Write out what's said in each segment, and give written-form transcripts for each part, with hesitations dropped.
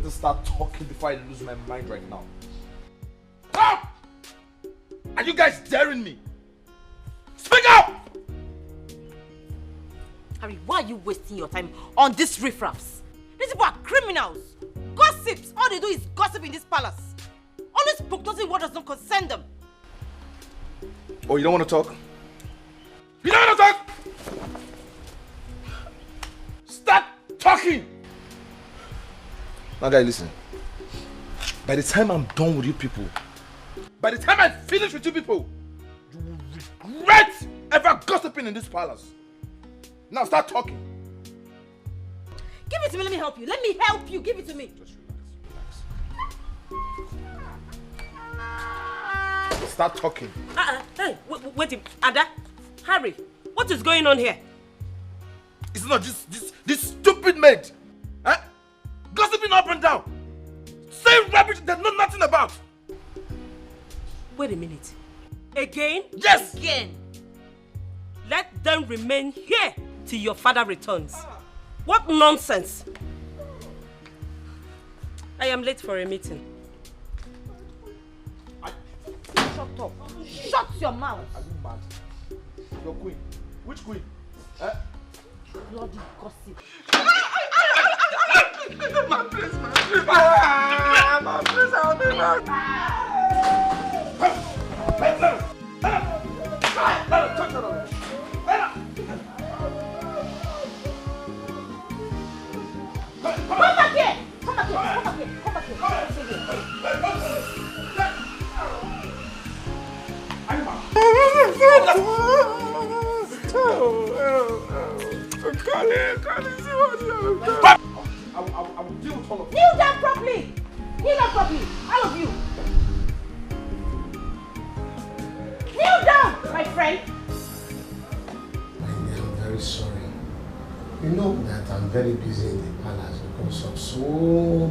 to start talking before I lose my mind right now. Stop! Are you guys daring me? Speak up! Harry, why are you wasting your time on these riffraffs? These people are criminals. Gossips. All they do is gossip in this palace. Always prognosing what does not concern them. Oh, you don't want to talk? You don't want to talk? Start talking! Now guys, listen. By the time I'm done with you people, by the time I finish with you people, you will regret ever gossiping in this palace. Now start talking. Give it to me, let me help you. Let me help you. Give it to me. Just relax. Start talking. Hey, wait, Ada, Harry, what is going on here? It's not this stupid maid. Huh? Gossiping up and down. Saying rubbish they know nothing about. Wait a minute. Again? Yes! Again. Let them remain here till your father returns. What nonsense! I am late for a meeting. Shut up. Shut your mouth. Are you mad? Your queen. Which queen? Bloody gossip. My place, my place, I'll be Come back here! Come back here! Come back here! Come back here! Come back I will deal with all of you. Kneel down properly! Kneel down properly! All of you! Kneel down, my friend! I'm very sorry. You know that I'm very busy in the palace because of so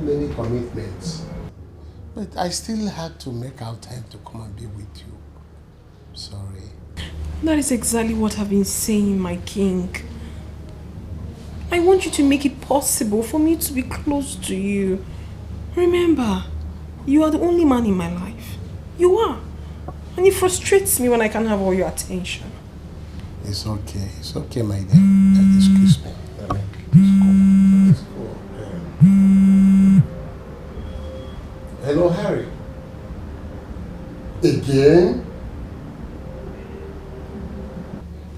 many commitments. But I still had to make out time to come and be with you. Sorry. That is exactly what I've been saying, my king. I want you to make it possible for me to be close to you. Remember, you are the only man in my life. You are. And it frustrates me when I can't have all your attention. It's okay, my dear. Excuse me. Let's go. Hello, Harry. Again?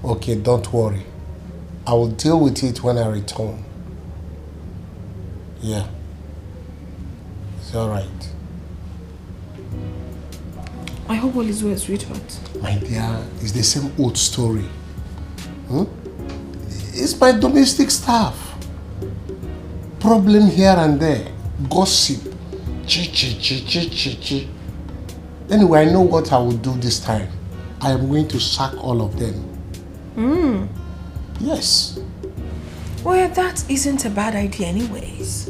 Okay, don't worry. I will deal with it when I return. Yeah. It's alright. I hope all is well, sweetheart. My dear, it's the same old story. It's my domestic staff. Problem here and there. Gossip. Chi. Anyway, I know what I will do this time. I am going to sack all of them. Yes. Well, that isn't a bad idea anyways.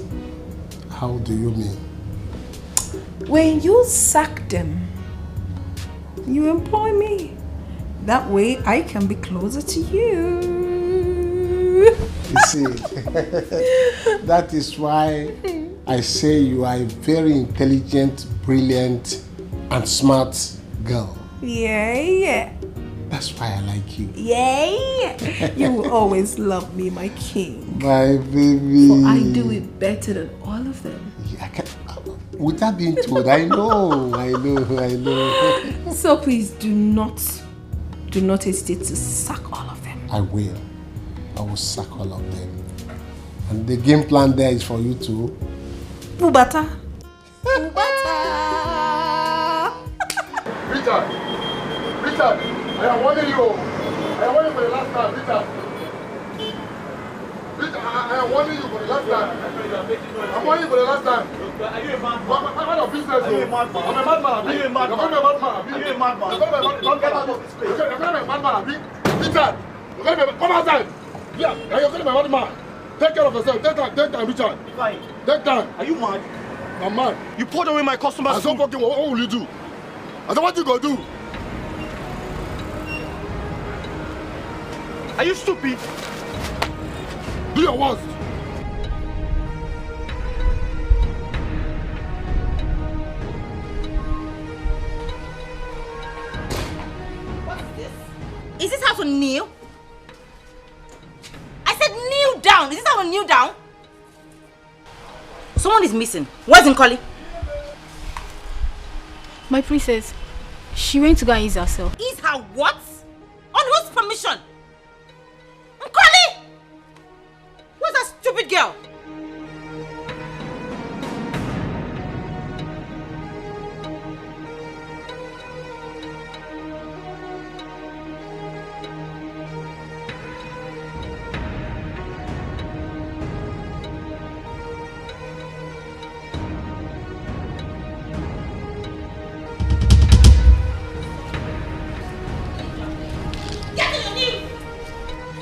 How do you mean? When you sack them, you employ me. That way I can be closer to you. You see, that is why I say you are a very intelligent, brilliant, and smart girl. Yeah. That's why I like you. Yeah. You will always love me, my king. My baby. For I do it better than all of them. Yeah, I can't, with that being told, I know. So please do not hesitate to sack all of them. I will sack all of them. And the game plan there is for you to... Bubata. Richard, I am warning you. I am warning you for the last time, Richard. I am warning you for the last time. I'm warning you for the last time. Are you a madman? What of business? Are you a madman? I'm a madman. Are you a madman? You're a madman. Are you a madman? Don't get out of this place. You're going to be a madman. Richard, you're going to be... Come outside. Yeah, you're going to be a madman. Take care of yourself. Take time, Richard. Fine. Take time. Are you mad? I'm mad. You poured away my customers' I said, food. what will you do? I said, what you gonna do? Are you stupid? Do your worst. how to kneel? I said kneel down. Is this how to kneel down? Someone is missing. Where's Nkoli? My princess, she went to go and ease herself. Ease her what? On whose permission? Nkoli! Where's that stupid girl?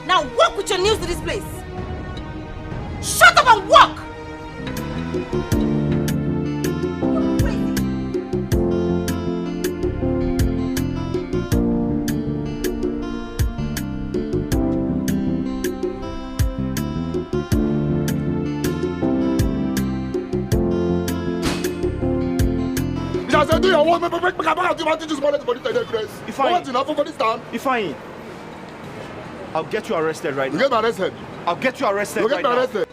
Now walk with your nails to this place. Shut up and walk! You're crazy. I said, do your work, make this money for this grace. If I what's enough for this time? If I I'll get you arrested right You now. get me arrested. I'll get you arrested You right get me now. arrested.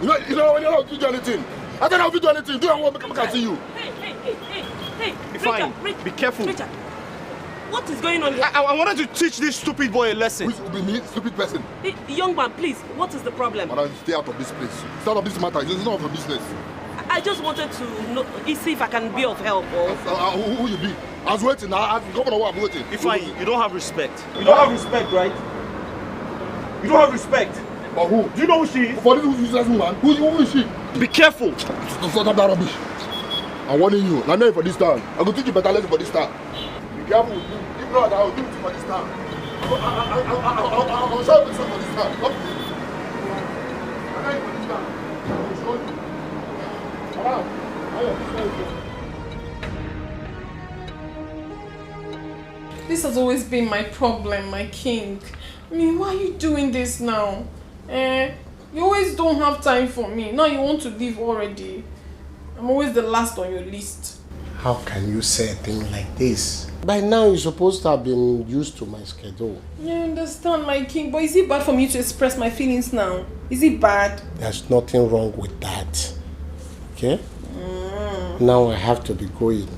You know when you're not do anything. I said I'll do anything. Do your work, make I see you. Hey, If I be careful. Richard, what is going on here? I wanted to teach this stupid boy a lesson. Which will be me, stupid person. Hey, young man, please, what is the problem? Madam, stay out of this place. Stay out of this matter. It's none of your business. I just wanted to know, see if I can be of help. Or... Who you be? I was waiting. I come on, I'm waiting. If you don't have respect. You don't have respect, right? You don't have respect. But who? Do you know who she is? For this useless woman. Who is she? Be careful. Don't stop that rubbish. I'm warning you. I'm not for this time. I'm going to teach you better lesson for this time. Be careful. If not, I will do it for this time. I'll show you for this time. Come. I'm not for this time. I will show you. This has always been my problem, my king. I mean, why are you doing this now? You always don't have time for me. Now you want to leave already. I'm always the last on your list. How can you say a thing like this? By now you're supposed to have been used to my schedule. Yeah, I understand, my king. But is it bad for me to express my feelings now? Is it bad? There's nothing wrong with that. Okay? Now I have to be going.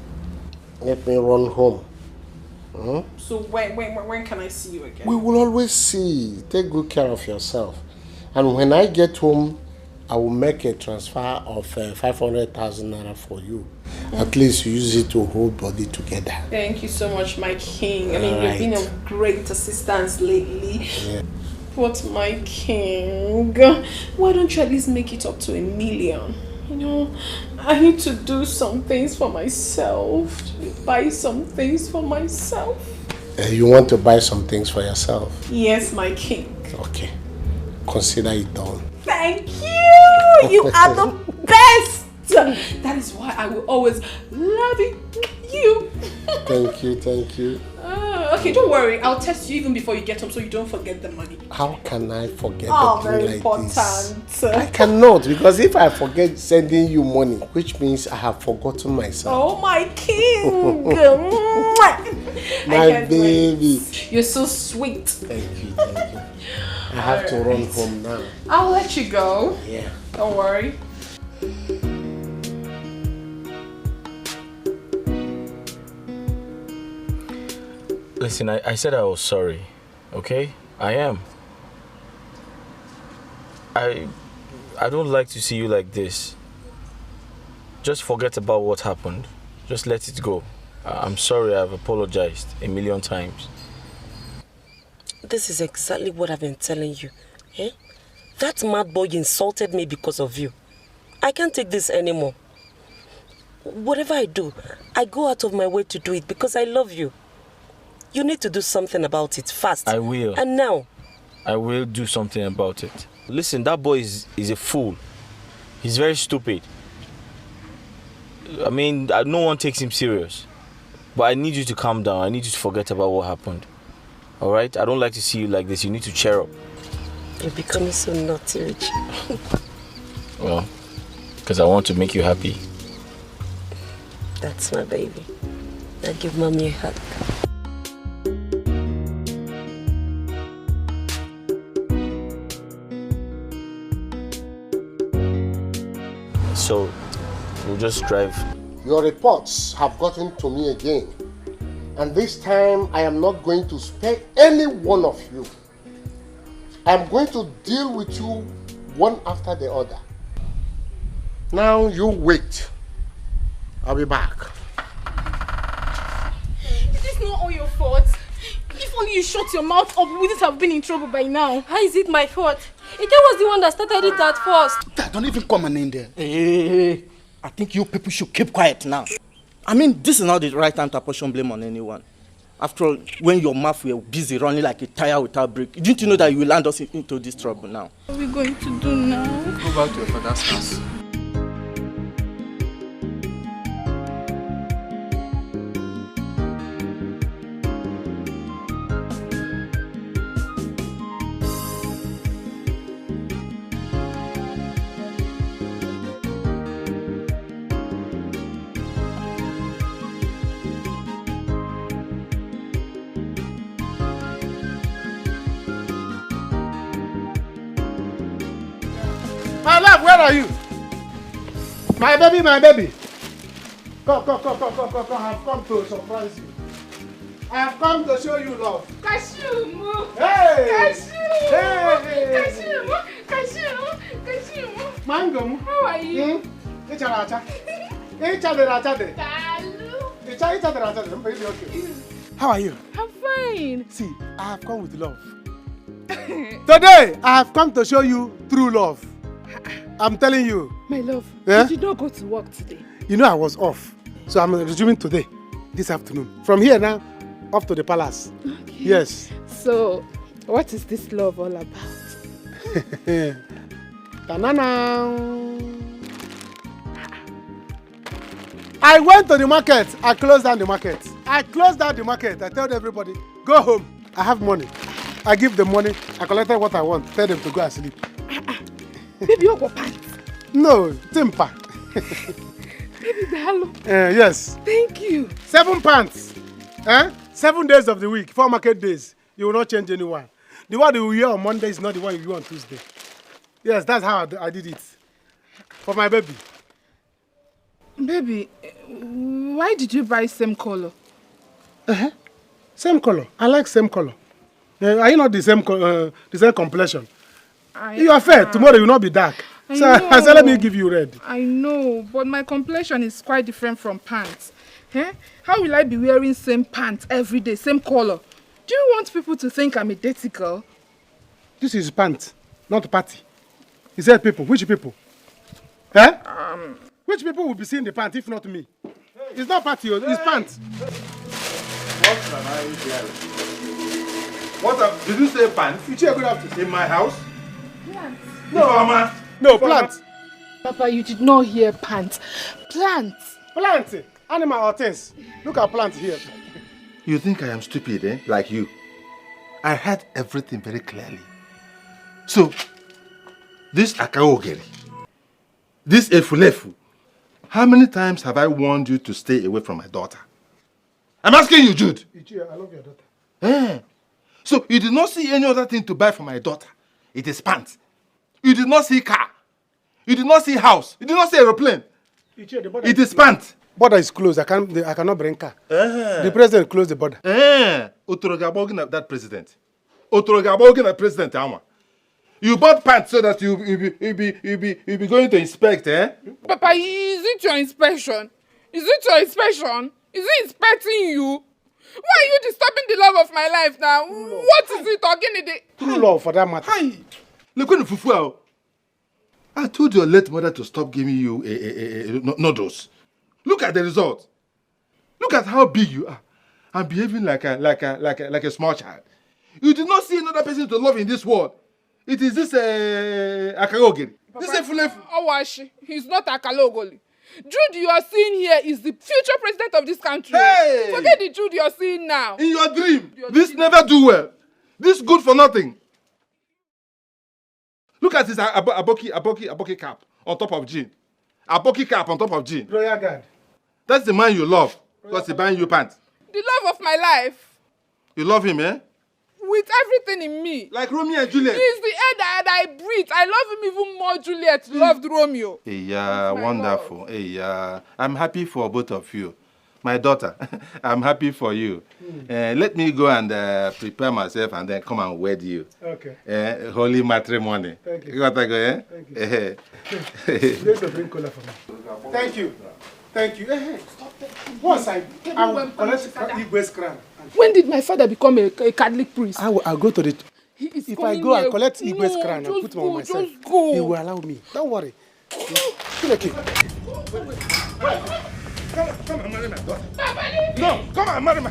Let me run home. So when can I see you again? We will always see. Take good care of yourself. And when I get home, I will make a transfer of 500,000 naira for you. At least you use it to hold body together. Thank you so much, my king. I mean, All you've been right. of great assistance lately. Yeah. But my king, why don't you at least make it up to 1 million? You know, I need to do some things for myself. Buy some things for myself. You want to buy some things for yourself? Yes, my king. Okay. Consider it done. Thank you! You are the best! That is why I will always love you. Thank you, thank you. Okay, don't worry. I'll text you even before you get home so you don't forget the money. How can I forget Oh, a thing very like important. this? I cannot, because if I forget sending you money, which means I have forgotten myself. Oh, my king! My baby. Wait. You're so sweet. Thank you, thank you. I have to run home now. I'll let you go. Yeah. Don't worry. Listen, I said I was sorry, okay? I am. I don't like to see you like this. Just forget about what happened. Just let it go. I'm sorry, I've apologized 1,000,000 times. This is exactly what I've been telling you. Eh? That mad boy insulted me because of you. I can't take this anymore. Whatever I do, I go out of my way to do it because I love you. You need to do something about it fast. I will. And now. I will do something about it. Listen, that boy is a fool. He's very stupid. I mean, no one takes him serious. But I need you to calm down. I need you to forget about what happened. Alright? I don't like to see you like this. You need to cheer up. You're becoming so naughty, Richie. Well, because I want to make you happy. That's my baby. Now give mommy a hug. so we'll just drive. Your reports have gotten to me again. And this time, I am not going to spare any one of you. I am going to deal with you one after the other. Now you wait. I'll be back. It is not all your fault. If only you shut your mouth up, we wouldn't have been in trouble by now. How is it my fault? Ike was the one that started it at first. Don't even come and in there. Hey, I think you people should keep quiet now. I mean, this is not the right time to apportion blame on anyone. After all, when your mouth were busy running like a tire without brake, didn't you know that you will land us into this trouble now? What are we going to do now? Go back to your father's house. My love, where are you? My baby, my baby. Come. I have come to surprise you. I have come to show you love. Kashumu! Hey! Kashumu! Mango. How are you? How are you? I'm fine. See, I have come with love. Today, I have come to show you true love. I'm telling you. My love, Yeah? you did not go to work today. You know I was off. So I'm resuming today, this afternoon. From here now, off to the palace. Okay. Yes. So, what is this love all about? Ta-na-na. I went to the market. I closed down the market. I told everybody, go home. I have money. I give them money. I collected what I want. Tell them to go and sleep. Baby, you got pants. No, timber. Baby, hello. Yes. Thank you. 7 pants. 7 days of the week, 4 market days. You will not change anyone. The one you wear on Monday is not the one you wear on Tuesday. Yes, that's how I did it. For my baby. Baby, why did you buy same color? Same color. I like same color. Are you not the same complexion? You are fair. Tomorrow you will not be dark. I said, let me give you red. I know, but my complexion is quite different from pants. How will I be wearing same pants every day, same color? Do you want people to think I'm a dirty girl? This is pants, not party. He said people. Which people? Which people will be seeing the pants if not me? It's not party, it's pants. What am I hearing? Did you say pants? In my house? Plants. No, Mama. No, plants. Papa, you did not hear pants. Plants. Plants. Animal or things. Look at plants here. You think I am stupid, eh? Like you. I heard everything very clearly. So, this Akaogeri, this Efulefu, how many times have I warned you to stay away from my daughter? I'm asking you, Jude. Ichie, I love your daughter. So, you did not see any other thing to buy for my daughter. It is pants. You did not see car. You did not see house. You did not see aeroplane. Ichie, the border It is pants. Border is closed. I cannot bring car. The president closed the border. Otorogabogin that president. Otorogabogin that president, Ama. You bought pants so that you'll be going to inspect, eh? Papa, is it your inspection? Is it inspecting you? Why are you disturbing the love of my life now? What is it talking in the... True love for that matter. Look when Fufu. I told your late mother to stop giving you noodles. Look at the result. Look at how big you are. And behaving like a small child. You did not see another person to love in this world. It is this Akagogiri. This is Fulefu. Awashi, he's not Akalogoli. Jude you are seeing here is the future president of this country. Hey! Forget the Jude you are seeing now. In your dream, this never do well. This good for nothing. Look at this aboki cap on top of jean. Aboki cap on top of jean. Royal Guard. That's the man you love because he's buying you pants. The love of my life. You love him, eh? with everything in me. Like Romeo and Juliet. He's the air that I breathe. I love him even more. Juliet loved Romeo. Yeah, wonderful. Yeah, I'm happy for both of you. My daughter, I'm happy for you. Let me go and prepare myself and then come and wed you. Okay. Holy matrimony. Thank you. You got to go, eh? Thank you. There's a bring cola for me. Thank you. Thank you. Stop that. Once I will collect Igwe's crown. When did my father become a Catholic priest? I'll go to the... If I go and collect Igwe's crown and put on myself, he will allow me. Don't worry. Okay. Come and marry my daughter. No, come and marry my...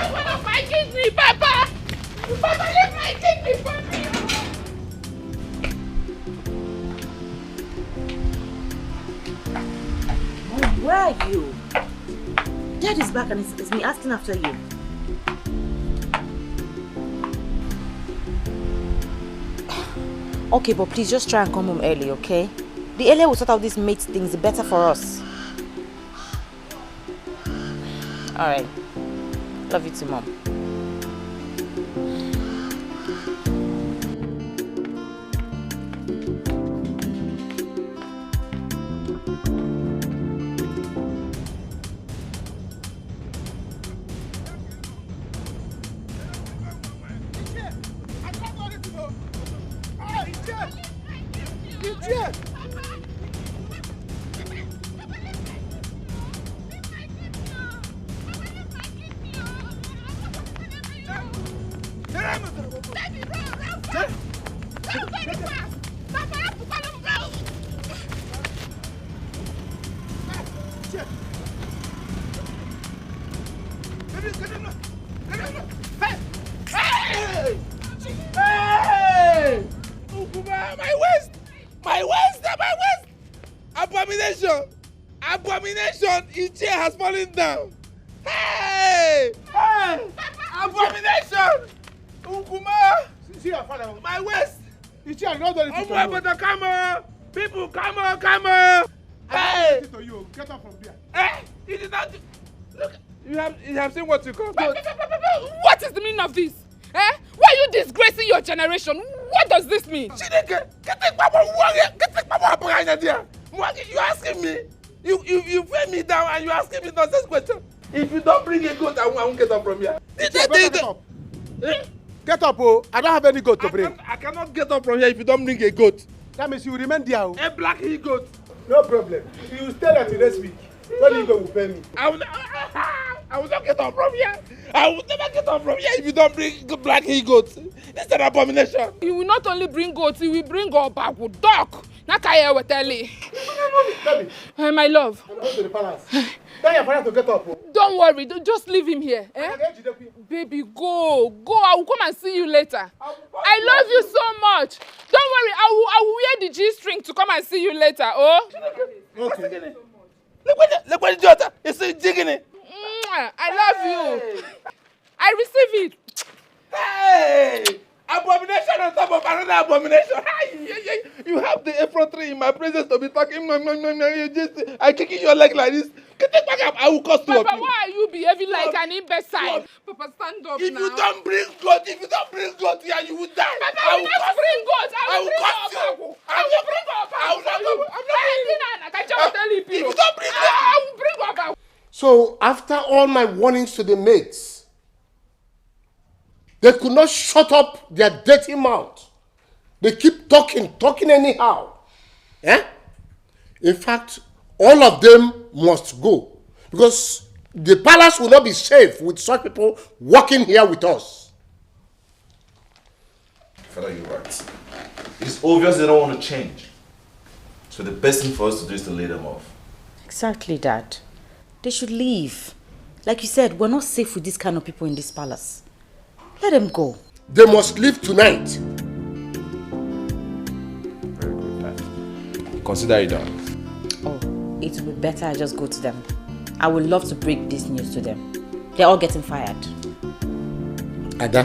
One of my kidney, Papa! Papa, leave my kidney for me! Mom, where are you? Dad is back and it's me asking after you. Okay, but please just try and come home early, okay? The earlier we sort out these mate things, the better for us. Alright. Love you too, Mom. Abomination! His chair has fallen down! Hey! Hey! Abomination! Ukuma! See your father. My waist! His chair not done anything to you. But come on! People, come on, come on! Hey! To you. Get up from there. Hey! It is not... Look, you have seen what you call... What is the meaning of this? Eh? Why are you disgracing your generation? What does this mean? You're asking me? You weigh me down and you asking me nonsense question. If you don't bring a goat, I won't get up from here. Get up. Get up, oh. I don't have any goat to bring. I cannot get up from here if you don't bring a goat. That means you will remain there. A black he goat. No problem. You will stay there till next week. When you go, will pay me. I will not get up from here. I will never get up from here if you don't bring black he goats. This is an abomination. You will not only bring goats, you will bring a bag with dog. Nakaya Wateli. My love. I'm going to the palace. Tell your father to get up. Oh. Don't worry, just leave him here. Eh? Baby, go. I will come and see you later. I love you so much. Don't worry, I will wear the G-string to come and see you later. Oh? Okay. Look what the daughter is jigging it. I love you. I receive it. Hey! Abomination on top of another abomination. You have the effrontery in my presence to be talking. I kicking your leg like this. Get the back up. I will cost you. Papa, why are you behaving like an imbecile? Papa, stand up if now. You don't bring goat, if you don't bring goat here, you will die. Papa, I will not bring goat. I will bring up. So after all my warnings to the mates, they could not shut up their dirty mouth. They keep talking anyhow. Eh? In fact, all of them must go because the palace will not be safe with such people working here with us. Father, you're right. It's obvious they don't want to change. So the best thing for us to do is to lay them off. Exactly, Dad. They should leave. Like you said, we're not safe with this kind of people in this palace. Let them go. They must leave tonight. Very good, Dad. Consider it done. Oh, it would be better I just go to them. I would love to break this news to them. They're all getting fired. Ada,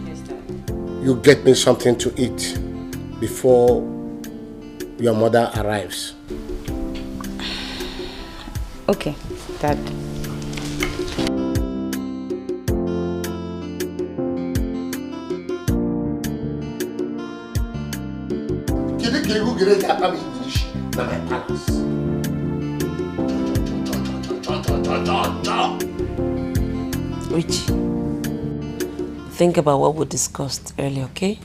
Yes, Dad. you get me something to eat before your mother arrives. Okay, Dad. you get that come English na my palace. Richie, think about what we discussed earlier, okay?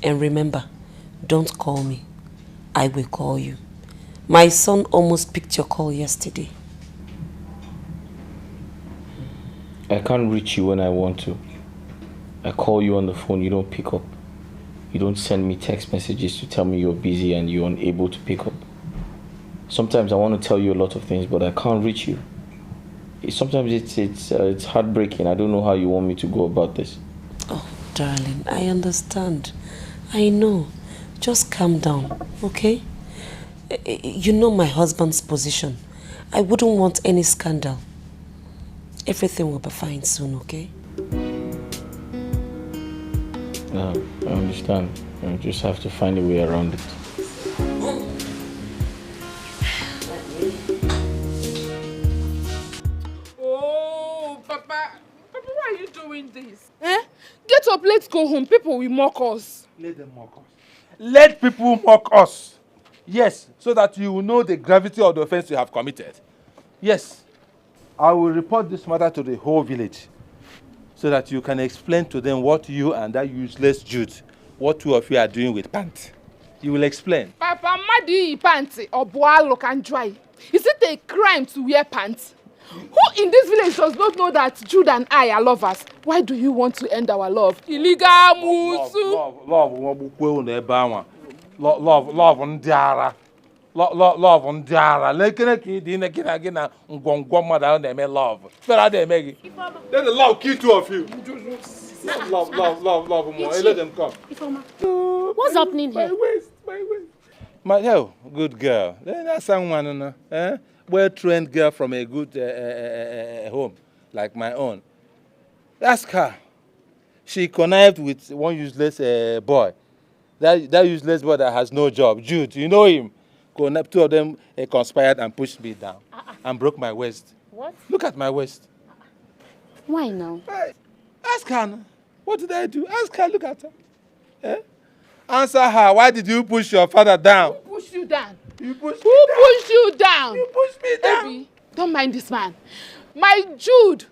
And remember, don't call me. I will call you. My son almost picked your call yesterday. I can't reach you when I want to. I call you on the phone, you don't pick up. You don't send me text messages to tell me you're busy and you're unable to pick up. Sometimes I want to tell you a lot of things, but I can't reach you. Sometimes it's heartbreaking. I don't know how you want me to go about this. Oh, darling, I understand. I know. Just calm down, okay? You know my husband's position. I wouldn't want any scandal. Everything will be fine soon, okay? I understand. I just have to find a way around it. Oh, Papa, why are you doing this? Get up, let's go home. People will mock us. Let them mock us. Let people mock us. Yes, so that you will know the gravity of the offense you have committed. Yes, I will report this matter to the whole village so that you can explain to them what you and that useless Jude, what two of you are doing with pants. You will explain. Papa, Madi pants or boalo can dry. Is it a crime to wear pants? Who in this village does not know that Jude and I are lovers? Why do you want to end our love? Illegal musu. Love ndiara. Love ndiara. Lekene ki di na gina ngwongwo mother na me love. Fela dey make. Let the love kill two of you. Love more. Let them come. What's happening here? My waist. My hell, good girl. That's someone, well-trained girl from a good home, like my own. Ask her. She connived with one useless boy. That useless boy that has no job, Jude. You know him. Two of them conspired and pushed me down and broke my waist. What? Look at my waist. Why now? Ask her. What did I do? Ask her. Look at her. Answer her. Why did you push your father down? Who pushed you down? You pushed Who me down. pushed you down? You pushed me down. Baby, don't mind this man. My Jude,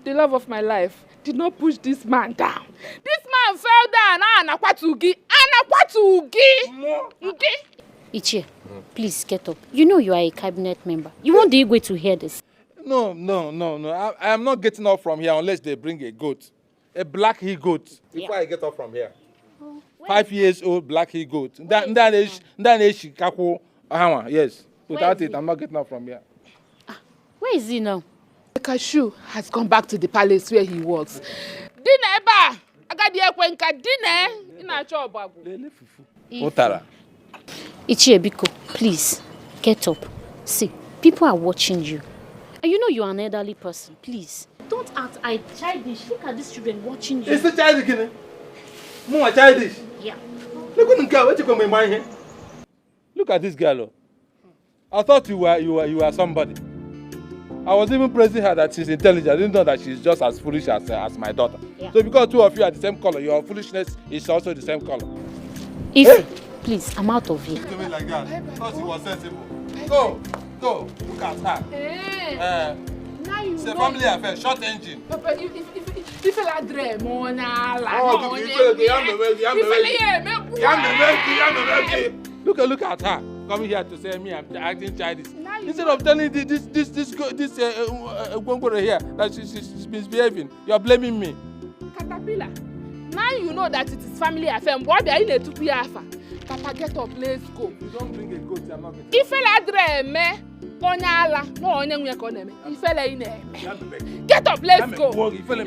the love of my life, did not push this man down. This man fell down. Anakwatugi. Ichie, please get up. You know you are a cabinet member. You want the Igwe to hear this. No. I am not getting up from here unless they bring a goat. A black he-goat. Before I get up from here. 5 years old black he-goat. Yes. Without it, I'm not getting up from here. Where is he now? The cashew has gone back to the palace where he works. Dineba! Otara. Ichie Biko, please, get up. See, people are watching you. And you know you are an elderly person. Please, don't act childish. Look at these children watching you. It's the child again. More childish. Yeah. Look at this girl. I thought you were somebody. I was even praising her that she's intelligent. I didn't know that she's just as foolish as my daughter. Yeah. So because two of you are the same color, your foolishness is also the same color. Please, I'm out of here. Do me like that. I thought she was sensible. Go. Look at her. It's a family affair. Short engine. Papa, if I dream, Look at her. Coming here to say me I'm acting childish. Instead of telling this Gwongworo here that she's misbehaving, you're blaming me. Caterpillar. Now you know that it is family affair. What are you in to Piafa? Papa, get up, let's go. You don't bring a goat, I'm not getting. If I dream, Onyala, no Onyanwe Koneme. If I in get up, let's go. If I in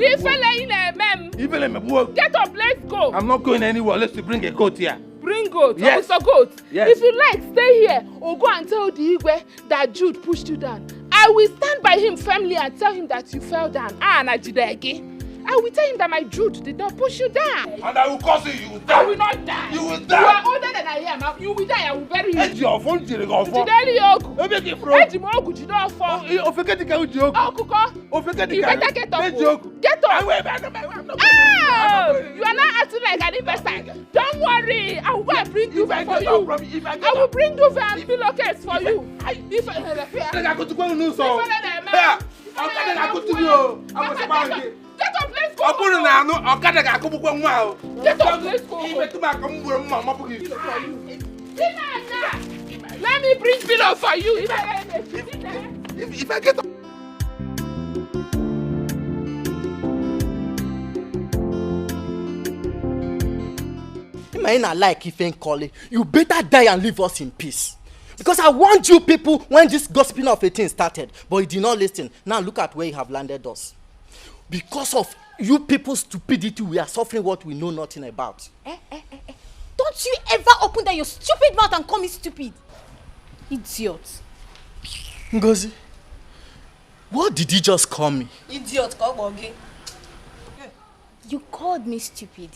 get up, let's go. I'm not going anywhere unless you bring a goat here. Bring goat, yes. Officer Goat. Yes. If you like, stay here or go and tell the Igwe that Jude pushed you down. I will stand by him firmly and tell him that you fell down. Najidege. I will tell him that my Jude did not push you down. And I will cause you will die. I will not die. You will die. You are older than I am. You will die. I will bury you. It's your phone, Jideli Ogu. Ejimogu Jidofo. You better get up. Get up. You are not acting like an investor. Don't worry. I will go and bring duvet for you. I will bring duvet and pillowcase for you. If I go to go to so. Get up, let's go. Get up, let's go. Let me bring pillow for you. If I get up. You may not like Ife Nkoli. You better die and leave us in peace. Because I warned you people when this gossiping of a thing started, but you did not listen. Now look at where you have landed us. Because of you people's stupidity, we are suffering what we know nothing about. Don't you ever open that your stupid mouth and call me stupid. Idiot. Ngozi, what did you just call me? Idiot, you called me stupid.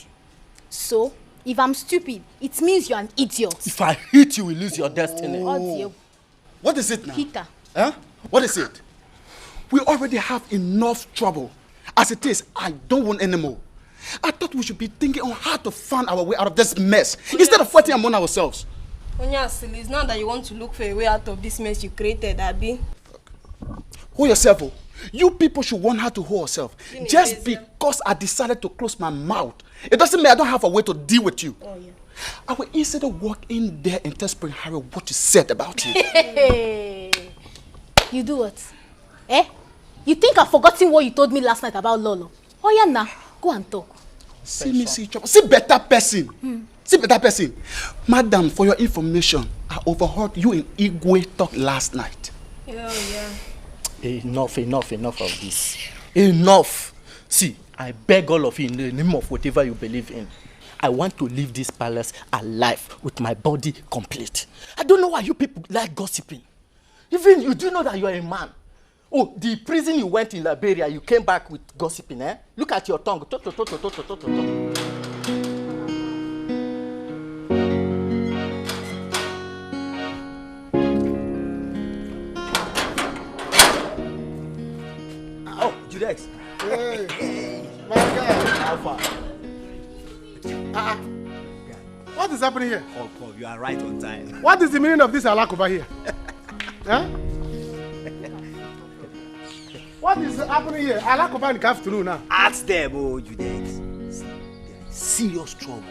So, if I'm stupid, it means you're an idiot. If I hit you, you will lose your destiny. Oh. What is it now? Peter. Huh? What is it? We already have enough trouble. As it is, I don't want any more. I thought we should be thinking on how to find our way out of this mess instead of fighting among ourselves. Onyasili, it's not that you want to look for a way out of this mess you created, Abby. Hold yourself. Oh. You people should learn how to hold yourself. Just because I decided to close my mouth, it doesn't mean I don't have a way to deal with you. Oh, yeah. I will instead walk in there and tell Spring Harry what you said about you. You do what? You think I've forgotten what you told me last night about Lolo? Oh yeah, now go and talk. See me, see trouble. See better person. See better person. Madam, for your information, I overheard you and Igwe talk last night. Yeah. Enough of this. Enough. See, I beg all of you in the name of whatever you believe in. I want to leave this palace alive with my body complete. I don't know why you people like gossiping. Even you do know that you are a man. Oh, the prison you went in Liberia, you came back with gossiping, eh? Look at your tongue. Oh, Judex. Hey, my guy. How far? What is happening here? Oh, you are right on time. What is the meaning of this alakoba here? Huh? What is happening here? Alakoba in the afternoon now. Ask them, oh, Judex. They are in serious trouble.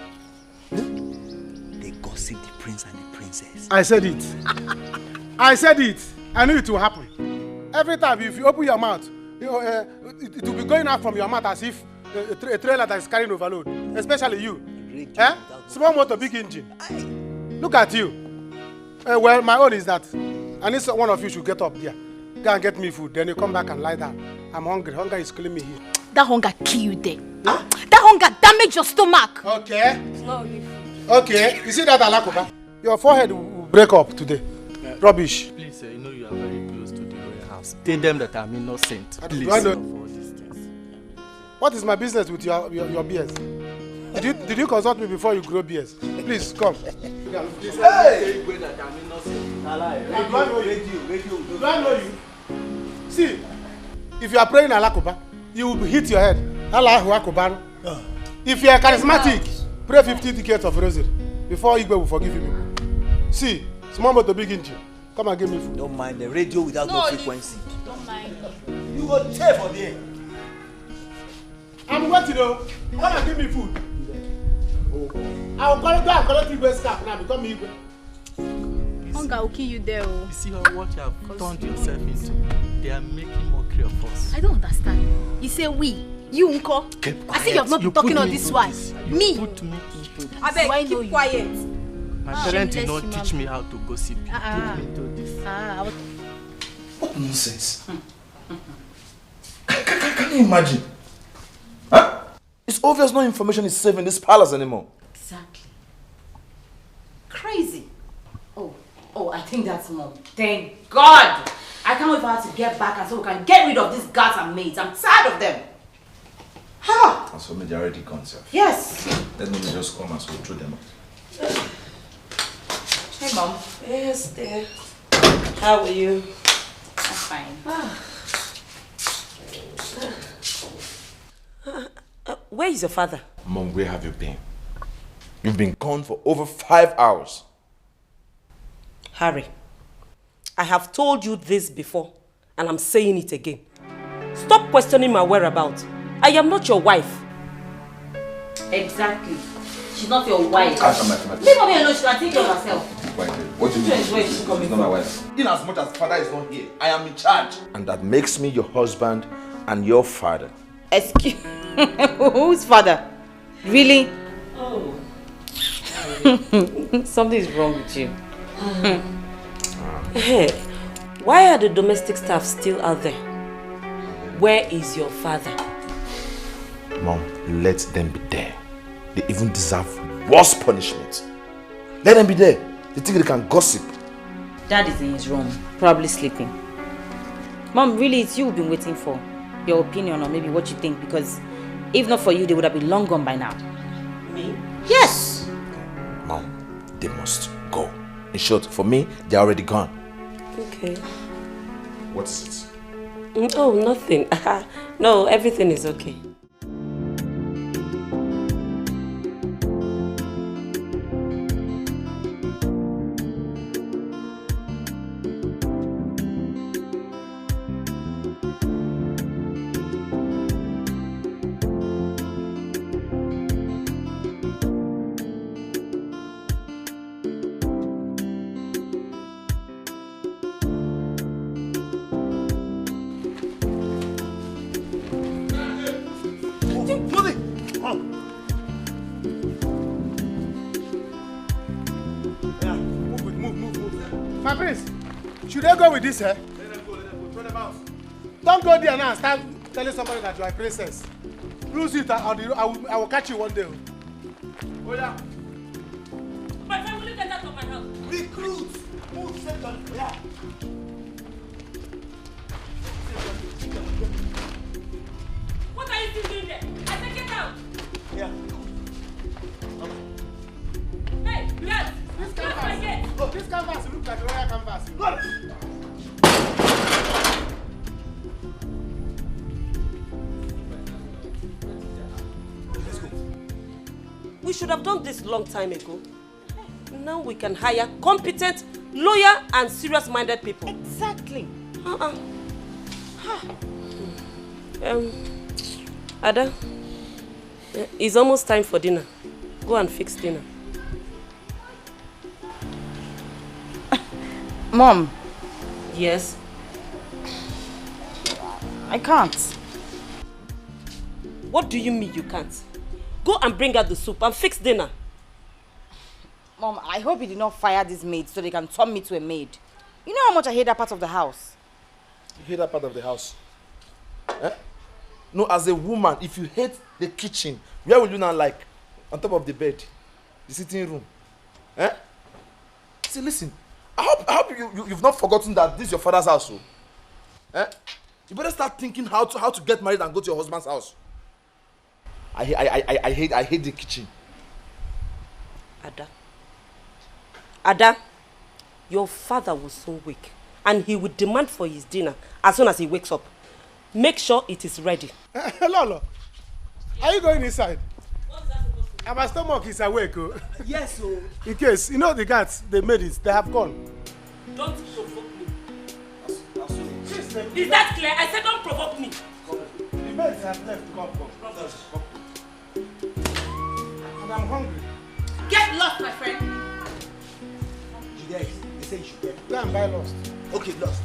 They gossip the prince and the princess. I said it. I said it. I knew it will happen. Every time if you open your mouth, it will be going out from your mouth as if a trailer that is carrying overload. Especially you. Small motor, big engine. Look at you. Well, my own is that I need one of you should get up there. Go and get me food. Then you come back and lie down. I'm hungry. Hunger is killing me here. That hunger kill you there. Huh? That hunger damage your stomach. Okay. It's not really. Okay. You see that alakoba? Your forehead will break up today. Rubbish. Please, you know you are very close to the royal house. Tell them that I'm innocent. Please. Do I know? What is my business with your beers? Did you consult me before you grow beers? Please come. Hey! Do I know you? See, if you are praying alakoba, you will hit your head. Allahu Akbar. If you are charismatic, pray 50 tickets of rosary before Igwe will forgive you. See, small motor, big engine. Come and give me food. Don't mind the radio without no frequency. Don't mind. You go chair for there. I'm waiting though. Come and give me food. I will go and collect Igwe's cap now. Become Igwe. Hunger will kill you there. Oh. You see how what you have turned yourself into? They are making mockery of us. I don't understand. You say we. You unko. I see you have not been talking on this one. Me. Put me into this. I beg, keep quiet. My parents did not teach me how to gossip. Put me into this. What nonsense? Can you imagine? Huh? It's obvious no information is safe in this palace anymore. Exactly. Crazy. Oh, I think that's Mom. Thank God! I can't wait for her to get back and so we can get rid of these guards and maids. I'm tired of them. Ha! And so they're already gone, sir. Yes. Let me just come and so throw them out. Hey, Mom. Yes, dear. How are you? I'm fine. Where is your father? Mom, where have you been? You've been gone for over 5 hours. Harry, I have told you this before, and I'm saying it again. Stop questioning my whereabouts. I am not your wife. Exactly. She's not your wife. Leave Leave mommy alone. She can take care of herself. What do you mean? Where is she coming She's not my wife. In as much as father is not here, I am in charge. And that makes me your husband and your father. Excuse whose father? Really? Oh. Something is wrong with you. Hey, why are the domestic staff still out there? Where is your father? Mom, let them be there. They even deserve worse punishment. Let them be there. They think they can gossip. Dad is in his room, probably sleeping. Mom, really, it's you we've been waiting for. Your opinion or maybe what you think, because if not for you, they would have been long gone by now. Me? Yes! Mom, they must go. In short, for me, they're already gone. Okay. What is it? Oh, nothing. No, everything is okay. My prince, should I go with this, eh? Let them go, throw them out. Don't go there now and start telling somebody that you are a princess. Lose it, I will catch you one day. Oh yeah. My friend, will you get out of my house? Recruits! Move, second. Yeah. What are you still doing there? I said get out! Yeah. Hey, Dad! This Close my gate! canvas. Oh, this canvas looks like a royal canvas. Go! Let's go. We should have done this long time ago. Now we can hire competent, loyal, and serious-minded people. Exactly. Ada, it's almost time for dinner. Go and fix dinner. Mom. Yes? I can't. What do you mean you can't? Go and bring out the soup and fix dinner. Mom, I hope you did not fire this maid so they can turn me to a maid. You know how much I hate that part of the house. You hate that part of the house? Eh? No, as a woman, if you hate the kitchen, where will you now like? On top of the bed? The sitting room? Eh? See, listen. I hope you've not forgotten that this is your father's house. So. Eh? You better start thinking how to get married and go to your husband's house. I hate the kitchen. Ada, your father will soon wake and he will demand for his dinner as soon as he wakes up. Make sure it is ready. Lolo, are you going inside? And my stomach is awake. Oh. Yes, so. In case, you know the guards, they made it, they have gone. Don't provoke me. Is that clear? I said don't provoke me. The maids have left. Come. And I'm hungry. Get lost, my friend. They say you should get. Go and buy Lost. Okay, Lost.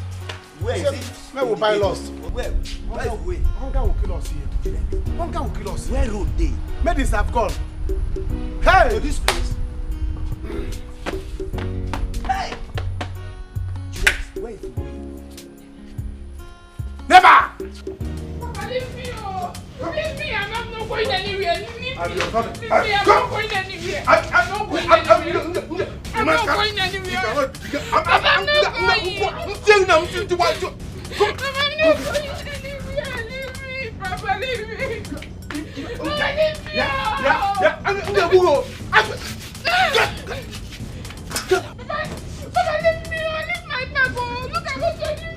Where is it? Where will buy Lost? Where? Where? Hunger will kill us here. Hunger will kill us here. Where road they? Medics have gone. Hey! To this place. Hey! Juliet, where is the way? Never! Papa, leave me, oh! Leave me, I'm not going anywhere. Leave me, I'm not going anywhere. I'm not going anywhere. I'm not going anywhere. Papa, I'm not going. Leave me, Papa, leave me.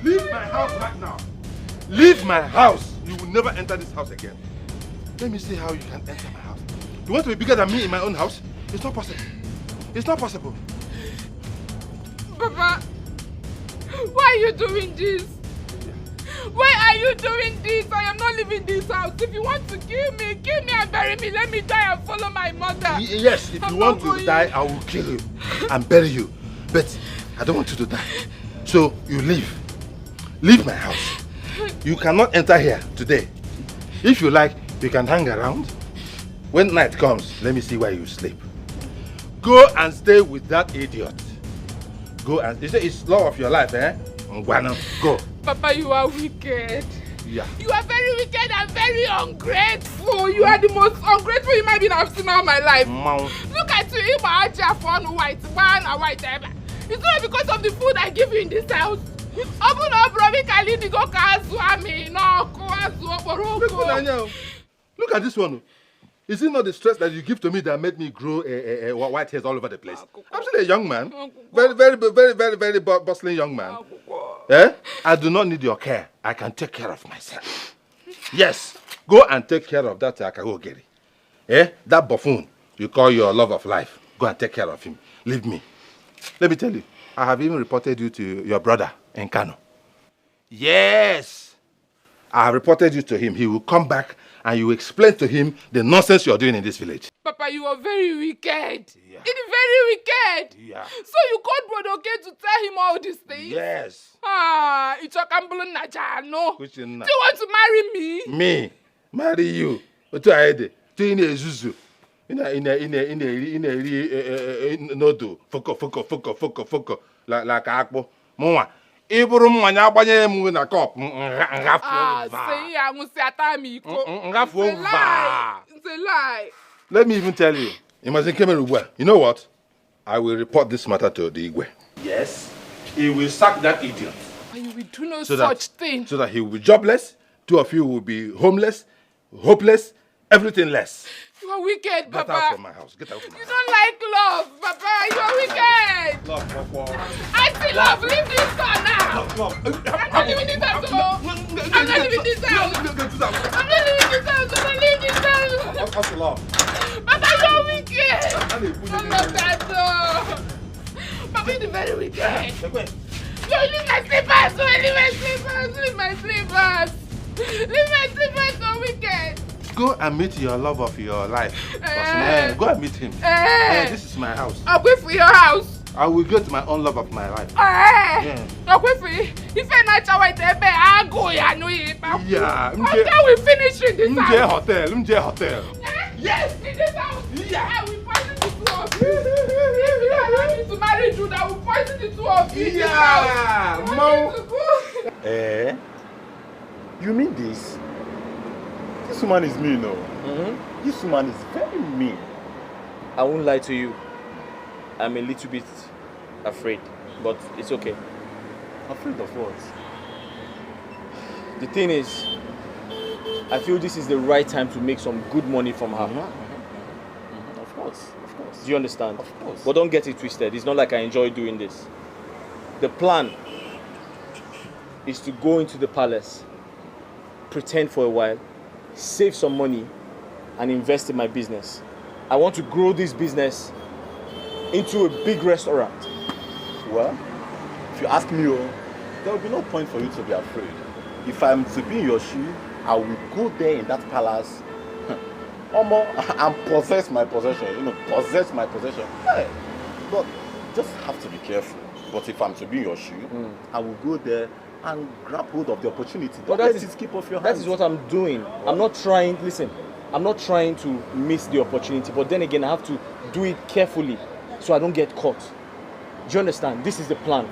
Leave my house right now. Leave my house. You will never enter this house again. Let me see how you can enter my house. You want to be bigger than me in my own house? It's not possible. It's not possible. Papa, why are you doing this? Why are you doing this? I am not leaving this house. If you want to kill me and bury me. Let me die and follow my mother. Yes, if you want to die, I will kill you and bury you. But I don't want you to die. So you leave. Leave my house. You cannot enter here today. If you like, you can hang around. When night comes, let me see where you sleep. Go and stay with that idiot. Go and... It's law of your life, eh? Go. Papa, you are wicked. Yeah. You are very wicked and very ungrateful. You are the most ungrateful human being I've seen all my life. Look at you, it's not because of the food I give you in this house. Look at this one. Is it not the stress that you give to me that made me grow white hairs all over the place? I'm still a young man. Very bustling young man. Eh? I do not need your care. I can take care of myself. Yes. Go and take care of that Akagogeri. Eh? That buffoon you call your love of life. Go and take care of him. Leave me. Let me tell you, I have even reported you to your brother in Kano. Yes. I have reported you to him. He will come back and you explain to him the nonsense you are doing in this village. Papa, you are very wicked. Yeah. It is very wicked. Yeah. So you called Brother K to tell him all these things? Yes. It's a Kambulun Najano. Do you want to marry me? Me? Marry you? What do I do? To Ini Ezuzu. Nodo. Foko. Like Akbo. Mwa. Iburu mwanya abanye mu na cup. Say ya mu se atami iko. It's a lie. Let me even tell you. Imagine Kemerugwa. You know what? I will report this matter to the Igwe. Yes. He will sack that idiot. And you will do no such thing. So that he will be jobless. Two of you will be homeless, hopeless, everything less. You are wicked, Papa. Get out from my house. Get out from my house. You don't like love, Papa. You are wicked. Love. I see love. Leave this door now. I'm not leaving this house. I'm not leaving this house. I'm not leaving this house. I'm not leaving this house. What's love? Papa, you are wicked. I'm not that door. Papa, you're very wicked. You leave my slippers. Leave my slippers. So wicked. Go and meet your love of your life. Go and meet him. This is my house. I'll wait for your house. I will get my own love of my life. I'll wait for you. If you're not sure, I'll go. Yeah. Until we finish in this house. Hotel. Yes, in this house. Yeah, we poison the two of you. If you allow me to marry Jude, I will poison the two of you. Yeah, You mean this? This woman is mean, no? This woman is very mean. I won't lie to you. I'm a little bit afraid, but it's okay. Afraid of what? The thing is, I feel this is the right time to make some good money from her. Of course. Do you understand? Of course. But don't get it twisted. It's not like I enjoy doing this. The plan is to go into the palace, pretend for a while, save some money, and invest in my business. I want to grow this business into a big restaurant. Well, if you ask me, there will be no point for you to be afraid. If I'm to be in your shoe, I will go there in that palace and possess my possession. Possess my possession. Hey, but just have to be careful. But if I'm to be in your shoe, I will go there and grab hold of the opportunity. Don't let it skip off your hands. That is what I'm doing. I'm not trying to miss the opportunity, but then again, I have to do it carefully so I don't get caught. Do you understand? This is the plan.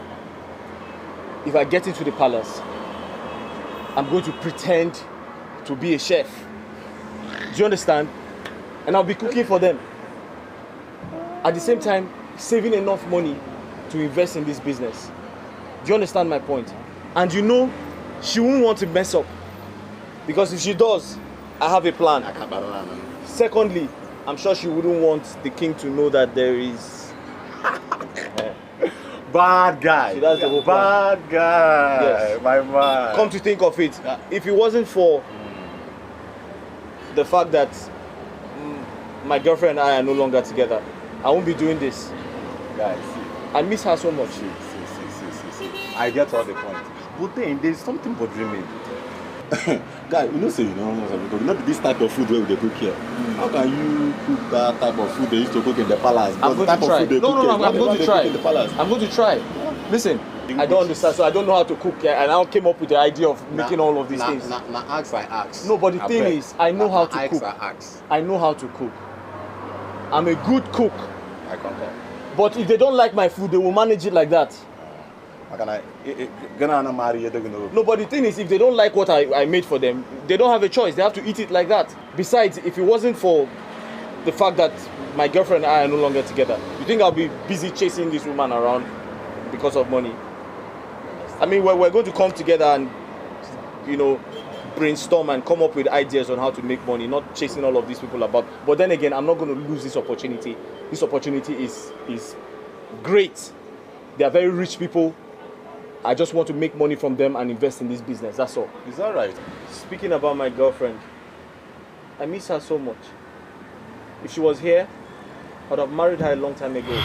If I get into the palace, I'm going to pretend to be a chef. Do you understand? And I'll be cooking for them. At the same time, saving enough money to invest in this business. Do you understand my point? And she won't want to mess up. Because if she does, I have a plan. Secondly, I'm sure she wouldn't want the king to know that there is... Bad guy. So that's the whole plan. Bad guy. Yes. My man. Come to think of it, if it wasn't for the fact that my girlfriend and I are no longer together. I won't be doing this. Guys, I miss her so much. See. I get all the point. But then there's something bothering me. Guy, you know, say you know this type of food where they cook here. How can you cook that type of food they used to cook in the palace? I'm going to try. I'm going to try. I'm going to try. Listen, I don't understand, so I don't know how to cook, and I came up with the idea of making all of these things. Now ask I ask. No, but the thing is, I know how to cook. I know how to cook. I'm a good cook. I concur. But if they don't like my food, they will manage it like that. No, but the thing is, if they don't like what I made for them, they don't have a choice. They have to eat it like that. Besides, if it wasn't for the fact that my girlfriend and I are no longer together, you think I'll be busy chasing this woman around because of money? I mean, we're going to come together and, you know, brainstorm and come up with ideas on how to make money, not chasing all of these people about. But then again, I'm not going to lose this opportunity. This opportunity is great. They are very rich people. I just want to make money from them and invest in this business, that's all. Is that right? Speaking about my girlfriend, I miss her so much. If she was here, I would have married her a long time ago.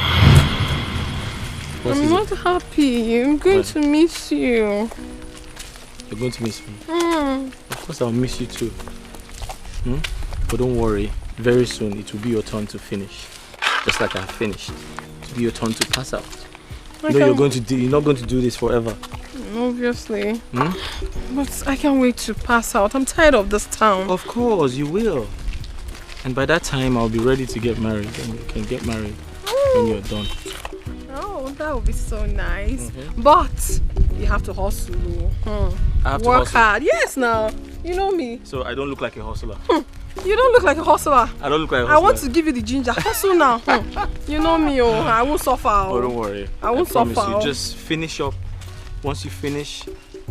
I'm not happy. I'm going to miss you. You're going to miss me? Of course I'll miss you too. But don't worry, very soon it will be your turn to finish. Just like I finished. It will be your turn to pass out. No, you're not going to do this forever. Obviously. But I can't wait to pass out. I'm tired of this town. Of course, you will. And by that time, I'll be ready to get married. And you can get married when you're done. Oh, that would be so nice. But you have to hustle. I have to work hustle. hard. Yes, now. You know me. So I don't look like a hustler. You don't look like a hustler. I don't look like a hustler. I want to give you the ginger. Hustle now. You know me, I won't suffer. Oh, don't worry. I won't promise suffer. You just finish up. Once you finish,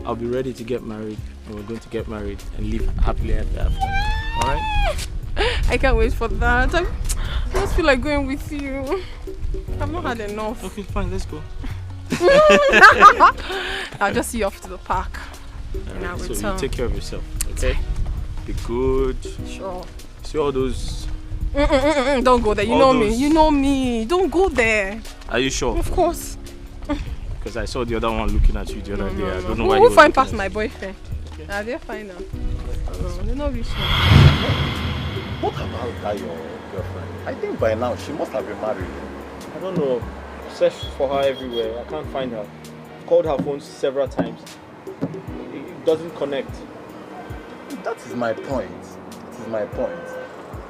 I'll be ready to get married. And we're going to get married and live happily ever after. Alright? I can't wait for that. I just feel like going with you. I've not had enough. Okay, fine. Let's go. I'll just see you off to the park. And I'll return. So you take care of yourself, okay? Be good. Sure. See all those... Don't go there. You know me. You know me. Don't go there. Are you sure? Of course. Because I saw the other one looking at you the other day. I don't know why. We'll find past my boyfriend. Okay. They're fine now. They're not rich now. What about that your girlfriend? I think by now she must have been married. I don't know. Searched for her everywhere. I can't find her. Called her phone several times. It doesn't connect. That is my point. I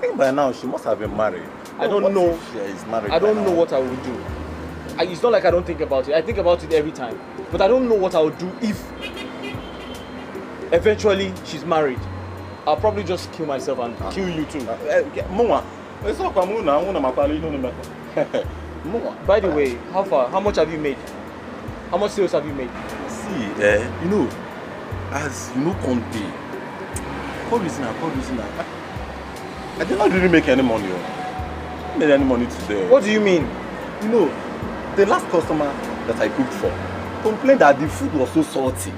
think by now she must have been married. I don't know. She is married. I don't know what I would do. It's not like I don't think about it. I think about it every time. But I don't know what I would do if eventually she's married. I'll probably just kill myself and kill you too. By the way, how far? How much have you made? How much sales have you made? See, you know, as you know, Conte, call reason. I did not really make any money. I didn't make any money today. What do you mean? You know, the last customer that I cooked for complained that the food was so salty.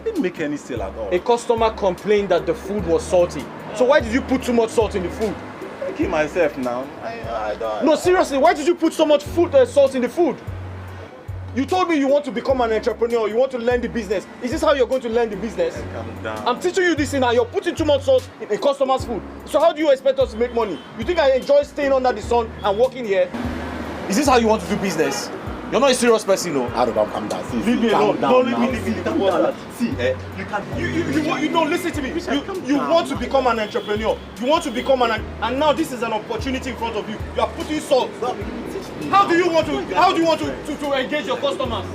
Didn't make any sale at all. A customer complained that the food was salty. So why did you put too much salt in the food? I kill myself now. I don't. No, seriously, why did you put so much salt in the food? You told me you want to become an entrepreneur, you want to learn the business. Is this how you're going to learn the business? Calm down. I'm teaching you this thing and you're putting too much salt in a customer's food. So how do you expect us to make money? You think I enjoy staying under the sun and working here? Is this how you want to do business? You're not a serious person, no. Calm down. See, leave me alone. Don't leave me. See, you can. You know, listen to me. You want to become an entrepreneur. You want to become and now this is an opportunity in front of you. You are putting salt. How do you want to engage your customers?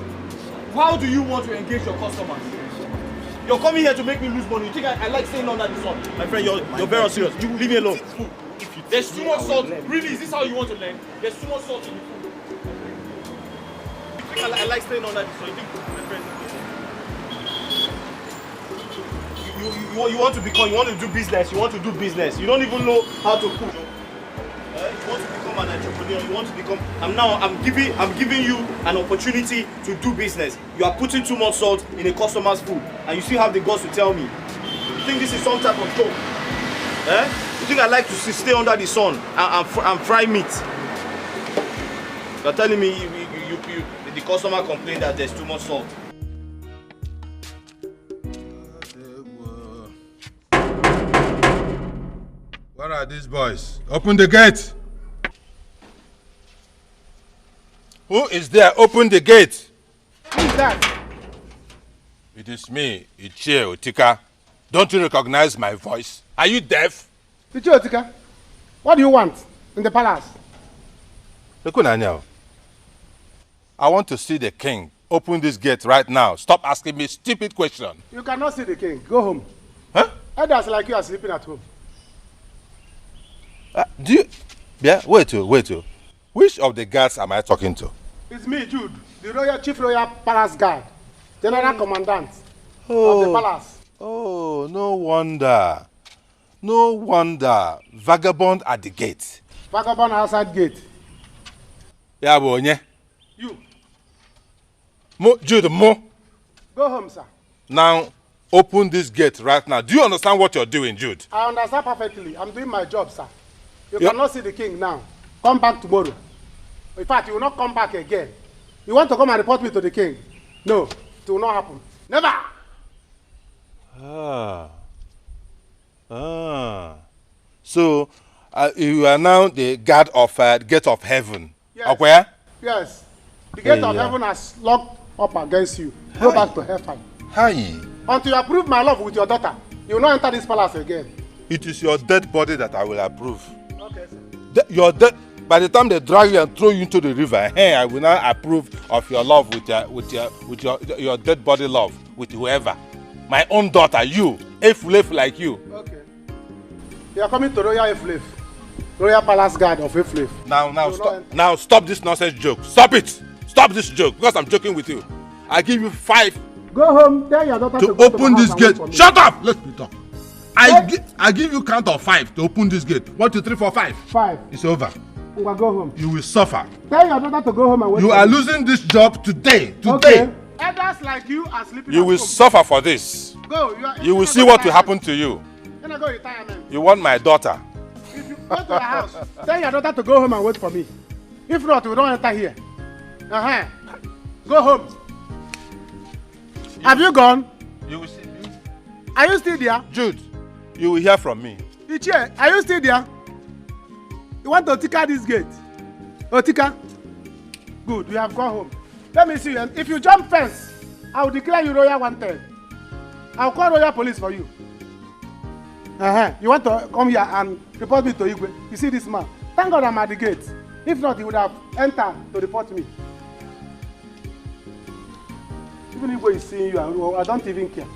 How do you want to engage your customers? You're coming here to make me lose money. You think I like staying under the sun? My friend, you're very serious. You leave me alone. There's too much salt. Really, is this how you want to learn? There's too much salt in the food. You think I like staying under the sun? You think, my friend, you want to do business. You don't even know how to cook. You want to become an entrepreneur. You want to become. I'm giving you an opportunity to do business. You are putting too much salt in a customer's food, and you still have the guts to tell me. You think this is some type of joke? Eh? You think I like to stay under the sun and fry meat? You're telling me the customer complained that there's too much salt. Where are these boys? Open the gate. Who is there? Open the gate. Who is that? It is me, Ichie Otika. Don't you recognize my voice? Are you deaf? Ichie Otika, what do you want in the palace? Look, I want to see the king. Open this gate right now. Stop asking me stupid questions. You cannot see the king. Go home. Huh? Elders like you are sleeping at home. Do you... Yeah, wait. Which of the guards am I talking to? It's me, Jude, the Chief Royal Palace Guard, General Commandant of the palace. Oh, no wonder. No wonder. Vagabond at the gate. Vagabond outside gate. Yeah, bonye. You. Jude, Go home, sir. Now, open this gate right now. Do you understand what you're doing, Jude? I understand perfectly. I'm doing my job, sir. You cannot see the king now. Come back tomorrow. In fact, you will not come back again. You want to come and report me to the king? No, it will not happen. Never! So, you are now the guard of gate of heaven. Yes. Where? Yes. The gate of heaven has locked up against you. Go back to hellfire. Hi. Until you approve my love with your daughter, you will not enter this palace again. It is your dead body that I will approve. Okay, sir. Your dead. By the time they drag you and throw you into the river, I will not approve of your love with your dead body love with whoever. My own daughter, you, Efulef like you. Okay. You are coming to Royal Efulef, Royal Palace Guard of Efulef. Now stop this nonsense joke. Stop it. Stop this joke because I'm joking with you. I give you 5. Go home. Tell your daughter to go open this gate. Shut up. Let me talk. I give you count of 5 to open this gate. 1, 2, 3, 4, 5. 5. It's over. Go home. You will suffer. Tell your daughter to go home and wait. You are losing this job today. Okay. Elders like you are sleeping. You will suffer for this. Go. You will see what will happen to you. Go retirement. You want my daughter. If you go to your house, tell your daughter to go home and wait for me. If not, we don't enter here. Go home. Have you gone? You will see. Are you still there? Jude, you will hear from me. Ichie, are you still there? You want to Otika this gate? Otika? Good, you have gone home. Let me see you. If you jump fence, I will declare you royal wanted. I will call royal police for you. You want to come here and report me to Igwe? You see this man? Thank God I'm at the gate. If not, he would have entered to report me. Even Igwe is seeing you, I don't even care.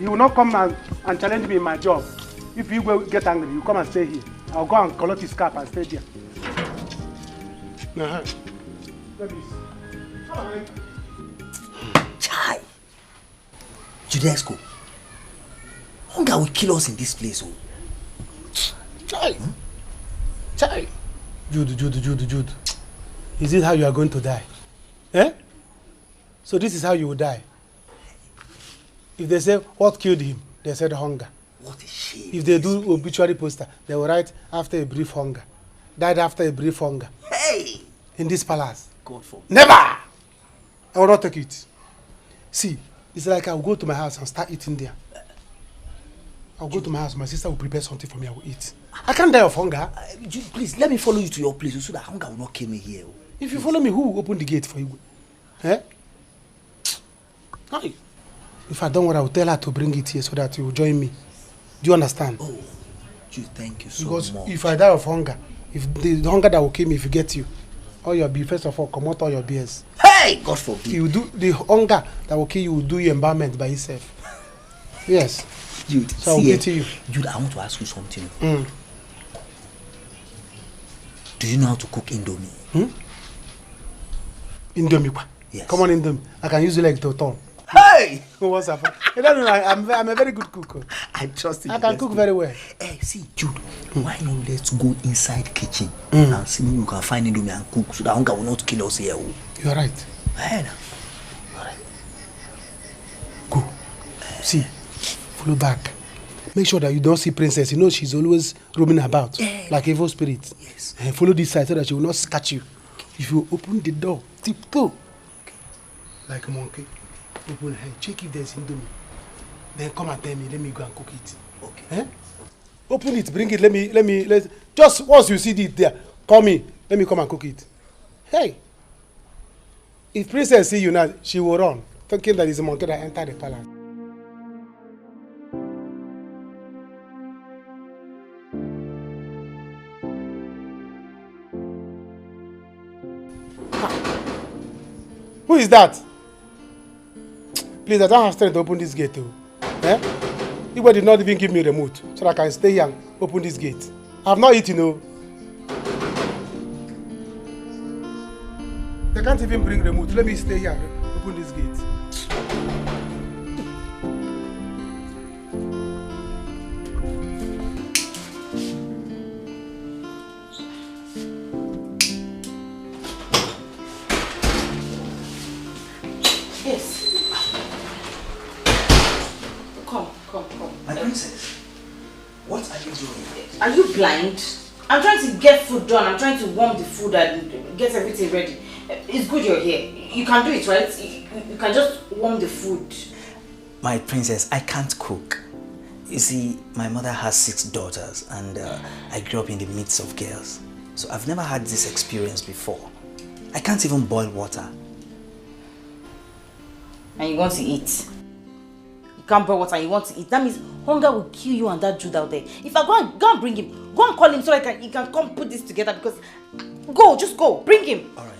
He will not come and challenge me in my job. If Igwe get angry, you come and stay here. I'll go and collect his cap and stay there. Chai! Judesco, hunger will kill us in this place. Oh. Chai! Chai! Jude. Is it how you are going to die? So this is how you will die. If they say, what killed him? They said hunger. What a shame. If they do obituary poster, they will write after a brief hunger. Died after a brief hunger. Hey! In this palace. God forbid. Never! I will not take it. See, it's like I will go to my house and start eating there. I'll go to my house, my sister will prepare something for me, I will eat. I can't die of hunger. Please, let me follow you to your place so that hunger will not kill me here. If you follow me, who will open the gate for you? If I don't want, I will tell her to bring it here so that you will join me. Do you understand? Oh, thank you so because much. Because if I die of hunger, if the hunger that will kill me, if you get you, all your beer, first of all, come out all your beers. Hey, God forbid. You do the hunger that will kill you, will do your embalmment by yourself. Yes. Jude, so I'll get to you. Jude, I want to ask you something. Do you know how to cook Indomie? Indomie? Yes. Come on, Indomie. I can use your leg to turn. Hey! What's up? I'm a very good cook. I trust you. I can cook very well. Hey, see, Jude, why not let's go inside kitchen and see if you can find Indomie and cook so that hunger will not kill us here. You're right. Hey, Go. See, follow back. Make sure that you don't see princess. You know she's always roaming about like evil spirit. Yes. And follow this side so that she will not scratch you. If you open the door, tiptoe like a monkey. Open her, check if there's indomie. Then come and tell me. Let me go and cook it. Okay. Eh? Open it, bring it. Let just once you see it there, call me. Let me come and cook it. Hey, if princess see you now, she will run, thinking that it's a monkey that entered the palace. Who is that? Please, I don't have strength to open this gate. Eh? People did not even give me a remote so that I can stay here and open this gate. I have not eaten. They can't even bring remote. Let me stay here and open this gate. My princess, what are you doing? Are you blind? I'm trying to get food done. I'm trying to warm the food and get everything ready. It's good you're here. You can do it, right? You can just warm the food. My princess, I can't cook. You see, my mother has 6 daughters and I grew up in the midst of girls. So I've never had this experience before. I can't even boil water. And you want to eat? You can't boil water and you want to eat. That means hunger will kill you and that Jude out there. If I go and bring him, go and call him so he can come put this together because... Just go. Bring him. All right.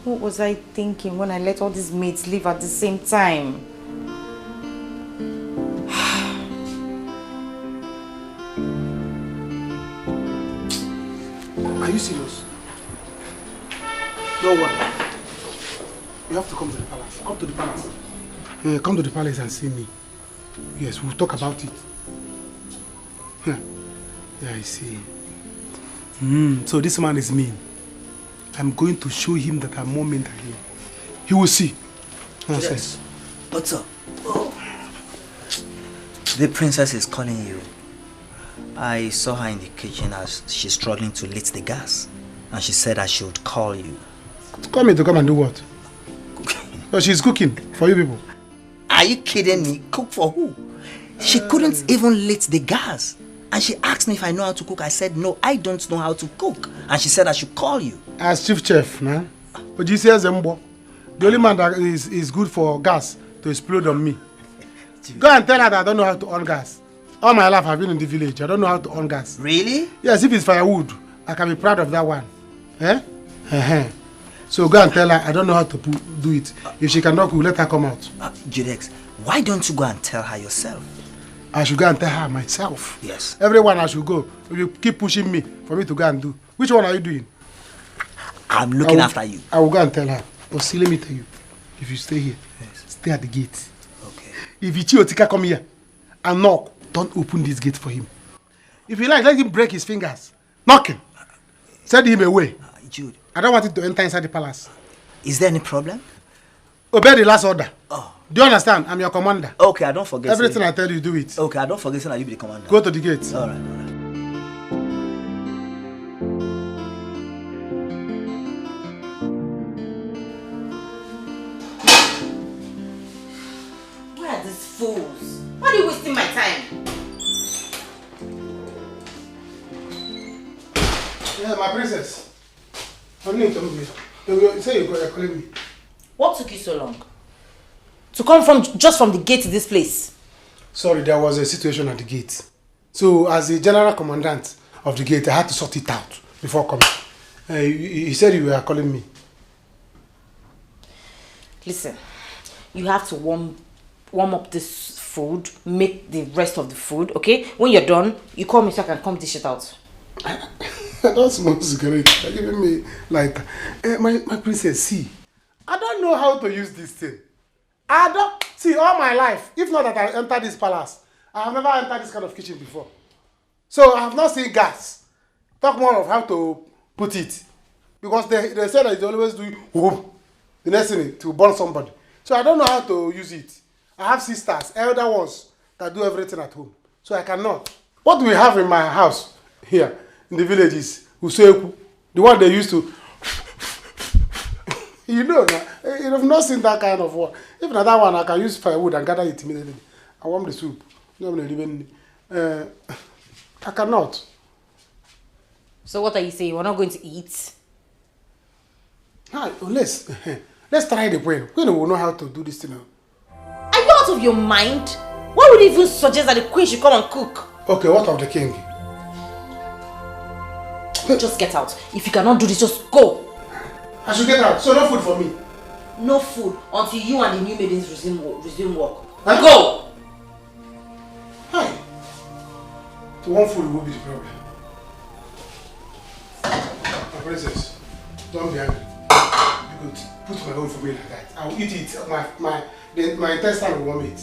What was I thinking when I let all these maids leave at the same time? Are you serious? No one. You have to come to the palace. Come to the palace. Come to the palace and see me. Yes, we'll talk about it. Yeah, I see. So this man is mean. I'm going to show him that I'm more mean than him. He will see. Nonsense. What's up? Oh. The princess is calling you. I saw her in the kitchen as she's struggling to lit the gas. And she said I should call you. Call me to come and do what? Oh, she's cooking for you people. Are you kidding me? Cook for who? She couldn't even lit the gas. And she asked me if I know how to cook. I said, no, I don't know how to cook. And she said I should call you. As chief chef, nah? But you see, the only man that is good for gas to explode on me. Go and tell her that I don't know how to on gas. All my life I've been in the village. I don't know how to on gas. Really? Yes, if it's firewood, I can be proud of that one. Eh? So go and tell her I don't know how to do it. If she cannot cook, let her come out. Judex, why don't you go and tell her yourself? I should go and tell her myself. Yes. Everyone I should go. You keep pushing me for me to go and do. Which one are you doing? I'm looking after you. I will go and tell her. But see, let me tell you. If you stay here, stay at the gate. Okay. If Ichiotika come here and knock, don't open this gate for him. If you like, let him break his fingers. Knocking. Send him away. Jude. I don't want him to enter inside the palace. Is there any problem? Obey the last order. Oh. Do you understand? I'm your commander. Okay, I don't forget. Everything I tell you, do it. Okay, I don't forget that you be the commander. Go to the gate. All right. Where are these fools? Why are you wasting my time? Yeah, my princess. I'm new to me. You say you're calling me. What took you so long? To come just from the gate to this place? Sorry, there was a situation at the gate. So, as the general commandant of the gate, I had to sort it out before coming. You said you were calling me. Listen, you have to warm up this food, make the rest of the food, okay? When you're done, you call me so I can come dish it out. That's not great. You're giving me like my princess, see. I don't know how to use this thing. I don't see all my life. If not that I entered this palace, I have never entered this kind of kitchen before. So I have not seen gas. Talk more of how to put it. Because they say that they always do whoop. the next thing to burn somebody. So I don't know how to use it. I have sisters, elder ones, that do everything at home. So I cannot. What we have in my house here in the village is useku, the one they used to. You know, you have not seen that kind of one. Even that one, I can use firewood and gather it immediately. I want the soup. I cannot. So what are you saying? We're not going to eat? Let's try the way. We will know how to do this thing now. Are you out of your mind? Why would you even suggest that the queen should come and cook? Okay, what of the king? Just get out. If you cannot do this, just go. I should get out. So no food for me? No food until you and the new maidens resume work. Huh? Go! Hi. So one food will be the problem. My princess, don't be angry. You could put my own for me like that. I will eat it. My intestine will warm it.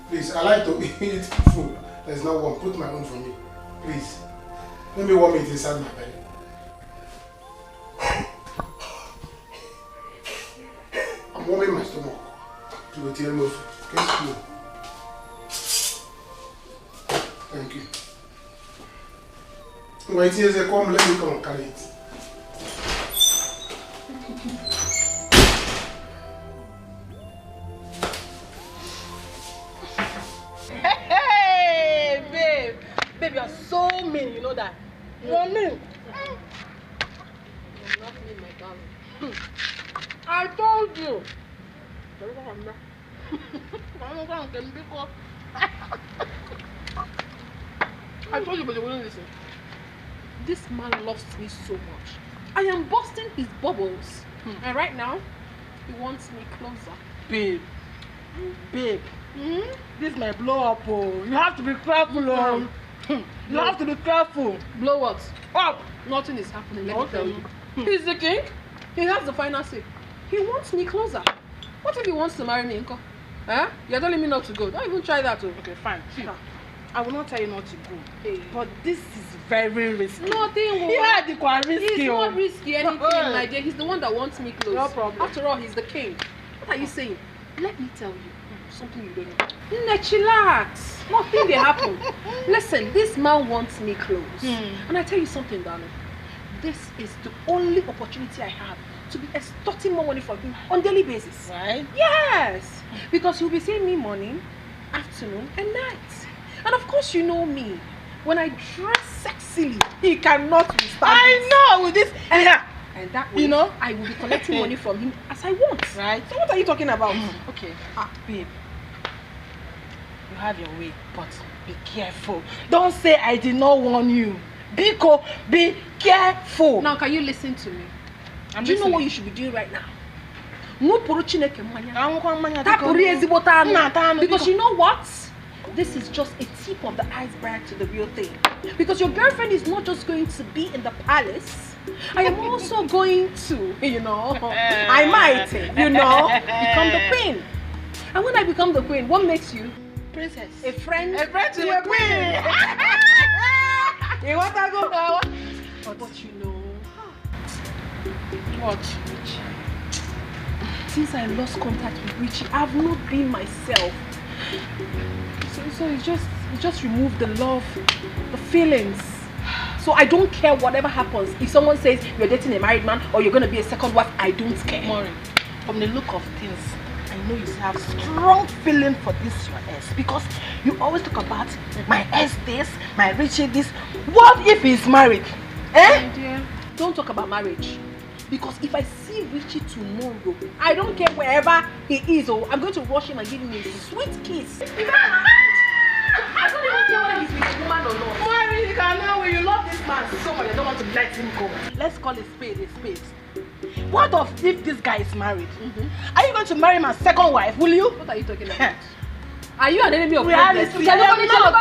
Please, I like to eat food that is not warm. Put my own for me. Please. Let me warm it inside my belly. I'm warming my stomach to the tail move. Get slow. Thank you. Wait here, say come, let me come and carry it. Hey, babe. Babe, you're so mean, you know that. You're mean. You're not mean, my darling. I told you. I told you, but you wouldn't listen. This man loves me so much. I am busting his bubbles. And right now, he wants me closer. Babe. Babe. This might blow up. Oh. You have to be careful. You have to be careful. Blow what? Up. Nothing is happening, let me tell you. He's the king. He has the final say. He wants me closer. What if he wants to marry me, Nko? Huh? You're telling me not to go. Don't even try that. Okay, fine. See, I will not tell you not to go. Hey. But this is very risky. Nothing will. Yeah, it's risky. He's not risky anything, my dear. He's the one that wants me close. No problem. After all, he's the king. What are you saying? Let me tell you something you don't know. Chillax. Nothing will happen. Listen, this man wants me close. And I tell you something, darling. This is the only opportunity I have to be extorting more money from him on a daily basis. Right? Yes. Because he'll be seeing me morning, afternoon, and night. And of course, you know me. When I dress sexily, he cannot withstand I know with this. And that way, you know, I will be collecting money from him as I want. Right? So what are you talking about? Okay. Babe. You have your way, but be careful. Don't say I did not warn you. Biko, be careful. Now, can you listen to me? Do you know what you should be doing right now? Because you know what? This is just a tip of the iceberg to the real thing. Because your girlfriend is not just going to be in the palace. I am also going to, you know, I might, you know, become the queen. And when I become the queen, what makes you? Princess. A friend to the queen. You want to go now? But you know. What? Richie. Since I lost contact with Richie, I've not been myself. So it just removed the love, the feelings. So I don't care whatever happens. If someone says you're dating a married man or you're going to be a second wife, I don't care. Maureen, from the look of things, I know you have strong feeling for this your ex. Because you always talk about my ex this, my Richie this. What if he's married? Eh? My dear, don't talk about marriage. Because if I see Richie tomorrow, I don't care wherever he is, or I'm going to rush him and give him a sweet kiss. I don't even care whether he's with a woman or not. Mary, you can know when you love this man so much, I don't want to let him go. Let's call a spade a spade. What if this guy is married? Are you going to marry my second wife, will you? What are you talking about? Are you an enemy of reality? Let me talk.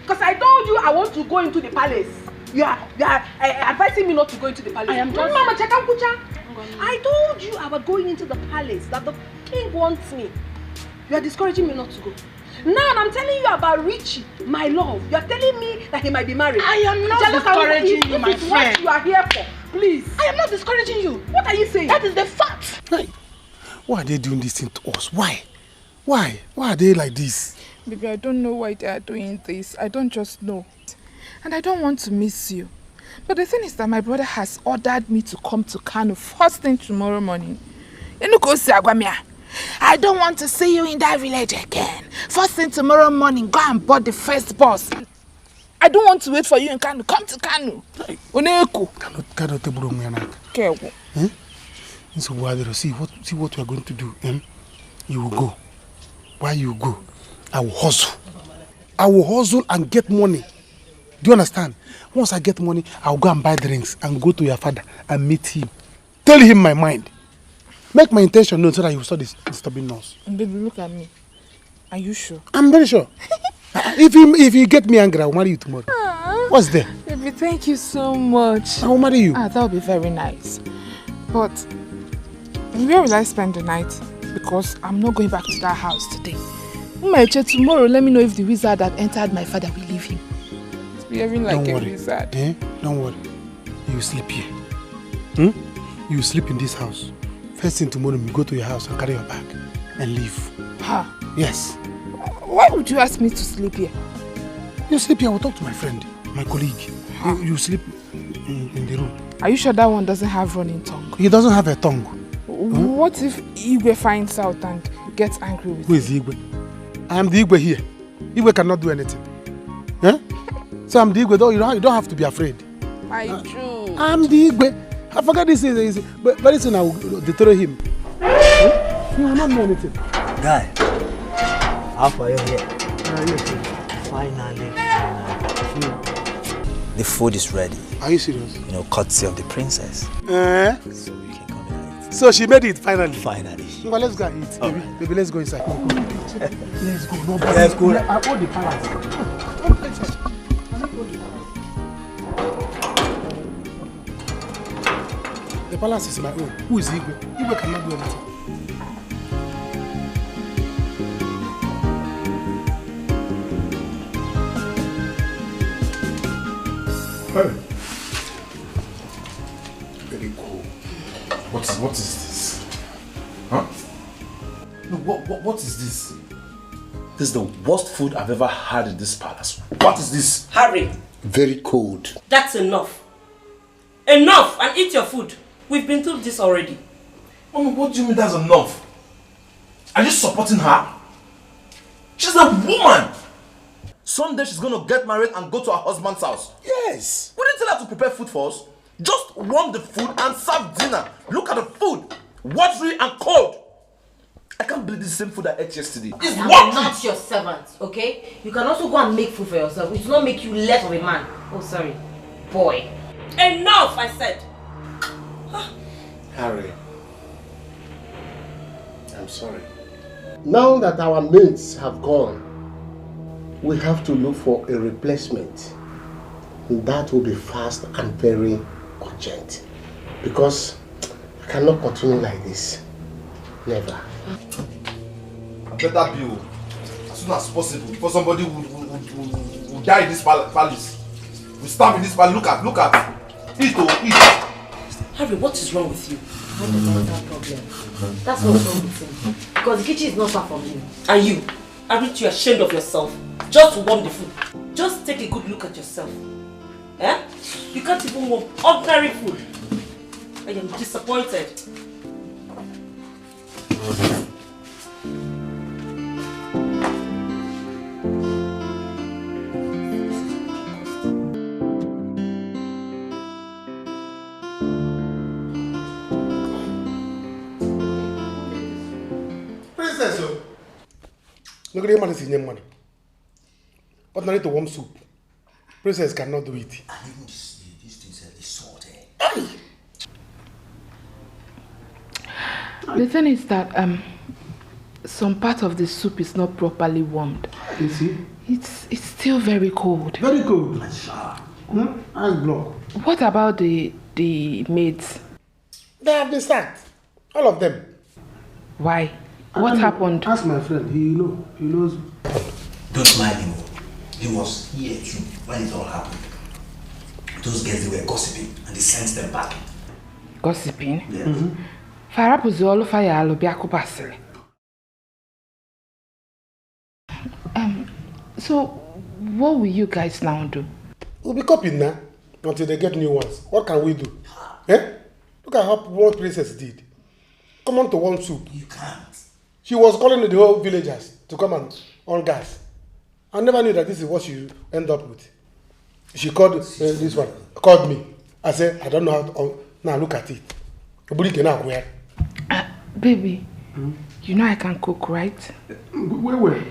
Because I told you I want to go into the palace. You are advising me not to go into the palace. I am just... Mama, I told you about going into the palace, that the king wants me. You are discouraging me not to go. Now I'm telling you about Richie, my love. You are telling me that he might be married. I am not discouraging you, my friend. What you are here for. Please. I am not discouraging you. What are you saying? That is the fact. Right. Why are they doing this thing to us? Why? Why? Why are they like this? Baby, I don't know why they are doing this. I don't just know. And I don't want to miss you. But the thing is that my brother has ordered me to come to Kano first thing tomorrow morning. I don't want to see you in that village again. First thing tomorrow morning, go and board the first bus. I don't want to wait for you in Kano. Come to Kano. Kano teburu myanaka. Kewo. So see what we are going to do. You will go. Why you go? I will hustle. I will hustle and get money. Do you understand? Once I get money, I'll go and buy drinks and go to your father and meet him. Tell him my mind. Make my intention known so that he will stop disturbing us. Baby, look at me. Are you sure? I'm very sure. If you get me angry, I'll marry you tomorrow. What's there? Baby, thank you so much. I will marry you. That will be very nice. But where will I spend the night? Because I'm not going back to that house today. Tomorrow, let me know if the wizard that entered my father will leave him. It's behaving like a wizard. Don't worry. You sleep here. You sleep in this house. First thing tomorrow, you go to your house and carry your bag and leave. Yes. Why would you ask me to sleep here? You sleep here. I will talk to my friend, my colleague. You sleep in the room. Are you sure that one doesn't have running tongue? He doesn't have a tongue. What if Igwe finds out and gets angry with Who is Igwe? I am the Igwe here. Igwe cannot do anything. So I'm the Igwe. You don't have to be afraid. My Jew. I'm the Igwe. I forgot this is easy. But very soon I will deter him. He will not know anything. Guy, how far are you here? Finally. The food is ready. Are you serious? You know, courtesy of the princess. So you can come and eat. So she made it finally? Finally. Well, let's go and eat. Baby, let's go inside. Let's go. No, let's go. I own the palace. The palace is my own. Who is Igwe? Igwe cannot do anything. Very cool. What is this? Huh? No, what is this? This is the worst food I've ever had in this palace. What is this? Harry. Very cold. That's enough. Enough, and eat your food. We've been through this already. Mommy, what do you mean that's enough? Are you supporting her? She's a woman! Someday she's gonna get married and go to her husband's house. Yes! We didn't tell her to prepare food for us. Just warm the food and serve dinner. Look at the food. Watery and cold. I can't believe this is the same food I ate yesterday. It's I'm watery. not your servant, okay? You can also go and make food for yourself. It will not make you less of a man. Oh, sorry. Boy. Enough, I said. Harry, I'm sorry. Now that our mates have gone, we have to look for a replacement. That will be fast and very urgent. Because I cannot continue like this. Never. I better be as soon as possible before somebody will die in this palace. We starve in this palace. Look at. Eat. Harry, what is wrong with you? How does that have problem? That's what's wrong with him. Because the kitchen is not far from him. And you? Aren't you ashamed of yourself? Just warm the food. Just take a good look at yourself. You can't even warm ordinary food. I am disappointed. Look at him, is in money. Ordinary to warm soup. Princess cannot do it. And even these things are salty. The thing is that some part of the soup is not properly warmed. You see? It's still very cold. Very cold. Ice block. What about the maids? They have been sacked. All of them. Why? What happened? Ask my friend. He knows. Don't mind him. He was here too when it all happened. those girls, they were gossiping and they sent them back. Gossiping? Yeah. Farapuzolo fayalo biakupasile. So, what will you guys now do? We'll be copied now until they get new ones. What can we do? Eh? Look at what Princess did. Come on to one soup. You can't. She was calling the whole villagers to come and on gas. I never knew that this is what she end up with. She called this one, called me. I said, I don't know how to, now look at it. Baby, you know I can cook, right? Where?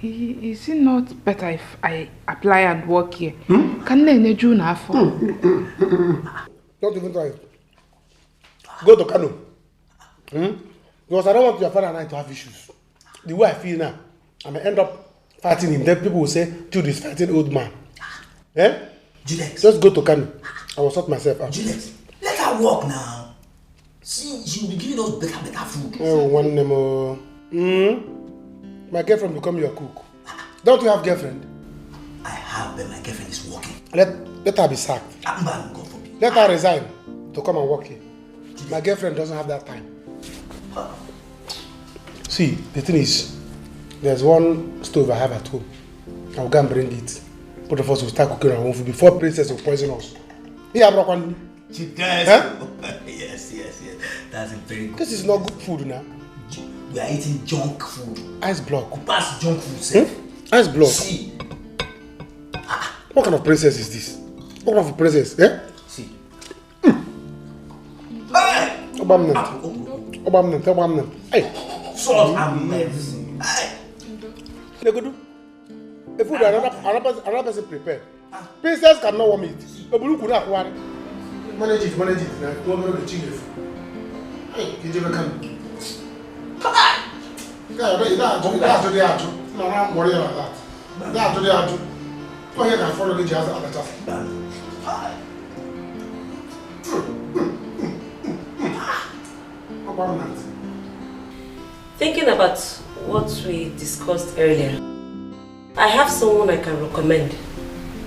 Is it not better if I apply and work here? Can I do now for? Don't even try it. Go to Kano. Because I don't want your father and I to have issues. The way I feel now, I may end up fighting him. Then people will say, Jude is fighting old man. Eh? Juliet. Just go to Kano. I will sort myself out. Juliet, let her walk now. See, she will be giving us better food. Oh, one more. My girlfriend become your cook. Don't you have girlfriend? I have, but my girlfriend is working. Let her be sacked. God forbid. Let her resign to come and work here. My girlfriend doesn't have that time. See, the thing is, there's one stove I have at home. I'll go and bring it. Both of us will start cooking our own food before Princess will poison us. Yeah, bro. She does. Huh? Yes. That's a very good. This is not good food now. We are eating junk food. Ice block. Pass junk food, sir. Ice block. See. What kind of princess is this? What kind of princess? Eh? See. Obamnant. Hey. Salt and medicine. Hey. Legodu. The food another person prepared. Princess cannot warm it. Manage it. Now, go over the chicken. Hey, you never come. That's no, I'm worried about that. That's what they are doing. Go ahead and follow the jazz at the top. Thinking about what we discussed earlier, I have someone I can recommend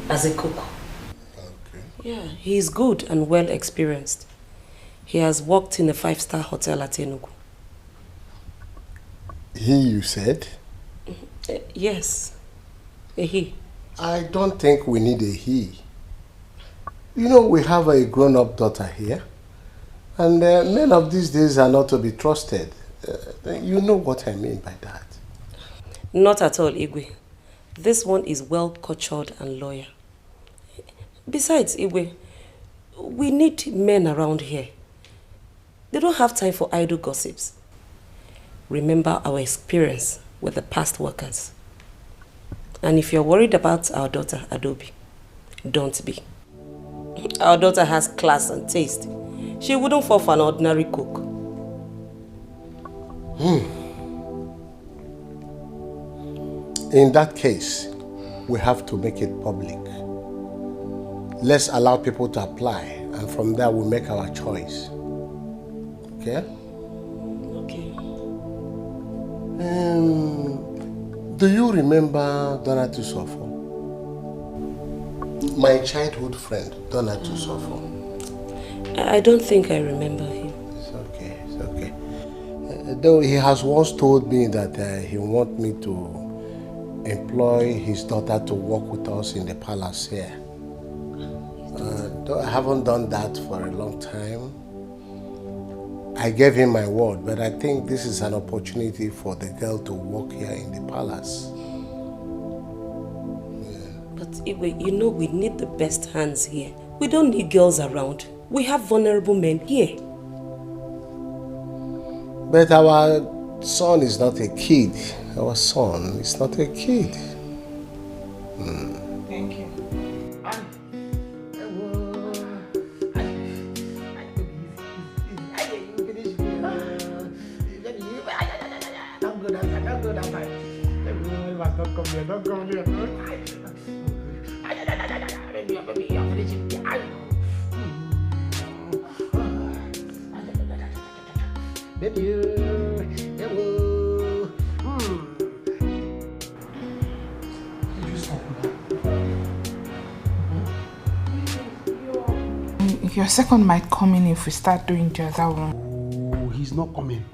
as a cook. Okay. Yeah, he is good and well experienced. He has worked in a 5-star hotel at Enugu. He, you said? Yes, a he. I don't think we need a he. You know, we have a grown-up daughter here. And men of these days are not to be trusted. You know what I mean by that. Not at all, Igwe. This one is well cultured and loyal. Besides, Igwe, we need men around here. They don't have time for idle gossips. Remember our experience with the past workers. And if you're worried about our daughter, Adobe, don't be. Our daughter has class and taste. She wouldn't fall for an ordinary cook. In that case, we have to make it public. Let's allow people to apply, and from there we'll make our choice. Okay? Okay. Do you remember Donna Tusofo? My childhood friend, Donna Tusofo. I don't think I remember him. It's okay. Though he has once told me that he wants me to employ his daughter to work with us in the palace here. Though I haven't done that for a long time. I gave him my word, but I think this is an opportunity for the girl to work here in the palace. But Igwe, you know we need the best hands here. We don't need girls around. We have vulnerable men here. But our son is not a kid. Our son is not a kid. Thank you. Don't come here. Your second might come in if we start doing the other one. Oh, he's not coming.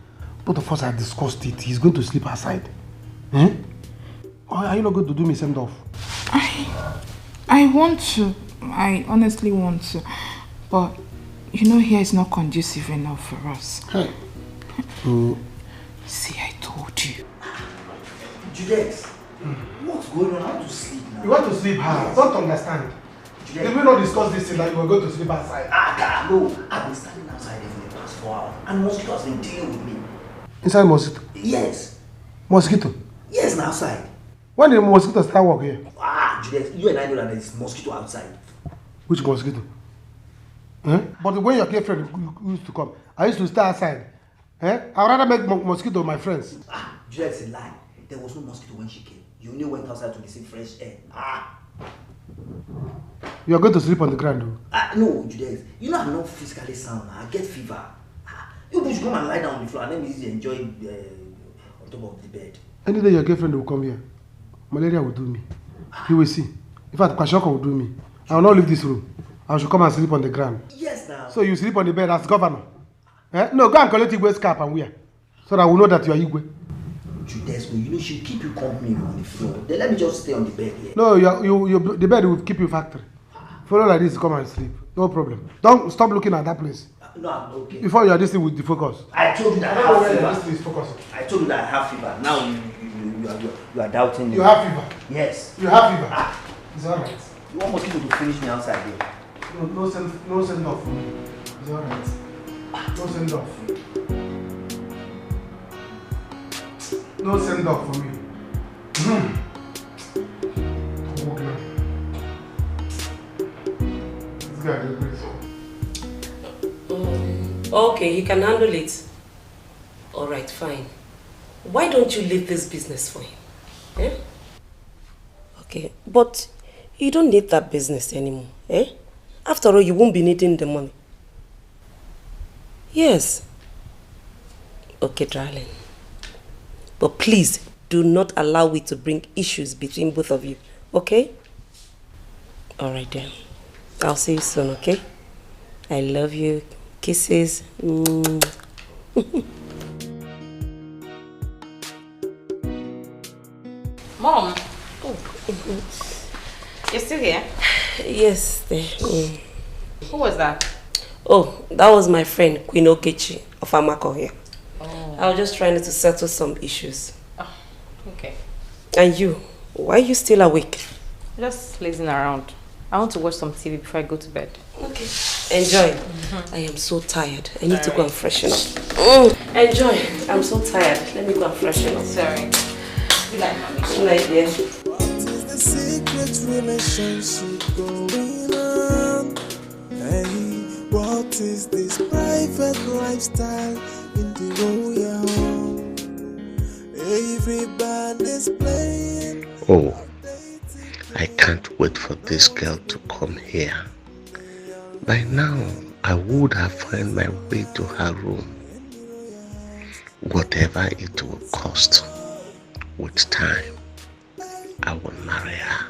Both of us have discussed it. He's going to sleep outside. Eh? Or are you not going to do me send off? I want to. I honestly want to. But you know here is not conducive enough for us. Hey. See, I told you. Juliet, what's going on? I want to sleep now. You want to sleep? I don't understand. Juliet, did we not discuss this thing that you were going to sleep outside? No, I've been standing outside for the past 4 hours and mosquito has been dealing with me. Inside mosquito? Yes. Mosquito? Yes, now outside. When did the mosquito start work here? Juliet, you and I know that there's mosquito outside. Which mosquito? Eh? But when your girlfriend used to come, I used to stay outside. Eh? I'd rather make mosquito my friends. Juliet, it's a lie. There was no mosquito when she came. You only went outside to receive fresh air. You are going to sleep on the ground, though? No, Juliet. You know I'm not physically sound. I get fever. You should come and lie down on the floor and let me enjoy on top of the bed. Any day your girlfriend will come here, malaria will do me. You will see. In fact, Kwashoko will do me. I will not leave this room. I should come and sleep on the ground. Yes, now. So you sleep on the bed as governor? Eh? No, go and collect Igwe's cap and wear. So that we know that you are Igwe. Juliet, you know she'll keep you company on the floor. Then let me just stay on the bed here. No, the bed will keep you factory. Follow like this, come and sleep. No problem. Don't stop looking at that place. No, I'm okay. Before you are this thing with the focus. I told you that I have fever. I told you that I have fever. Now you are doubting me. You have fever? Yes. You have fever? It's alright. You want mosquito to finish me outside here? No send off for me. It's alright. No send off. No send off for me. This guy is crazy. Okay, you can handle it. Alright, fine. Why don't you leave this business for him? Eh? Okay, but you don't need that business anymore. Eh? After all, you won't be needing the money. Yes. Okay, darling. But please, do not allow it to bring issues between both of you. Okay? Alright then. I'll see you soon, okay? I love you. Kisses. Mom. Oh. You're still here? Yes. Who was that? Oh, that was my friend, Queen Okechi of Amako here. Oh. I was just trying to settle some issues. Oh, okay. And you? Why are you still awake? Just lazing around. I want to watch some TV before I go to bed. Okay. Enjoy. I am so tired. I need to go and freshen up. Enjoy. I'm so tired. Let me go and freshen up. Sorry. Good night, mommy. Good night, dear. What is the secret relationship going on? Hey, what is this private lifestyle in the royal home? Everybody's playing. Oh, I can't wait for this girl to come here. By now, I would have found my way to her room. Whatever it will cost, with time, I will marry her.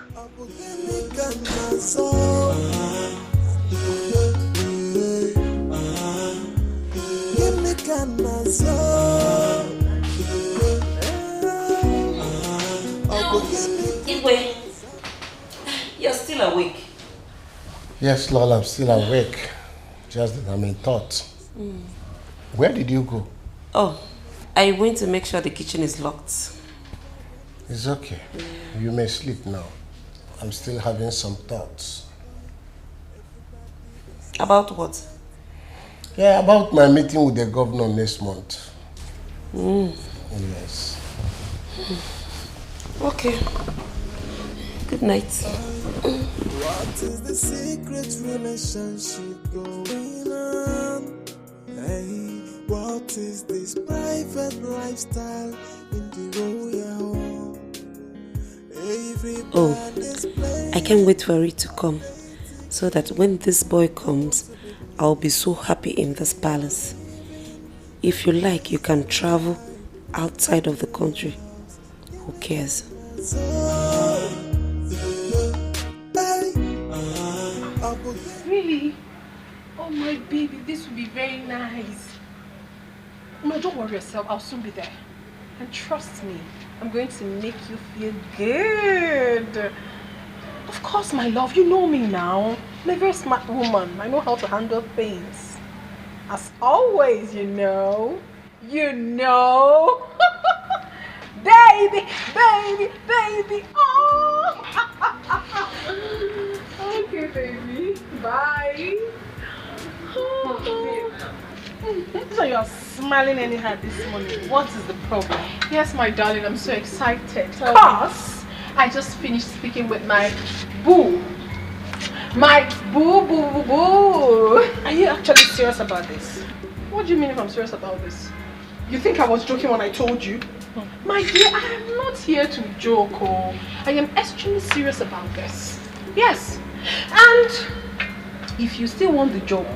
Igwe, you're still awake. Yes, Lord, I'm still awake. Just that I'm in thought. Where did you go? Oh, I went to make sure the kitchen is locked. It's okay. You may sleep now. I'm still having some thoughts. About what? Yeah, about my meeting with the governor next month. Yes. Okay. Good night. What is the secret relationship going on? Hey, what is this private lifestyle in the royal home? Oh, I can't wait for it to come, so that when this boy comes, I'll be so happy in this palace. If you like, you can travel outside of the country. Who cares? Really? Oh my baby, this will be very nice. No, don't worry yourself, I'll soon be there. And trust me, I'm going to make you feel good. Of course, my love, you know me now. I'm a very smart woman. I know how to handle things. As always, you know. You know. Baby, baby, baby. Oh. Okay, baby. Bye. So you're smiling anyhow this morning. What is the problem? Yes, my darling, I'm so excited. Because I just finished speaking with my boo. My boo, boo, boo, boo. Are you actually serious about this? What do you mean if I'm serious about this? You think I was joking when I told you? My dear, I am not here to joke. Oh. I am extremely serious about this. Yes. And if you still want the job,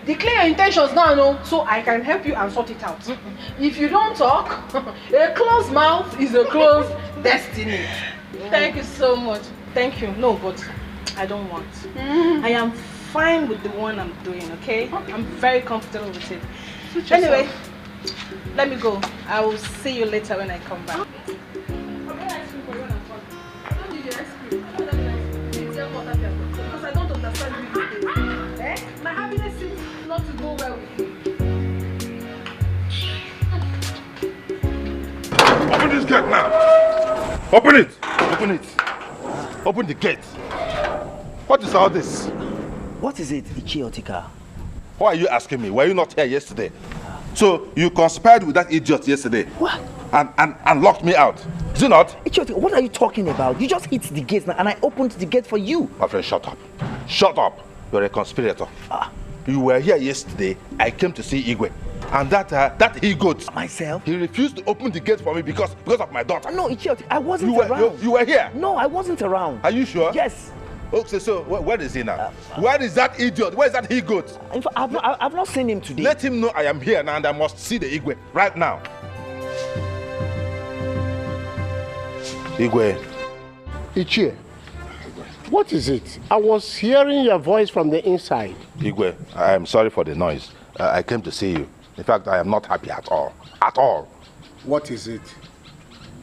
declare your intentions now, no, so I can help you and sort it out. If you don't talk, a closed mouth is a closed destiny. Thank you so much. Thank you. No, but I don't want. I am fine with the one I'm doing, okay? I'm very comfortable with it. Anyway, let me go. I will see you later when I come back. Because I don't understand you. Eh? My happiness seems not to go well with you. Open this gate now. Open it. Open it. Open the gate. What is all this? What is it, Ichi Otika? Why are you asking me? Were you not here yesterday? So you conspired with that idiot yesterday? What? And locked me out. Is it not? Ichi Otika, what are you talking about? You just hit the gate now and I opened the gate for you. My friend, shut up. Shut up. You're a conspirator. You were here yesterday. I came to see Igwe. And that he-goat. Myself? He refused to open the gate for me because of my daughter. No, Ichi Otika, I wasn't around. You were here? No, I wasn't around. Are you sure? Yes. Okay, so where is he now? Where is that idiot? Where is that he-goat? In fact, I've not seen him today. Let him know I am here now and I must see the Igwe right now. Igwe. Ichie, what is it? I was hearing your voice from the inside. Igwe, I am sorry for the noise. I came to see you. In fact, I am not happy at all. At all. What is it?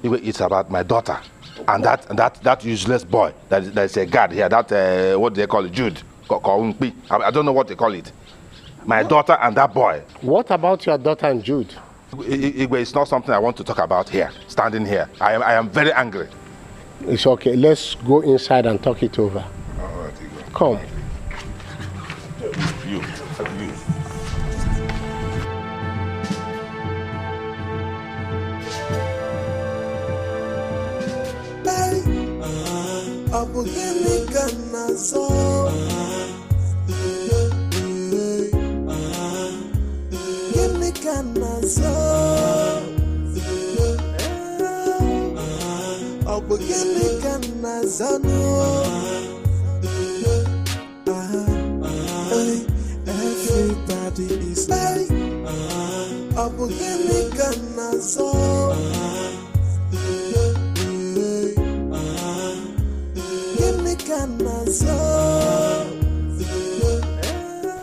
Igwe, it's about my daughter. And that useless boy that's a guard here, that what they call it, Jude. I don't know what they call it. My daughter and that boy. What about your daughter and Jude? Igwe, it's not something I want to talk about here, standing here. I am very angry. It's okay. Let's go inside and talk it over. All right, Igwe. Come. You. Everybody is like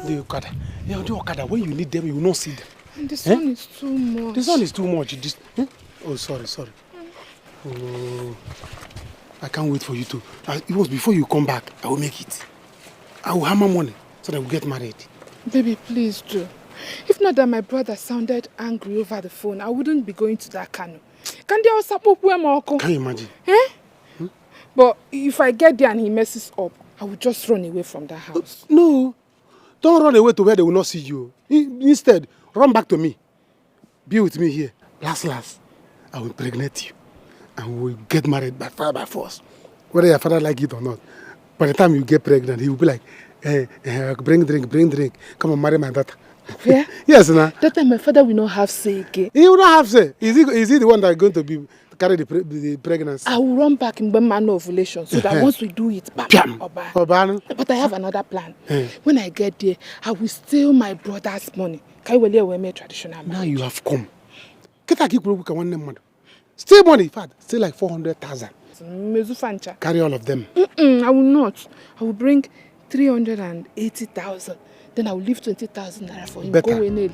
The Okada. Yeah, the Okada. When you need them, you will not see them. And the sun is too much. The sun is too much. Oh, sorry. Oh, I can't wait for you to. It was before you come back. I will make it. I will hammer money so that we'll get married. Baby, please do. If not that my brother sounded angry over the phone, I wouldn't be going to that canoe. Can you imagine? Eh? But if I get there and he messes up, I will just run away from that house. No. Don't run away to where they will not see you. Instead, run back to me. Be with me here. Last, I will impregnate you. And we will get married by fire by force. Whether your father like it or not. By the time you get pregnant, he will be like, bring drink. Come and marry my daughter. Yeah? Yes, nah. That time my father will not have say again. He will not have say. Is he the one that is going to carry the pregnancy? I will run back in manner ovulation so that once we do it, but I have another plan. When I get there, I will steal my brother's money. Traditional now you have come. Steal money, in fact, still like 400,000. Carry all of them. I will not. I will bring 380,000. Then I will leave 20,000 naira for him. Better. Go in there.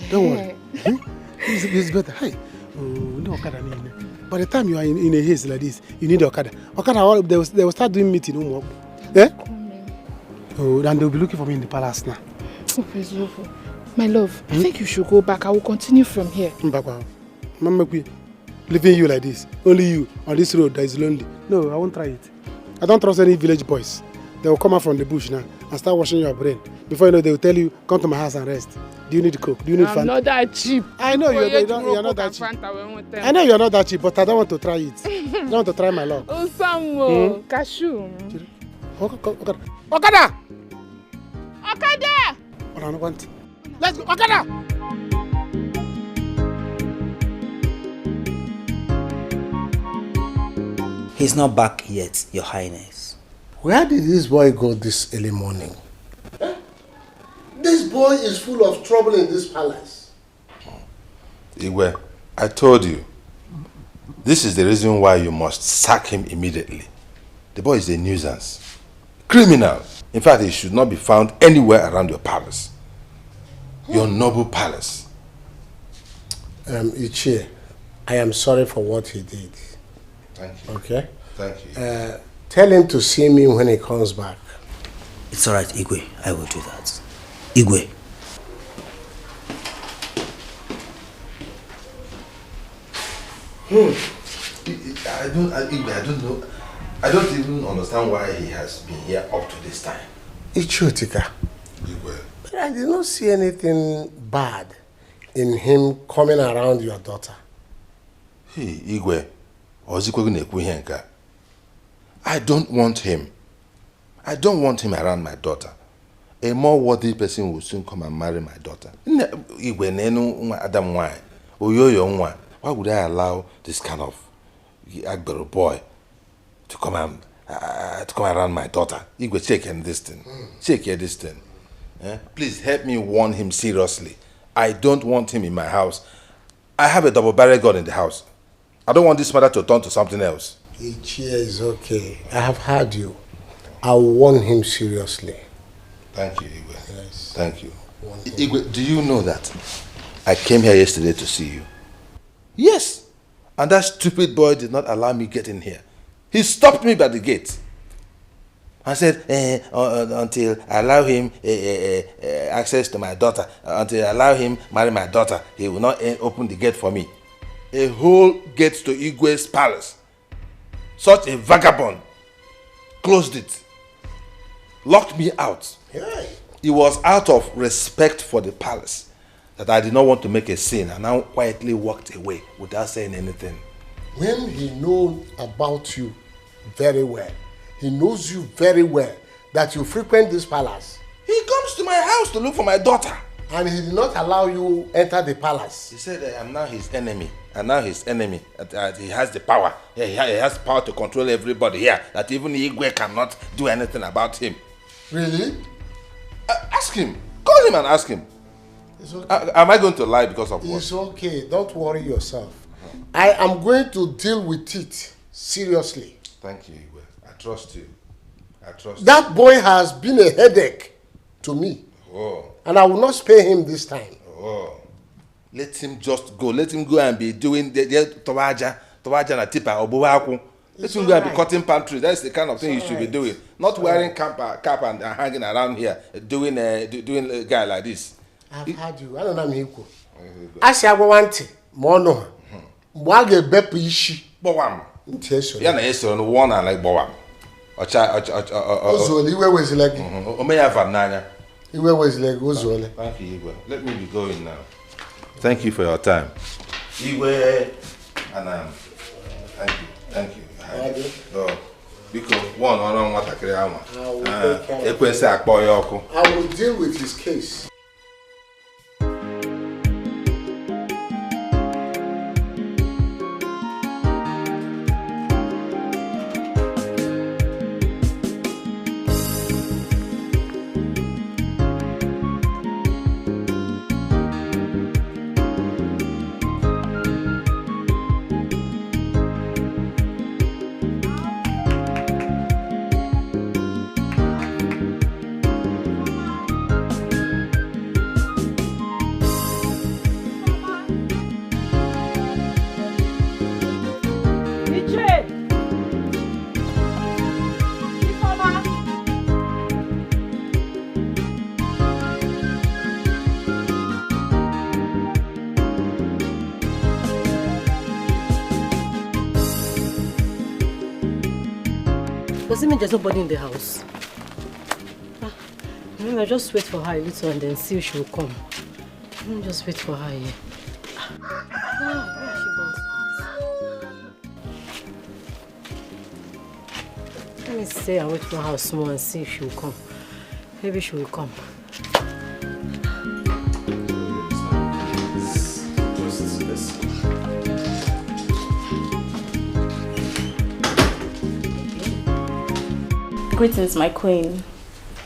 Don't worry. It's better. Hey, no Okada. By the time you are in a haze like this, you need Okada. Okada, they will start doing meeting. Eh? Oh, and they'll be looking for me in the palace now. My love, I think you should go back. I will continue from here. Mama, leaving you like this, only you on this road that is lonely. No, I won't try it. I don't trust any village boys. They will come out from the bush now and start washing your brain. Before you know, they will tell you, come to my house and rest. Do you need coke? Do you need Fanta? I'm not that cheap. I know you're not that cheap. I know you're not that cheap, but I don't want to try it. I don't want to try my luck. Osamo, cashew. Okada! Okada! Let's go, Okada! He's not back yet, Your Highness. Where did this boy go this early morning? This boy is full of trouble in this palace. Igwe, I told you, this is the reason why you must sack him immediately. The boy is a nuisance. Criminal. In fact, he should not be found anywhere around your palace. Your noble palace. Ichie, I am sorry for what he did. Thank you. Okay? Thank you. Tell him to see me when he comes back. It's alright, Igwe. I will do that. Igwe. I don't know. I don't even understand why he has been here up to this time. Ichutika. But I did not see anything bad in him coming around your daughter. Hey, Igwe. I don't want him. I don't want him around my daughter. A more worthy person will soon come and marry my daughter. Why would I allow this kind of Agbero boy to come around my daughter? Igwe, check this thing. Check this thing. Please help me warn him seriously. I don't want him in my house. I have a double-barrel gun in the house. I don't want this matter to turn to something else. Ichie is okay. I have heard you. I'll warn him seriously. Thank you, Igwe. Yes. Thank you. Igwe, do you know that I came here yesterday to see you? Yes. And that stupid boy did not allow me get in here. He stopped me by the gate. I said, until I allow him access to my daughter, until I allow him marry my daughter, he will not open the gate for me. A whole gate to Igwe's palace. Such a vagabond closed it, locked me out. Yeah. It was out of respect for the palace that I did not want to make a scene, and I quietly walked away without saying anything. When he knows about you very well, he knows you very well, that you frequent this palace. He comes to my house to look for my daughter. And he did not allow you enter the palace. He said, I am now his enemy. And now his enemy. He has the power. He has power to control everybody here. That even Igwe cannot do anything about him. Really? Ask him. Call him and ask him. It's okay. Am I going to lie because of what? It's okay. Don't worry yourself. I am going to deal with it seriously. Thank you, Igwe. I trust you. I trust you. That boy has been a headache to me. Oh. And I will not spare him this time. Oh. Let him just go. Let him go and be doing the towaja na tipa obuwaku. Let him go and be cutting palm trees. That's the kind of thing you should be doing. Not wearing cap and hanging around here doing a guy like this. I've heard you. I don't know Miko. Asi agwawante mono. Mwage bepu ishi. Bowam. Nteso. Ya na yeso no one and like bowam. Ozoli iwe wezilegi. Omeya vananya. Iwe wezilegi ozoli. Thank you, Igwe. Let me be going now. Thank you for your time. Igwe and thank you. Because one on what I will deal with his case. Does it mean there's nobody in the house? I'll just wait for her a little and then see if she will come. Let me just wait for her here. Where she goes? Let me stay and wait for her small and see if she will come. Maybe she will come. Greetings, my queen.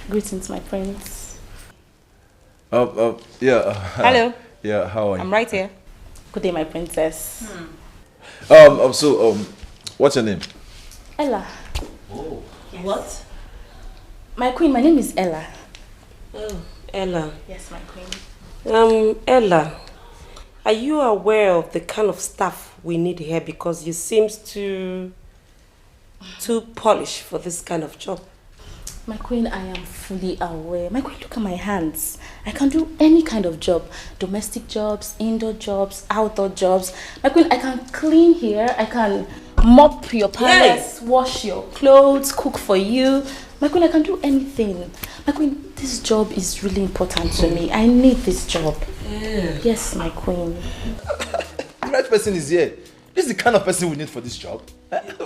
Greetings, my prince. Yeah. Hello. Yeah, how are you? I'm right here. Good day, my princess. What's your name? Ella. Oh. Yes. What? My queen, my name is Ella. Oh, Ella. Yes, my queen. Ella, are you aware of the kind of staff we need here? Because you seems too polished for this kind of job. My queen, I am fully aware. My queen, look at my hands. I can do any kind of job. Domestic jobs, indoor jobs, outdoor jobs. My queen, I can clean here. I can mop your palace, wash your clothes, cook for you. My queen, I can do anything. My queen, this job is really important to me. I need this job. Yes, my queen. The right person is here. This is the kind of person we need for this job.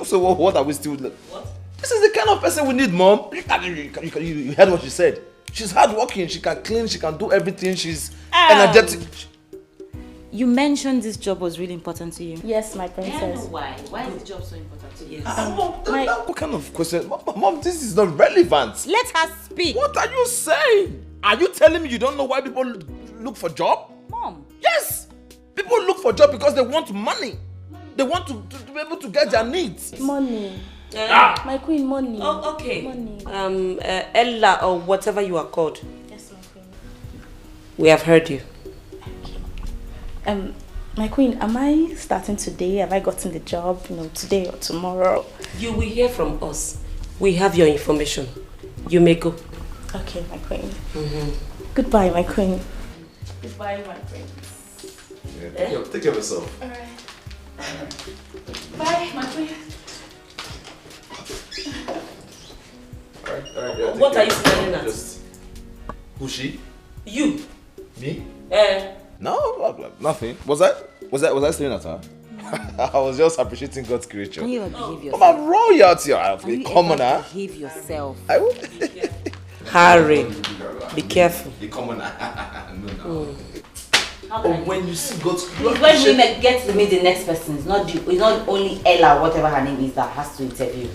So what are we still... What? This is the kind of person we need, Mom. You heard what she said. She's hardworking. She can clean. She can do everything. She's energetic. You mentioned this job was really important to you. Yes, my princess. Why? Why is the job so important to you? What kind of question? Mom, this is not relevant. Let her speak. What are you saying? Are you telling me you don't know why people look for job? Mom. Yes. People look for job because they want money. They want to be able to get their needs. Money. My queen, money. Oh, okay. Money. Ella or whatever you are called. Yes, my queen. We have heard you. My queen, am I starting today? Have I gotten the job, today or tomorrow? You will hear from us. We have your information. You may go. Okay, my queen. Goodbye, my queen. Goodbye, my queen. Yeah, take care of yourself. All right. Bye, my queen. All right, what are you staring at? Who's she? You. Me? No, nothing. Was I staring at her? I was just appreciating God's creature. Can you behave yourself? I'm a royalty. I'm a commoner. Behave yourself. I will. Harry, be careful. The commoner. No. When you see God's creature. When women get to meet the next person, it's not only Ella, whatever her name is, that has to interview.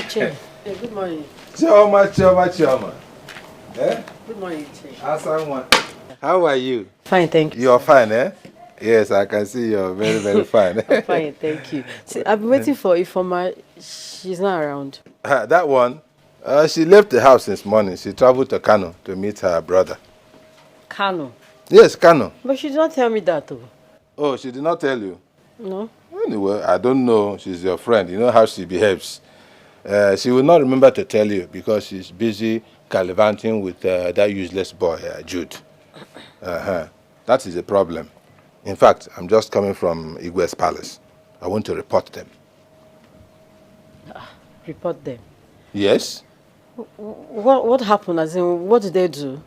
Chief. Good morning. Chioma. Good morning, Chief. How are you? Fine, thank you. You're fine, eh? Yes, I can see you're very, very fine. I'm fine, thank you. See, I've been waiting for Ifoma. She's not around. That one? She left the house this morning. She traveled to Kano to meet her brother. Kano? Yes, Kano. But she did not tell me that, though. Oh, she did not tell you? No. Anyway, I don't know. She's your friend. You know how she behaves. She will not remember to tell you because she's busy gallivanting with that useless boy, Jude. That is a problem. In fact, I'm just coming from Igwe's palace. I want to report them. Report them? Yes. What happened? As in, what did they do?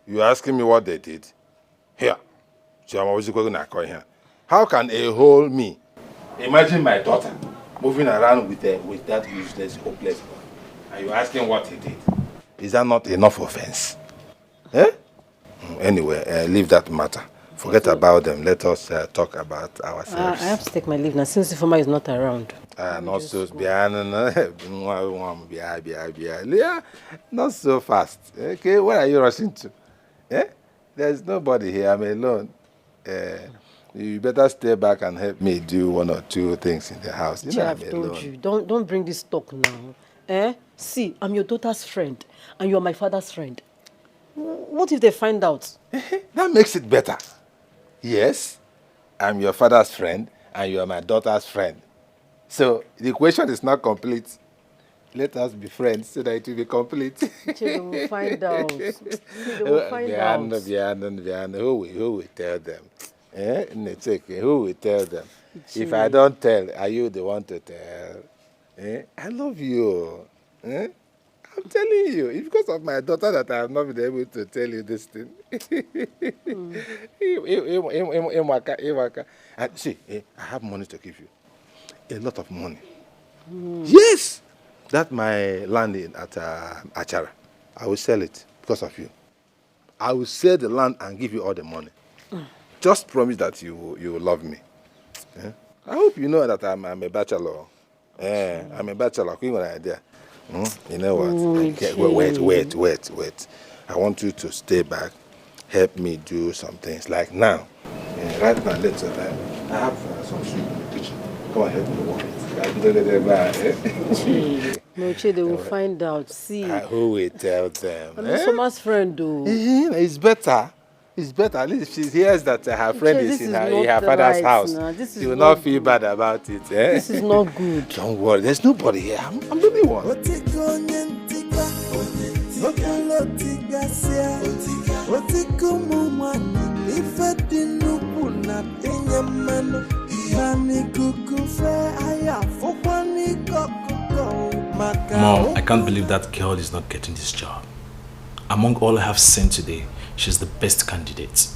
You're asking me what they did? Here. How can a whole me imagine my daughter moving around with that useless, hopeless boy? Are you asking what he did? Is that not enough offense? Eh? Anyway, leave that matter. Forget about them. Let us talk about ourselves. I have to take my leave now since Ifoma is not around. Not so yeah, not so fast. Okay, where are you rushing to? Eh? There's nobody here. I'm alone. You better stay back and help me do one or two things in the house. You know, I've told you. Don't bring this talk now. Eh? See, I'm your daughter's friend, and you're my father's friend. What if they find out? That makes it better. Yes, I'm your father's friend, and you are my daughter's friend. So the equation is not complete. Let us be friends so that it will be complete. They will find out. They will find out. Who will tell them? Who will tell them? If I don't tell, are you the one to tell? I love you. I'm telling you, it's because of my daughter that I have not been able to tell you this thing. And see, I have money to give you. A lot of money. Yes! That my land at Achara. I will sell it because of you. I will sell the land and give you all the money. Just promise that you will love me. I hope you know that I'm a bachelor. I'm a bachelor. You know what? Wait. I want you to stay back, help me do some things. Like now. Right now, let's I have some soup in the kitchen. Come on, help me walk it. No, they will find out. See. Who will tell them? I'm not Soma's friend, though. It's better. It's better. At least if she hears that her friend is in her father's house, she will not feel bad about it. This is not good. Don't worry. There's nobody here. I'm the only one. Mom, I can't believe that girl is not getting this job. Among all I have seen today, she's the best candidate.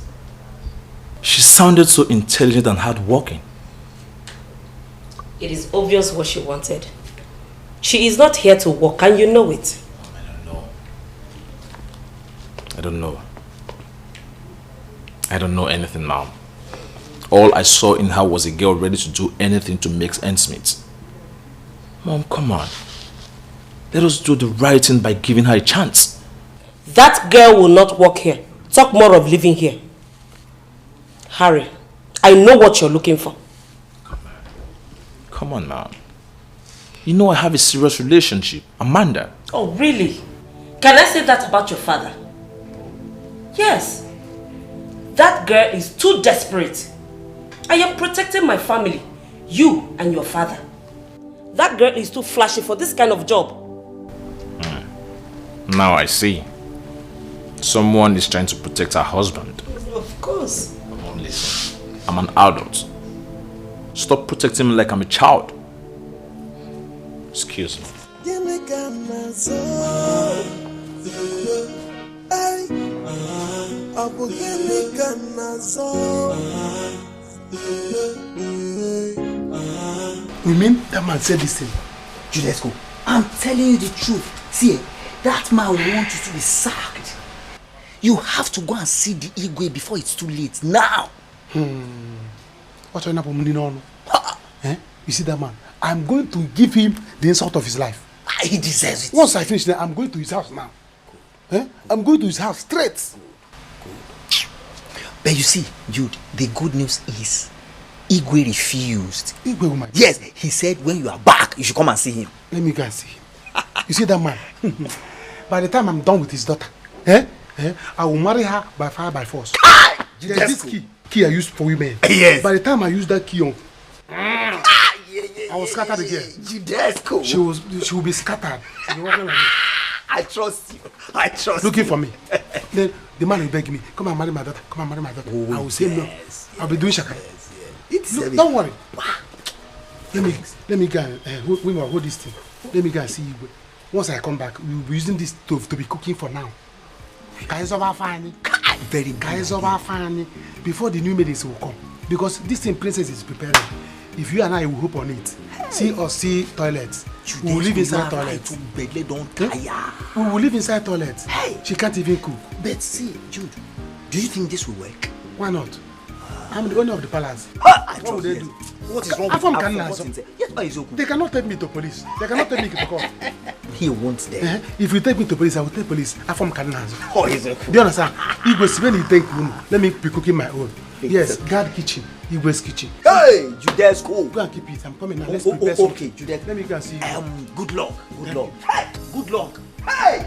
She sounded so intelligent and hardworking. It is obvious what she wanted. She is not here to work, and you know it. I don't know anything, Mom. All I saw in her was a girl ready to do anything to make ends meet. Mom, come on. Let us do the right thing by giving her a chance. That girl will not work here. Talk more of living here. Harry, I know what you're looking for. Come on, Mom. You know I have a serious relationship. Amanda. Oh, really? Can I say that about your father? Yes. That girl is too desperate. I am protecting my family, you and your father. That girl is too flashy for this kind of job. Now I see. Someone is trying to protect her husband. Of course. Mom, listen. I'm an adult. Stop protecting me like I'm a child. Excuse me. You mean that man said this thing? Juliesco, I'm telling you the truth. See, that man wants you to be sacked. You have to go and see the Igwe before it's too late. Now! What's your name? You see that man? I'm going to give him the insult of his life. He deserves it. Once I finish that, I'm going to his house now. I'm going to his house straight. But you see, Jude, the good news is Igwe refused. Igwe, woman? Yes, he said when you are back, you should come and see him. Let me go and see him. You see that man? By the time I'm done with his daughter, I will marry her by fire by force. There's this key I used for women. Yes. By the time I use that key on, I will scatter the girl. Juliesco. She will be scattered. She'll be walking like this. I trust you. I trust Looking you. for me. Then the man will beg me, come and marry my daughter. Come and marry my daughter. Oh, I will say no. I'll be doing shaka. Look, don't worry. Let me go and hold this thing. Let me go and see you. Once I come back, we will be using this stove to be cooking for now. Guys of our family. Very good. Guys of our family. Before the new ladies will come. Because this thing princess is preparing. If you and I will hope on it. See us see toilets. We will live inside toilets. We will live inside toilets. Hey. She can't even cook. But see, Jude, do you think this will work? Why not? I'm the owner of the palace. What would they do? What is wrong with They cannot take me to police. They cannot take me to court. He wants them. If you take me to police, I will take police. I form cardinals. Oh, is it? Do you understand? Igwe, when you take me, let me be cooking my own. Yes, guard kitchen. Igwe's kitchen. Hey, Juliesco. Go and keep it. I'm coming now. Let's prepare something. Okay, Juliesco. Let me go and see you. Good luck. Good luck. Hey, good luck. Hey.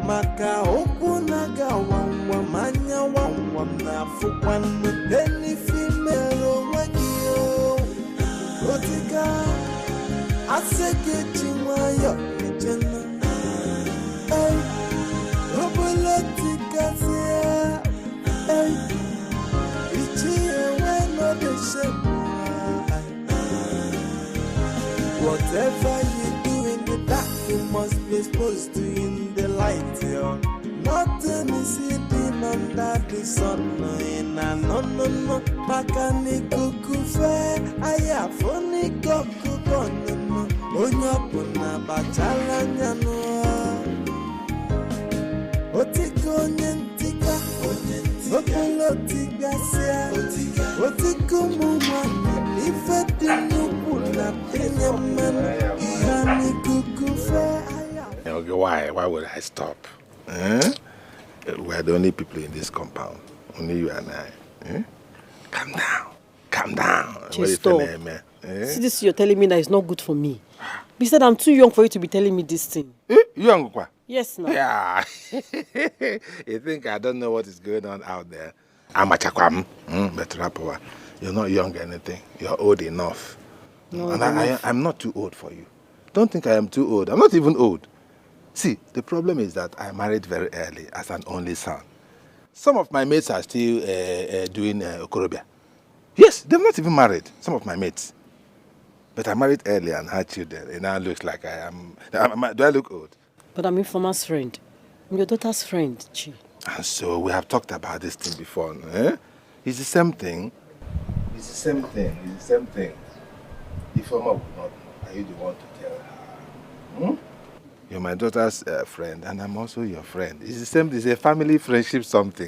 Maka okunaga wangwa manya wangwa na fukwan any female wagio Asekechiwayo ejena. Hey, obolotikase. Hey, ichie weno de shame. Whatever you do in the dark, you must be exposed to in the light. Yo. Nothing is hidden under the sun. No. Makani kukufe, aya foni kukukono. Onyapuna bachala nyano. Otiko nyentika, okolotika sia. Otiko mumwana, ifedi nukuna penyaman. Makani kukufe, aya. Okay, why would I stop? We're the only people in this compound. Only you and I. Calm down. Just stop. See this you're telling me that it's not good for me. Besides, I'm too young for you to be telling me this thing. Young kwa? Yes, no. Yeah. You think I don't know what is going on out there? I'm a chakwam. But you're not young or anything. You're old enough. And I'm not too old for you. Don't think I am too old. I'm not even old. See, the problem is that I married very early as an only son. Some of my mates are still doing okorobia. Yes, they've not even married, some of my mates. But I married early and had children. It now looks like I am... Do I look old? But I'm Informer's friend. I'm your daughter's friend, Chi. And so we have talked about this thing before. It's the same thing. Informer would not know. Are you the one to tell her? You're my daughter's friend, and I'm also your friend. It's the same. It's a family friendship something.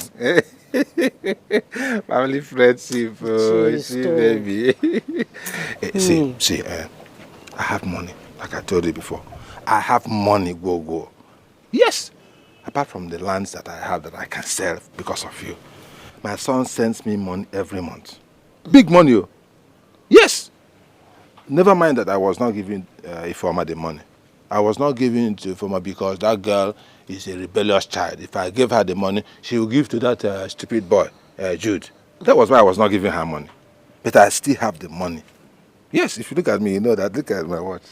Family friendship. See, baby. See. I have money, like I told you before. I have money, go. Yes. Apart from the lands that I have that I can sell because of you. My son sends me money every month. Big money. Oh. Yes. Never mind that I was not giving Informer the money. I was not giving it to Informer because that girl is a rebellious child. If I gave her the money, she will give to that stupid boy, Jude. That was why I was not giving her money. But I still have the money. Yes, if you look at me, you know that. Look at my watch.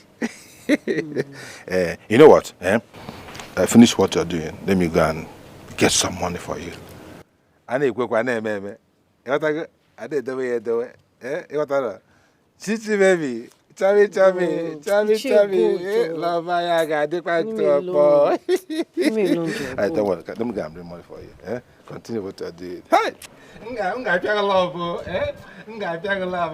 You know what? Finish what you're doing. Let me go and get some money for you. Chichi baby. Chami. Love my yaga. Don't worry. Let me go and bring money for you. Continue what you're doing. Hey! Nga piaga love. Nga piaga love.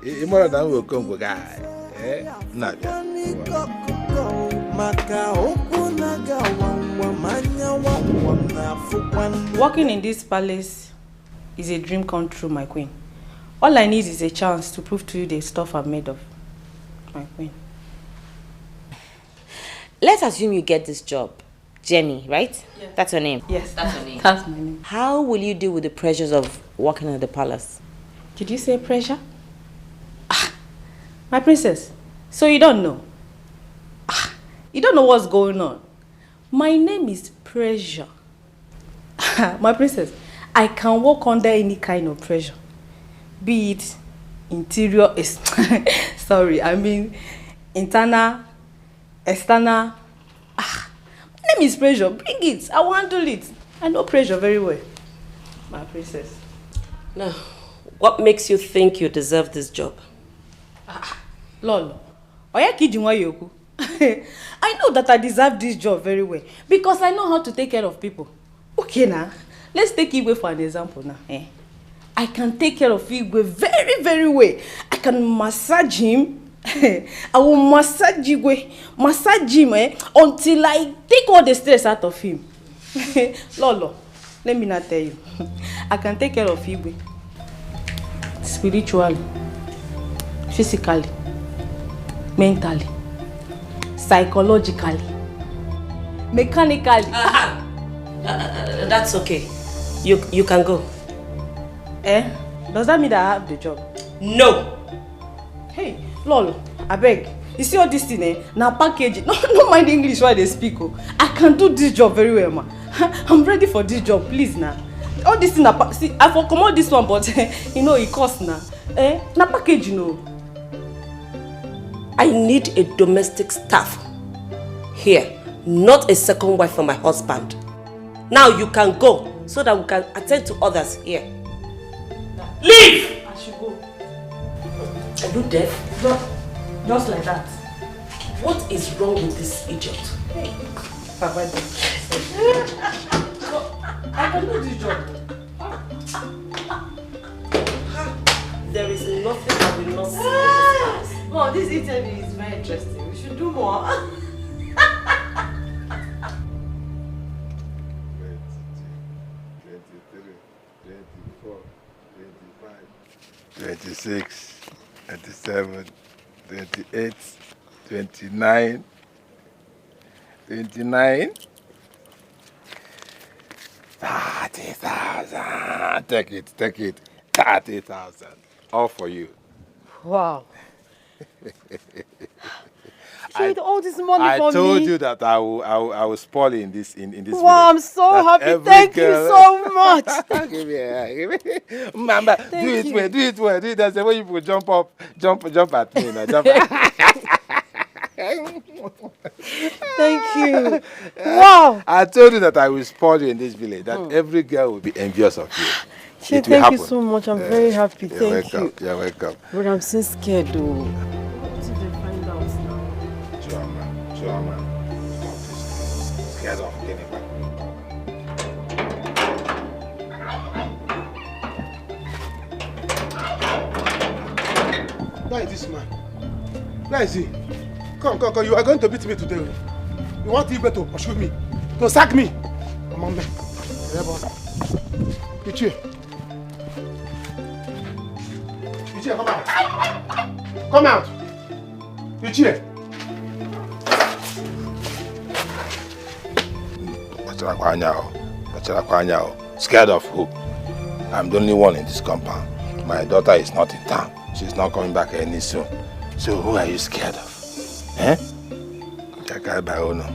Imora na we come guy. Walking in this palace is a dream come true, my queen. All I need is a chance to prove to you the stuff I'm made of, my queen. Let's assume you get this job. Jenny, right? Yeah. That's her name? Yes, that's her name. That's my name. How will you deal with the pressures of working at the palace? Did you say pressure? My princess, so you don't know? You don't know what's going on. My name is Pressure. My princess, I can work under any kind of pressure. Be it interior, internal, external. My name is Pressure. Bring it. I will handle it. I know pressure very well. My princess. Now, what makes you think you deserve this job? Lolo, I know that I deserve this job very well because I know how to take care of people. Okay now, let's take Igwe for an example now. I can take care of Igwe very, very well. I can massage him. I will massage Igwe, until I take all the stress out of him. Lolo, let me not tell you. I can take care of Igwe spiritually, physically, mentally, psychologically, mechanically. That's okay. You can go. Does that mean that I have the job? No. Hey, Lolo, I beg. You see all this thing, eh? Now package it. No mind English while they speak. Oh. I can do this job very well, ma. I'm ready for this job, please now. All this thing, see, I for come out this one, but you know it costs now. Now package, you know. I need a domestic staff here, not a second wife for my husband. Now you can go so that we can attend to others here. Leave! I should go. Are you deaf? Just like that. What is wrong with this idiot? Hey, Papa, I can do this job. There is nothing that will not see in this house. Well, this interview is very interesting. We should do more. 26, 27, 28, 29, 29, 30,000. Take it, 30,000. All for you. Wow. Shade all this money for me. I told you that I will spoil in this village. Wow, I'm so happy. Thank you so much. Give me. Mama, do it well. That's the way you jump up, jump at me. Now, jump at Thank you. Wow. I told you that I will spoil you in this village, that every girl will be envious of you. Shade, thank you so much. I'm very happy. Thank you. You're welcome. But I'm still scared though. What if they find out now? Choma. Scared of getting back. Where is this man? Where is he? Come. You are going to beat me today. You want Igwe to pursue me? To sack me? Come on, man. Ichie, come out. Come out. Ichie. Scared of who? I'm the only one in this compound. My daughter is not in town. She's not coming back any soon. So who are you scared of? Eh? Jakai Baono.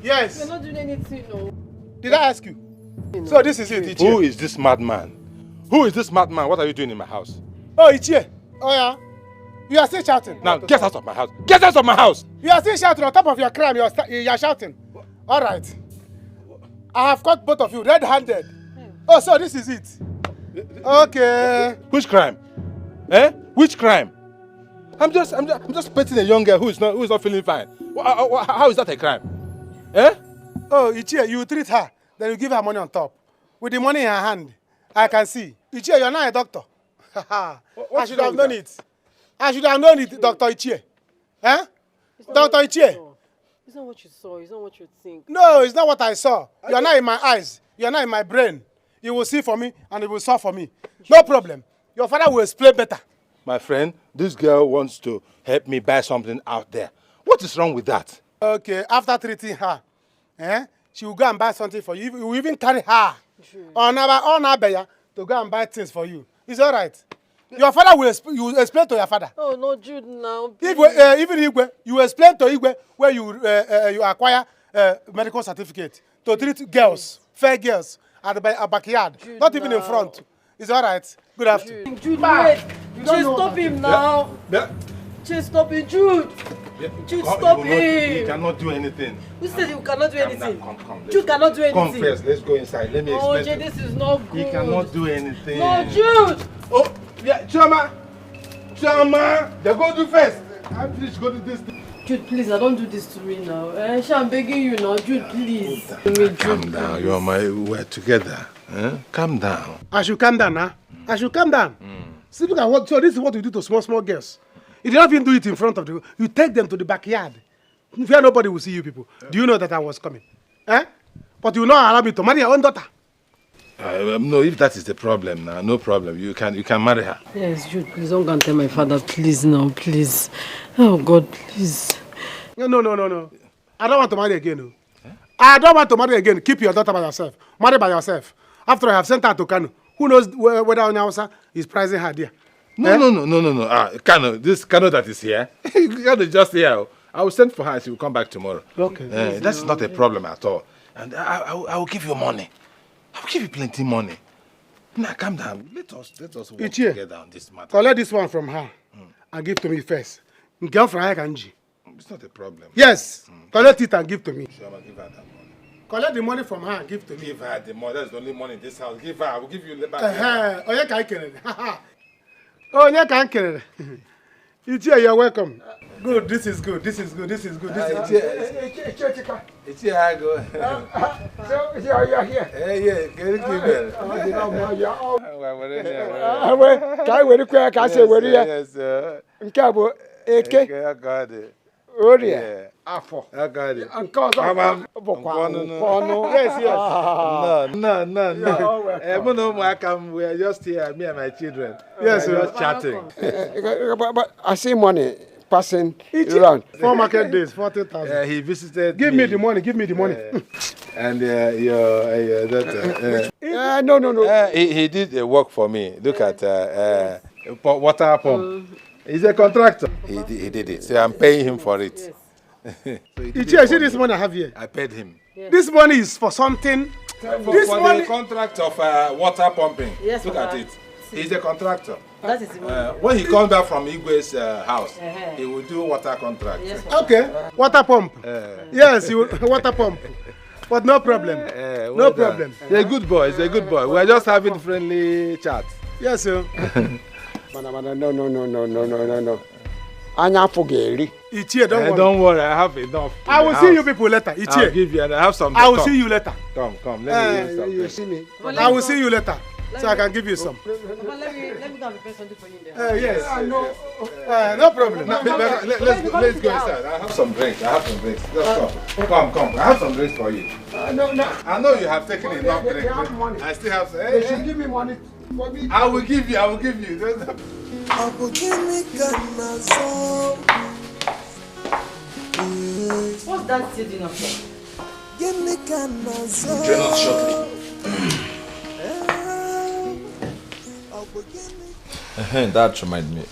Yes. You're not doing anything, no. Did I ask you? No. So this is it, Ichie. Who is this madman? What are you doing in my house? Oh, Ichie. Oh, yeah. You are still shouting. Now, get out of my house. Get out of my house! You are still shouting on top of your crime. You are shouting. All right. I have caught both of you red-handed. Oh, so this is it. Okay. Which crime? Which crime? I'm just petting a young girl who is not feeling fine. How is that a crime? Oh, Ichie, you treat her, then you give her money on top. With the money in her hand, I can see. Ichie, you're not a doctor. I should have known it. Dr. Ichie. Dr. Ichie. It's not what you saw, it's not what you think. No, it's not what I saw. You're not in my eyes. You're not in my brain. You will see for me and you will solve for me. No problem. Your father will explain better. My friend, this girl wants to help me buy something out there. What is wrong with that? Okay, after treating her, she will go and buy something for you. You will even carry her on Abeya to go and buy things for you. It's all right. Your father will explain to your father. Oh, no, Jude, now. Even Igwe, you explain to Igwe where you acquire medical certificate to treat girls, fair girls, at the backyard, Jude, not even in front. It's all right. Good afternoon. Jude, wait. Just stop him now. Just stop him, Jude. Jude, stop him. He cannot do anything. Who said you cannot do anything? Come. Jude cannot do anything. Come first. Let's go inside. Let me explain. Oh, Jay, this is not good. He cannot do anything. No, Jude. Oh, yeah, Choma. They go do first. I'm finished. Go do this. Jude, please, don't do this to me now. I'm begging you now. Jude, please. Calm down. We're together. Calm down. I should calm down, huh? I should calm down. See, look at what. So this is what we do to small girls. You don't even do it in front of the. You take them to the backyard. Where nobody will see you people. Do you know that I was coming? Eh? But you will not allow me to marry your own daughter. No, if that is the problem now, no problem. You can marry her. Yes, Jude, please don't go and tell my father, please now, please. Oh God, please. No. I don't want to marry again. No. I don't want to marry again. Keep your daughter by yourself. Marry by yourself. After I have sent her to Kano, who knows whether Onyawasa is prizing her there? No. Kano, this Kano that is here, Kano is just here. I will send for her. She will come back tomorrow. Okay. That's not a problem at all. And I will give you money. I will give you plenty money. Now calm down. Let us work together on this matter. Collect this one from her and give to me first. Girlfriend Kanji. It's not a problem. Yes. Collect it and give to me. Sure, I will give her that money. Collect the money from her and give to me. Give her the money. That's the only money in this house. Give her. I will give you back. Onye ka ikere. Onye ka ikere. Ichie, you're welcome. Good. This is good. This is good. Ichie, how I go? So, you are here? Yeah. Gatekeeping. Yes, sir. Orie. Afọ. I got it. Nke ọzọ Yes. No. We are just here, me and my children. Yes, we are just chatting. But I see money passing around. 4 market days, 40,000. He visited. Give me the money. And your daughter. No. He did work for me. Look at water pump. He's a contractor. He did it. So I'm paying him for it. Ichie, see this money I have here? I paid him. Yeah. This money is for something. For the contract of water pumping. Yes, look at it. He's a contractor. That is when he comes back from Igwe's house, he will do water contract. Yes, okay, water pump. Yes, water pump. But no problem. No problem. He's a good boy. We are just having friendly chat. Yes, sir. No. Anya Fogeri. Ichie, don't worry. Don't worry, I have enough. I will see you people later. Ichie. I'll give you, and I have some. I will see you later. Come. Let me you see me. I will see you later, so I can give you some. Let me go and prepare something for you there. Yes. No problem. Let's go inside. I have some drinks. Let's come. I have some drinks for you. No. I know you have taken enough drinks. I still have some. They should give me money. I will give you. I will give What's that still doing up there? Give me cannons. Join us shortly. That reminds me.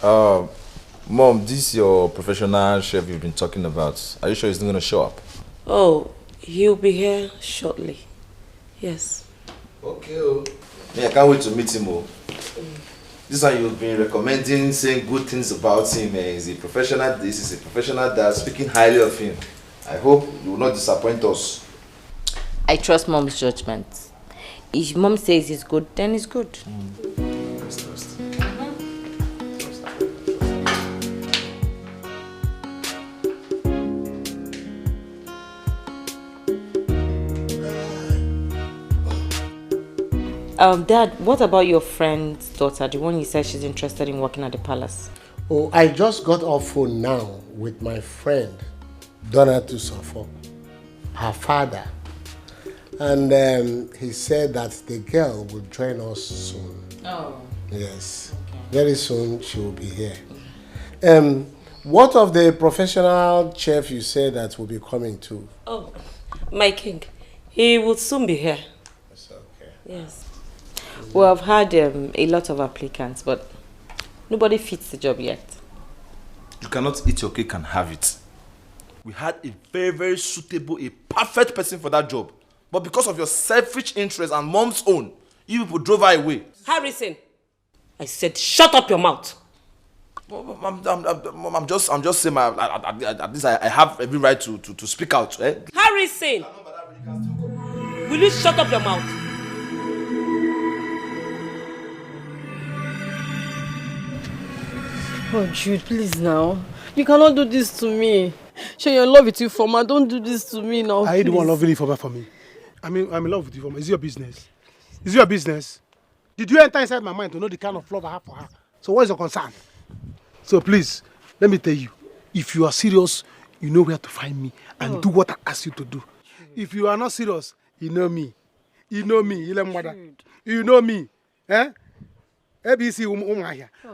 Mom, this is your professional chef you've been talking about. Are you sure he's not going to show up? Oh, he'll be here shortly. Yes. Okay. Yeah, I can't wait to meet him. This one you've been recommending, saying good things about him. He's a professional this, he's a professional that, speaking highly of him. I hope you will not disappoint us. I trust Mom's judgment. If Mom says it's good, then it's good. Dad, what about your friend's daughter, the one you said she's interested in working at the palace? Oh, I just got off phone now with my friend, Donna Tusofo, her father. And he said that the girl will join us soon. Oh. Yes. Okay. Very soon she will be here. What of the professional chef you said that will be coming too? Oh, my king. He will soon be here. That's okay. Yes. Well, I've had a lot of applicants, but nobody fits the job yet. You cannot eat your cake and have it. We had a very, very suitable, a perfect person for that job. But because of your selfish interest and Mom's own, you people drove her away. Harrison, I said shut up your mouth. I'm just saying, at least I have every right to speak out. Eh? Harrison, will you shut up your mouth? Oh, Jude, please now. You cannot do this to me. Share your love with you, Foma. Don't do this to me now. Are you the one loving you for me? I'm in love with you, Foma. Is it your business? Is it your business? Did you enter inside my mind to know the kind of love I have for her? So what is your concern? So please, let me tell you, if you are serious, you know where to find me and do what I ask you to do. If you are not serious, you know me. You know me, you know me. Eh? ABC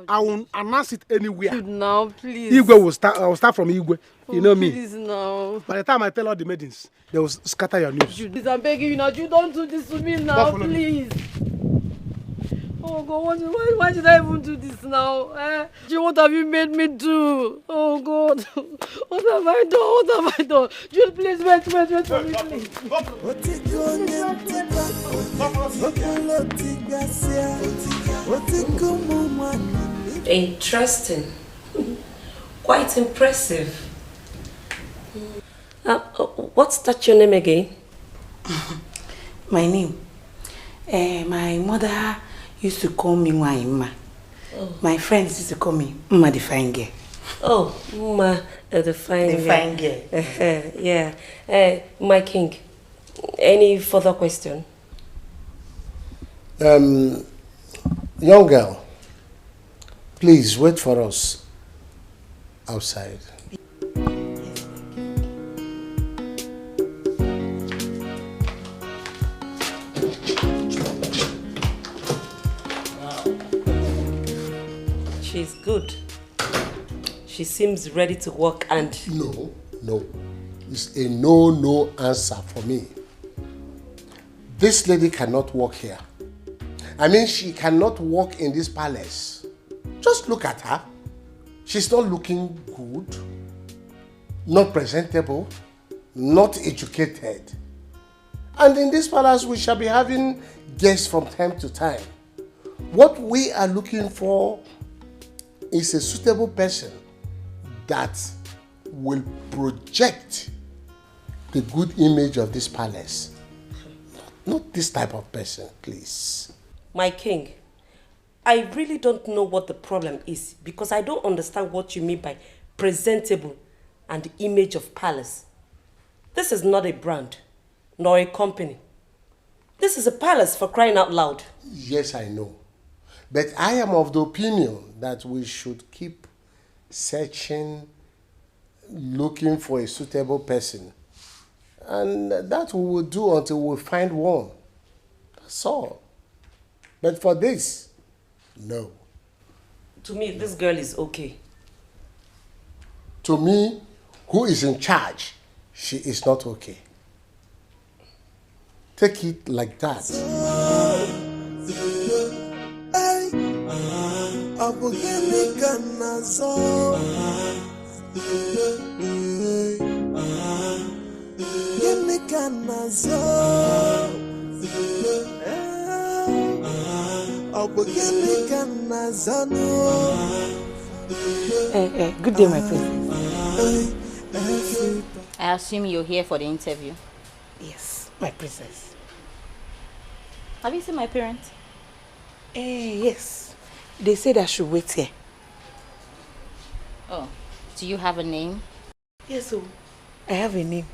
I will announce it anywhere. Jude, now, please. Igwe I will start from Igwe. You know me. Please, now. By the time I tell all the maidens, they will scatter your news. Jude, I'm begging you now. Jude, don't do this to me now, please. Oh God, why did I even do this now? Jude, what have you made me do? Oh God, what have I done? What have I done? Jude, please wait for me, please. Interesting. Quite impressive. What's that your name again? My name? My mother used to call me Waima. Oh. My friends used to call me Mma the Fine Girl. Oh, Mma the Fine Girl. The Fine Girl. Yeah. My king, any further question? Young girl, please wait for us outside. She's good. She seems ready to work and... No. It's a no answer for me. This lady cannot work here. I mean, she cannot work in this palace. Just look at her. She's not looking good, not presentable, not educated. And in this palace, we shall be having guests from time to time. What we are looking for is a suitable person that will project the good image of this palace. Not this type of person, please. My king, I really don't know what the problem is because I don't understand what you mean by presentable and the image of palace. This is not a brand, nor a company. This is a palace, for crying out loud. Yes, I know. But I am of the opinion that we should keep searching, looking for a suitable person. And that we will do until we find one. That's all. But for this, no. To me, this girl is okay. To me, who is in charge, she is not okay. Take it like that. Good day, my princess. I assume you're here for the interview? Yes, my princess. Have you seen my parents? Yes. They said I should wait here. Oh, do you have a name? Yes, I have a name.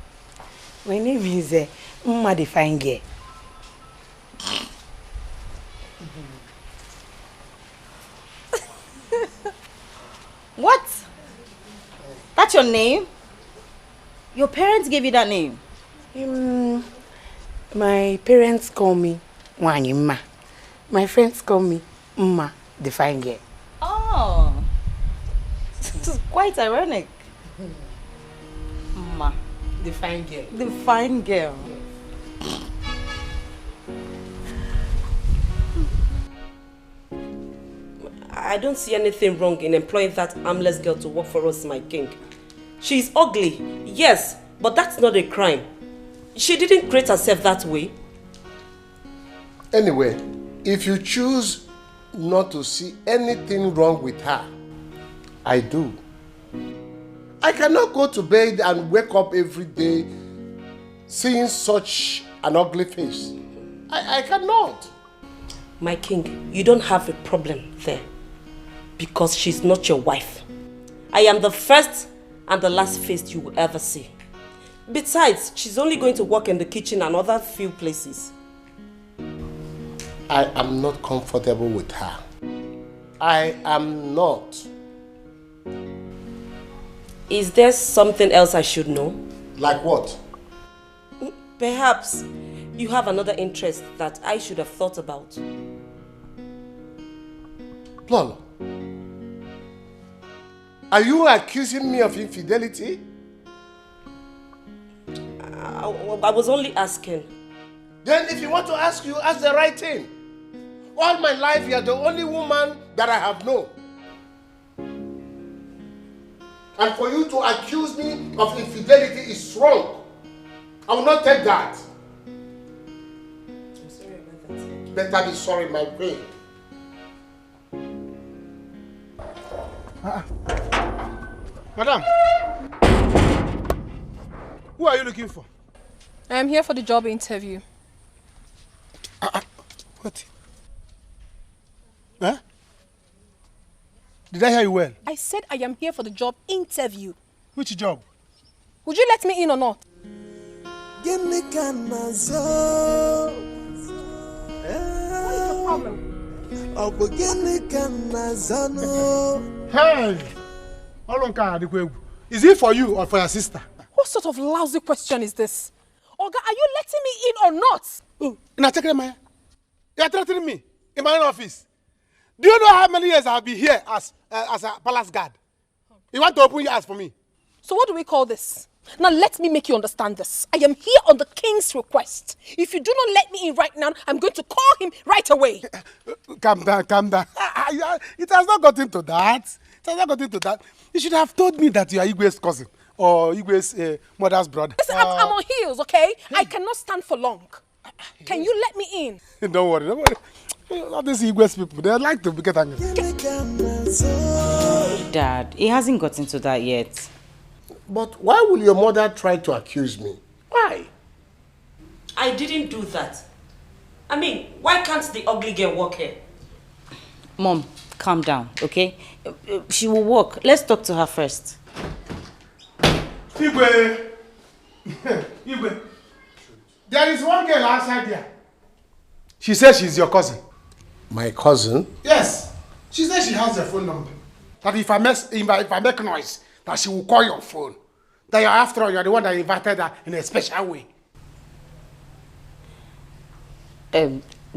My name is Mma the Fine Girl. What? That's your name? Your parents gave you that name? My parents call me Wanyima. My friends call me Mma the Fine Girl. Oh, this is quite ironic. Mma the Fine Girl. The Fine Girl. I don't see anything wrong in employing that harmless girl to work for us, my king. She's ugly, yes, but that's not a crime. She didn't create herself that way. Anyway, if you choose not to see anything wrong with her, I do. I cannot go to bed and wake up every day seeing such an ugly face. I cannot. My king, you don't have a problem there because she's not your wife. I am the first and the last face you will ever see. Besides, she's only going to work in the kitchen and other few places. I am not comfortable with her. I am not. Is there something else I should know? Like what? Perhaps you have another interest that I should have thought about. Lolo, are you accusing me of infidelity? I was only asking. Then if you want to ask the right thing. All my life, you are the only woman that I have known. And for you to accuse me of infidelity is wrong. I will not take that. I'm sorry about that. Better be sorry, my queen. Madam, who are you looking for? I am here for the job interview. What? Huh? Did I hear you well? I said I am here for the job interview. Which job? Would you let me in or not? What is the problem? Hey! Is it for you or for your sister? What sort of lousy question is this? Oga, are you letting me in or not? Oh, you are threatening me in my own office. Do you know how many years I have been here as a palace guard? You want to open your eyes for me? So what do we call this? Now let me make you understand this. I am here on the king's request. If you do not let me in right now, I'm going to call him right away. Calm down, calm down. It has not gotten to that. It has not gotten to that. You should have told me that you are Igwe's cousin or Igwe's mother's brother. Listen, I'm on heels, okay? I cannot stand for long. Can you let me in? Don't worry, don't worry. All these Igwe's people, they like to get angry. Dad, he hasn't gotten to that yet. But why will your mother try to accuse me? Why? I didn't do that. I mean, why can't the ugly girl walk here? Mom, calm down, okay? She will walk. Let's talk to her first. Igwe! Igwe! There is one girl outside there. She says she's your cousin. My cousin? Yes. She says she has your phone number. That if I make noise, that she will call your phone. That you're after all, you're the one that invited her in a special way.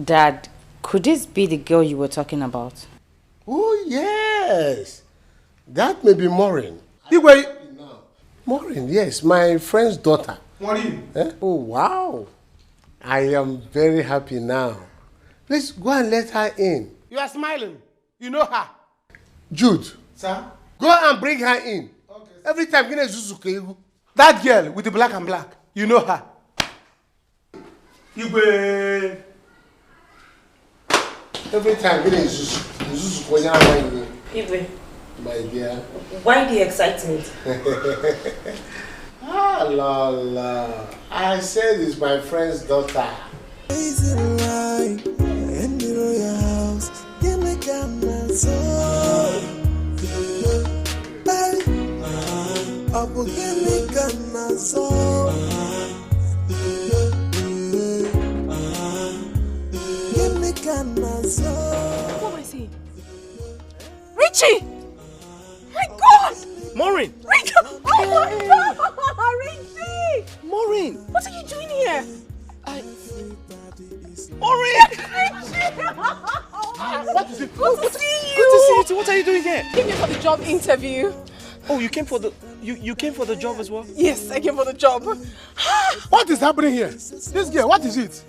Dad, could this be the girl you were talking about? Oh, yes. That may be Maureen. Igwe! Maureen, yes, my friend's daughter. Maureen? Eh? Oh, wow. I am very happy now. Let's go and let her in. You are smiling. You know her. Jude. Sir? Go and bring her in. Okay. Every time, that girl with the black and black, you know her. Igwe. Every time, Igwe. My dear. Why the excitement? Ah, Lola. I said it's my friend's daughter. Easy life, in the royal house, give me Ghana soul. Abu give me Ghana soul. Give me Ghana soul. What am I saying? Richie! My God! Maureen! Richie! Oh my God! Richie! Maureen! What are you doing here? Maureen! What is it? Good to see you! Good to see you too. What are you doing here? Came here for the job interview. Oh, you came for the you came for the job as well? Yes, I came for the job. What is happening here? This girl, what is it?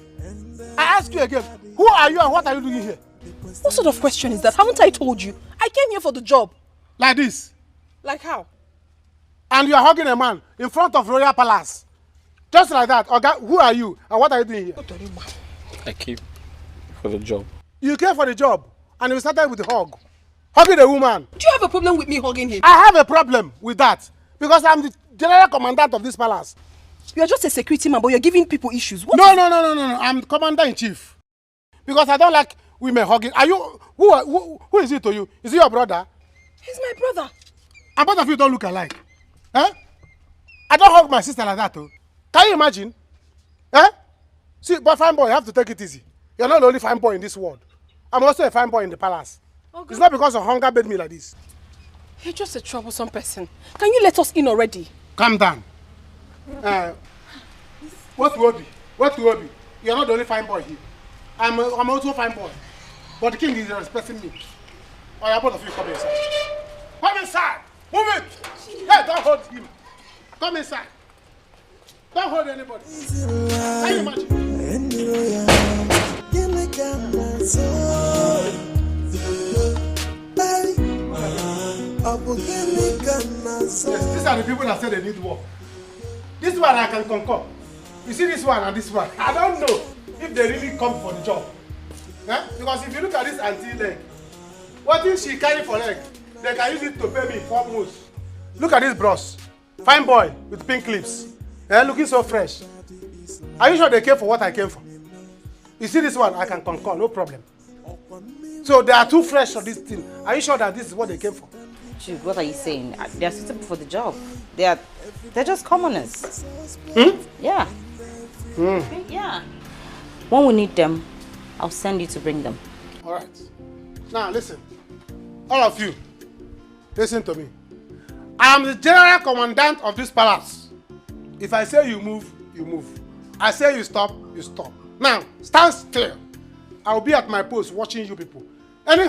I ask you again, who are you and what are you doing here? What sort of question is that? Haven't I told you? I came here for the job. Like this? Like how? And you are hugging a man in front of Royal Palace. Just like that. Okay, who are you and what are you doing here? I came for the job. You came for the job and you started with the hug. Hugging a woman. Do you have a problem with me hugging him? I have a problem with that because I'm the general commandant of this palace. You are just a security man, but you're giving people issues. No. I'm commander-in-chief. Because I don't like women hugging. Are you? Who is it to you? Is he your brother? He's my brother. And both of you don't look alike. Eh? I don't hug my sister like that, too. Can you imagine? Eh? See, but fine boy, you have to take it easy. You're not the only fine boy in this world. I'm also a fine boy in the palace. It's not because of hunger made me like this. You're just a troublesome person. Can you let us in already? Calm down. What will be? What will be? You're not the only fine boy here. I'm also a fine boy. But the king is respecting me. Oh, yeah, both of you come inside. Come inside! Move it! Hey, don't hold him. Come inside. Don't hold anybody. Can you imagine? Yes, these are the people that say they need work. This one I can concur. You see this one and this one. I don't know if they really come for the job. Eh? Because if you look at this auntie leg, what if she carry for leg? They can use it to pay me 4 months. Look at this bros. Fine boy with pink lips. Looking so fresh. Are you sure they came for what I came for? You see this one, I can concur, no problem. So they are too fresh for this thing. Are you sure that this is what they came for? Jude, what are you saying? They are suitable for the job. They're just commoners. Yeah. Yeah. When we need them, I'll send you to bring them. All right. Now listen, all of you, listen to me. I am the general commandant of this palace. If I say you move, you move. I say you stop, you stop. Now, stand still. I will be at my post watching you people. Any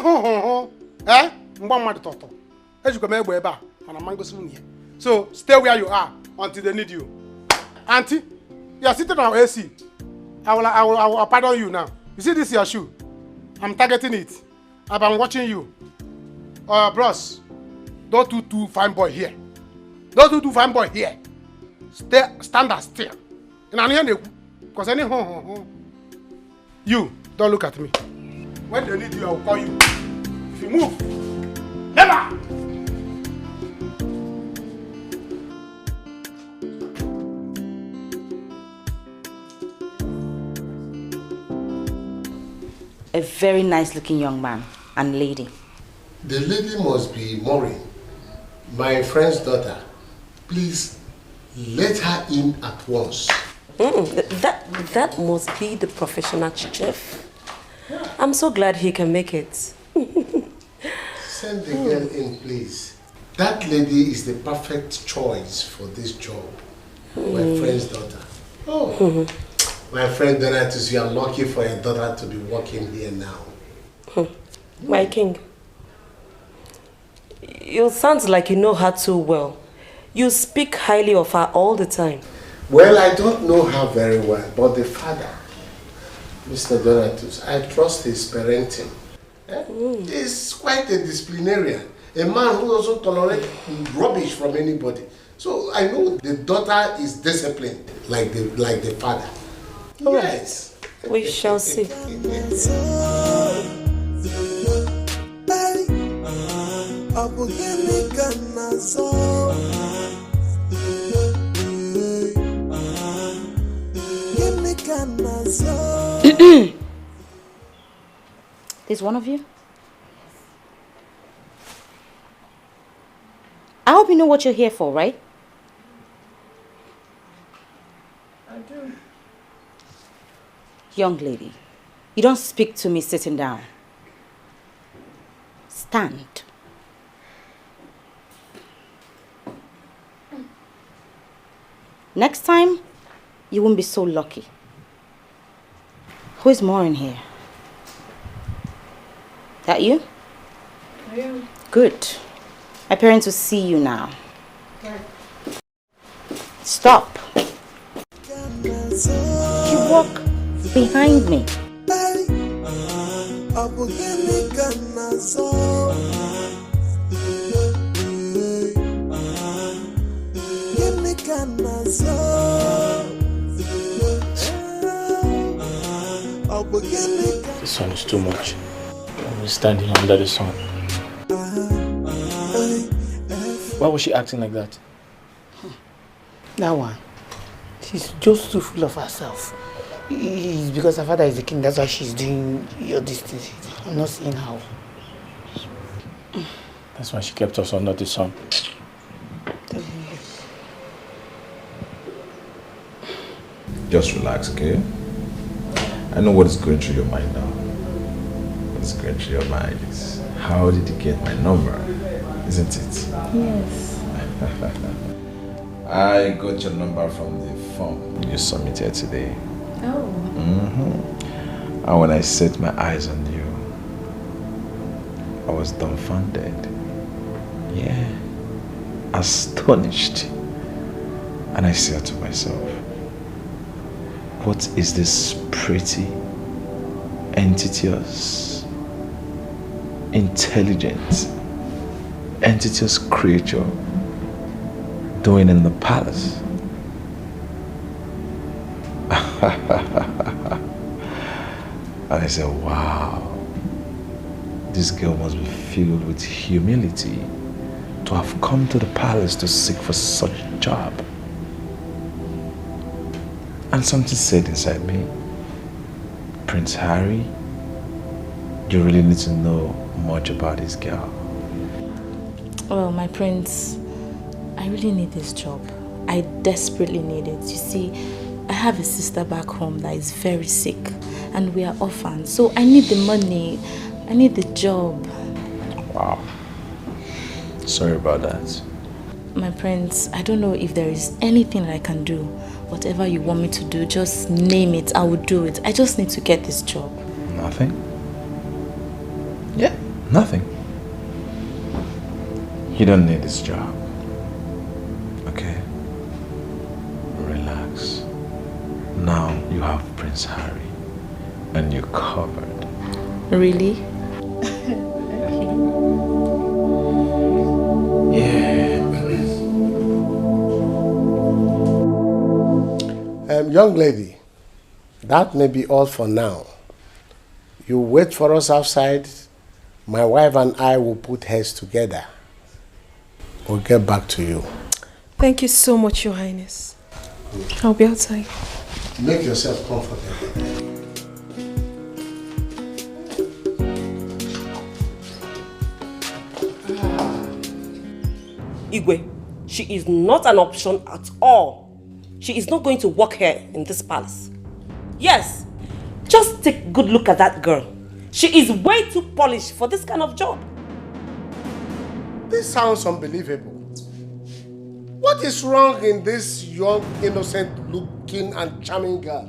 so stay where you are until they need you. Auntie, you are sitting on AC. I will pardon you now. You see this your shoe? I'm targeting it. I've been watching you. Bros, don't do too fine boy here. Don't do too fine boy here. Stand still. Because any you don't look at me. When they need you, I will call you. If you move, never. A very nice looking young man and lady. The lady must be Maureen, my friend's daughter. Please let her in at once. That must be the professional chef. I'm so glad he can make it. Send the girl in, please. That lady is the perfect choice for this job. My friend's daughter. Oh. My friend Donatus, you are lucky for a daughter to be working here now. My king, you sound like you know her too well. You speak highly of her all the time. Well, I don't know her very well, but the father, Mr. Donatus, I trust his parenting. He's quite a disciplinarian, a man who doesn't tolerate rubbish from anybody. So I know the daughter is disciplined, like the father. Yes. We shall see. There's one of you? I hope you know what you're here for, right? I do. Young lady, you don't speak to me sitting down. Stand. Next time, you won't be so lucky. Who is more in here? That you? I am. Good. My parents will see you now. Right. Stop. You walk behind me. The sun is too much. I'm standing under the sun. Why was she acting like that? That one. She's just too full of herself. It's because her father is the king, that's why she's doing all these things. I'm not seeing how. That's why she kept us under the sun. Just relax, okay? I know what is going through your mind now. What's going through your mind is how how did you get my number? Isn't it? Yes. I got your number from the form you submitted today. Oh. And when I set my eyes on you, I was dumbfounded. Yeah. Astonished. And I said to myself, what is this pretty, entitious, intelligent, entitious creature doing in the palace? And I said, wow, this girl must be filled with humility to have come to the palace to seek for such a job. And something said inside me, Prince Harry, you really need to know much about this girl. Well, my prince, I really need this job. I desperately need it. You see, I have a sister back home that is very sick and we are orphans. So I need the money. I need the job. Wow. Sorry about that. My prince, I don't know if there is anything that I can do. Whatever you want me to do, just name it. I will do it. I just need to get this job. Nothing? Yeah, nothing. You don't need this job. Okay? Relax. Now you have Prince Harry and you're covered. Really? Yeah. Young lady, that may be all for now. You wait for us outside. My wife and I will put heads together. We'll get back to you. Thank you so much, Your Highness. I'll be outside. Make yourself comfortable. Igwe, she is not an option at all. She is not going to work here in this palace. Yes, just take a good look at that girl. She is way too polished for this kind of job. This sounds unbelievable. What is wrong in this young, innocent-looking and charming girl?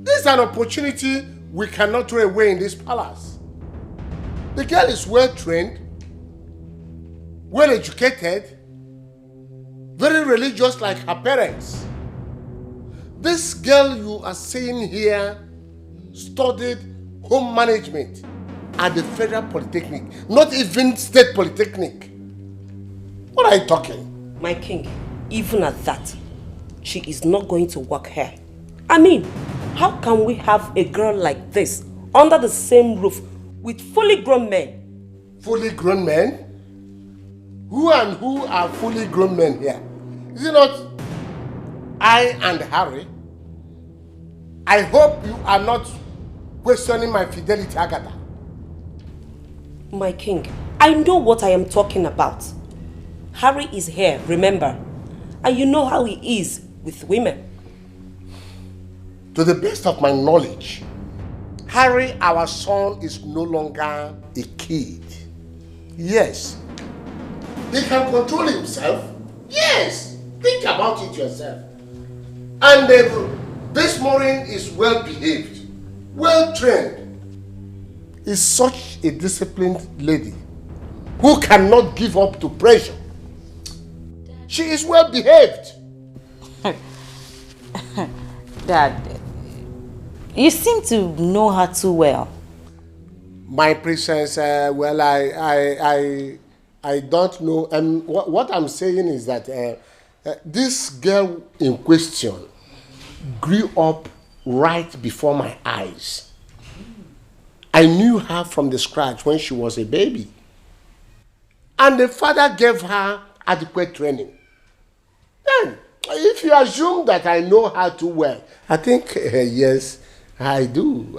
This is an opportunity we cannot throw away in this palace. The girl is well-trained, well-educated, very religious like her parents. This girl you are seeing here studied home management at the Federal Polytechnic, not even State Polytechnic. What are you talking? My king, even at that, she is not going to work here. I mean, how can we have a girl like this under the same roof with fully grown men? Fully grown men? Who and who are fully grown men here? Is it not I and Harry? I hope you are not questioning my fidelity, Agatha. My king, I know what I am talking about. Harry is here, remember? And you know how he is with women. To the best of my knowledge, Harry, our son, is no longer a kid. Yes. He can control himself. Yes. Think about it yourself. And this Maureen is well behaved, well trained. Is such a disciplined lady who cannot give up to pressure. She is well behaved. Dad, you seem to know her too well. My princess, well, I don't know. What I'm saying is that this girl in question grew up right before my eyes. I knew her from the scratch when she was a baby. And the father gave her adequate training. Then, if you assume that I know her too well, I think, yes, I do.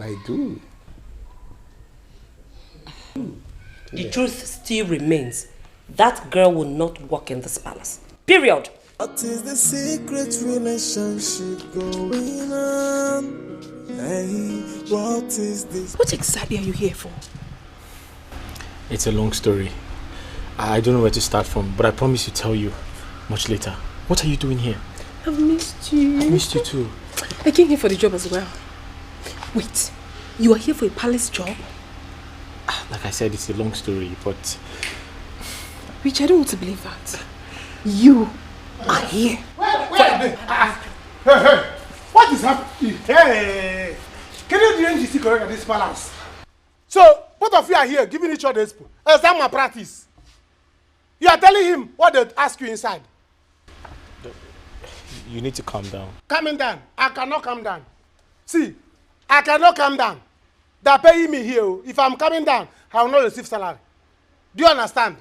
The truth still remains. That girl will not work in this palace. Period. What is the secret relationship going on? Hey, what is this? What exactly are you here for? It's a long story. I don't know where to start from, but I promise to tell you much later. What are you doing here? I've missed you. I missed you too. I came here for the job as well. Wait, you are here for a palace job? Like I said, it's a long story, but... Rich, I don't want to believe that. You are here. Wait. Hey. What is happening? Hey. Can you do anything correct at this palace? So, both of you are here giving each other a spoon. Is that my practice? You are telling him what they ask you inside. You need to calm down. Calming down. I cannot calm down. See, I cannot calm down. They're paying me here. If I'm coming down, I will not receive salary. Do you understand?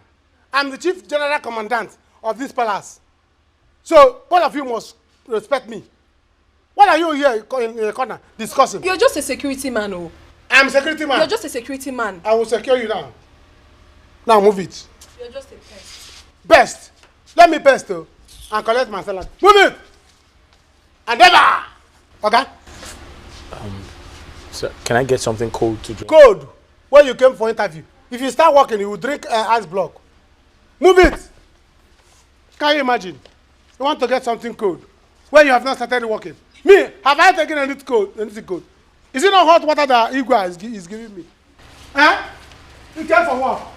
I'm the chief general commandant of this palace. So, both of you must respect me. What are you here in the corner discussing? You're just a security man, oh. I'm security man. You're just a security man. I will secure you now. Now move it. You're just a pest. Best. Let me best and collect my salary. Move it! And never! Okay? So can I get something cold to drink? Cold? When you came for interview. If you start working, you will drink ice block. Move it! Can you imagine? You want to get something cold when you have not started working. Me, have I taken anything cold? Is it not hot water that Igwe is giving me? Huh? You care for what?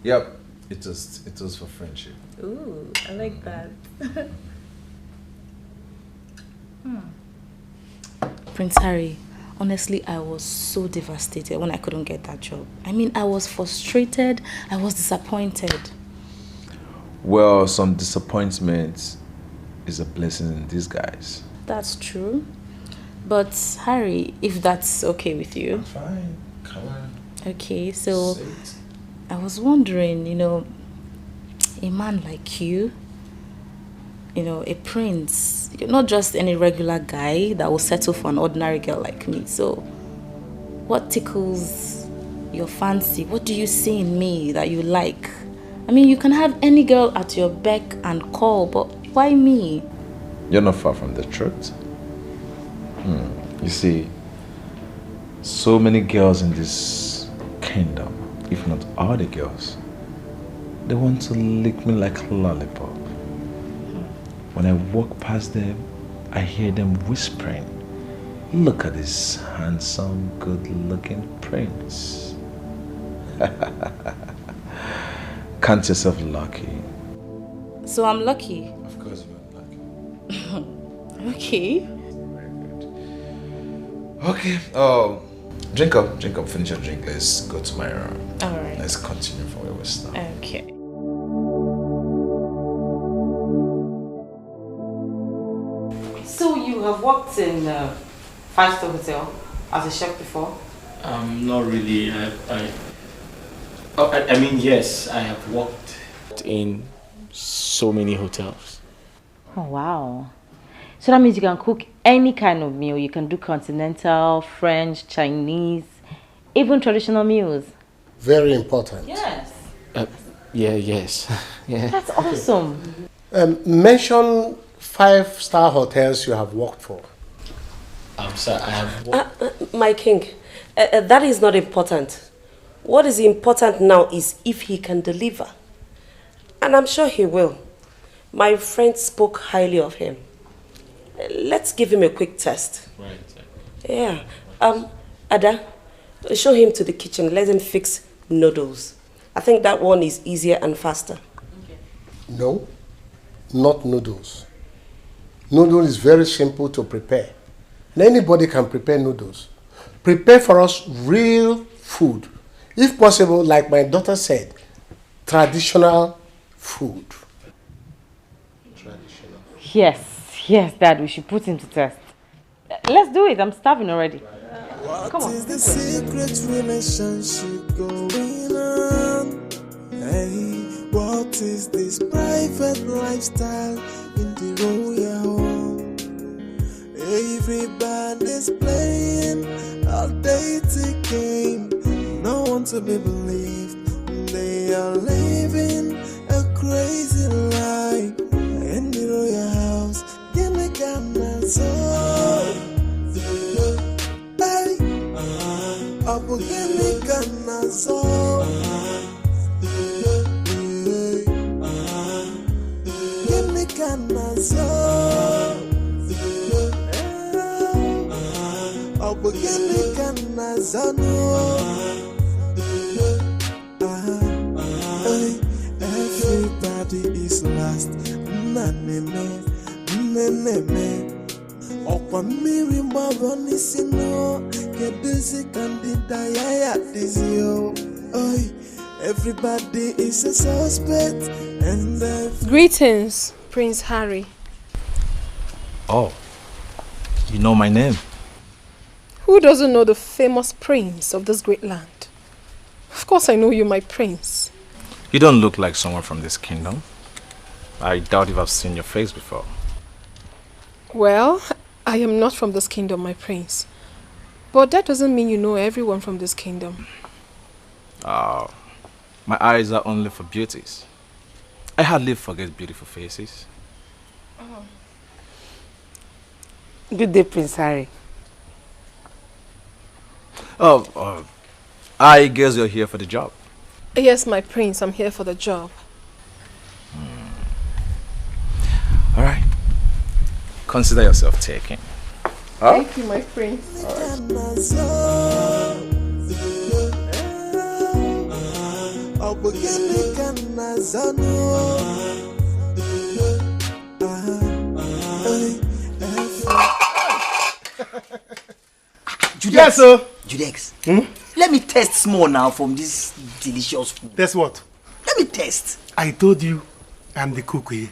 Yep, it was for friendship. Ooh, I like that. Prince Harry, honestly, I was so devastated when I couldn't get that job. I mean, I was frustrated, I was disappointed. Well, some disappointment is a blessing in disguise. That's true. But Harry, if that's okay with you. I'm fine. Come on. Okay, so I was wondering, a man like you, a prince, you're not just any regular guy that will settle for an ordinary girl like me. So what tickles your fancy? What do you see in me that you like? I mean, you can have any girl at your beck and call, but why me? You're not far from the truth. You see, so many girls in this kingdom, if not all the girls, they want to lick me like a lollipop. When I walk past them, I hear them whispering, "Look at this handsome, good-looking prince." Count yourself lucky. So I'm lucky? Of course you're lucky. Okay. Okay. Drink up, finish your drink. Let's go to my room. Alright. Let's continue from where we started. Okay. So you have worked in a 5-star hotel as a chef before? Not really. I mean, yes, I have worked in so many hotels. Oh, wow. So that means you can cook any kind of meal. You can do continental, French, Chinese, even traditional meals. Very important. Yes. Yes. Yeah. That's awesome. Mention 5-star hotels you have worked for. Sir, I have worked... My king, that is not important. What is important now is if he can deliver. And I'm sure he will. My friend spoke highly of him. Let's give him a quick test. Right. Yeah. Ada, show him to the kitchen. Let him fix noodles. I think that one is easier and faster. No, not noodles. Noodle is very simple to prepare. And anybody can prepare noodles. Prepare for us real food. If possible, like my daughter said, traditional food. Traditional. Yes, Dad, we should put him to test. Let's do it. I'm starving already. Come on. What is the secret relationship going on? Hey, what is this private lifestyle in the royal home? Everybody's playing a dating game. No one to be believed. They are living a crazy life in the royal house. Give me Ghana soul. Hey, I will give me Ghana soul. Everybody is lost. Everybody is a suspect. Greetings, Prince Harry. Oh, you know my name? Who doesn't know the famous prince of this great land? Of course I know you, my prince. You don't look like someone from this kingdom. I doubt if I've seen your face before. Well, I am not from this kingdom, my prince. But that doesn't mean you know everyone from this kingdom. Oh, my eyes are only for beauties. I hardly forget beautiful faces. Oh. Good day, Prince Harry. Oh, I guess you're here for the job. Yes, my prince, I'm here for the job. All right. Consider yourself taken. Huh? Thank you, my prince. Yes, sir. Judex, let me test small now from this delicious food. Test what? Let me test. I told you I'm the cook here.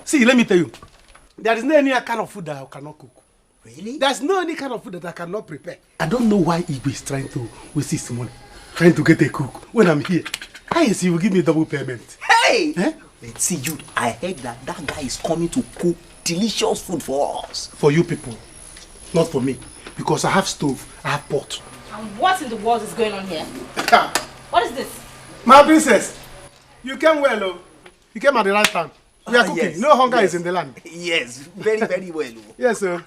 See, let me tell you. There is no any kind of food that I cannot cook. Really? There's no any kind of food that I cannot prepare. I don't know why Igwe is trying to waste his money, trying to get a cook when I'm here. I see, you will give me double payment. Hey! Let's see, you. I heard that guy is coming to cook delicious food for us. For you people, not for me. Because I have stove, I have pot. And what in the world is going on here? What is this? My princess, you came well, oh. You came at the right time. We are cooking. Yes, No hunger is in the land. Yes, very, very well. Yes, sir.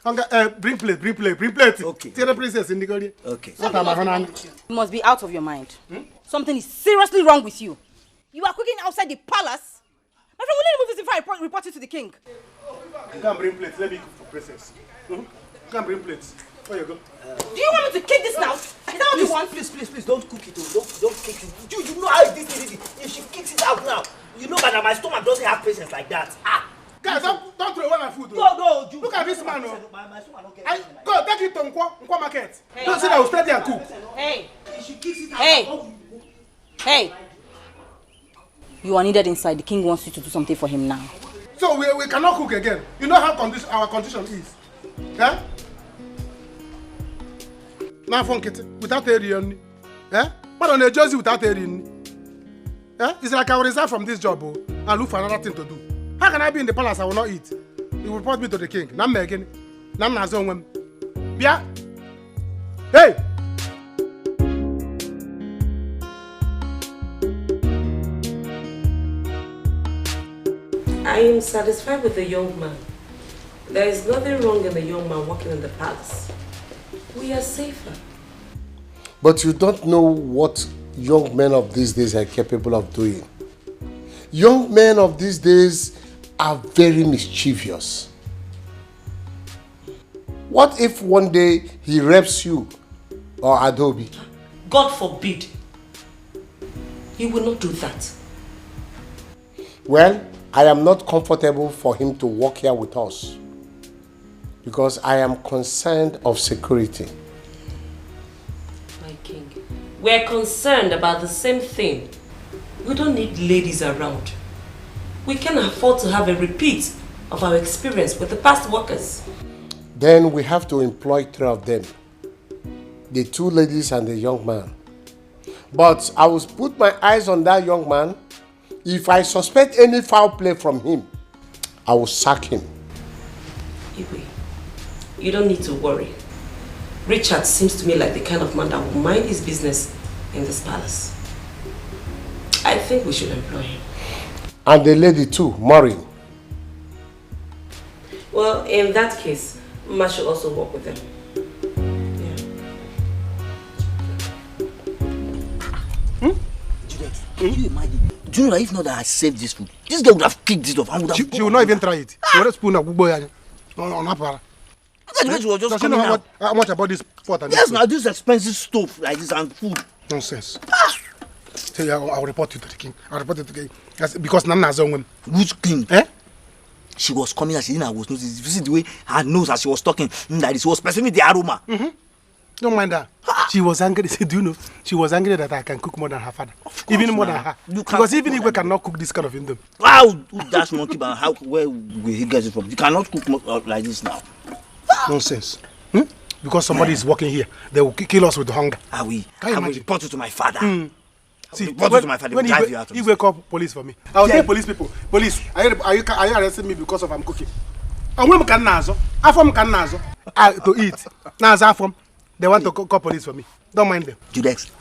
Hunger, bring plate. Okay. Tell the princess in the garden. Okay. What am I? You must be out of your mind. Something is seriously wrong with you. You are cooking outside the palace. My friend, will you remove this if I report you to the king? You can't bring plates. Let me cook for princess. You can't bring plates. Where you go? Do you want me to kick this now? Is that what you want? Please, don't cook it. Don't kick it. You know how this is. If she kicks it out now, you know that my stomach doesn't have patience like that. Guys, don't throw away my food. No, look at this man. My stomach don't get Go, take it to Nkwa market. Don't say that I will stay there and cook. Hey. If she kicks it out, Hey. You are needed inside. The king wants you to do something for him now. So we cannot cook again. You know how our condition is. Yeah? Now from without a real. Yeah? But on a jersey without a real. Yeah? It's like I will resign from this job and look for another thing to do. How can I be in the palace? I will not eat. He will report me to the king. Now I'm again. Now I'm not. Yeah? Hey! I am satisfied with the young man. There is nothing wrong in the young man working in the palace. We are safer. But you don't know what young men of these days are capable of doing. Young men of these days are very mischievous. What if one day he rapes you or Adobe? God forbid. He will not do that. Well, I am not comfortable for him to work here with us because I am concerned of security. My king, we're concerned about the same thing. We don't need ladies around. We can afford to have a repeat of our experience with the past workers. Then we have to employ 3 of them. The 2 ladies and the young man. But I will put my eyes on that young man. If I suspect any foul play from him, I will sack him. Iwe, you don't need to worry. Richard seems to me like the kind of man that will mind his business in this palace. I think we should employ him. And the lady too, Maureen. Well, in that case, Ma should also work with them. Can you imagine Do you know that if not that I saved this food, this girl would have kicked it off and would have... She will not even try it. She would have spoon of Gubo. No, not para. She was just coming know out. how much about this pot and Yes, this now this expensive stuff like this and food. Nonsense. Say, I'll report you to the king. I'll report you to the king. Because Nana has own. Which king? Eh? She was coming and she didn't was noticed. You see the way her nose as she was talking, like she was perceiving the aroma. Don't mind her. She was angry. Do you know? She was angry that I can cook more than her father. Even more than her. Because even if we cannot cook this kind of indomie. Wow, that's monkey, but how, where will he get it from? You cannot cook like this now. Nonsense. Because somebody is working here, they will kill us with hunger. I will report you to my father. See, report you to my father. When Drive you out of he will call police for me. I'll tell police people, police, are you arresting me because of I'm cooking? And when can nazo? To eat. Nazo they want to call police for me. Don't mind them. Judex,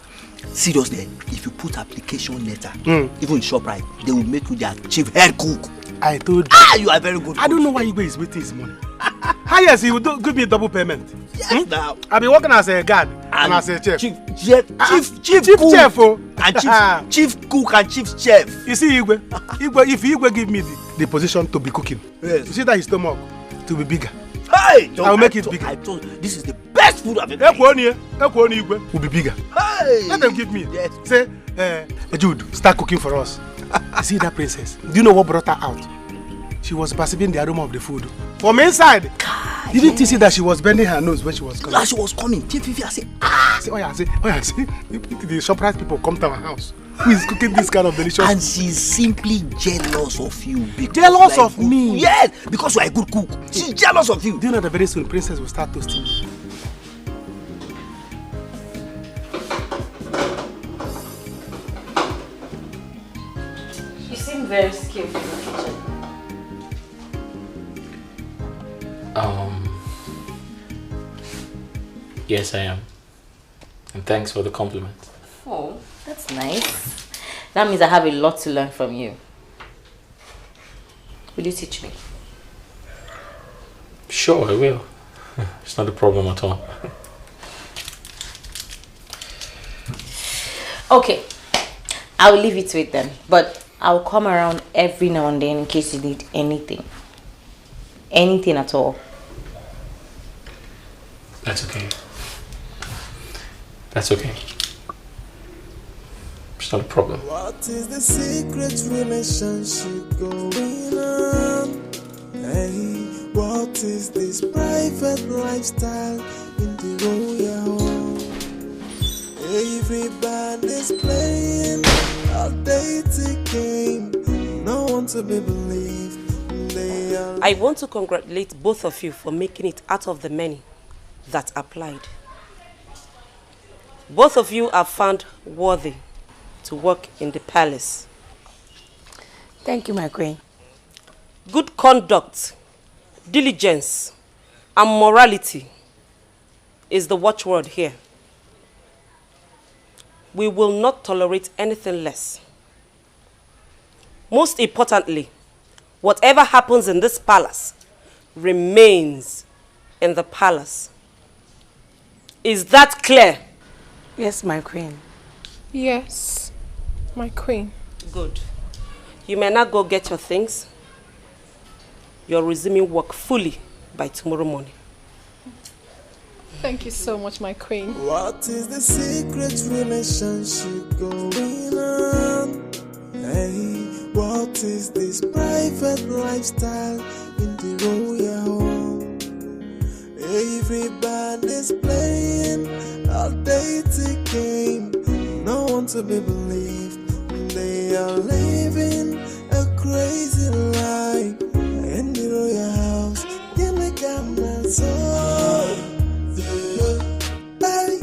seriously, if you put application letter, even in ShopRite, they will make you their chief head cook. I told you. You are very good. I don't know why Igwe is waiting his money. Yes, he will give me a double payment. Yes, now. I'll be working as a guard and as a chef. Chief cook. Chef, and chief cook and chief chef. You see, Igwe, if Igwe give me the position to be cooking, you see that his stomach to be bigger. Hey, I'll make it bigger. I told you, this is the best food I've ever eaten. Igwe will be bigger. Hey. Let them give me. Yes. Say, Jude, start cooking for us. You see that princess? Do you know what brought her out? She was perceiving the aroma of the food. From inside. God, didn't you see that she was bending her nose when she was coming? As she was coming, I said, the ShopRite people come to our house. Who is cooking this kind of delicious and she's simply jealous of you. Jealous of me? Yes, because you are a good cook. She's jealous of you. Do you know that very soon princess will start toasting you? You seem very skillful in the kitchen. Yes, I am. And thanks for the compliment. Oh, that's nice. That means I have a lot to learn from you. Will you teach me? Sure, I will. It's not a problem at all. Okay, I'll leave it to it then. But I'll come around every now and then in case you need anything. Anything at all. That's okay. That's okay. It's not a problem. What is the secret relationship going on? Hey, what is this private lifestyle in the royal home? Everybody's playing a dating game. No one to be believed. I want to congratulate both of you for making it out of the many that applied. Both of you are found worthy to work in the palace. Thank you, my queen. Good conduct, diligence, and morality is the watchword here. We will not tolerate anything less. Most importantly, whatever happens in this palace remains in the palace. Is that clear? Yes, my queen. Yes, my queen. Good. You may now go get your things. You're resuming work fully by tomorrow morning. Thank you so much, my queen. What is the secret relationship going on? Hey, what is this private lifestyle in the royal home? Everybody's playing a dating game. No one to be believed. They are living a crazy life in the royal house. Give me Ghana soul. Hey,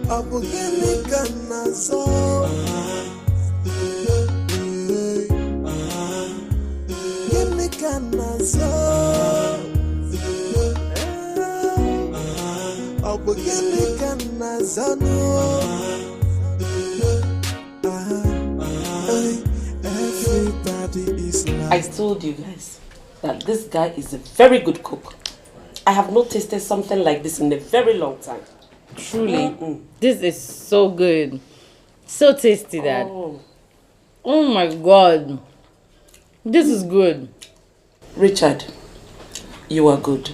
up give me Ghana soul. Give me Ghana soul. Up give me Ghana soul. I told you guys that this guy is a very good cook. I have not tasted something like this in a very long time. Truly, this is so good. So tasty, Dad. Oh. Oh my God. This is good. Richard, you are good.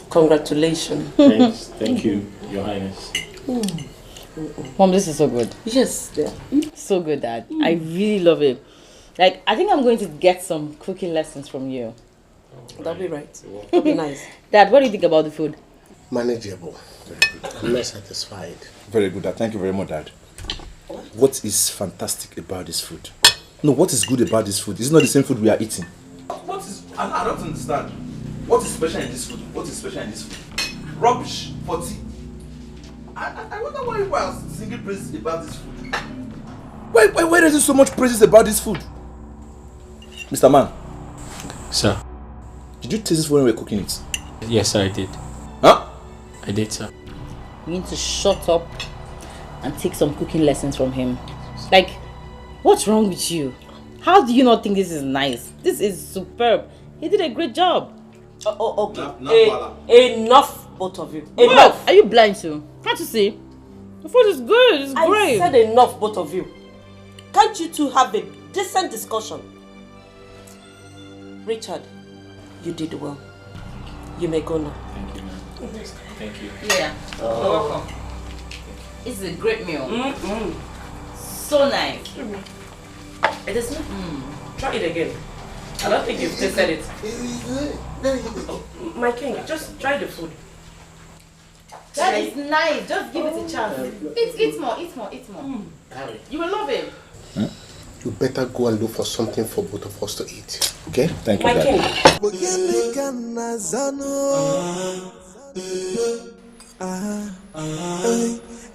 Congratulations. Thanks. Thank you, Your Highness. Mom, this is so good. Yes, dear. So good, Dad. I really love it. Like, I think I'm going to get some cooking lessons from you. That'll be right. That'll be nice. Dad, what do you think about the food? Manageable. I'm not satisfied. Very good, Dad. Thank you very much, Dad. What is fantastic about this food? No, what is good about this food? It's not the same food we are eating. What is... I don't understand. What is special in this food? What is special in this food? Rubbish for tea. I wonder why you are singing praises about this food. Why is there so much praises about this food? Mr. Man. Sir. Did you taste this when we were cooking it? Yes, sir, I did. Huh? I did, sir. You need to shut up and take some cooking lessons from him. Like, what's wrong with you? How do you not think this is nice? This is superb. He did a great job. Okay. Enough, both of you. Enough. Are you blind too? Can't you see? The food is good. It's great. I said enough, both of you. Can't you two have a decent discussion? Richard, you did well. You may go now. Thank you, ma'am. Thank you. Yeah. You're welcome. It's a great meal. So nice. It is not. Try it again. I don't think you've tasted it. My king, just try the food. That is nice. Just give it a chance. Eat more. You will love it. You better go and look for something for both of us to eat. Okay? Thank you, My king.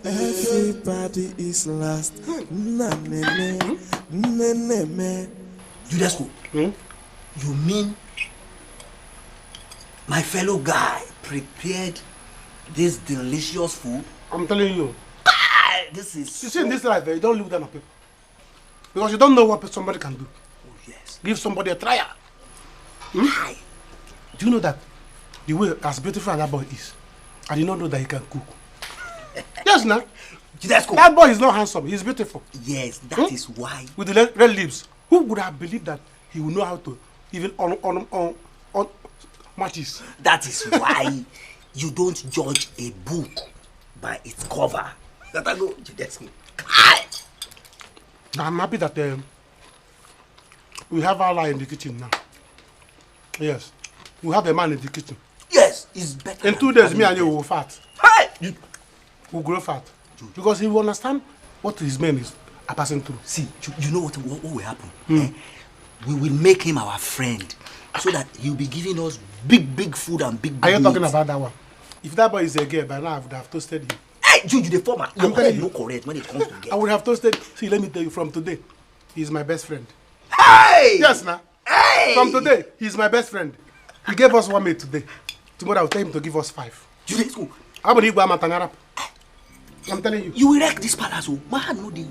Everybody is lost. Judasco, you mean my fellow guy prepared this delicious food? I'm telling you. This is... You see, in this life, you don't look down on people. Because you don't know what somebody can do. Oh, yes. Give somebody a trial. Do you know that the way as beautiful as that boy is, I did not know that he can cook. Yes, now. That boy is not handsome. He's beautiful. Yes, that is why. With the red lips. Who would have believed that he would know how to even on matches? That is why you don't judge a book by its cover. That I know, Judasco. Now I'm happy that we have our line in the kitchen now. Yes. We have a man in the kitchen. Yes, it's better. In 2 days, me and you will fat. Hey! We'll grow fat. Because he will understand what his men are passing through. See, you know what will happen? We will make him our friend so that he'll be giving us big food and big Are you talking meat. about that one? If that boy is a girl, by now I would have toasted him. Hey, you the former. I'm telling you. No correct when it comes to girls. I would have toasted. See, let me tell you, from today, he's my best friend. Hey! Yes, now. Hey! From today, he's my best friend. He gave us 1 meat today. Tomorrow I'll tell him to give us 5. How about you go Matanyarap? I'm telling you. You will wreck this palace, man. No deal.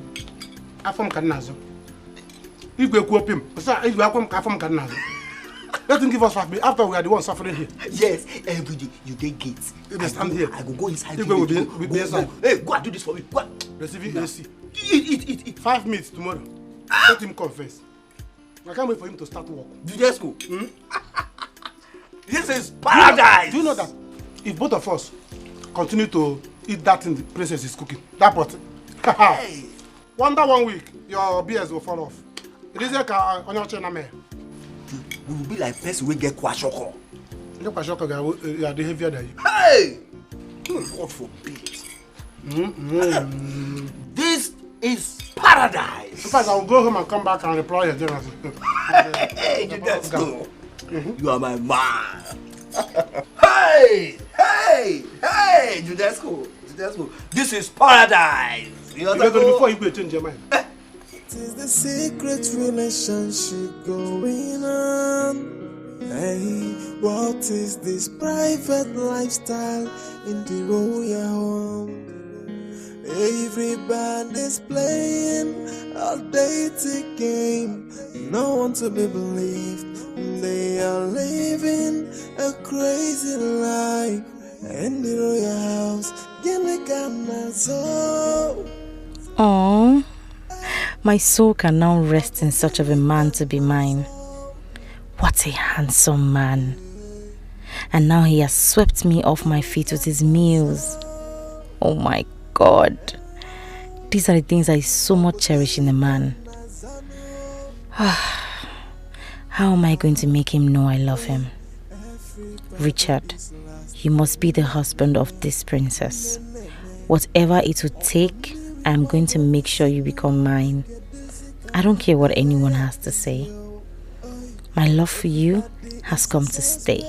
Afam Kadnazo. If we go him, if we come Afam Kadnazo. Let him give us 5 meat after we are the ones suffering here. Yes, every day you get gates. If they stand here, I go inside. If we will be inside. Hey, go and do this for me. Go. Receiving AC. Eat. 5 meats tomorrow. Let him confess. I can't wait for him to start work. Judasco. This is paradise. Do you know that if both of us continue to eat that thing the princess is cooking, that pot, hey. Wonder 1 week, your beers will fall off. It is like on your channel, man. We will be like person we get kwashoko. You kwashoko, you are the heavier than you. Hey! God forbid. This is paradise. In fact, I will go home and come back and reply again. Hey, Judasco. You are my man. Hey, Judasco. This is paradise. Before you go change your mind. It is the secret relationship going on. Hey, what is this private lifestyle in the royal home? Everybody's playing a dating game. No one to be believed. They are living a crazy life in the royal house. Aww, My soul can now rest in such of a man to be mine. What a handsome man. And now he has swept me off my feet with his meals. Oh my God. These are the things I so much cherish in a man. How am I going to make him know I love him? Richard, you must be the husband of this princess. Whatever it would take, I am going to make sure you become mine. I don't care what anyone has to say. My love for you has come to stay.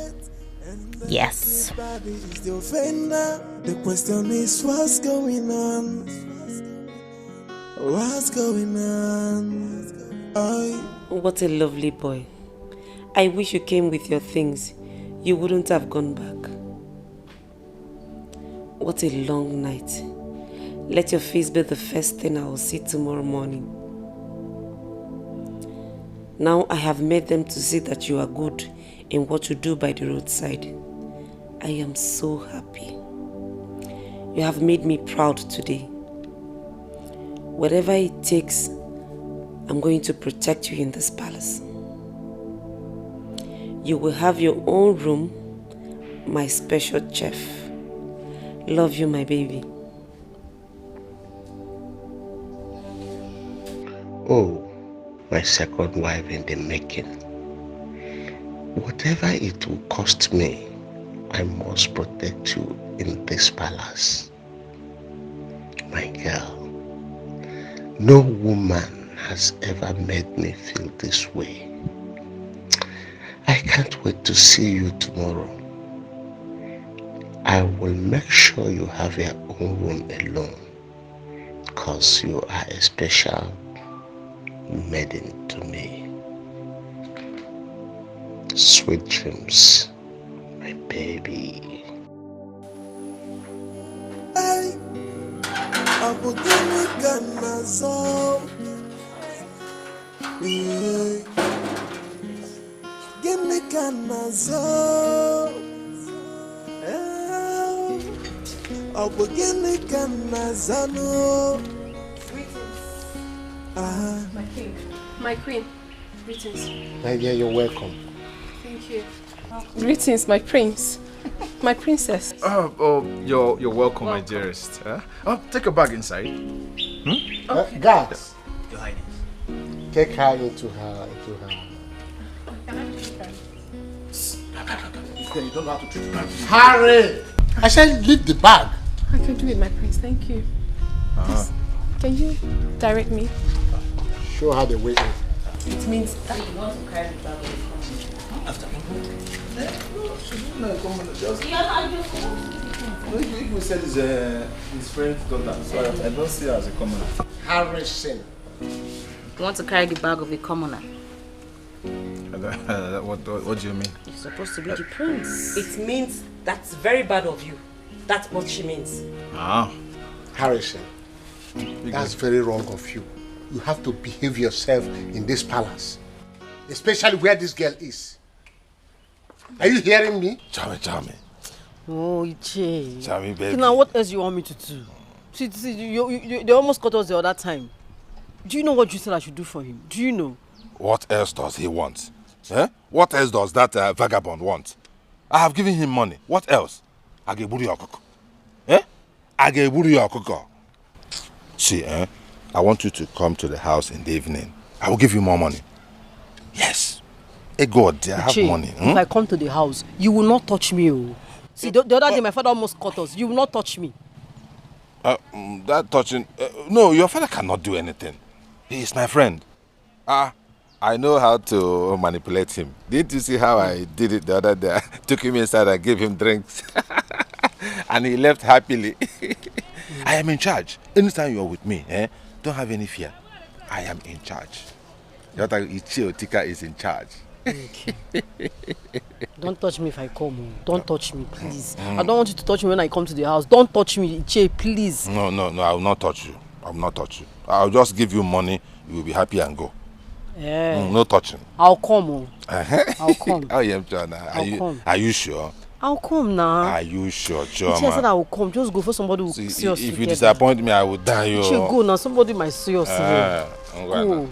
Yes. The question is, what's going on? What's going on? What a lovely boy. I wish you came with your things. You wouldn't have gone back. What a long night. Let your face be the first thing I will see tomorrow morning. Now I have made them to see that you are good in what you do by the roadside. I am so happy. You have made me proud today. Whatever it takes, I'm going to protect you in this palace. You will have your own room, my special chef. Love you, my baby. Oh, my second wife in the making. Whatever it will cost me, I must protect you in this palace. My girl, no woman has ever made me feel this way. I can't wait to see you tomorrow. I will make sure you have your own room alone, because you are a special maiden to me. Sweet dreams, my baby. My king, my queen, greetings. My dear, you're welcome. Thank you. Greetings, my prince, my princess. You're welcome, my dearest. Take a bag inside. Guards, take her into her. You don't have to treat her. Hurry! I said leave the bag. I can do it, my prince. Thank you. Please, can you direct me? Show her the way in. It means that you want to carry the bag. After If we said his friend's daughter, so I don't see her as a commoner. Harrison. You want to carry the bag of a commoner? What do you mean? You're supposed to be the prince. It means that's very bad of you. That's what she means. Harrison, that's very wrong of you. You have to behave yourself in this palace, especially where this girl is. Are you hearing me? Charmy. Oh, Iche. Charmy, baby. Now, what else you want me to do? See, they almost caught us the other time. Do you know what you said I should do for him? Do you know? What else does he want? What else does that vagabond want? I have given him money. What else? See, I want you to come to the house in the evening. I will give you more money. Yes. Hey God, I have money. If I come to the house, you will not touch me. Oh. See, the other day my father almost caught us. You will not touch me. That touching... no, your father cannot do anything. He is my friend. I know how to manipulate him. Didn't you see how I did it the other day? I took him inside and gave him drinks. And he left happily. I am in charge. Anytime you are with me, don't have any fear. I am in charge. Ichio Tika is in charge. Okay. Don't touch me if I come. Don't touch me, please. I don't want you to touch me when I come to the house. Don't touch me, Iche, please. No, I will not touch you. I will not touch you. I will just give you money. You will be happy and go. Yeah. No touching. I'll come. I'll come. Are you sure? I'll come now. Are you sure, She said I will come. Just go for somebody who see us if together. you disappoint me, I will die. You should go now. Somebody might see us here. Go.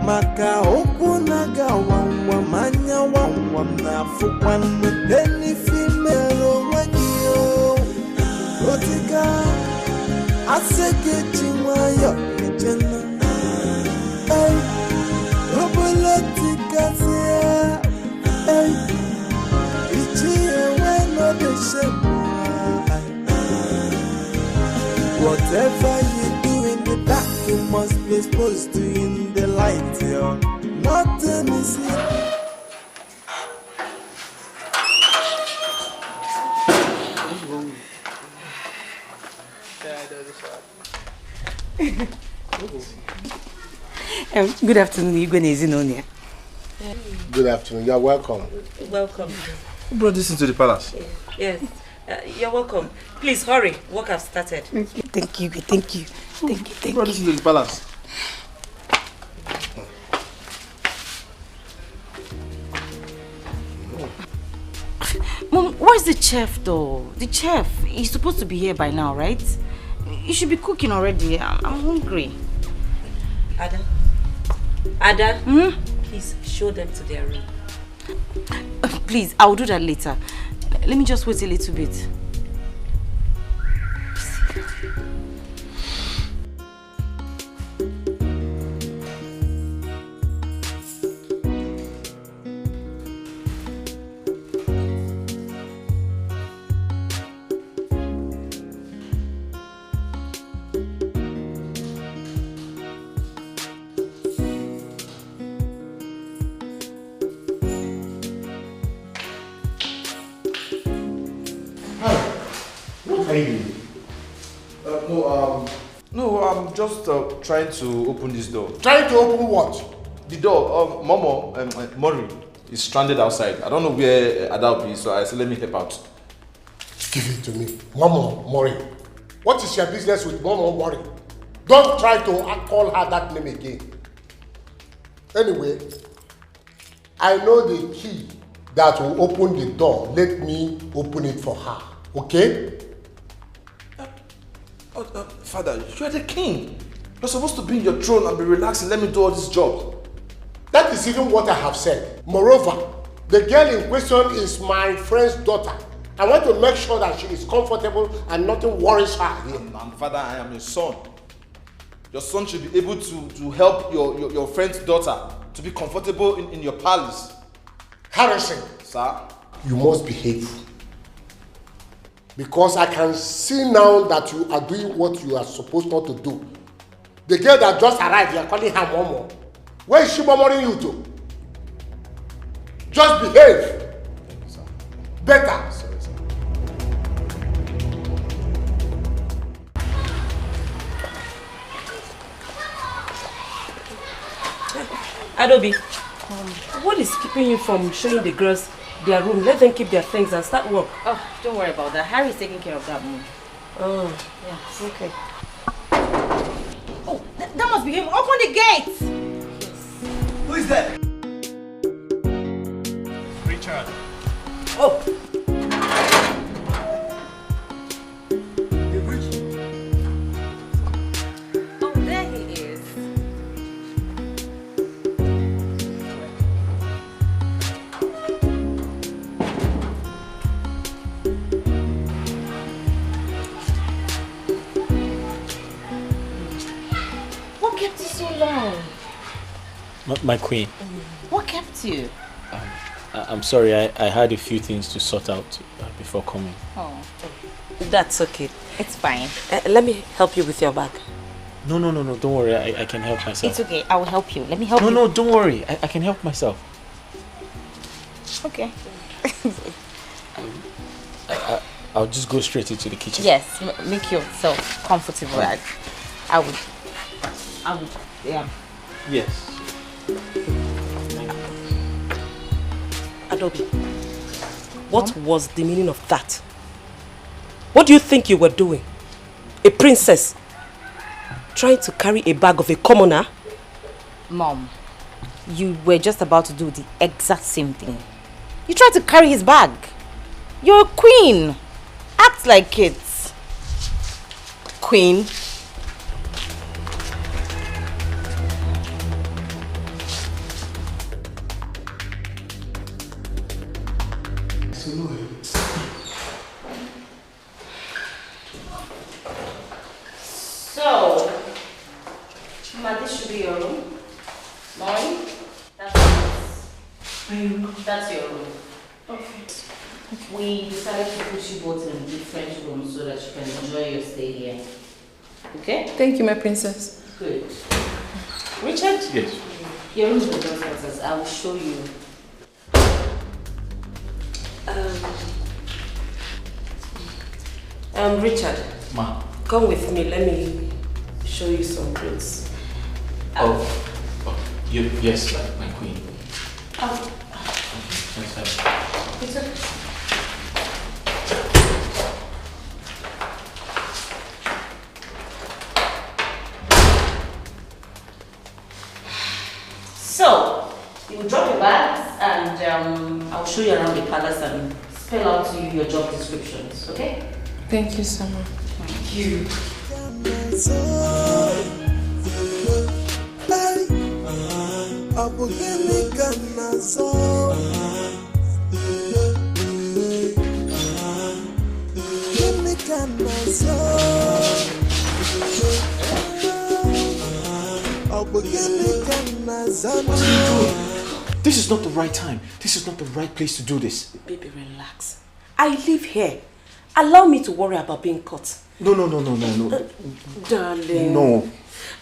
Maka okunaga wangwa manya wangwa mnafukwane deni female wagio otika aseke chimwayo kejena ay obolotika sia ay ichie weno de whatever you do in the dark, you must be exposed to in the light, yo. Nothing is here. Good afternoon, Igwe Nezinonia. Good afternoon, you're welcome. Welcome. Who brought this into the palace? Yes. You're welcome. Please hurry. Work has started. Thank you. Who brought this into the palace? Mom, where's the chef though? The chef, he's supposed to be here by now, right? You should be cooking already. I'm hungry. Ada, please show them to their room. Please, I'll do that later. Let me just wait a little bit. No, I'm just trying to open this door. Trying to open what? The door. Mori is stranded outside. I don't know where Ada is, so I said let me help out. Give it to me. Momo Mori. What is your business with Momo Mori? Don't try to call her that name again. Anyway, I know the key that will open the door. Let me open it for her. Okay? Father, you are the king. You're supposed to be in your throne and be relaxing. Let me do all this job. That is even what I have said. Moreover, the girl in question is my friend's daughter. I want to make sure that she is comfortable and nothing worries her here. Father, I am your son. Your son should be able to help your friend's daughter to be comfortable in your palace. Harrison. Sir? You must behave. Because I can see now that you are doing what you are supposed not to do. The girl that just arrived, you are calling her Momo. Where is she murmuring you to? Just behave. Better. Sorry, sir. Adobe, what is keeping you from showing the girls their room? Let them keep their things and start work. Oh, don't worry about that. Harry's taking care of that, Mom. Oh, yeah, okay. Oh, that must be him. Open the gate! Yes. Who is that? Richard. Oh! Oh, there he is. What kept you so long? My queen. What kept you? I'm sorry, I had a few things to sort out before coming. Oh. That's okay. It's fine. Let me help you with your bag. No, don't worry, I can help myself. It's okay, I will help you. Let me help you. No, don't worry, I can help myself. Okay. I'll just go straight into the kitchen. Yes, make yourself comfortable. I would, yeah. Yes. Adobe, what was the meaning of that? What do you think you were doing? A princess trying to carry a bag of a commoner? Mom, you were just about to do the exact same thing. You tried to carry his bag. You're a queen. Act like it. Queen? So, Ma, this should be your room. Mine? That's your room. Okay. We decided to put you both in different rooms so that you can enjoy your stay here. Okay? Thank you, my princess. Good. Richard? Yes. Your room is the downstairs. I will show you. Richard. Ma. Come with me. Let me show you some clothes. Yes, my queen. Oh. It's okay. So, you drop your bags and I'll show you around the palace and spell out to you your job descriptions, okay? Thank you so much. Thank you. What are you doing? This is not the right time. This is not the right place to do this. Baby, relax. I live here. Allow me to worry about being caught. No. Darling. No.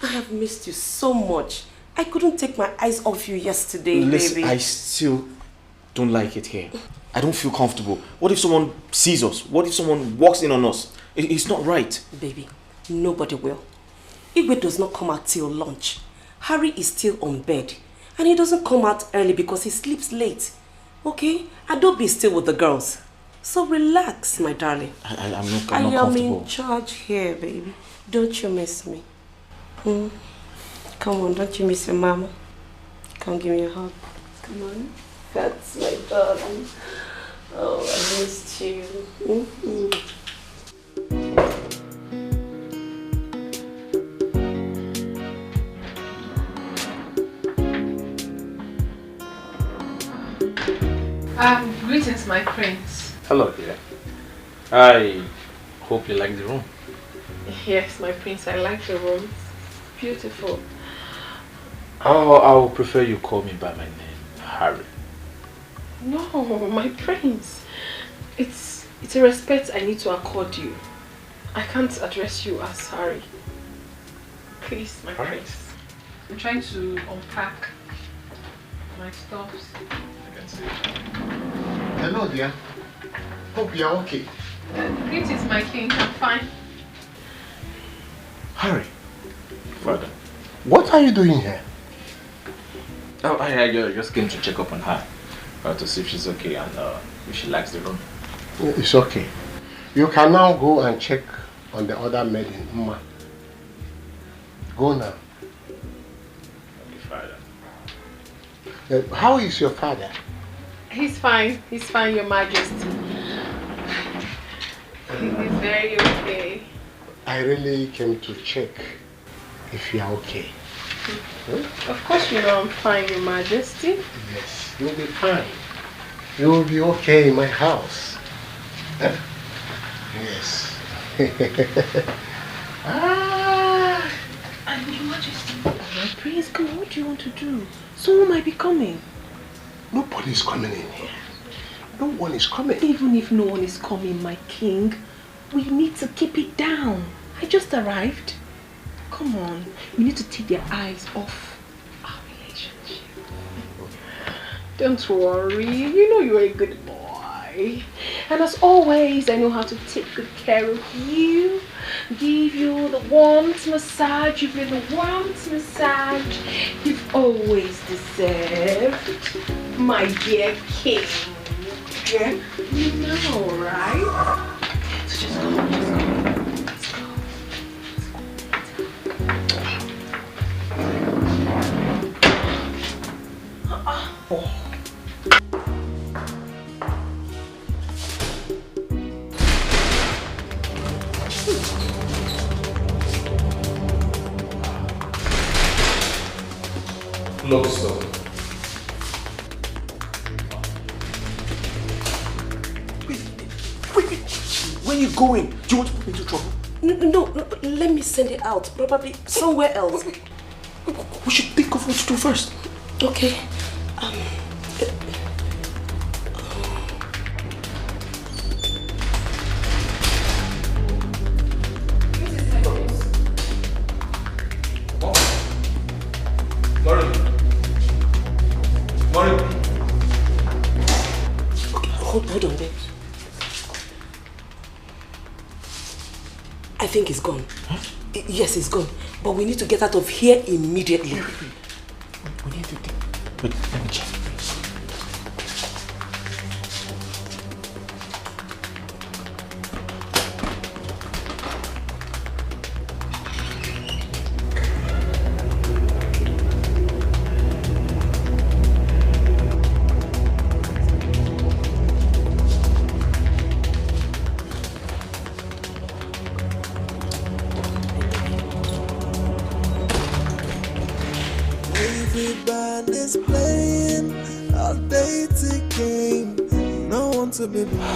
I have missed you so much. I couldn't take my eyes off you yesterday, Listen, baby. I still don't like it here. I don't feel comfortable. What if someone sees us? What if someone walks in on us? It's not right. Baby, nobody will. Igwe does not come out till lunch. Harry is still on bed. And he doesn't come out early because he sleeps late. Okay? Adobe is still with the girls. So relax, my darling. I'm not I am comfortable. in charge here, baby. Don't you miss me? Come on, don't you miss your mama? Come give me a hug. Come on. That's my darling. Oh, I missed you. Greetings, my prince. Hello, dear. I hope you like the room. Yes, my prince, I like the room. It's beautiful. Oh, I would prefer you call me by my name, Harry. No, my prince. It's a respect I need to accord you. I can't address you as Harry. Please, my prince. I'm trying to unpack my stuffs. I can see. Hello, dear. Hope you're okay. Greetings, my king. I'm fine. Harry, Father. what are you doing here? Oh, I just came to check up on her. To see if she's okay and if she likes the room. It's okay. You can now go and check on the other maid in Mma. Go now. Okay, Father. How is your father? He's fine. He's fine, Your Majesty. He's very okay. I really came to check if you are okay. Of course you know I'm fine, Your Majesty. Yes, you'll be fine. You'll be okay in my house. Huh? Yes. And Your Majesty, my prince, come on, what do you want to do? Someone might be coming. Nobody's coming in here. No one is coming. Even if no one is coming, my king, we need to keep it down. I just arrived. Come on, we need to take their eyes off our relationship. Don't worry, you know you're a good boy. And as always, I know how to take good care of you. Give you the warmth massage. You've been the warmth massage you've always deserved, my dear king. You know, right? Look, sir. Where are you going? Do you want to put me into trouble? No, let me send it out. Probably somewhere else. We should think of what to do first. Okay. Hold on, babe. I think it's gone. Huh? Yes, it's gone. But we need to get out of here immediately. We need to think. Wait, let me check.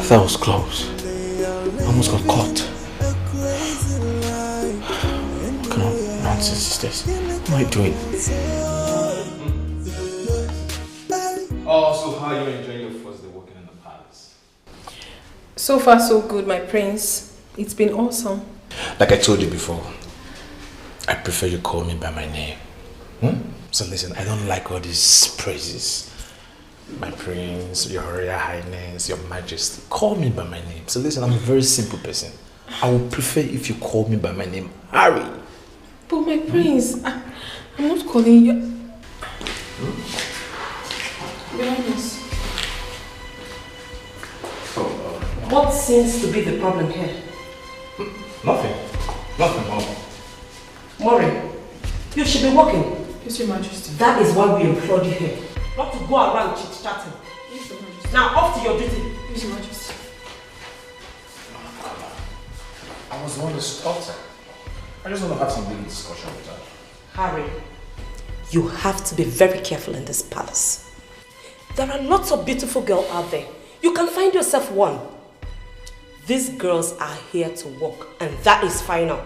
That was close. I almost got caught. What kind of nonsense is this? What am I doing? Oh, so how are you enjoying your first day working in the palace? So far so good, my prince. It's been awesome. Like I told you before, I prefer you call me by my name. So listen, I don't like all these praises. My prince, your royal highness, your majesty. Call me by my name. So listen, I'm a very simple person. I would prefer if you call me by my name, Harry. But my prince, I'm not calling you. Your highness. What seems to be the problem here? Nothing. Nothing, Mom. Maureen, you should be working. Yes, your majesty. That is why we employed you here. Not to go around chit-chatting. Yes, your majesty. Now off to your duty. Yes, your majesty. I was the one that stopped her. I just want to have some big discussion with her. Harry, you have to be very careful in this palace. There are lots of beautiful girls out there. You can find yourself one. These girls are here to work, and that is final.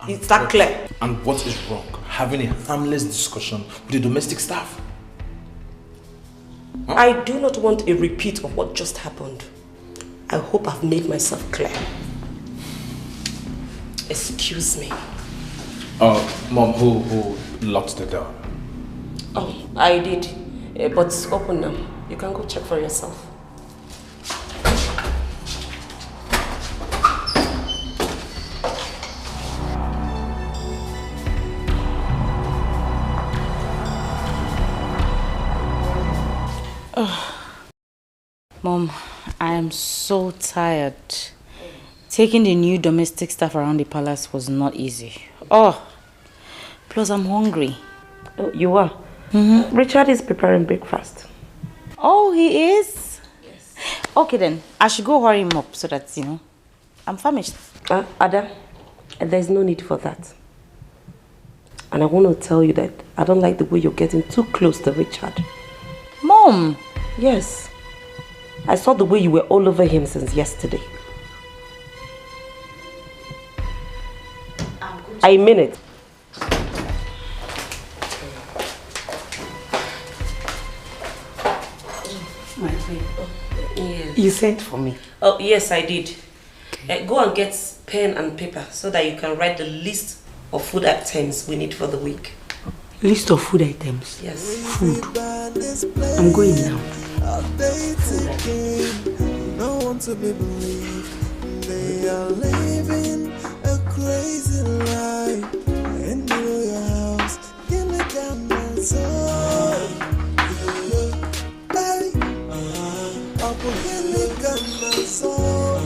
Is that clear? And what is wrong? Having a harmless discussion with the domestic staff? Huh? I do not want a repeat of what just happened. I hope I've made myself clear. Excuse me. Mom, who locked the door? Oh, I did. But it's open now. You can go check for yourself. Mom, I am so tired. Taking the new domestic staff around the palace was not easy. Plus I'm hungry. Oh, you are? Mm-hmm. Richard is preparing breakfast. Oh, he is? Yes. Okay then, I should go hurry him up so that, I'm famished. Ada, there's no need for that. And I want to tell you that I don't like the way you're getting too close to Richard. Mom! Yes. I saw the way you were all over him since yesterday. I mean it. My friend. Yes. You sent for me? Oh, yes, I did. Go and get pen and paper so that you can write the list of food items we need for the week. List of food items? Yes. Food. I'm going now. No one to be believed. They are living a crazy life. In your house, give me down my soul. Up in the gun my soul.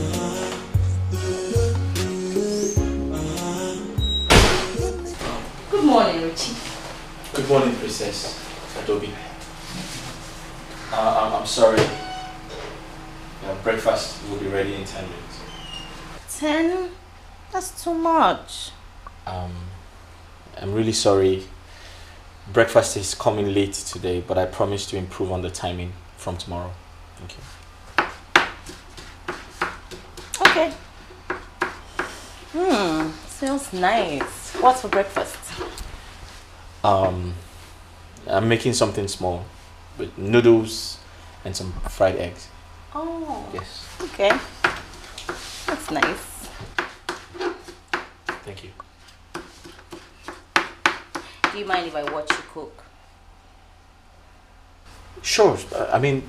Good morning, Princess Adobe. I'm sorry. Breakfast will be ready in 10 minutes. 10? That's too much. I'm really sorry. Breakfast is coming late today, but I promise to improve on the timing from tomorrow. Thank you. Okay. Smells nice. What's for breakfast? I'm making something small with noodles and some fried eggs. Oh. Yes. Okay. That's nice. Thank you. Do you mind if I watch you cook? Sure. I mean,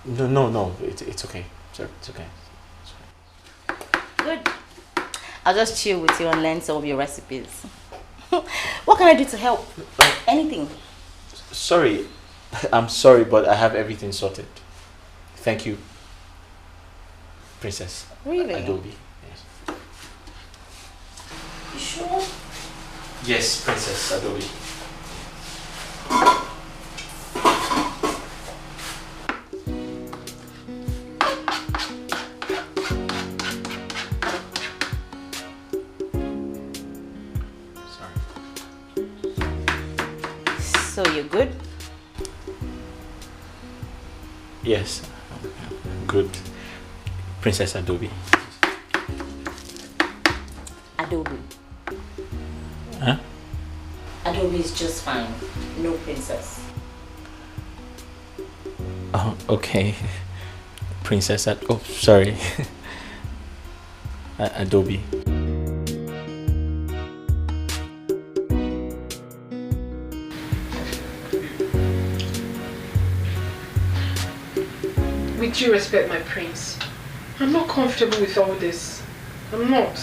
no. It's okay. It's okay. Good. I'll just chill with you and learn some of your recipes. What can I do to help? Anything. Sorry. I'm sorry, but I have everything sorted. Thank you, Princess. Really? Adobe. Yes. You sure? Yes, Princess Adobe. So you're good? Yes, good. Princess Adobe. Adobe. Huh? Adobe is just fine. No princess. Oh, okay. Princess oh, sorry. Adobe. With due respect, my prince, I'm not comfortable with all this. I'm not.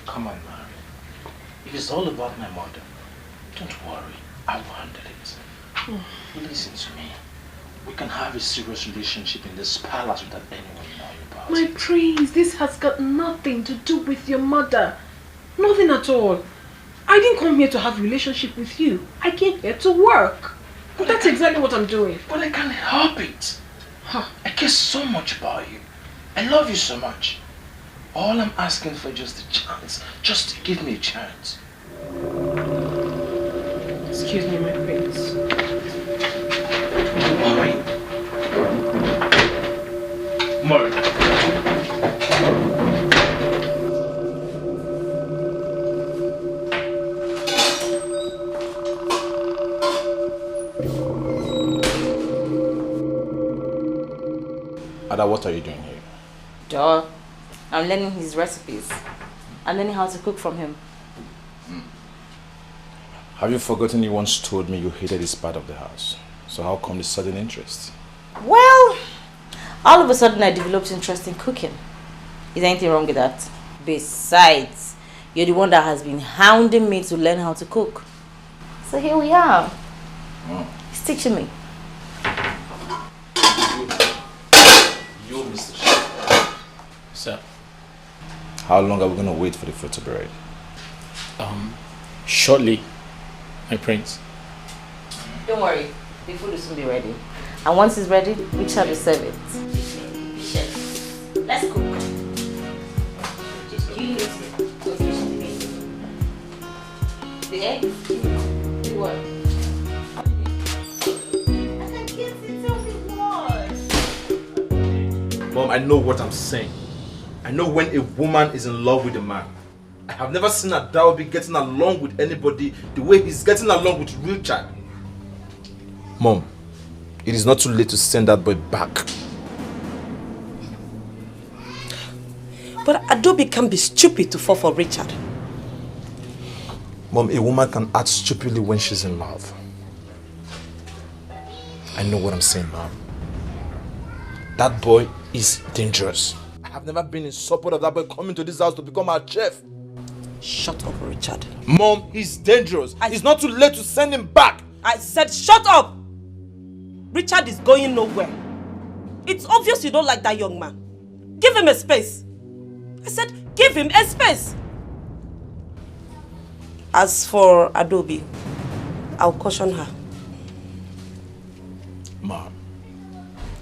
Come on, Mary. If it's all about my mother, don't worry. I will handle it. Listen to me. We can have a serious relationship in this palace without anyone knowing about My it. prince, this has got nothing to do with your mother. Nothing at all. I didn't come here to have a relationship with you. I came here to work. But that's exactly what I'm doing. But I can't help it. I care so much about you. I love you so much. All I'm asking for is just a chance. Just give me a chance. Excuse me, my prince. Murray. Ada, what are you doing here? Duh. I'm learning his recipes. I'm learning how to cook from him. Have you forgotten you once told me you hated this part of the house? So how come this sudden interest? Well, all of a sudden I developed interest in cooking. Is there anything wrong with that? Besides, you're the one that has been hounding me to learn how to cook. So here we are. He's teaching me. You, Mr. Chef. Sir. How long are we going to wait for the food to be ready? Shortly, my prince. Don't worry, the food will soon be ready. And once it's ready, Richard will serve it. Chef, let's cook. You need to the eggs? The what? Mom, I know what I'm saying. I know when a woman is in love with a man. I have never seen Adaobi getting along with anybody the way he's getting along with Richard. Mom, it is not too late to send that boy back. But Adobe can be stupid to fall for Richard. Mom, a woman can act stupidly when she's in love. I know what I'm saying, Mom. That boy is dangerous. I have never been in support of that boy coming to this house to become our chef. Shut up, Richard. Mom, he's dangerous. It's not too late to send him back. I said shut up! Richard is going nowhere. It's obvious you don't like that young man. Give him a space. I said give him a space. As for Adobe, I'll caution her. Mom,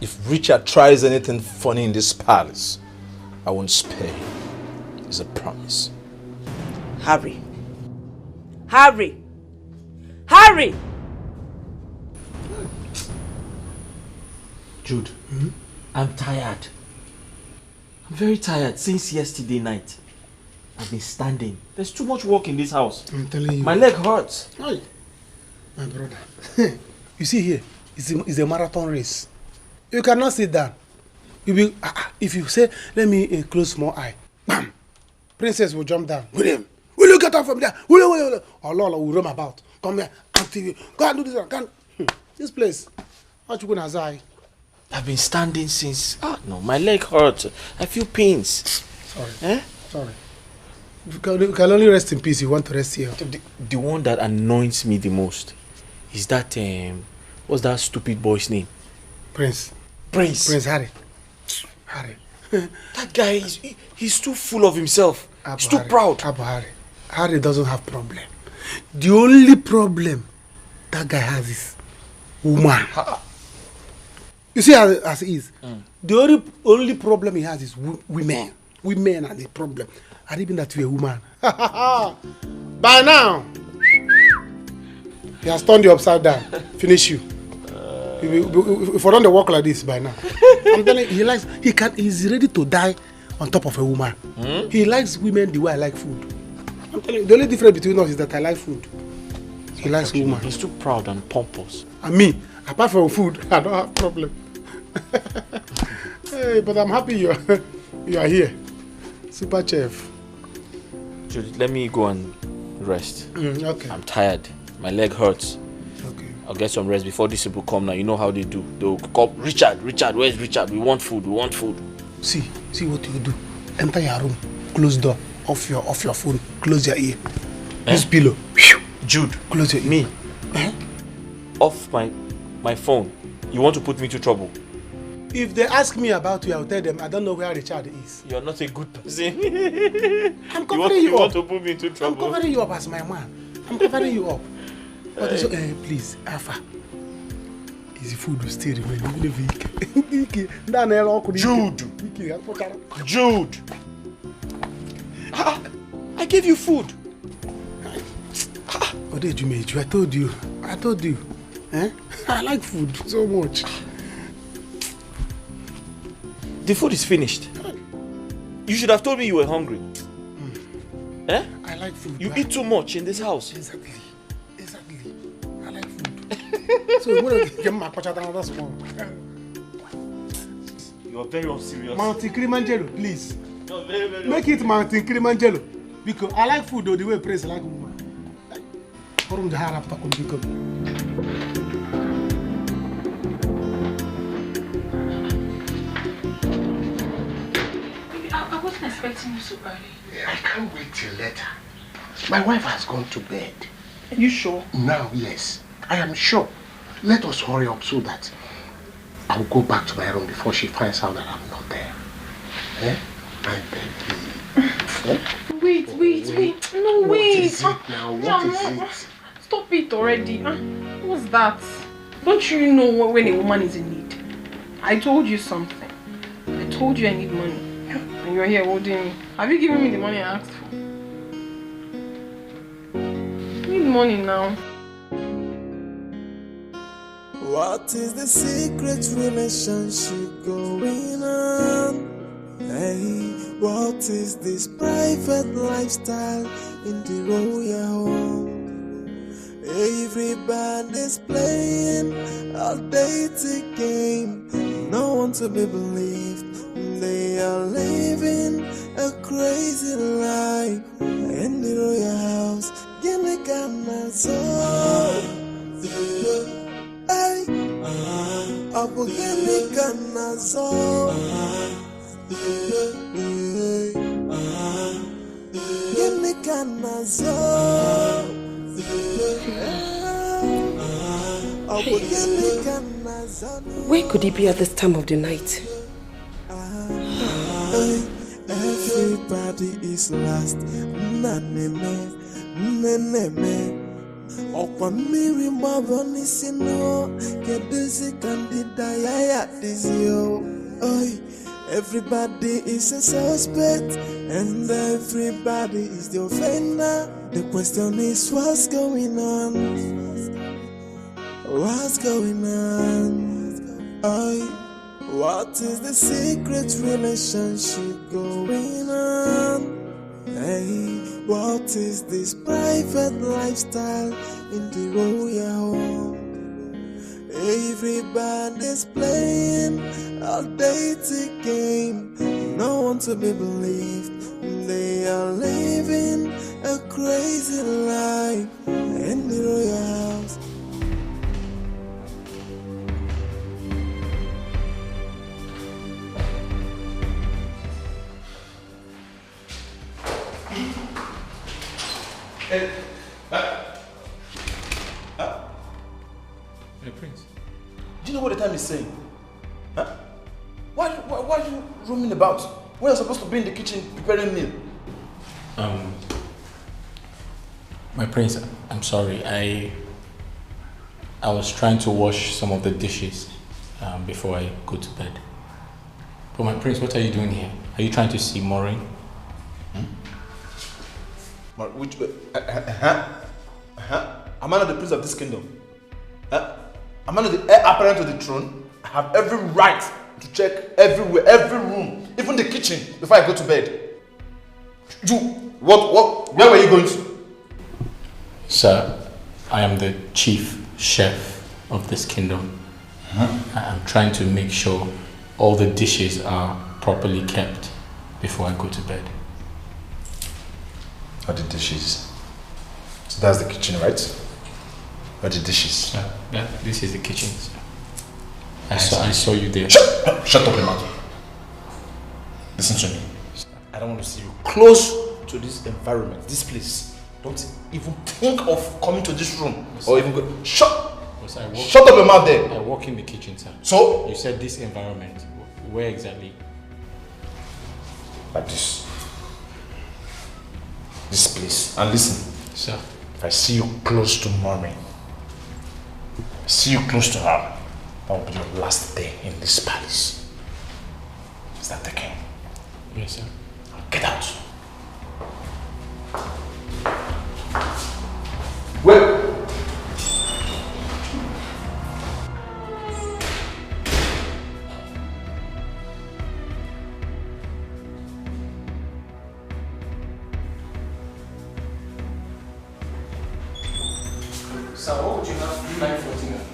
if Richard tries anything funny in this palace, I won't spare him. It's a promise. Harry. Harry! Harry! Jude, I'm tired. I'm very tired since yesterday night. I've been standing. There's too much work in this house. I'm telling you. My leg hurts. Aye. My brother. You see here, it's a marathon race. You cannot sit down. You will, if you say, let me close small eye, bam, princess will jump down. William, will you get up from there? Will. Oh, Lola will roam about. Come here, active. Go and do this one. This place. What you gonna say? I've been standing since. No, my leg hurts. I feel pains. Sorry. Sorry. You can only rest in peace. You want to rest here. The one that annoys me the most is that what's that stupid boy's name? Prince Harry. That guy he's too full of himself. He's too proud. Harry doesn't have problem. The only problem that guy has is woman. You see as it is. The only problem he has is women. Women are the problem. And even that you're a woman. By now, he has turned you upside down. Finish you. If I don't walk like this by now, I'm telling you, he's ready to die on top of a woman. He likes women the way I like food. I'm telling you, the only difference between us is that I like food. He likes women. He's too proud and pompous. And me, apart from food, I don't have problem. Hey, but I'm happy you are here. Super chef. Judy, let me go and rest. Okay. I'm tired. My leg hurts. Okay. I'll get some rest before these people come now. You know how they do. They'll call Richard, where's Richard? We want food. See what you do. Enter your room, close door, off your phone, close your ear. Use pillow. Jude, close your ear. Me? Off my phone. You want to put me to trouble? If they ask me about you, I'll tell them I don't know where Richard is. You're not a good person. I'm covering you up. You want to put me into trouble? I'm covering you up as my man. I'm covering you up. But please, Alpha. His food will still remain even if Jude! I gave you food. What did you make? I told you. I like food so much. The food is finished. You should have told me you were hungry. I like food. You eat too much in this house. Exactly. I like food. So when I get my pachata another small. You are very unserious. Mountain Kilimanjaro, please. You're very Make it Mountain Kilimanjaro. Because I like food though, the way Prince like woman. I wasn't expecting you so early. I can't wait till later. My wife has gone to bed. Are you sure? Now, yes. I am sure. Let us hurry up so that I'll go back to my room before she finds out that I'm not there. My baby. Wait. No, wait. What is it now? What is it? Stop it already. What's that? Don't you know when a woman is in need? I told you something. I told you I need money. And you're here holding me. Have you given me the money I asked for? I need money now. What is the secret relationship going on? Hey, what is this private lifestyle in the royal home? Everybody's playing a dating game. No one to be believed. They are living a crazy life in the royal house. Give me kind soul. Hey, I will give me kind soul. Give me kind soul. Where could he be at this time of the night? Everybody is lost. Okwa miri mabo nisino kedusi kandida yaya dizio. Oi, everybody is a suspect and everybody is the offender. The question is what's going on? What's going on? Oi, what is the secret relationship going on? Hey, what is this private lifestyle in the royal home? Everybody's playing a dating game. No one to be believed. They are living a crazy life in the royal house. Hey, Hey, Prince. Do you know what the time is saying? Huh? Why are you roaming about? When you're supposed to be in the kitchen preparing meal? My prince, I'm sorry. I was trying to wash some of the dishes before I go to bed. But my prince, what are you doing here? Are you trying to see Maureen? Which? Am I not the prince of this kingdom? Am I not the heir apparent to the throne? I have every right to check everywhere, every room, even the kitchen, before I go to bed. You, where were you going to? Sir, I am the chief chef of this kingdom. I'm trying to make sure all the dishes are properly kept before I go to bed. All the dishes. So that's the kitchen, right? All the dishes. Yeah, this is the kitchen. Sir. I saw you there. Shut up your mouth. Listen to me. I don't want to see you close to this environment, this place. Don't even think of coming to this room or even go. Shut up your mouth there. I walk in the kitchen, sir. So? You said this environment. Where exactly? Like this. This place. And listen. Sir. If I see you close to mommy, see you close to her, that will be your last day in this palace. Is that the king? Yes, sir. Get out. Wait. Sir, what would you like for dinner?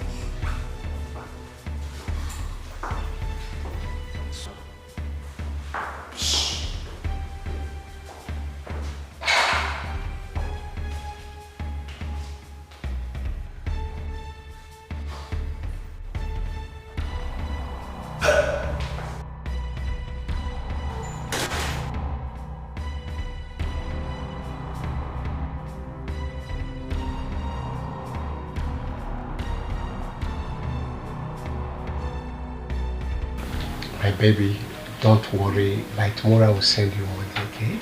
My baby, don't worry. By tomorrow I will send you money, okay?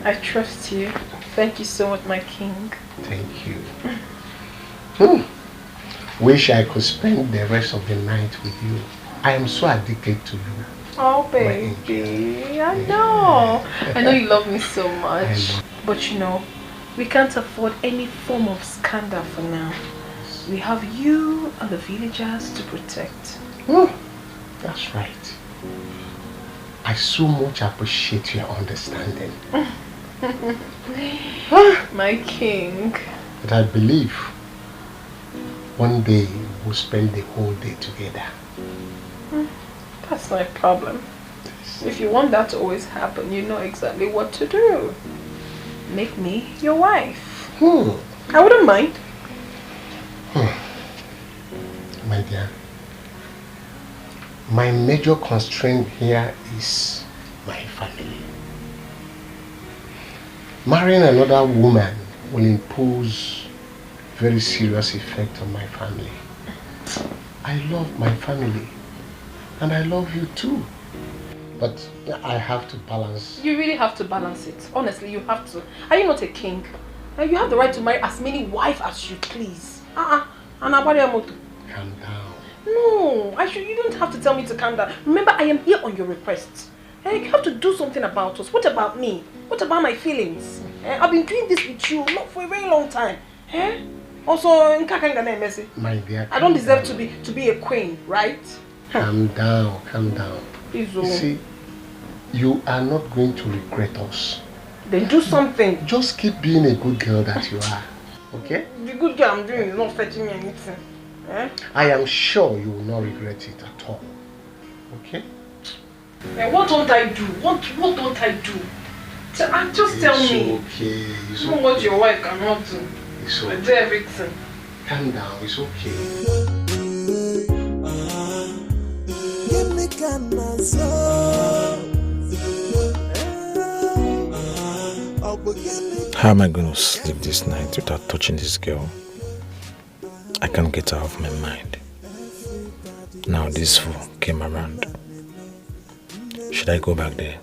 I trust you. Thank you so much, my king. Thank you. Wish I could spend the rest of the night with you. I am so addicted to you. Oh, baby. I know. I know you love me so much. But you know, we can't afford any form of scandal for now. We have you and the villagers to protect. That's right. I so much appreciate your understanding. My king. But I believe one day we'll spend the whole day together. That's not a problem. If you want that to always happen, you know exactly what to do. Make me your wife. I wouldn't mind. My dear, my major constraint here is my family. Marrying another woman will impose very serious effect on my family. I love my family and I love you too. But I have to balance. You really have to balance it. Honestly, you have to. Are you not a king? And you have the right to marry as many wives as you please. And about your motto. Calm down. No, you don't have to tell me to calm down. Remember, I am here on your request. You have to do something about us. What about me? What about my feelings? I've been doing this with you not for a very long time. Also, my dear, I don't deserve to be a queen, right? Calm down, calm down. Please, you see, you are not going to regret us. Then do something. Just keep being a good girl that you are. Okay? The good girl I'm doing is not fetching me anything. I am sure you will not regret it at all. Okay? What don't I do? What don't I do? Just tell me. Okay. It's You know okay. what your wife cannot do. It's okay. I do everything. Calm down. It's okay. Give me How am I going to sleep this night without touching this girl? I can't get her off my mind. Now this fool came around. Should I go back there?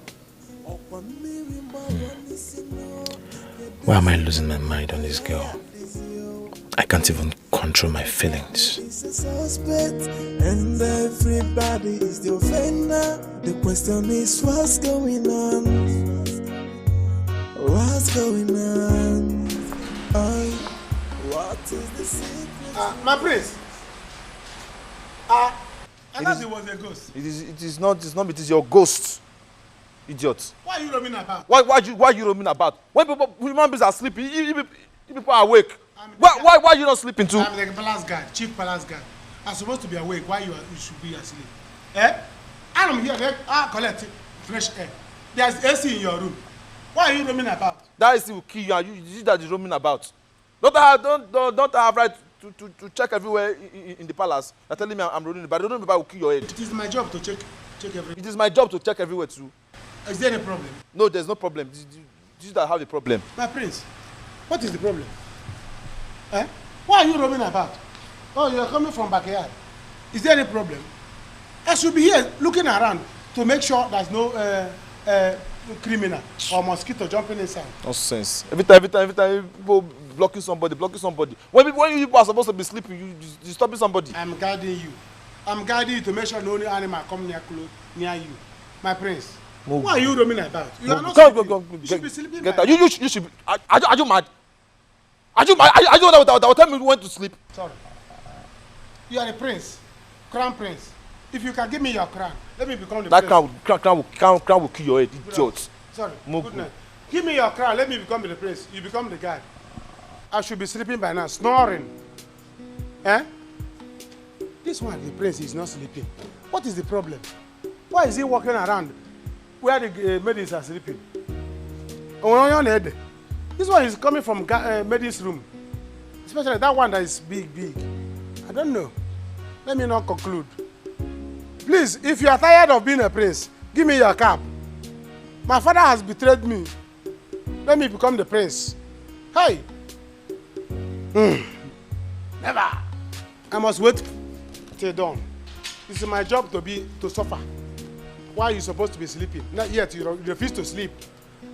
Why am I losing my mind on this girl? I can't even control my feelings. And everybody is the offender. The question is what's going on? What's going on? What is the secret? My prince. I thought it was a ghost. It is not. It is your ghost, idiot. Why are you roaming about? Why you roaming about? When human beings are sleeping, you people are awake. Why are you not sleeping too? I'm the palace guard, chief palace guard. I'm supposed to be awake. Why you should be asleep? I'm here. Collect fresh air. There's AC in your room. Why are you roaming about? That AC will kill you, and you that is roaming about. Don't I have right to check everywhere in the palace? You're telling me I'm roaming about. Don't know if I will kill your head. It is my job to check everywhere. It is my job to check everywhere too. Is there a problem? No, there's no problem. You that have a problem. My prince, what is the problem? Why are you roaming about? Oh, you're coming from backyard. Is there any problem? I should be here looking around to make sure there's no criminal or mosquito jumping inside. Nonsense. Every time people blocking somebody. When you people are supposed to be sleeping, you stopping somebody. I'm guarding you. I'm guarding you to make sure no animal come near you. My prince. Move. Why are you roaming about? You are not Go. sleeping. You should be sleeping. Get out. You should be. Are you mad? Are you mad? Are you that will tell me when to sleep? Sorry. You are a prince, crown prince. If you can give me your crown, let me become the prince. That crown will kill your head, idiot. Sorry. Move. Good night. Give me your crown. Let me become the prince. You become the guard. I should be sleeping by now, snoring. This one, the prince, is not sleeping. What is the problem? Why is he walking around where the maidens are sleeping? This one is coming from maidens' room. Especially that one that is big. I don't know. Let me not conclude. Please, if you are tired of being a prince, give me your cap. My father has betrayed me. Let me become the prince. Hey! Never. I must wait till dawn. This is my job to suffer. Why are you supposed to be sleeping? Not yet, you refuse to sleep.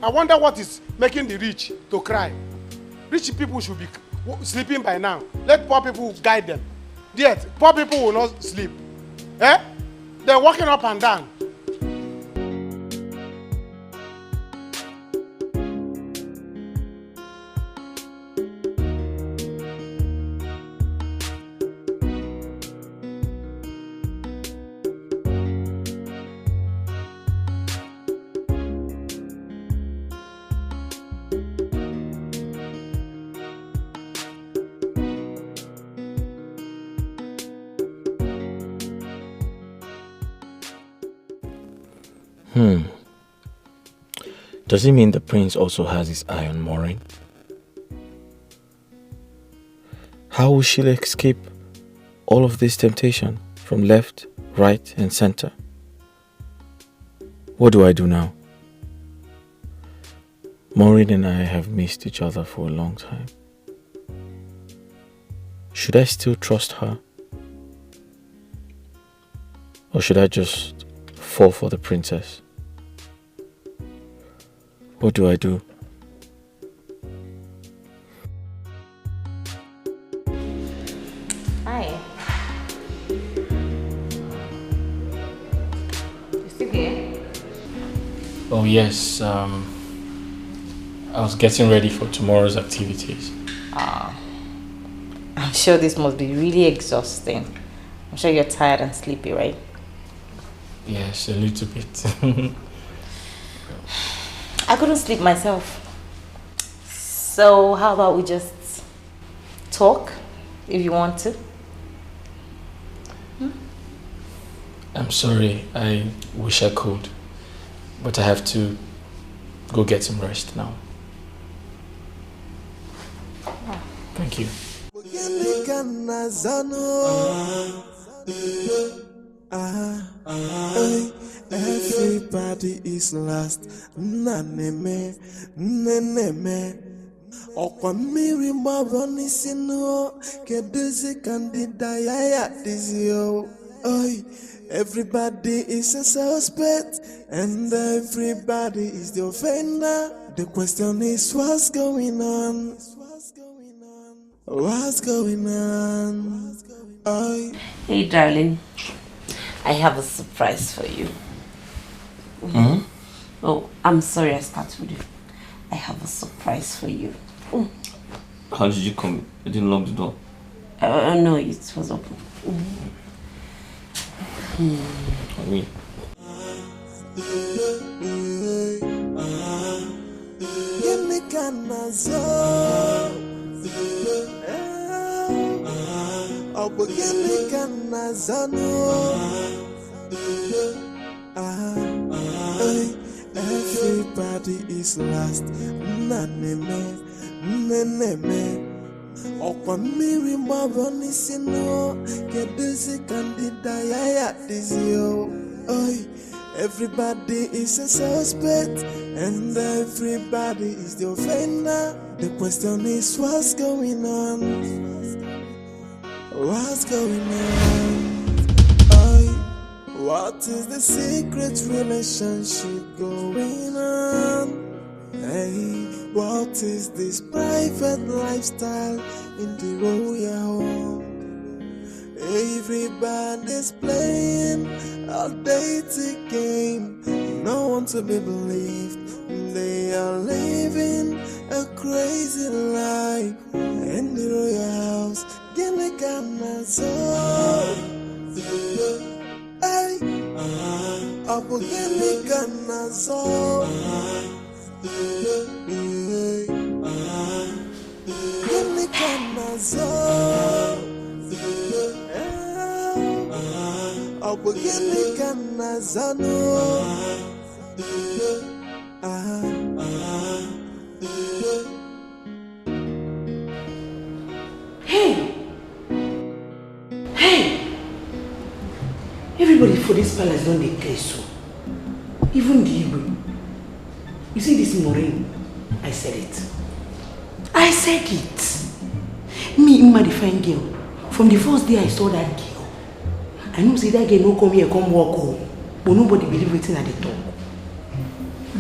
I wonder what is making the rich to cry. Rich people should be sleeping by now. Let poor people guide them. Yet, poor people will not sleep. They're walking up and down. Does it mean the prince also has his eye on Maureen? How will she escape all of this temptation from left, right, and center? What do I do now? Maureen and I have missed each other for a long time. Should I still trust her? Or should I just fall for the princess? What do I do? Hi. You still here? Oh yes, I was getting ready for tomorrow's activities. I'm sure this must be really exhausting. I'm sure you're tired and sleepy, right? Yes, a little bit. I couldn't sleep myself. So how about we just talk if you want to? I'm sorry, I wish I could, but I have to go get some rest now. Thank you. Everybody is lost. Naneme, neneme. Okwamiri maboni sino. Keduzi candida yaya dizio. Oi. Everybody is a suspect, and everybody is the offender. The question is, what's going on? What's going on? Oi. Hey, darling. I have a surprise for you. Mm-hmm. Oh, I'm sorry I started with you. I have a surprise for you. How did you come? You didn't lock the door? No, it was open. I mean, everybody is lost. Naneme, neneme. Okwamiri maboni sino. Keduzi candida yaya dizio. Oi. Everybody is a suspect, and everybody is the offender. The question is, what's going on? What's going on? Oi. What is the secret relationship going on? Hey, what is this private lifestyle in the royal home? Everybody's playing a dating game. No one to be believed. They are living a crazy life in the royal house. Hey, Abu Ganazo. Hey! Hey! Everybody for this palace don't declare so. Even the Igbo. You see this morning? I said it. I said it. Me, Ima, the fine girl. From the first day I saw that girl, I knew say that girl no come here, come walk home. But nobody believe waiting at the talk.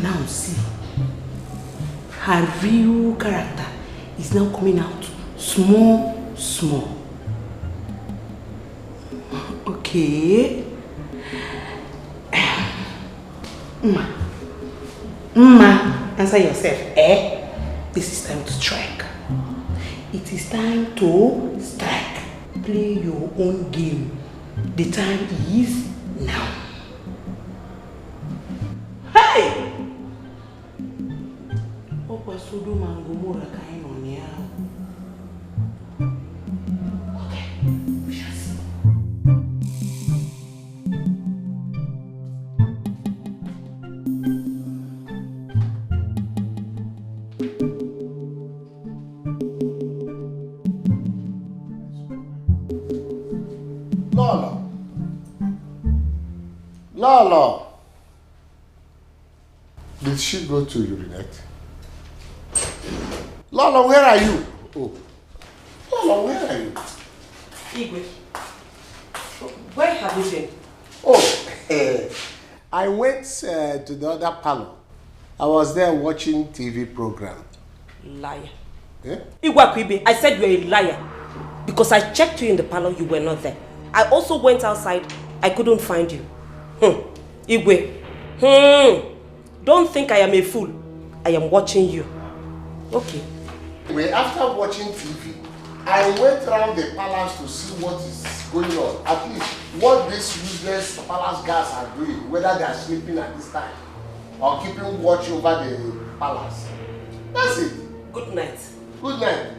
Now see, her real character is now coming out small. Okay. Mma, answer yourself. This is time to strike. It is time to strike. Play your own game. The time is now. Hey! Opa Sodom and Gomorrah kind on here. Okay, we shall see. Lolo. Did she go to urinate? Lolo, where are you? Oh. Lolo, where are you? Igwe, where have you been? Oh, I went to the other parlor. I was there watching TV program. Liar. Eh? Igwe, I said you're a liar. Because I checked you in the parlor, you were not there. I also went outside, I couldn't find you. Igwe. Don't think I am a fool. I am watching you. Okay. Anyway, after watching TV, I went around the palace to see what is going on. At least what these useless palace guards are doing, whether they are sleeping at this time or keeping watch over the palace. That's it. Good night. Good night.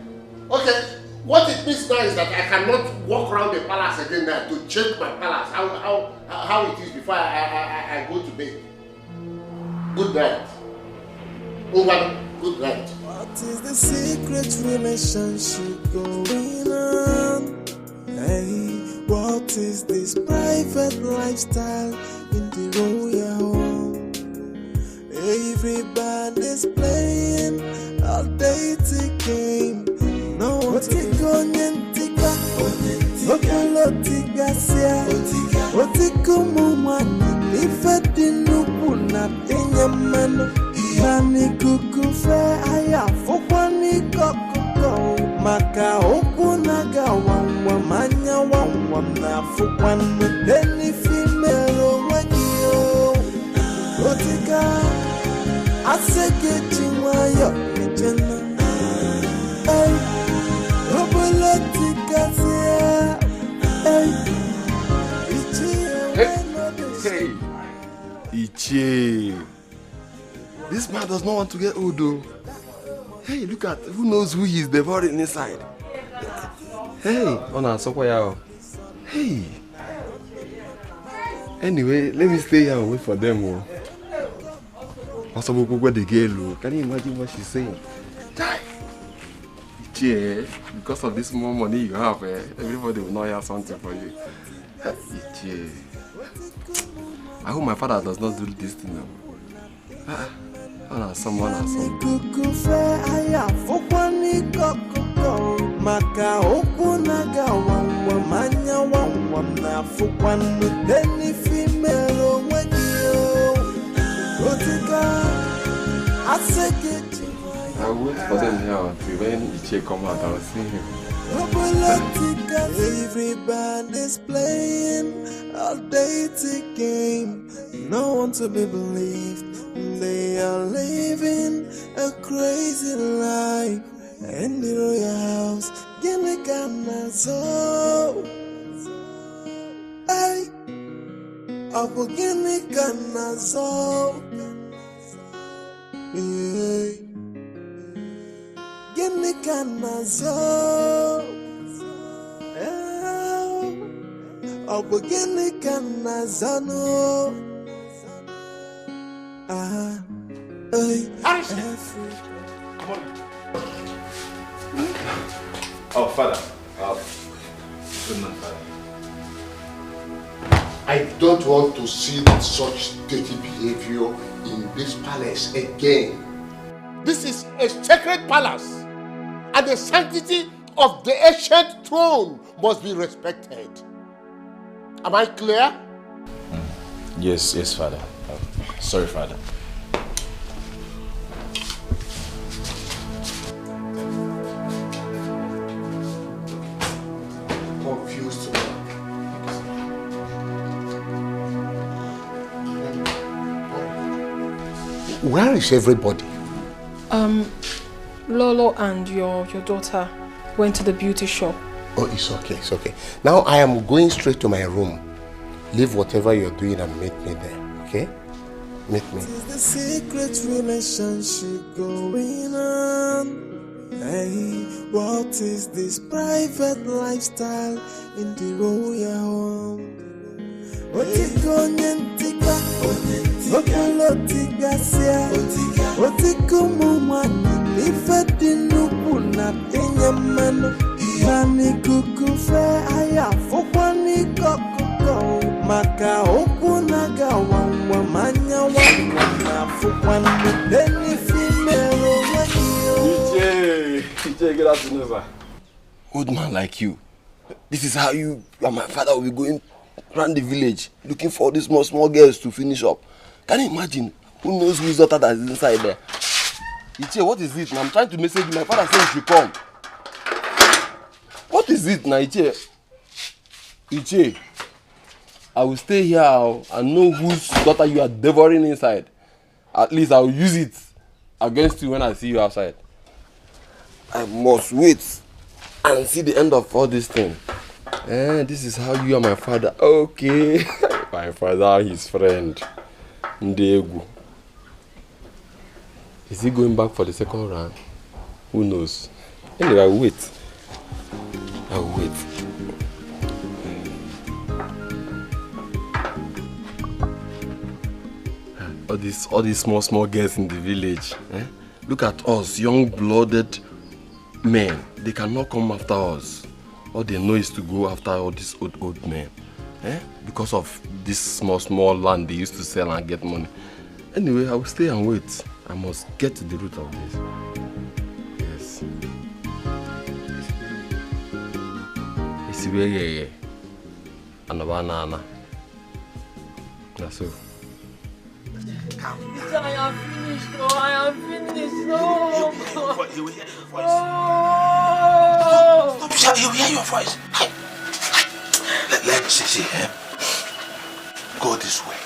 Okay, what it means now is that I cannot walk around the palace again now to check my palace, how it is before I go to bed. Good night. Over. Good night. What is the secret relationship going on? Hey, what is this private lifestyle in the royal home? Everybody's playing a dating game. No one's going in tika. Okolo tika sia. Otiko mumani. Ifedi nuku na tenyamano. Nani kukufe aya fokwani kokoko. Maka oku naga wangwa manya wangwa na fokwani. Deni female wagio. Otika. Aseke chiwayo ejena. Hey, obolo tika sia. Hey, Ichie. This man does not want to get old though. Hey, look at, who knows who he is devouring inside. Hey, Ona Sokoyao. Hey. Anyway, let me stay here and wait for them. Also, where the girl. Can you imagine what she's saying? Ichie, because of this more money you have, everybody will not hear something for you. Ichie. I hope my father does not do this thing now. Someone has some. Maka oku naga wangwa manya wangwa na fukwani deni female wagio. Otika aseke. I will wait for them here until when Ichie come out, I will see him. Everybody's playing a dating game. No one to be believed. They are living a crazy life. In the royal house, Gilligana so. Hey, Abu Gilligana so. Hey, Gilligana so. Abu Gilligana so. Oh, Father. Good night, Father. I don't want to see such dirty behavior in this palace again. This is a sacred palace, and the sanctity of the ancient throne must be respected. Am I clear? Yes, Father. Sorry, Father. Confused. Where is everybody? Lolo and your daughter went to the beauty shop. Oh, it's okay, it's okay. Now I am going straight to my room. Leave whatever you're doing and meet me there, okay? Meet me. What is the secret relationship going on? Hey, what is this private lifestyle in the royal home? Otiko nyentika, okolo tika sia, otiko mumani, ifedi nuku na tenyamano, nani kukufe aya fokwani kokoko, maka oku naga wangwa manya wangwa na fokwani, deni female wagio. Ichie, good afternoon, sir. Old man like you, this is how you and my father will be going around the village looking for these small girls to finish up. Can you imagine? Who knows whose daughter that is inside there? Ichie, what is it? I'm trying to message you. My father said you should come. What is it, Iche? Iche, I will stay here and know whose daughter you are devouring inside. At least I will use it against you when I see you outside. I must wait and see the end of all this thing. This is how you are my father. Okay. My father, his friend. Ndegu. Is he going back for the second round? Who knows? Anyway, I will wait. I will wait. All these small girls in the village. Look at us, young-blooded men. They cannot come after us. All they know is to go after all these old men. Because of this small land they used to sell and get money. Anyway, I will stay and wait. I must get to the root of this. Yes. Isiwe Anabana. That's so. I am finished. Oh, I am finished. Oh. He will hear your voice. Oh. Stop shouting. He will hear your voice. Let's see. Go this way.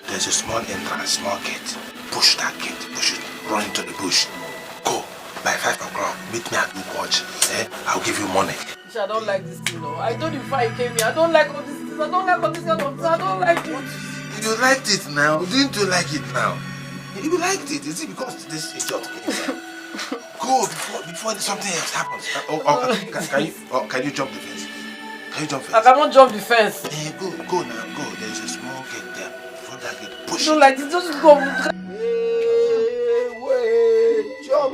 There's a small entrance, small gate. Push that gate. Push it. Run into the bush. Go. By 5 o'clock, meet me at the watch. I'll give you money. I don't like this thing, no. I told you before I came here. I don't like all this things. I don't like all this kind of things. I don't like it. You liked it now. Didn't you like it now? You liked it. Is it because this idiot came here? Go before something else happens. Can you jump the fence? Can you jump the fence? I cannot jump the fence. Go now. Go. There's a small gate there. Before that gate, push. I don't like it. Just go. Wait, Choma,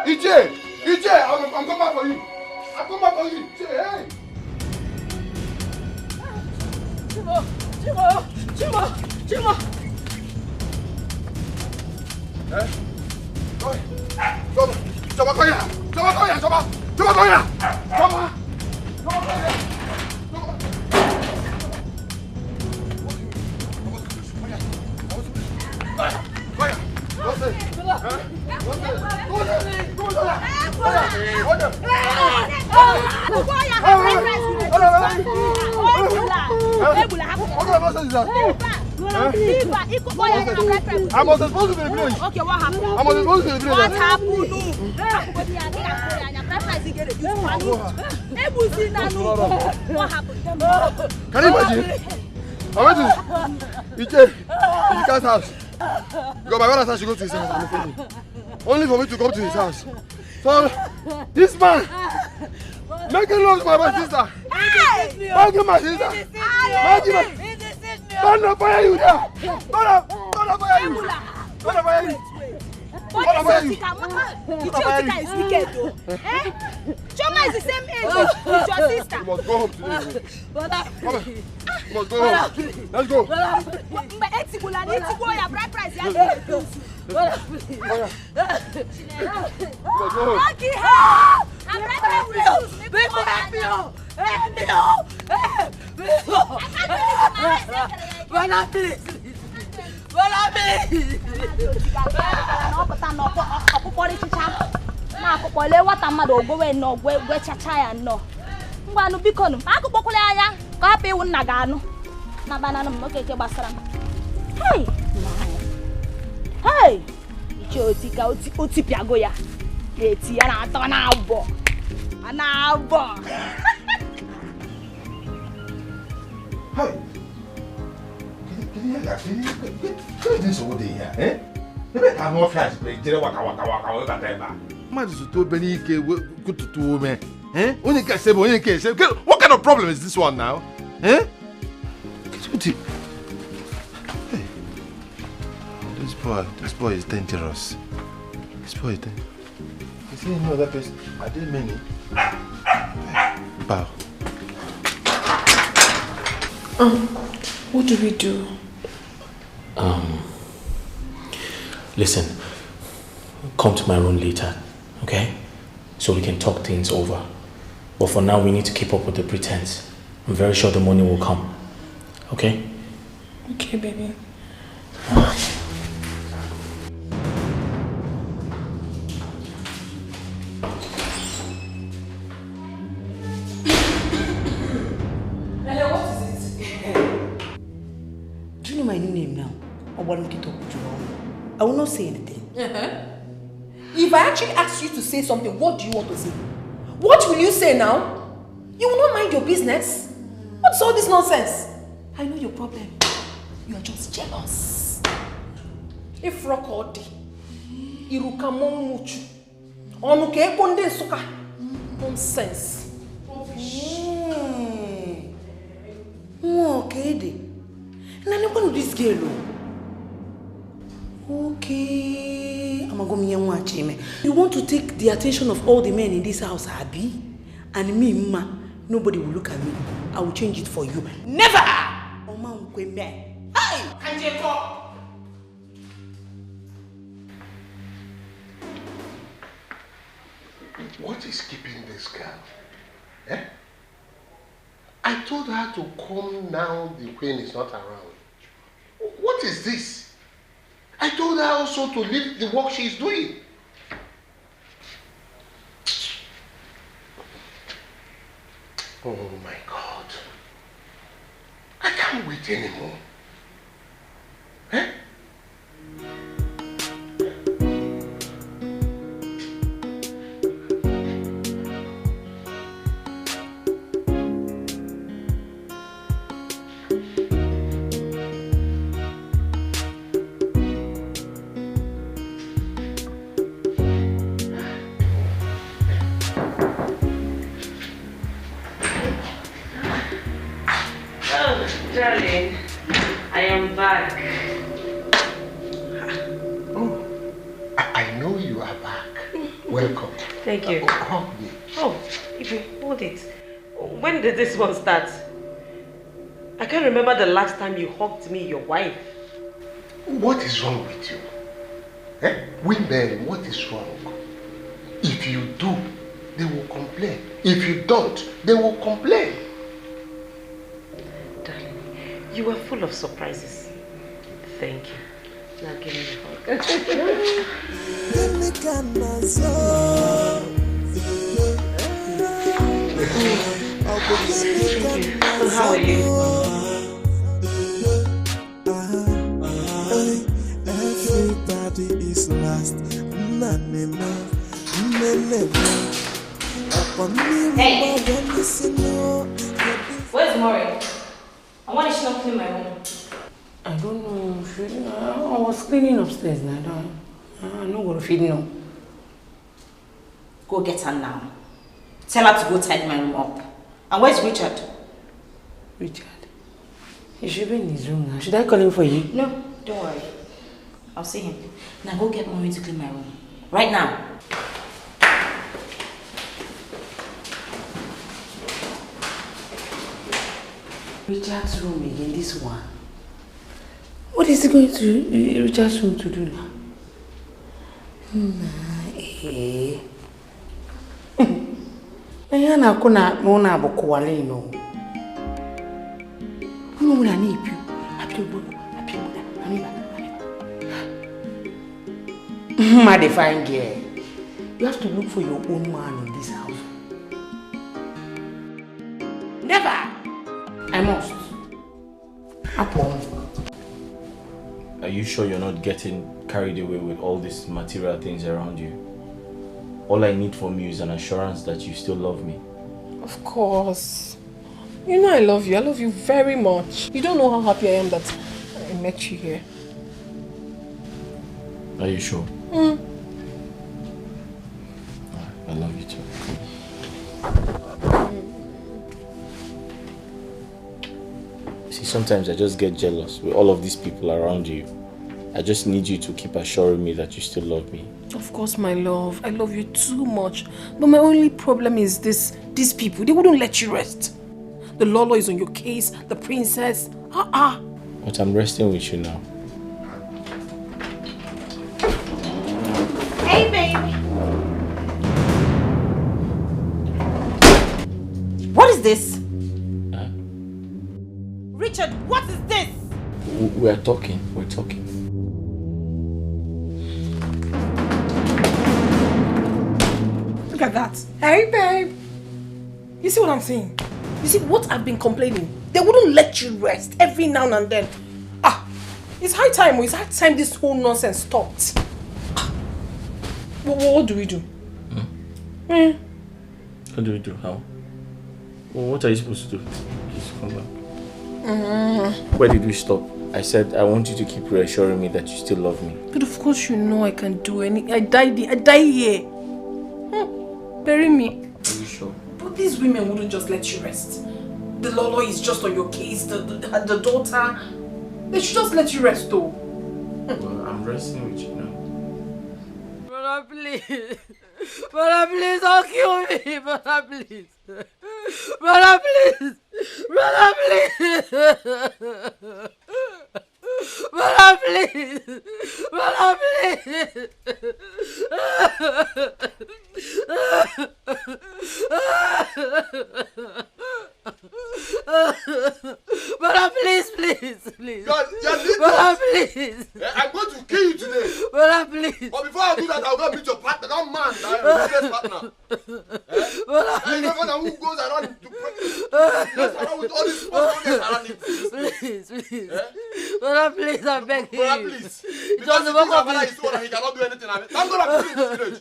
Iche, I'm coming back for you. I'm coming back for you. Hey. Chima. I was supposed to be in the village. Okay, what happened? I was supposed to be in the village. What happened? What happened? Can you imagine? I went to Iche's house. Because my brother said she go to his house. Only for me to come to his house. So, this man making love to my sister. Making my sister. Don't fire you there. Don't fire you. Don't fire you. Ichiotika is wicked though. Choma is the same age with your sister. You must go home today. You must go home. Let's go. Hey! Ichiotika utipiago ya. Eti ya na ato na abo. Ana abo. Hey! Can you get this over there, Maybe I can't flash, but you waka whatever. Man, is to Benny good to me. Only can say, what kind of problem is this one now? Hey, this boy is dangerous. This boy is dangerous. Is there any other person? Are there many? Bow. What do we do? Listen, come to my room later, okay? So we can talk things over. But for now, we need to keep up with the pretense. I'm very sure the money will come, okay? Okay, baby. my new name now. I will not say anything. If I actually ask you to say something, what do you want to say? What will you say now? You will not mind your business? What's all this nonsense? I know your problem. You are just jealous. If rock or day, Iruka Momuchu. Onuke Konde Suka. Nonsense. Okay. Now you want this girl. Okay. You want to take the attention of all the men in this house, Abby? And me, Ma, nobody will look at me. I will change it for you. Never! Hey! What is keeping this girl? Eh? I told her to come now the queen is not around. What is this? I told her also to leave the work she is doing. Oh my God. I can't wait anymore. Eh? Darling, I am back. Oh, I know you are back. Welcome. Thank you. Hug me. Oh, Ibi, hold it. When did this one start? I can't remember the last time you hugged me, your wife. What is wrong with you? Eh? Women, what is wrong? If you do, they will complain. If you don't, they will complain. You were full of surprises. Thank you. Now give me a hug. So how are you? Everybody is last. Hey! Where's Maury? I want to not clean my room. I don't know. I was cleaning upstairs now. I know what to feed now. Go get her now. Tell her to go tidy my room up. And where's Richard? Richard? He should be in his room now. Should I call him for you? No, don't worry. I'll see him. Now go get Maury to clean my room. Right now. Richard's room again, this one. What is he going to Richard's room to do now? My fine girl. You have to look for your own man in this house. Never! I must. Are you sure you're not getting carried away with all these material things around you? All I need from you is an assurance that you still love me. Of course. You know I love you. I love you very much. You don't know how happy I am that I met you here. Are you sure? I love you too. See, sometimes I just get jealous with all of these people around you. I just need you to keep assuring me that you still love me. Of course, my love. I love you too much. But my only problem is these people. They wouldn't let you rest. The Lolo is on your case. The princess. But I'm resting with you now. Hey, baby. What is this? Huh? Richard, what is this? We're talking. We're talking. Look at that. Hey, babe. You see what I'm saying? You see what I've been complaining? They wouldn't let you rest every now and then. It's high time. It's high time this whole nonsense stopped. What do we do? What do we do? How? Well, what are you supposed to do? Please come back. Where did we stop? I said I want you to keep reassuring me that you still love me. But of course you know I can do any. I die here. Bury me. Are you sure? But these women wouldn't just let you rest. The Lolo is just on your case. The daughter. They should just let you rest though. Well, I'm resting with you now. Brother, please. Brother, please, don't kill me. Brother, please. Brother, please. Brother, please. Brother, please. Brother, please. Brother, please, please, please. Brother, please. I'm going to kill you today. Brother, please. But before I do that, I'll go meet your partner. That man, that business partner. I remember who goes around to goes around with all these sponsors around him. Please, please. Brother, please, I beg you. Brother, please. Because the father is old and he cannot do anything. I'm going to kill this village.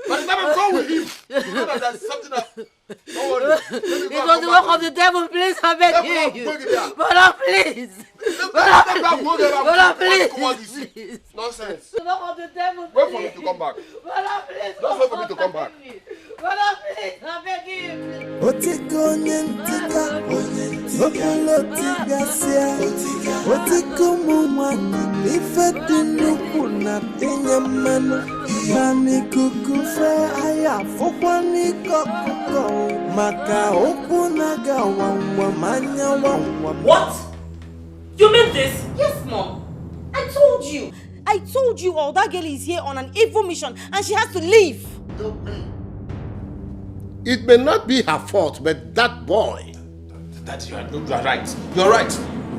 By the time I'm done with him, you know that there's something that... Don't worry. It was the work of the devil, please, I beg you. Brother, please. Brother, please. Nonsense. The work of the devil, Wait for me to come back. Brother, please. Just wait for me to come back. Brother, please, I beg you. Otiko onyentika, okolotika sia, otiko mumwani, ifedi nuku na tinya mano, nani kukufe aya fukwa niko kuko, maka oku naga wangwa manya wangwa. What? You mean this? Yes, Mom. I told you. I told you all that girl is here on an evil mission and she has to leave. Don't be. It may not be her fault, but that boy. Daddy, you are right. You're right.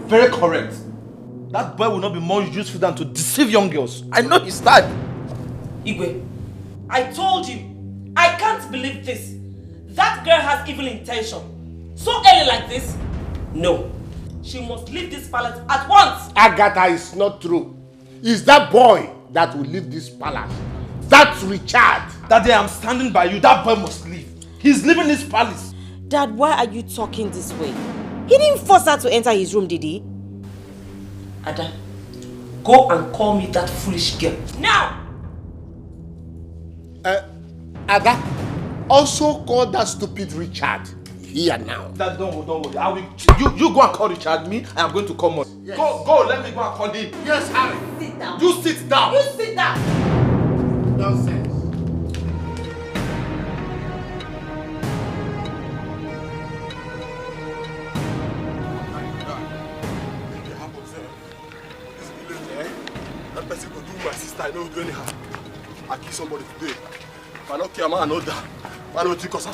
Very correct. That boy will not be more useful than to deceive young girls. I know his type. Igwe, I told you. I can't believe this. That girl has evil intention. So early like this? No. She must leave this palace at once. Agatha, is not true. It's that boy that will leave this palace. That's Richard. Daddy, I'm standing by you. That boy must leave. He's leaving this palace. Dad, why are you talking this way? He didn't force her to enter his room, did he? Ada, go and call me that foolish girl. Now! Ada, also call that stupid Richard. Here now. Dad, don't worry. I will. You go and call Richard. Me, I am going to come on. Yes. Go. Let me go and call him. Yes, Harry. Sit down. You sit down. You sit down. Nonsense. That person could do my sister. I know do anyhow. I kill somebody today. If I don't care, man, I know that. I don't think of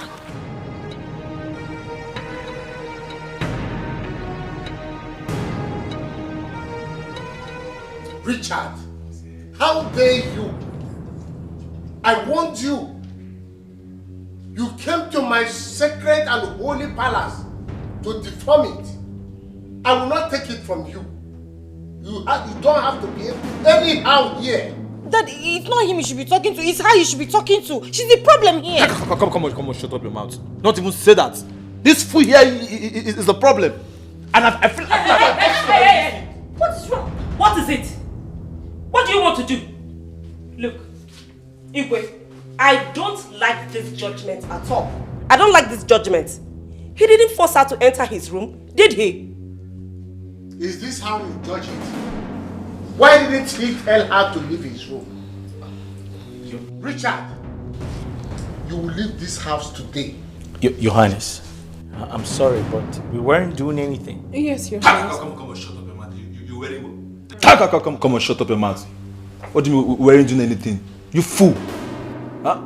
Richard, how dare you? I warned you. You came to my sacred and holy palace to deform it. I will not take it from you. You don't have to behave anyhow here. Dad, it's not him you should be talking to, it's her you should be talking to. She's the problem here. Come on, shut up your mouth. Not even say that. This fool here is the problem. And I feel like... Hey. What is wrong? What is it? What do you want to do? Look, Igwe, I don't like this judgment at all. I don't like this judgment. He didn't force her to enter his room, did he? Is this how you judge it? Why didn't he tell her to leave his room? Richard, you will leave this house today. Your Highness, I'm sorry, but we weren't doing anything. Yes, Your Highness. Come on, shut up your mouth. You wearing... Come on, shut up your mouth. What do you mean we weren't doing anything? You fool. Huh?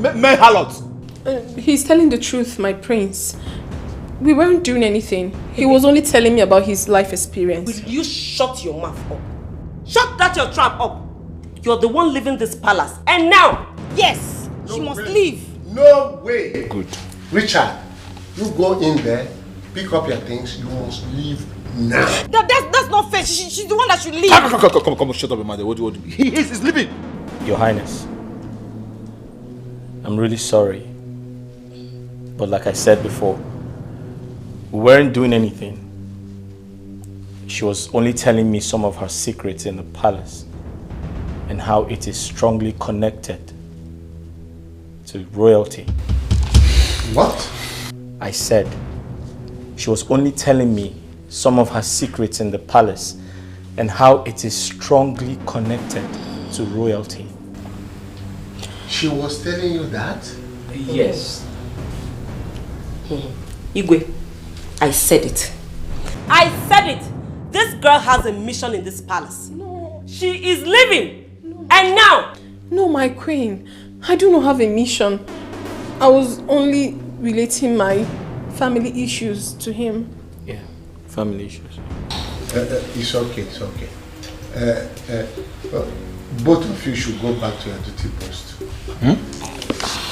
Men harlot. He's telling the truth, my prince. We weren't doing anything. He was only telling me about his life experience. Will you shut your mouth up? Shut that your trap up. You're the one leaving this palace. And now, yes, she must leave. No way. Good. Richard, you go in there, pick up your things. You must leave now. That's not fair. She's the one that should leave. Come, shut up, Emmanuel. What do you? He's leaving. Your Highness, I'm really sorry. But like I said before, we weren't doing anything. She was only telling me some of her secrets in the palace and how it is strongly connected to royalty. What? I said she was only telling me some of her secrets in the palace and how it is strongly connected to royalty. She was telling you that? Yes. Igwe, I said it. I said it. This girl has a mission in this palace. No. She is leaving. No. And now. No, my queen. I do not have a mission. I was only relating my family issues to him. Yeah, family issues. It's okay, it's okay. Both of you should go back to your duty post.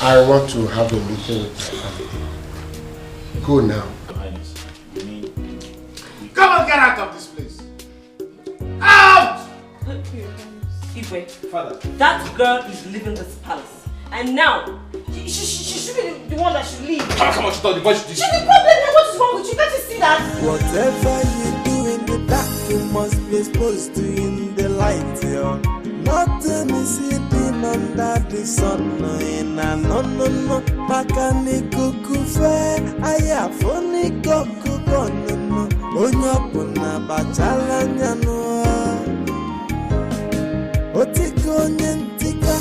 I want to have a meeting with my family. Go now. Come on, get out of this place. Out! Igwe, Father, that girl is leaving this palace. And now, she should be the one that should leave. Come on, she thought the voice. She's the problem. What is wrong with you? Can't you see that? Whatever you do in the dark, you must be exposed to in the light, yo. Nothing is hidden under the sun, no. Makani kukufe, ayafoni kuku no. Onyapuna bachala nyano. Otiko nyentika,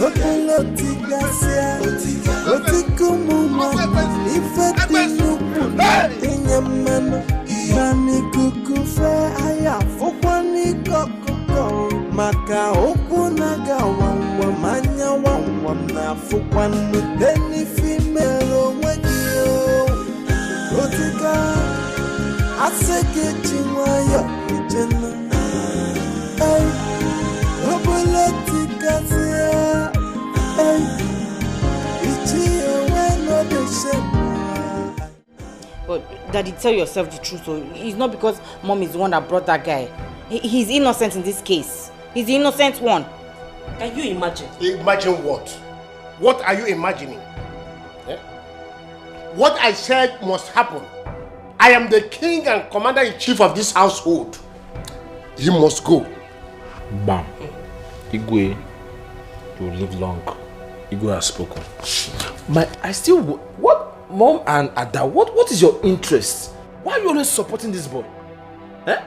otilotika sia. Otiko muma, ifeti nukuna inyamano. Nani kukufe, ayafoni kuku. Maka okunaga wawa manya wawa na fukwanu deni female wegio otika aseke chimaya ijena ay obolotika sia ay ichiyo weno de. But Daddy, tell yourself the truth. So it's not because Mom is the one that brought that guy. He's innocent in this case. He's the innocent one. Can you imagine? Imagine what? What are you imagining? Eh? What I said must happen. I am the king and commander-in-chief of this household. He must go. Bam. Igwe, you will live long. Igwe has spoken. I still... What? Mom and Ada, what is your interest? Why are you always supporting this boy? Eh?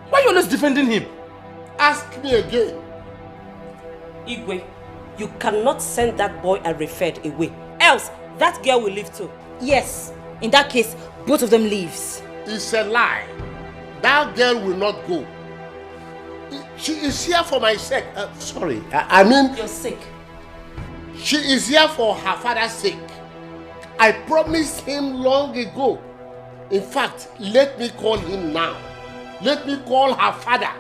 Why are you always defending him? Ask me again. Igwe, you cannot send that boy and referred away. Else, that girl will leave too. Yes. In that case, both of them leaves. It's a lie. That girl will not go. She is here for my sake. Sorry, I mean... Your sake. She is here for her father's sake. I promised him long ago. In fact, let me call him now. Let me call her father.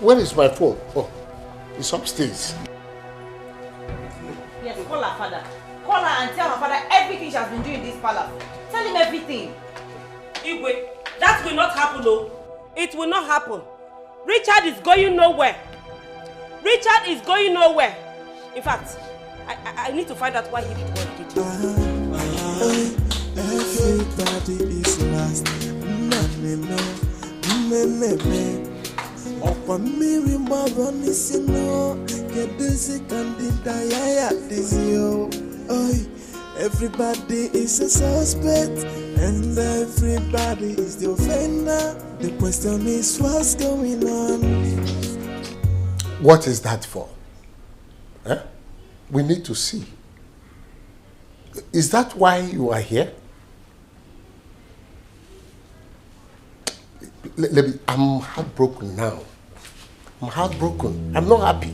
Where is my phone? Oh, it's upstairs. Yes, call her father. Call her and tell her father everything she has been doing in this palace. Tell him everything. Igwe, that will not happen, no. It will not happen. Richard is going nowhere. Richard is going nowhere. In fact, I need to find out why he did what he did. Everybody is lost. Everybody is a suspect and everybody is the offender. The question is what's going on? What is that for? Eh? We need to see. Is that why you are here? I'm heartbroken now. I'm heartbroken. I'm not happy.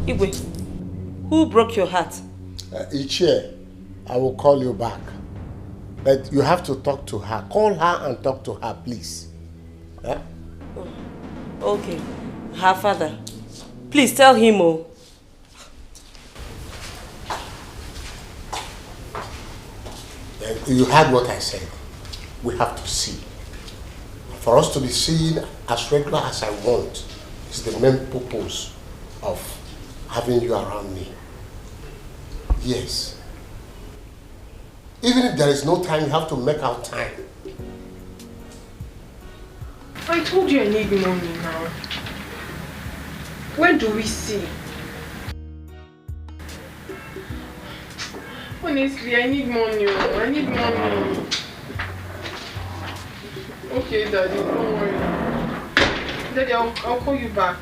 Igwe, who broke your heart? Ichie, I will call you back. But you have to talk to her. Call her and talk to her, please. Eh? Okay. Her father. Please tell him, oh. You heard what I said. We have to see. For us to be seen as regular as I want is the main purpose of having you around me. Yes. Even if there is no time, you have to make out time. I told you I need money now. Where do we see? Honestly, I need money. I need money. Okay, Daddy, don't worry. Daddy, I'll call you back.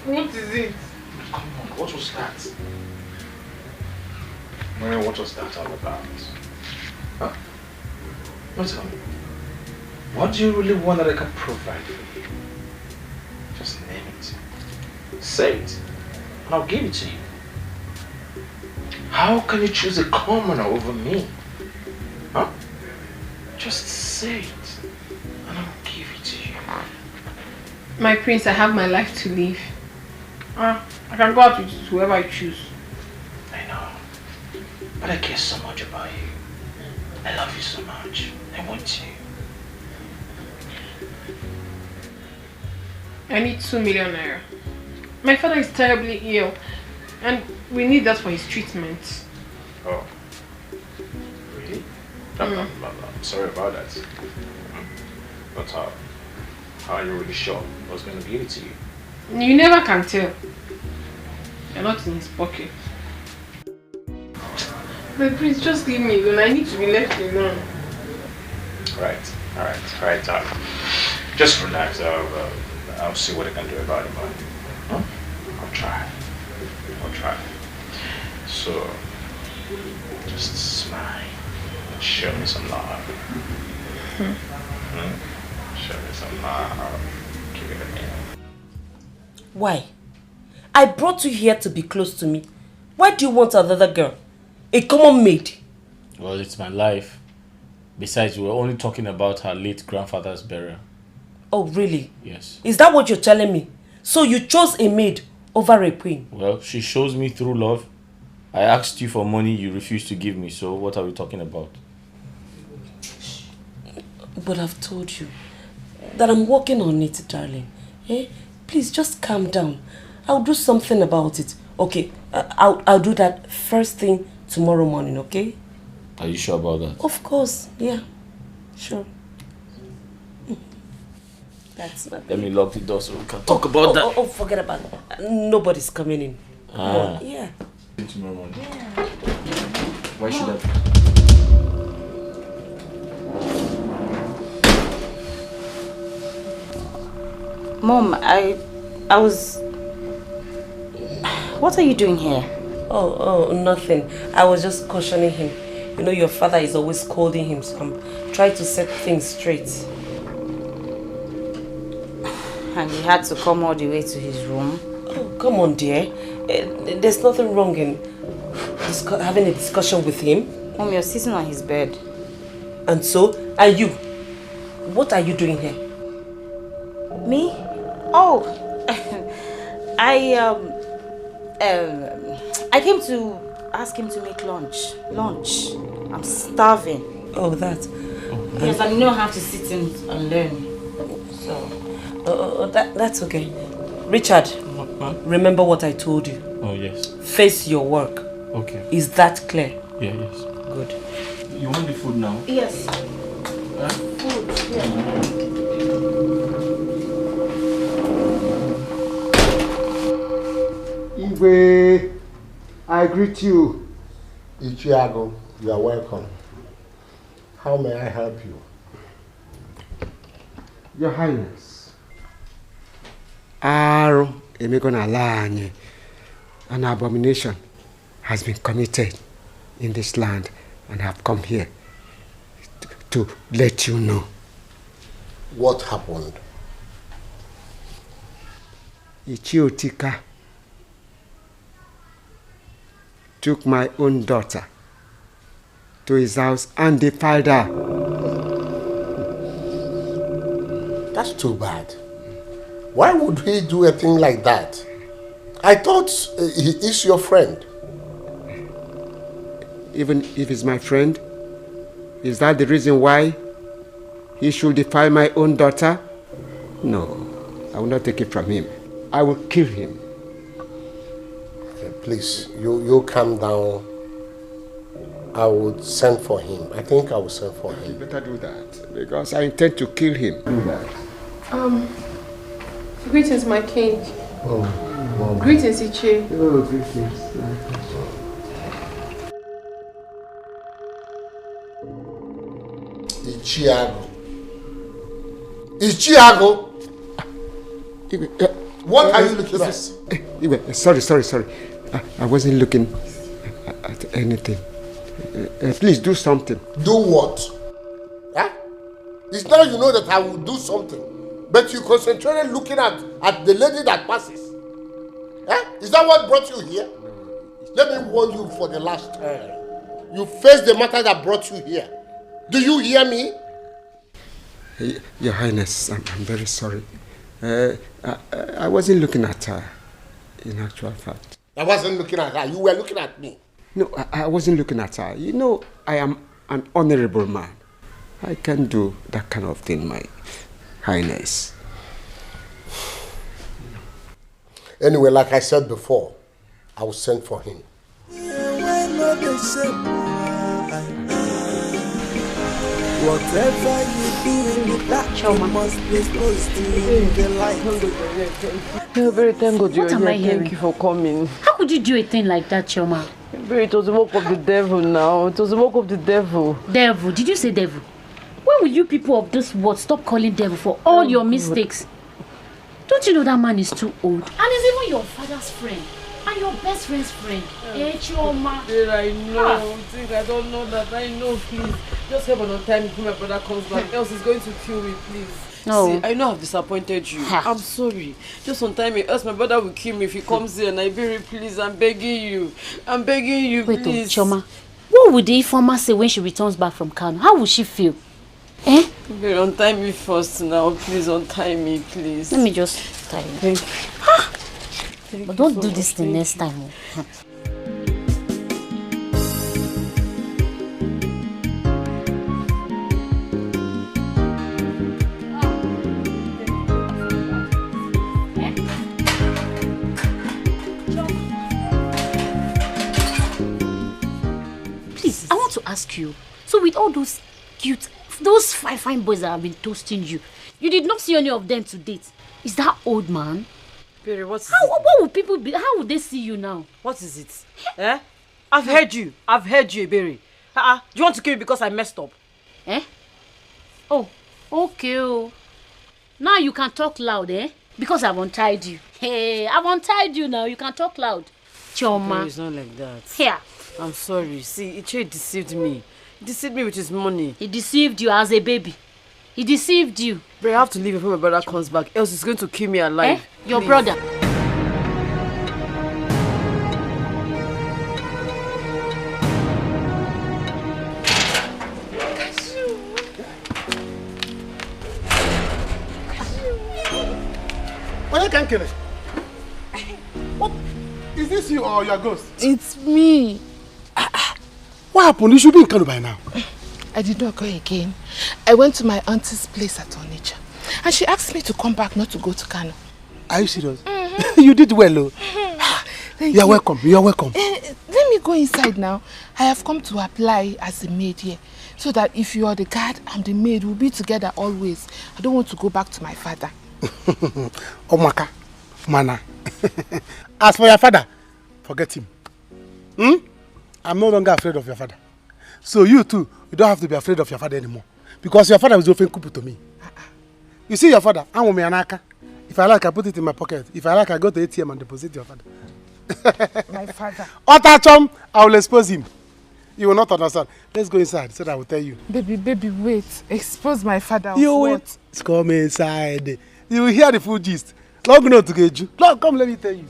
What is it? Come on, what was that? Maria, what was that all about? Huh? No, tell me. What do you really want that I can provide for you? Just name it. Say it, and I'll give it to you. How can you choose a commoner over me? Huh? Just say it, and I'll give it to you. My prince, I have my life to live. I can go out with whoever I choose. I know, but I care so much about you. I love you so much. I want you. I need 2 million naira. My father is terribly ill, and we need that for his treatment. Oh, really? I'm sorry about that. But how are you really sure I was going to give it to you? You never can tell. You're not in his pocket. But please, just leave me alone. I need to be left alone. Alright, darling. Just relax. I'll see what I can do about it, man. Huh? I'll try. So, just smile and show me some love. Show me some love. Give it a minute. Why? I brought you here to be close to me. Why do you want another girl? A common maid? Well, it's my life. Besides, we were only talking about her late grandfather's burial. Oh, really? Yes. Is that what you're telling me? So you chose a maid over a queen? Well, she shows me through love. I asked you for money, you refused to give me, so what are we talking about? But I've told you that I'm working on it, darling. Eh? Please, just calm down. I'll do something about it. Okay, I'll do that first thing tomorrow morning, okay? Are you sure about that? Of course, yeah. Sure. That's not Let me lock the door so we can talk about that. Oh, forget about it. Nobody's coming in. Ah. Yeah. Tomorrow morning. Yeah. Why should I? Mom, I was... What are you doing here? Oh, nothing. I was just cautioning him. You know, your father is always scolding him, so I'm trying to set things straight. And he had to come all the way to his room? Oh, come on, dear. There's nothing wrong in having a discussion with him. Mom, you're sitting on his bed. And so, are you? What are you doing here? Me? Oh, I came to ask him to make lunch. I'm starving. Oh, that. Yes, I don't have to sit in and learn. So, that's okay. Richard, remember what I told you. Oh, yes. Face your work. Okay. Is that clear? Yeah, yes. Good. You want the food now? Yes. Huh? Food, yeah. Iwe, I greet you. Ichiago, you are welcome. How may I help you? Your Highness. Arụ emego n'ala anyị. An abomination has been committed in this land, and I have come here to let you know. What happened? Ichiotika took my own daughter to his house and defiled her. That's too bad. Why would he do a thing like that? I thought he is your friend. even if he's my friend? Is that the reason why he should defile my own daughter? No, I will not take it from him. I will kill him. Okay, please, you calm down. I would send for him. I think I will send for him. You better do that, because I intend to kill him. Do that. Greetings, my king. Oh, wow. Greetings, Iche. Oh, greetings. Ichiago. What are you looking at? Sorry. I wasn't looking at anything. Please do something. Do what? Huh? It's now you know that I will do something, but you concentrated looking at the lady that passes. Huh? Is that what brought you here? Let me warn you for the last time. You face the matter that brought you here. Do you hear me? Your Highness, I'm very sorry. I wasn't looking at her, in actual fact. I wasn't looking at her. You were looking at me. No, I wasn't looking at her. You know, I am an honorable man. I can do that kind of thing, my Highness. Anyway, like I said before, I will send for him. Whatever you do in that you must be supposed to in the light. Thank God you're here. Thank you for coming. How could you do a thing like that, Choma? It was the work of the devil now. It was the work of the devil. Devil? Did you say devil? When will you people of this world stop calling devil for all your mistakes? Don't you know that man is too old? And he's even your father's friend. And your best friend's friend. Choma. I know. I don't know that. I know, please. Just help on time before my brother comes back. Else he's going to kill me, please. No. See, I know I've disappointed you. I'm sorry. Just on time, else my brother will kill me if he comes here. And I very please, I'm begging you. I'm begging you, Wait, please. Choma. What would the informer say when she returns back from Kano? How will she feel? Eh? Very untie me first now, please. Untie me, please. Let me just tie you. Thank you. But don't do this the next time. Please, I want to ask you. So with all those those fine boys that have been toasting you, you did not see any of them to date. Is that old man? Perry, what would people be? How would they see you now? What is it? Eh? I've heard you, Berry. Do you want to kill me because I messed up? Eh? Oh, okay. Oh. Now you can talk loud, eh? Because I've untied you. Hey, I've untied you now. You can talk loud. Choma. It's not like that. Here. I'm sorry. See, Iche deceived me. He deceived me with his money. He deceived you as a baby. He deceived you. But I have to leave before my brother comes back, else he's going to kill me alive. Eh? Your brother. What? Is this you or your ghost? It's me. What happened? You should be in Kano by now. I did not go again. I went to my auntie's place at Onitsha. And she asked me to come back, not to go to Kano. Are you serious? You did well, oh. You are welcome. You are welcome. Let me go inside now. I have come to apply as a maid here. So that if you are the guard, I'm the maid. We'll be together always. I don't want to go back to my father. Omaka, Mana. As for your father, forget him. I'm no longer afraid of your father. So you too, you don't have to be afraid of your father anymore. Because your father was often kupu to me. You see your father, I'm with Anaka. If I like, I put it in my pocket. If I like, I go to ATM and deposit your father. My father. Otachom, I will expose him. You will not understand. Let's go inside so that I will tell you. Baby, wait. Expose my father. You wait. Come inside. You will hear the full gist. Long no to get you. Long, come, let me tell you.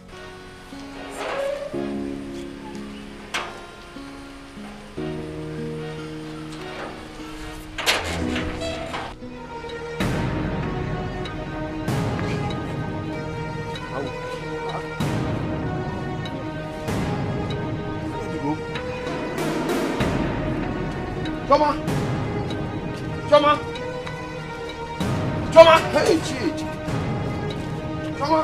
Choma! Choma! Choma! Hey, Chi! Choma!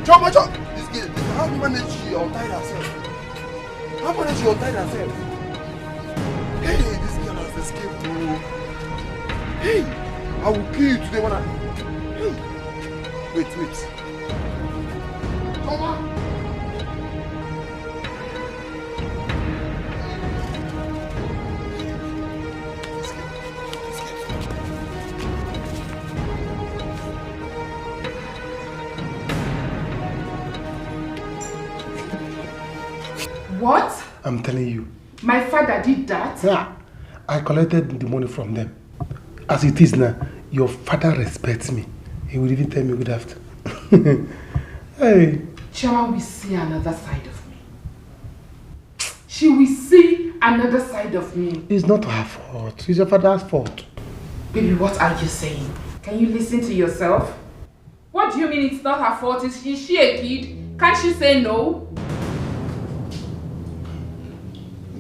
Choma, Choma! This girl, how you manage to untie herself? How manage to untie herself? Hey, this girl has escaped. Oh. Hey, I will kill you today when I... Hey! Wait. Choma! What? I'm telling you. My father did that? Yeah. I collected the money from them. As it is now, your father respects me. He will even tell me good afternoon. Hey. Chama will see another side of me. She will see another side of me. It's not her fault. It's your father's fault. Baby, what are you saying? Can you listen to yourself? What do you mean it's not her fault? Is she a kid? Can't she say no?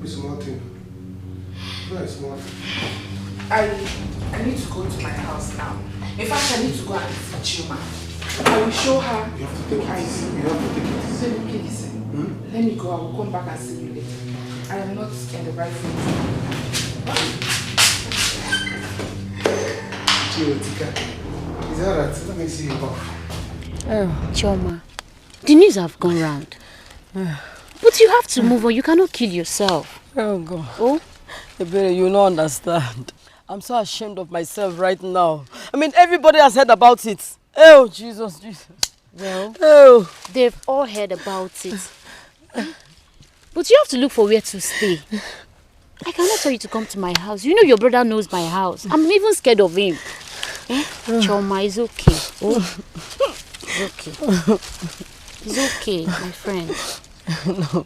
It's a small thing. Very small. I need to go to my house now. In fact, I need to go and see Chuma. I will show her. You have to take it easy. You have to take it easy. Let me listen. Let me go. I will come back and see you later. I am not in the right place. Is that right? Let me see you off. Oh, Choma. The news have gone round. But you have to move on. You cannot kill yourself. Oh, God. Oh? Ebere, you don't understand. I'm so ashamed of myself right now. I mean, everybody has heard about it. Oh, Jesus. Well, they've all heard about it. But you have to look for where to stay. I cannot tell you to come to my house. You know your brother knows my house. I'm even scared of him. Choma, it's okay. It's okay. It's okay, my friend. No.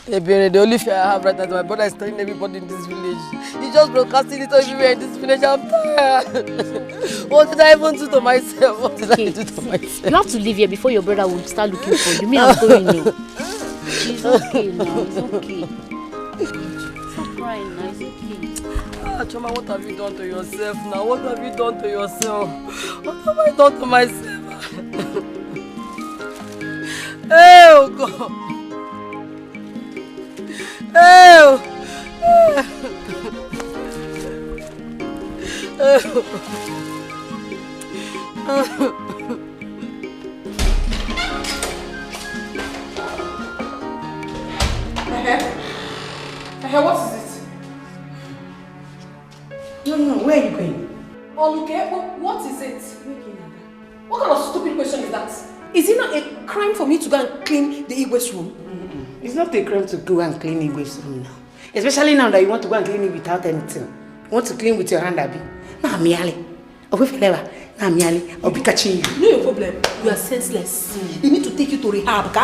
The only fear I have right now is my brother is telling everybody in this village. He's just broadcasting it everywhere in this village. I'm tired. What did I even do to myself? What did I do to myself? You have to leave here before your brother will start looking for you. Me, I'm going now. It's okay now. It's okay. Stop crying now. It's okay. Choma, what have you done to yourself now? What have you done to yourself? What have I done to myself? Oh, God. Oh! What is it? No, where are you going? Oluke, what is it? What kind of stupid question is that? Is it not a crime for me to go and clean the Igwe's room? It's not a crime to go and clean Igwe's room now. Especially now that you want to go and clean it without anything. You want to clean with your hand, Abi. Nah, miali. Nah, miali. I'll be catching you. No, your problem. You are senseless. They need to take you to rehab. I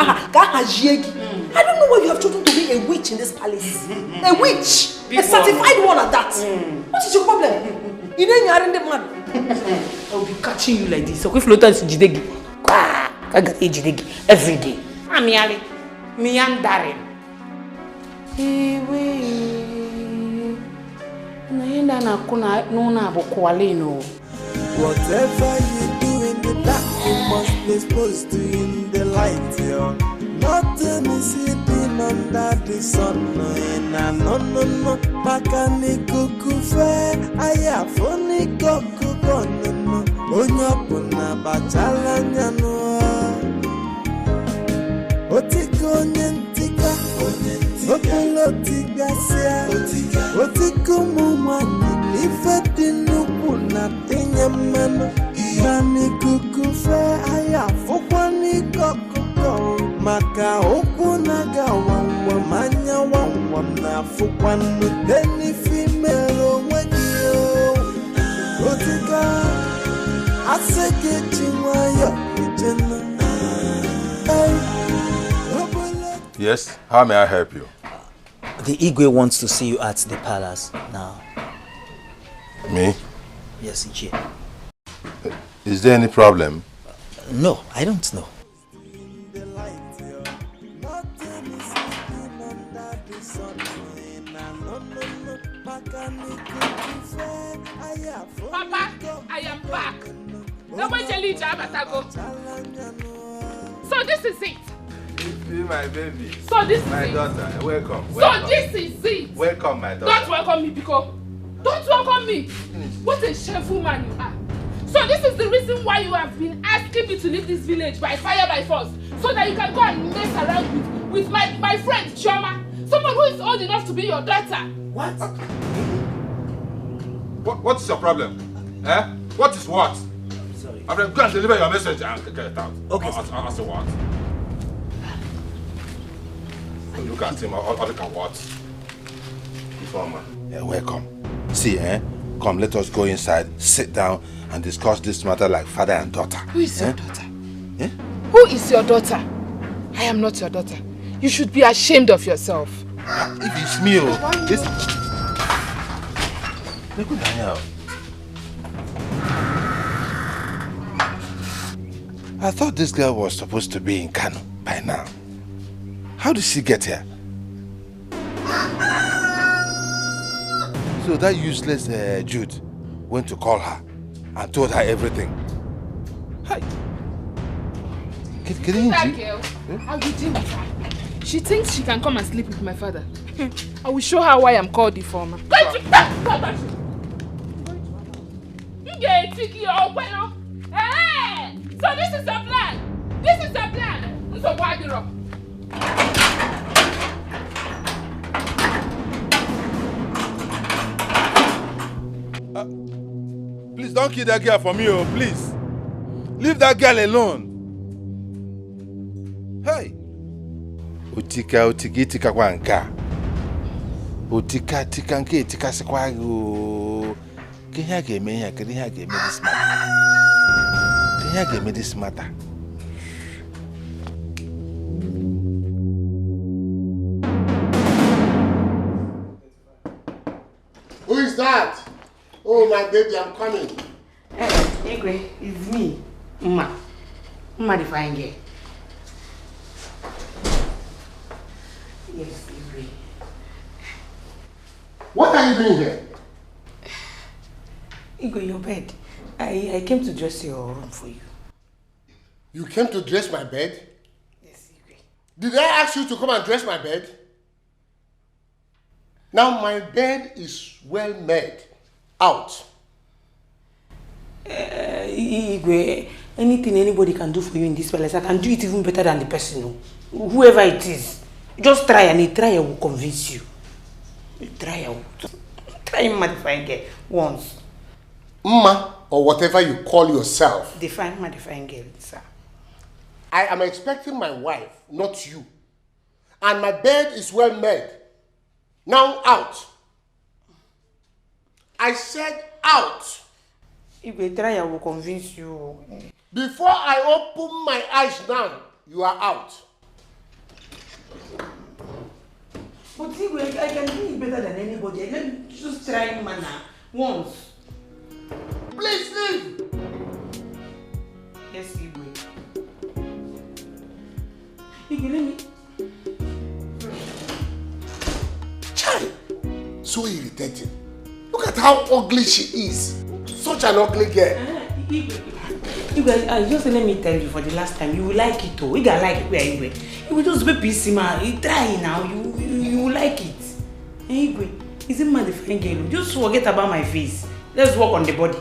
don't know why you have chosen to be a witch in this palace. A witch! A certified one at that. What is your problem? You know you aren't the man. I'll be catching you like this. So if floaters jidegi. I got jidegi every day. Ah, miali. Meandering. Whatever you do in the dark, you must be exposed to in the light, yo. Nothing is hidden under the sun, no. Makani kukufe, aya foni koku bono, onyapuna bachala nyano. Otiko nyentika, otiga sia, otiko mumani, ifedi nuku na tenyamano. Nani kukufe, aya fokwani koku maka okunaga wawa manya wawa na fokwanu deni female wegio. Otika, aseke chimwayo kijena. Yes, how may I help you? The Igwe wants to see you at the palace now. Me? Yes, Ichie. Is there any problem? No, I don't know. Papa, I am back. So this is it. Be my baby. So this is my it. daughter. Welcome. So this is it. Welcome, my daughter. Don't welcome me, Biko. Don't welcome me. What a shameful man you are. So this is the reason why you have been asking me to leave this village by fire by force, so that you can go and mess around with my friend Chioma, someone who is old enough to be your daughter. What? What's your problem? Eh? What is what? Sorry. I'm going to go and deliver your message and get it out. Okay. I say what? Look at him, or look at what? Yeah, welcome. See, come, let us go inside, sit down, and discuss this matter like father and daughter. Who is your daughter? Eh? Who is your daughter? I am not your daughter. You should be ashamed of yourself. If it's me, this... Look at Daniel. I thought this girl was supposed to be in Kano by now. How did she get here? So that useless Jude went to call her and told her everything. Hi. That girl, I will deal with her. She thinks she can come and sleep with my father. I will show her why I'm called the former. So this is the plan. This is the plan. So why the rock? Please don't kill that girl for me, please. Leave that girl alone. Hey. Utika kwa nka. Utika nke tika sekwa go. Kenya game this matter. Kenya game this matter. Who is that? Oh, my baby, I'm coming. Igwe, it's me, Mma the fine girl. Yes, Igwe. What are you doing here? Igwe, your bed. I came to dress your room for you. You came to dress my bed? Yes, Igwe. Did I ask you to come and dress my bed? Now my bed is well made. Out. Igwe, anything anybody can do for you in this palace, I can do it even better than the person. Whoever it is. Just try, and I will convince you. Try Mma the fine girl once. Mma, or whatever you call yourself. Define Mma the fine girl, sir. I am expecting my wife, not you. And my bed is well made. Now out. I said out. If you try, I will convince you. Before I open my eyes now, you are out. But see, I can do it better than anybody. Let me just try Mana once. Please leave. Yes, Igwe. Igwe, let me. Child, so irritating. Look at how ugly she is. Such an ugly girl. Igwe, just let me tell you for the last time, you will like it too. You can like it, Igwe. You will just be busy, man. You try now. You will like it. Hey, Igwe, is it my different girl? Just forget about my face. Let's work on the body.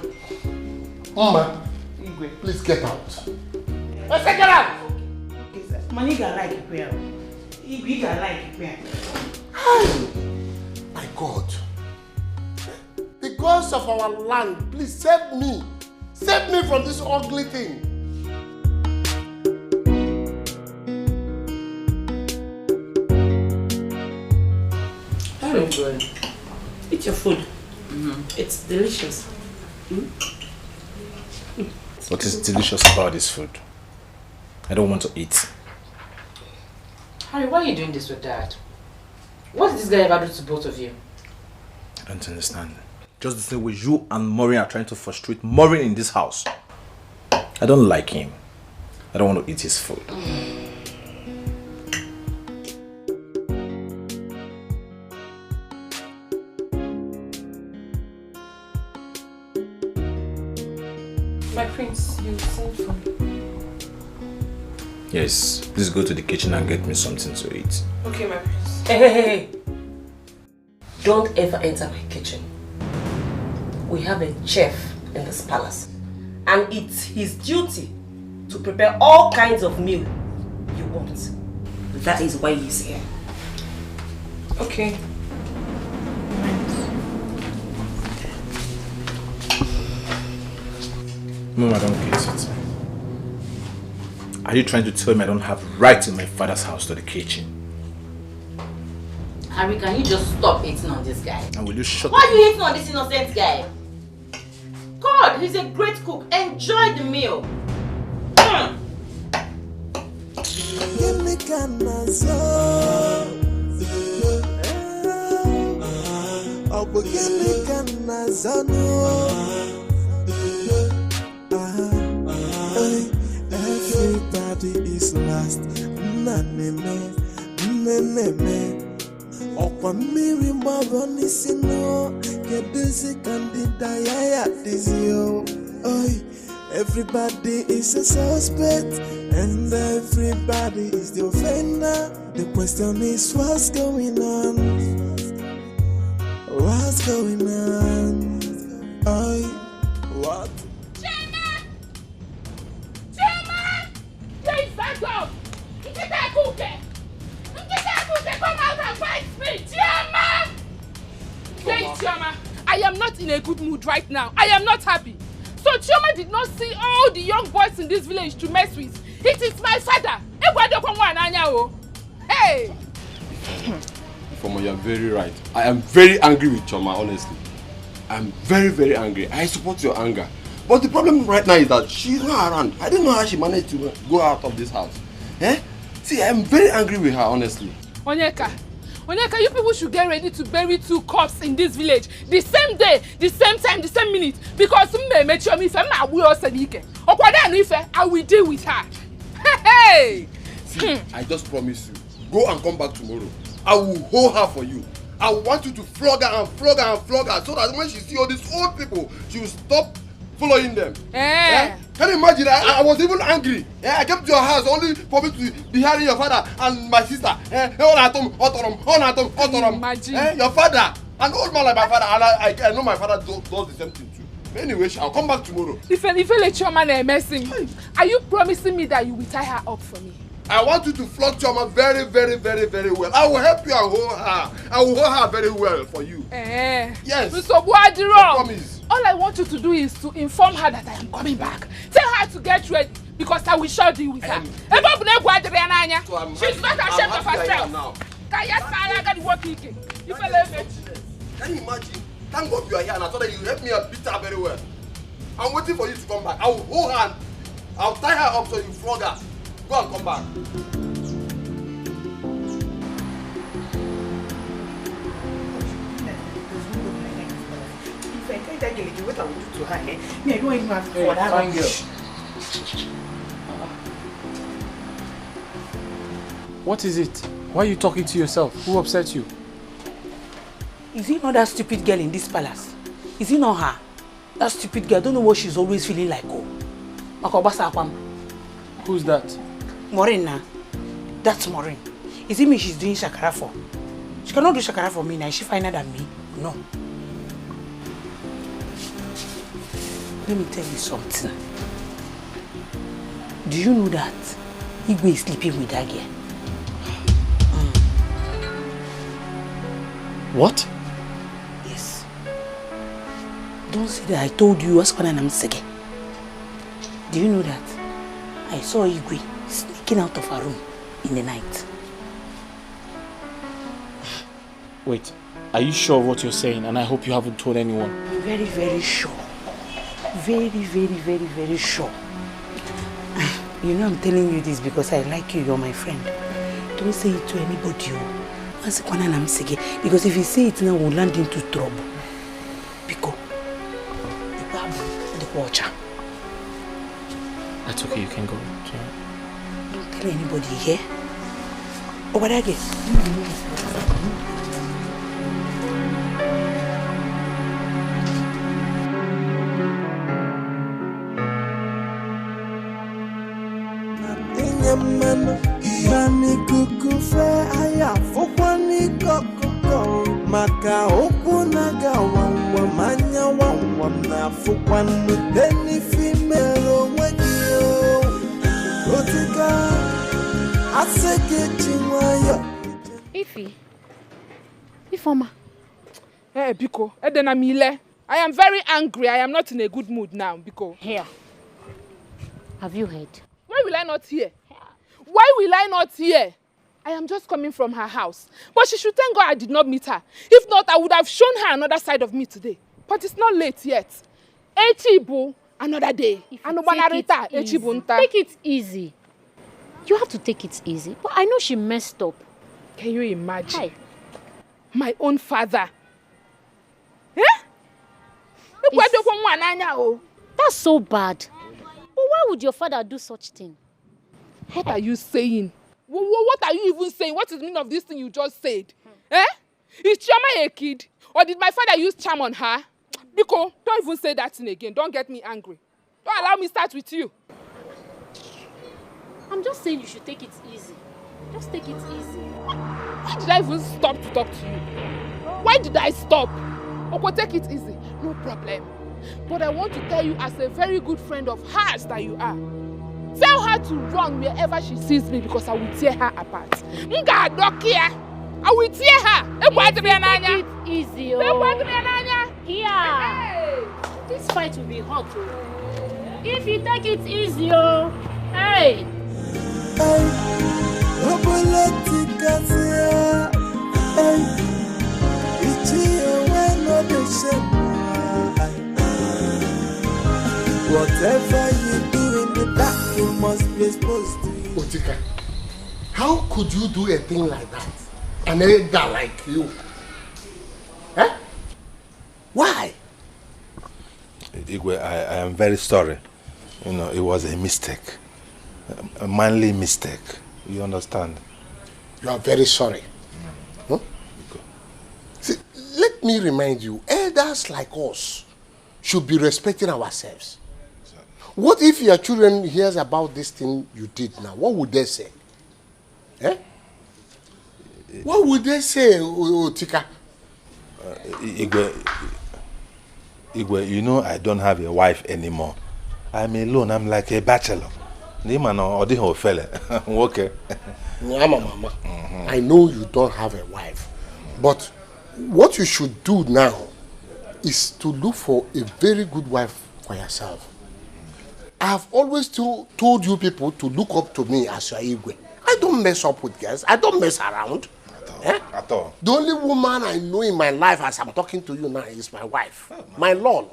Mama, Igwe, please get out. Let's get out. Okay, sir. Man, you can like it, Igwe, you can like it, My God. The gods of our land, please save me. Save me from this ugly thing. Very good. Eat your food. It's delicious. What is delicious about this food? I don't want to eat. Harry, why are you doing this with Dad? What did this guy ever do to both of you? I don't understand. Just the same way you and Maureen are trying to frustrate Maureen in this house. I don't like him. I don't want to eat his food. You sent for me. Yes, please go to the kitchen and get me something to eat. Okay, my prince. Hey. Don't ever enter my kitchen. We have a chef in this palace. And it's his duty to prepare all kinds of meal you want. That is why he's here. Okay. Mom, I don't get it. Are you trying to tell me I don't have right in my father's house to the kitchen? Harry, can you just stop hating on this guy? And will you shut Why are you hating on this innocent guy? God, he's a great cook. Enjoy the meal. Everybody is lost. Okwamiri maboni sino kedezi kandida ya dizio. Everybody is a suspect and everybody is the offender. The question is what's going on? What's going on? What? Where is that dog? Get that cookie! Come out and fight me! Chioma! Yes, Chioma, I am not in a good mood right now. I am not happy. So Chioma did not see all the young boys in this village to mess with. It is my father. Hey! Ifoma, you are very right. I am very angry with Chioma, honestly. I am very, very angry. I support your anger. But the problem right now is that she's not around. I don't know how she managed to go out of this house. See, I am very angry with her, honestly. Onyeka, you people should get ready to bury 2 corpses in this village. The same day, the same time, the same minute. Because I will deal with her. Hey! See, I just promise you. Go and come back tomorrow. I will hold her for you. I want you to flog her and flog her and flog her so that when she sees all these old people, she will stop following them. Can you imagine? I was even angry. I came to your house only for me to be hearing your father and my sister. Imagine. Your father, an old man like my father, and I know my father does the same thing too. Anyway, I'll come back tomorrow. If you let your man messing, are you promising me that you will tie her up for me? I want you to flog Chioma very, very, very, very well. I will help you and hold her. I will hold her very well for you. Yes. Mr. Buadiro, promise. All I want you to do is to inform her that I am coming back. Tell her to get ready because I will sure deal with her. She's not ashamed of herself. Can you imagine? Thank God you are here and I thought that you help me and beat her very well. I'm waiting for you to come back. I will hold her and I'll tie her up so you flog her. Go and come back. If I tell that girl what I will do to her, me I don't even have for that. Fine girl. What is it? Why are you talking to yourself? Who upset you? Is it not that stupid girl in this palace? Is it not her? That stupid girl, I don't know what she's always feeling like. Who's that? Maureen. That's Maureen. Is it me she's doing shakara for? She cannot do shakara for me now. Is she finer than me? No. Let me tell you something. Do you know that Igwe is sleeping with that girl? What? Yes. Don't say that I told you what's going on. I'm sick. Do you know that I saw Igwe sneaking out of her room in the night? Wait, are you sure of what you're saying? And I hope you haven't told anyone. I'm very, very sure. Very, very, very, very sure. You know I'm telling you this because I like you. You're my friend. Don't say it to anybody. Because if you say it now, we'll land into trouble. Because the watcher. That's okay, you can go. Don't tell anybody here. Over there again. maka okunaga wawa manya wawa na fukwanu deni female wegio otika aseke chimaya Ifeoma. Hey, Biko, Edena Mile. I am very angry. I am not in a good mood now, Biko. Here. Have you heard? Why will I not hear? Why will I not hear? I am just coming from her house. But she should thank God I did not meet her. If not, I would have shown her another side of me today. But it's not late yet. Echibu, another day. Take it easy. You have to take it easy. But I know she messed up. Can you imagine? Hi. My own father. Eh? That's so bad. But why would your father do such thing? What are you saying? What are you even saying? What is the meaning of this thing you just said? Eh? Is Chioma a kid? Or did my father use charm on her? Biko, don't even say that thing again. Don't get me angry. Don't allow me start with you. I'm just saying you should take it easy. Just take it easy. Why did I even stop to talk to you? Why did I stop? Okay, take it easy. No problem. But I want to tell you as a very good friend of hers that you are. Tell her to run wherever she sees me because I will tear her apart. I will tear her. Take it easy. Here. This fight will be hot. If you take it easy, hey. Whatever you do in the dark, you must be exposed to you. Otika, how could you do a thing like that? An elder like you? Eh? Why? Igwe, I am very sorry. You know, it was a mistake. A manly mistake. You understand? You are very sorry. Huh? See, let me remind you, elders like us should be respecting ourselves. What if your children hears about this thing you did now? What would they say? Eh? What would they say, Otika? Igwe, you know I don't have a wife anymore. I'm alone. I'm like a bachelor. Okay. Mama. I know you don't have a wife. But what you should do now is to look for a very good wife for yourself. I have always told you people to look up to me as your Igwe. I don't mess up with girls. I don't mess around. At all. The only woman I know in my life as I'm talking to you now is my wife. My Lord.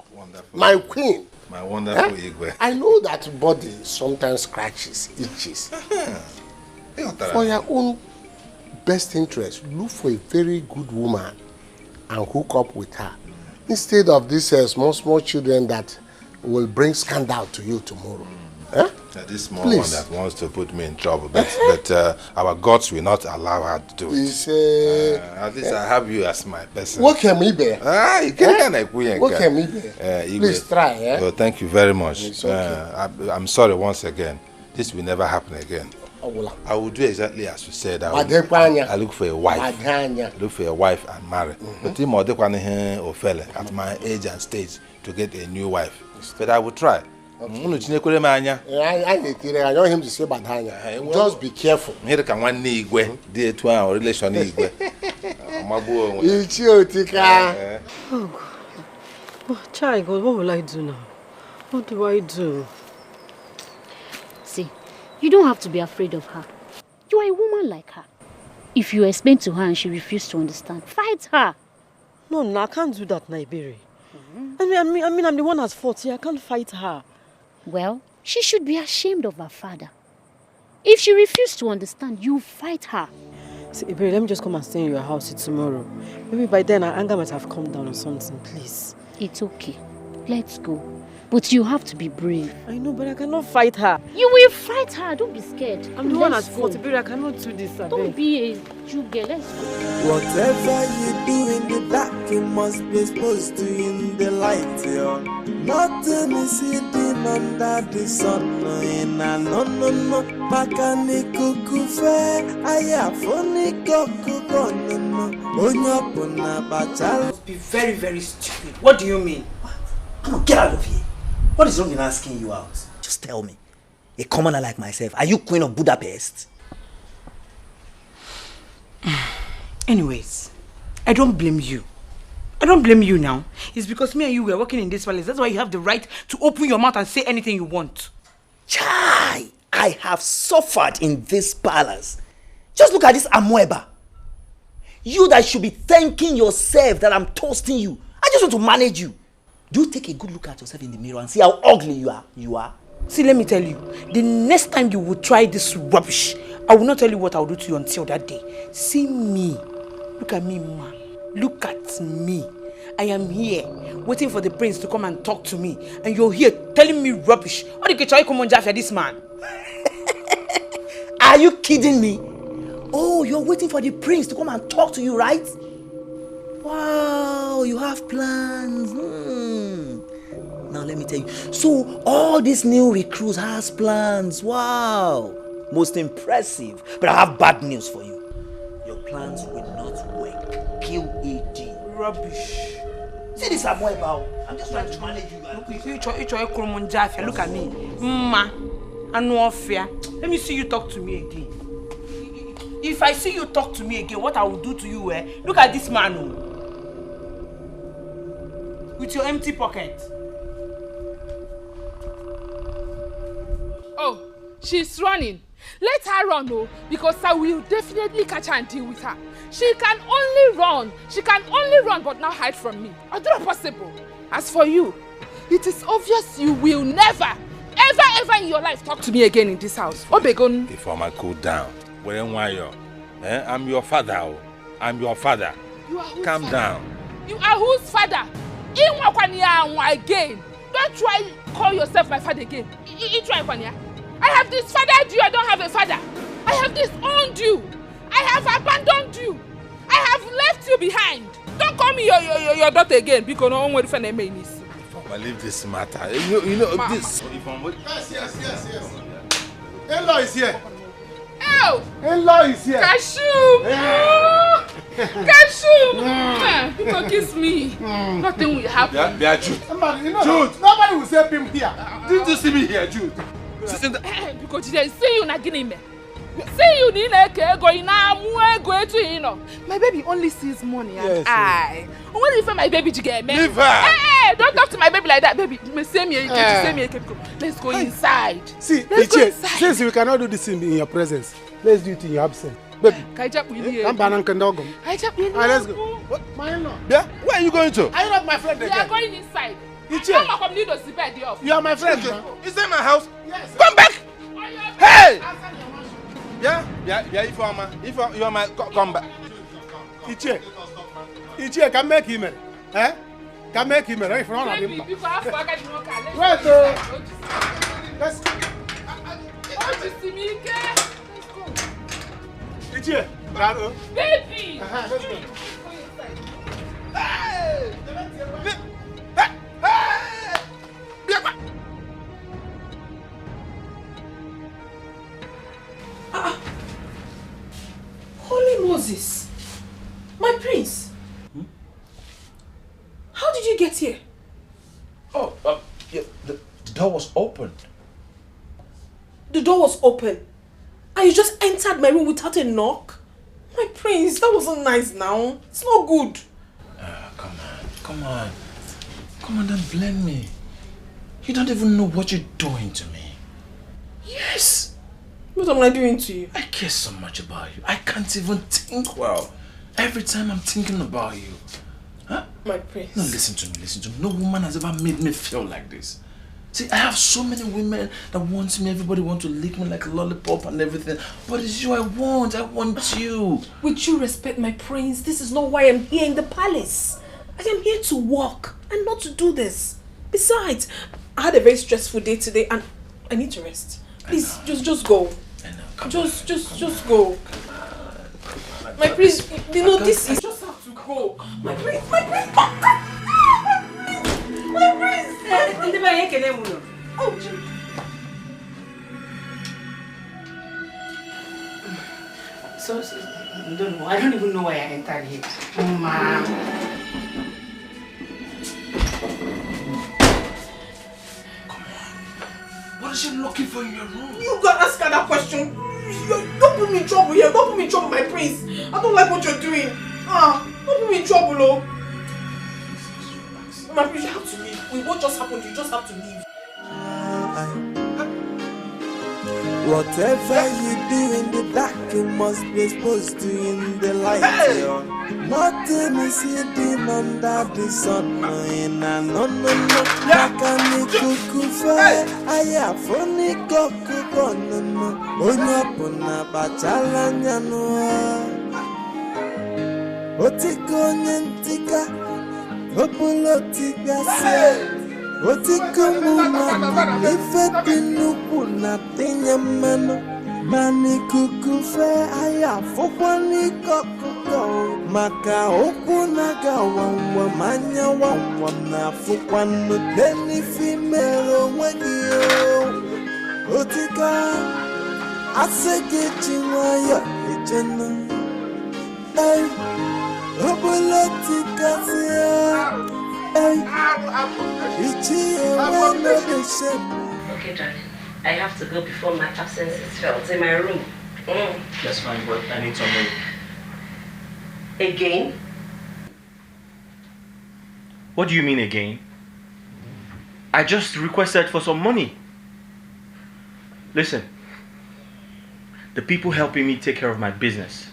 My queen. My wonderful Igwe. I know that body sometimes scratches, itches. For your own best interest, look for a very good woman and hook up with her. Instead of these small children that will bring scandal to you tomorrow. This small one that wants to put me in trouble, but our gods will not allow her to do it. At least I have you as my person. What can we be? You can What can we be? Please try. So thank you very much. It's okay. I'm sorry once again. This will never happen again. I will do exactly as you said. I look for a wife. Look for a wife and marry. But at my age and stage to get a new wife. But I will try. I want him to say Badhanya. Just be careful. Here can one Igwe, dear to our relation Igwe. Oh, child, God, what will I do now? What do I do? See, you don't have to be afraid of her. You are a woman like her. If you explain to her and she refuses to understand, fight her. No, I can't do that, Naibiri. I mean, I'm the one that's fought here. I can't fight her. Well, she should be ashamed of her father. If she refuses to understand, you fight her. See, Iberi, let me just come and stay in your house tomorrow. Maybe by then her anger might have calmed down or something, please. It's okay. Let's go. But you have to be brave. I know, but I cannot fight her. You will fight her. Don't be scared. I'm the one at Let's fault, go. baby. I cannot do this. Don't be a Jew girl. Let's go. Whatever you do in the dark, you must be exposed to in the light, yo. Nothing is hidden under the sun. No. Pakani kukufe, aya foni kukugono. Onyapona bachal. Be very, very stupid. What do you mean? Come on, get out of here. What is wrong in asking you out? Just tell me. A commoner like myself, are you Queen of Budapest? Anyways, I don't blame you. I don't blame you now. It's because me and you were working in this palace. That's why you have the right to open your mouth and say anything you want. Chai! I have suffered in this palace. Just look at this Amoeba. You that should be thanking yourself that I'm toasting you. I just want to manage you. Do you take a good look at yourself in the mirror and see how ugly you are? See, let me tell you. The next time you will try this rubbish, I will not tell you what I will do to you until that day. See me. Look at me, ma. Look at me. I am here, waiting for the prince to come and talk to me. And you're here telling me rubbish. What did you try to come on for this man? Are you kidding me? Oh, you're waiting for the prince to come and talk to you, right? Wow, you have plans. Now let me tell you. So all these new recruits has plans. Wow, most impressive. But I have bad news for you. Your plans will not work. QED. Rubbish. See this Amoeba. I'm just trying to manage you. Look at me. Let me see you talk to me again. If I see you talk to me again, what I will do to you, look at this man. With your empty pocket. Oh, she's running. Let her run, oh, because I will definitely catch her and deal with her. She can only run. She can only run, but not hide from me. Or not possible. As for you, it is obvious you will never, ever in your life talk to me again in this house. Obegon. If I might cool down. I'm your father. Oh. I'm your father. You are whose Calm father? down. You are whose father? Again. Don't try call yourself my father again. I have disfathered you. I don't have a father. I have disowned you. I have abandoned you. I have left you behind. Don't call me your daughter again because no one will find a man. I leave this matter. You know this. Yes. In-law is here. Oh! In-law is here. Cashew! Cashew! People kiss me. Nothing will happen. Yeah, Jude. Jude. Nobody will say him here. Didn't you see me here, Jude? Because they see you not getting me. See you need a going now. My baby only sees money and I. What if my baby to get me? Leave her. Hey, don't talk to my baby like that, baby. Let's go inside. See, let's go inside. Since we cannot do this in your presence, let's do it in your absence. Baby, let's go. What? My in-law? Yeah? Where are you going to? Are you not my friend again? We are going inside. You are my friend. Is that my house? Yes. Come back! Hey! Yeah, if you are my, come back. Ichie, can make him, eh? Can make him, right? From all of him. Wait, let's go. Ichie, baby! Let's go. Holy Moses, my prince. How did you get here? Oh, yeah, the door was open. The door was open, and you just entered my room without a knock? My prince, that wasn't nice now. It's not good. Come on, don't blame me. You don't even know what you're doing to me. Yes. What am I doing to you? I care so much about you. I can't even think well. Every time I'm thinking about you. Huh? My prince. No, listen to me. No woman has ever made me feel like this. See, I have so many women that want me. Everybody wants to lick me like a lollipop and everything. But it's you I want you. With due respect, my prince, this is not why I'm here in the palace. I am here to work and not to do this. Besides, I had a very stressful day today and I need to rest. Please, just go. Just go. My prince, you know this is just have to go. My prince. Oh, So, don't know. I don't even know why I entered here. Mom. What is she looking for in your room? You gotta ask her that question. Don't put me in trouble here. Don't put me in trouble, my prince. I don't like what you're doing. Don't put me in trouble, oh. My prince, you have to leave. With what just happened, you just have to leave. Whatever you do in the dark, you must be exposed to in the light. Nothing is hidden under the sun. No. Makani kukufa, aya foni kokuko no. Onya pona bachala nyano. Otiko nyentika, opulotika se. Otiko mumano, ifeti nuku na tinya mano. Mani kukufe aya fofani kokuko. Maka oku naga wangwa manya wangwa na fukwano deni female wagio. Otika asege chingwaya echena. Ay, obolotika siya. Okay, darling. I have to go before my absence is felt in my room. That's fine, but I need some money. Again? What do you mean again? I just requested for some money. Listen, the people helping me take care of my business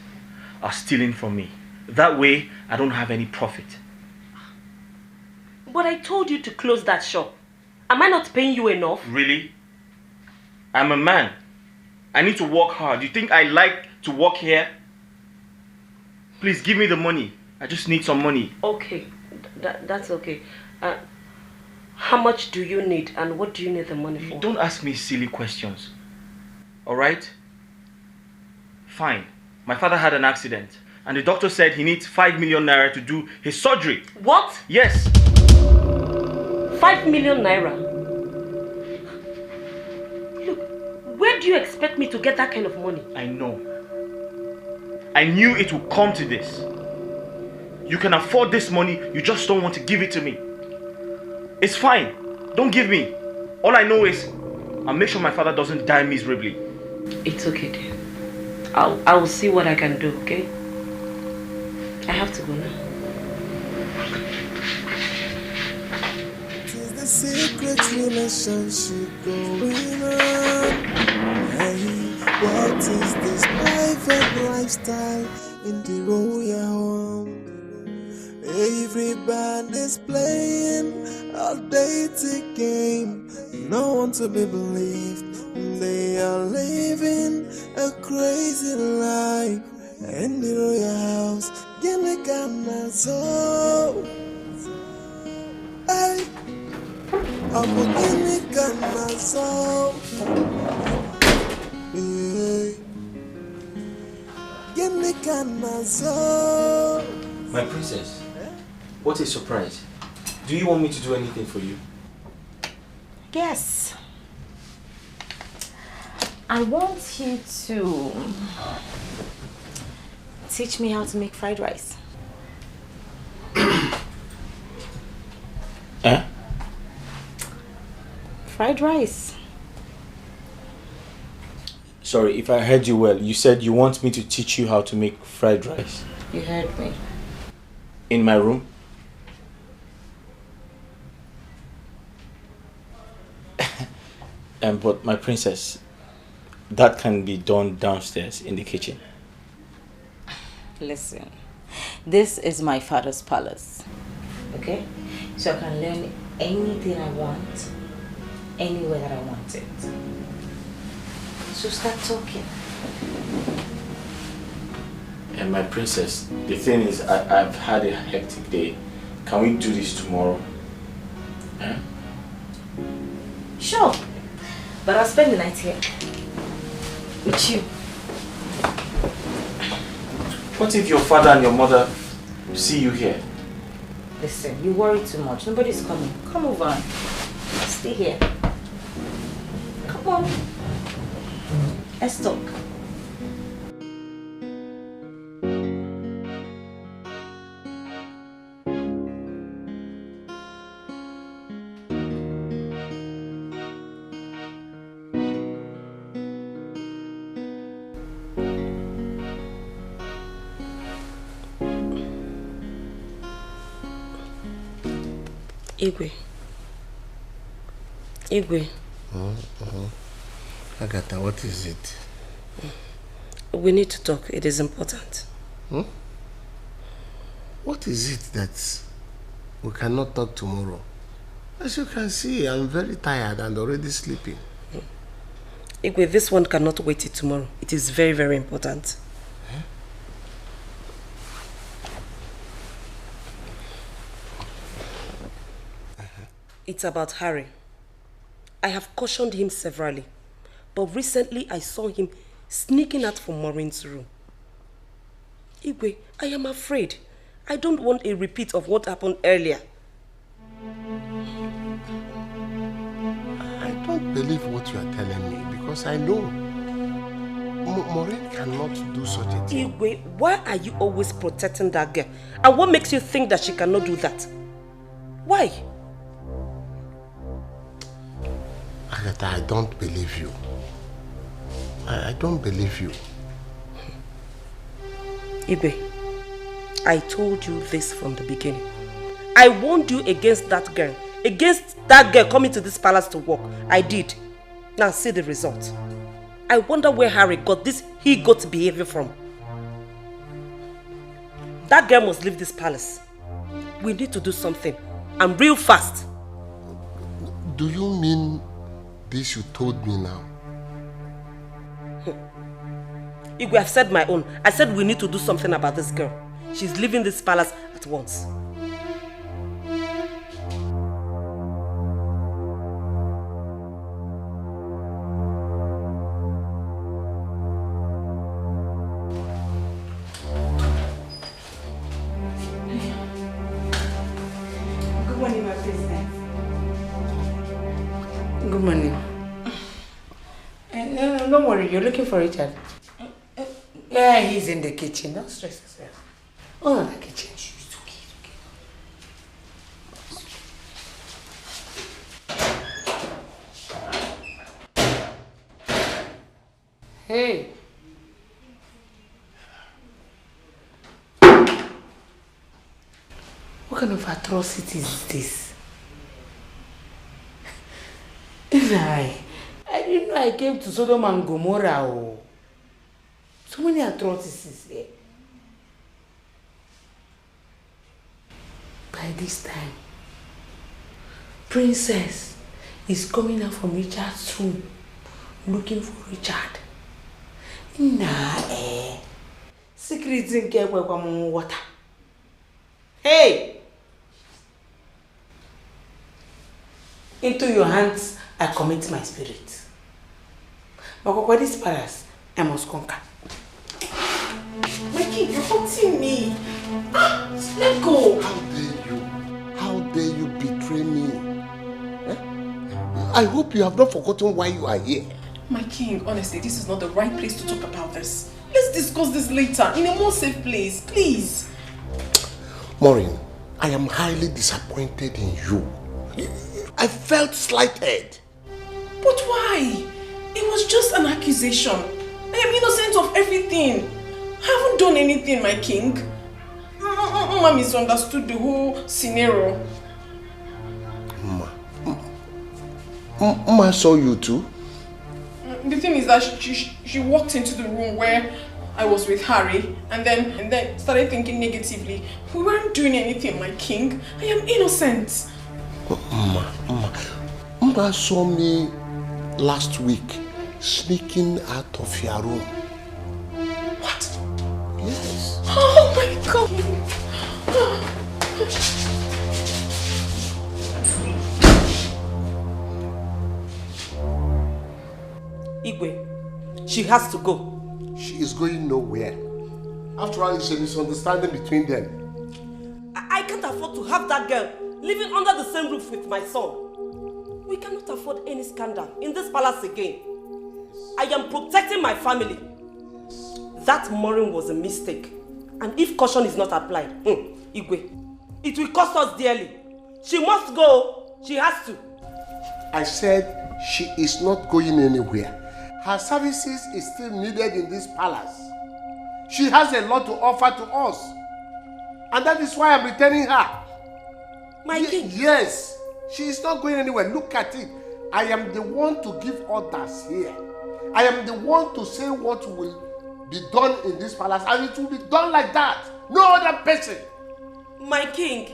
are stealing from me. That way, I don't have any profit. But I told you to close that shop. Am I not paying you enough? Really? I'm a man. I need to work hard. You think I like to work here? Please give me the money. I just need some money. Okay, that's okay. How much do you need and what do you need the money for? Don't ask me silly questions. Alright? Fine. My father had an accident and the doctor said he needs 5 million naira to do his surgery. What? Yes. 5 million naira? Look, where do you expect me to get that kind of money? I know. I knew it would come to this. You can afford this money, you just don't want to give it to me. It's fine. Don't give me. All I know is I'll make sure my father doesn't die miserably. It's okay, dear. I will see what I can do, okay? I have to go now. Tis the secret relationship going on. Hey, what is this private lifestyle in the royal home? Everybody's playing a dating game. No one to be believed. They are living a crazy life in the royal house. Genekana so. Hey, I'm genekana so. Hey, genekana so. My princess, what a surprise. Do you want me to do anything for you? Yes. I want you to teach me how to make fried rice. Eh? Fried rice. Sorry, if I heard you well, you said you want me to teach you how to make fried rice. You heard me. In my room? But my princess, that can be done downstairs in the kitchen. Listen, this is my father's palace, okay? So I can learn anything I want, anywhere that I want it. So start talking. And my princess, the thing is, I've had a hectic day. Can we do this tomorrow? Huh? Sure. But I'll spend the night here. With you. What if your father and your mother see you here? Listen, you worry too much. Nobody's coming. Come over. Stay here. Come on. Let's talk. Igwe. Agatha, what is it? We need to talk. It is important. What is it that we cannot talk tomorrow? As you can see, I'm very tired and already sleeping. Igwe, this one cannot wait till tomorrow. It is very, very important. It's about Harry. I have cautioned him severally, but recently I saw him sneaking out from Maureen's room. Igwe, I am afraid. I don't want a repeat of what happened earlier. I don't believe what you are telling me because I know Maureen cannot do such a thing. Igwe, why are you always protecting that girl? And what makes you think that she cannot do that? Why? Agatha, I don't believe you. I don't believe you. Igwe, I told you this from the beginning. I warned you against that girl. Against that girl coming to this palace to work. I did. Now see the result. I wonder where Harry got this he-goat behavior from. That girl must leave this palace. We need to do something. And real fast. Do you mean this you told me now? Igwe, I've said my own. I said we need to do something about this girl. She's leaving this palace at once. Good morning, my president. Good morning. Don't worry, you're looking for Richard. Yeah, he's in the kitchen. Don't stress yourself. Oh, the kitchen. It's okay, Hey. What kind of atrocity is this? I didn't know I came to Sodom and Gomorrah. Oh. So many atrocities here. By this time, Princess is coming out from Richard's room looking for Richard. Secrets in care water. Hey! Into your hands I commit my spirit. But for this palace, I must conquer. My king, you're hurting me. Let go. How dare you? How dare you betray me? I hope you have not forgotten why you are here. My king, honestly, this is not the right place to talk about this. Let's discuss this later, in a more safe place, please. Maureen, I am highly disappointed in you. I felt slighted. But why? It was just an accusation. I am innocent of everything. I haven't done anything, my king. Mama misunderstood the whole scenario. Mama saw you too? The thing is that she walked into the room where I was with Harry and then started thinking negatively. We weren't doing anything, my king. I am innocent. Mama saw me last week sneaking out of your room. What? Yes. Oh my God. She has to go. She is going nowhere. After all, it's a misunderstanding between them. I can't afford to have that girl living under the same roof with my son. We cannot afford any scandal in this palace again. I am protecting my family. That mooring was a mistake. And if caution is not applied, Igwe, it will cost us dearly. She must go. She has to. I said she is not going anywhere. Her services is still needed in this palace. She has a lot to offer to us. And that is why I'm returning her. My king? Yes. She is not going anywhere. Look at it. I am the one to give orders here. I am the one to say what will be done in this palace, and it will be done like that. No other person. My king.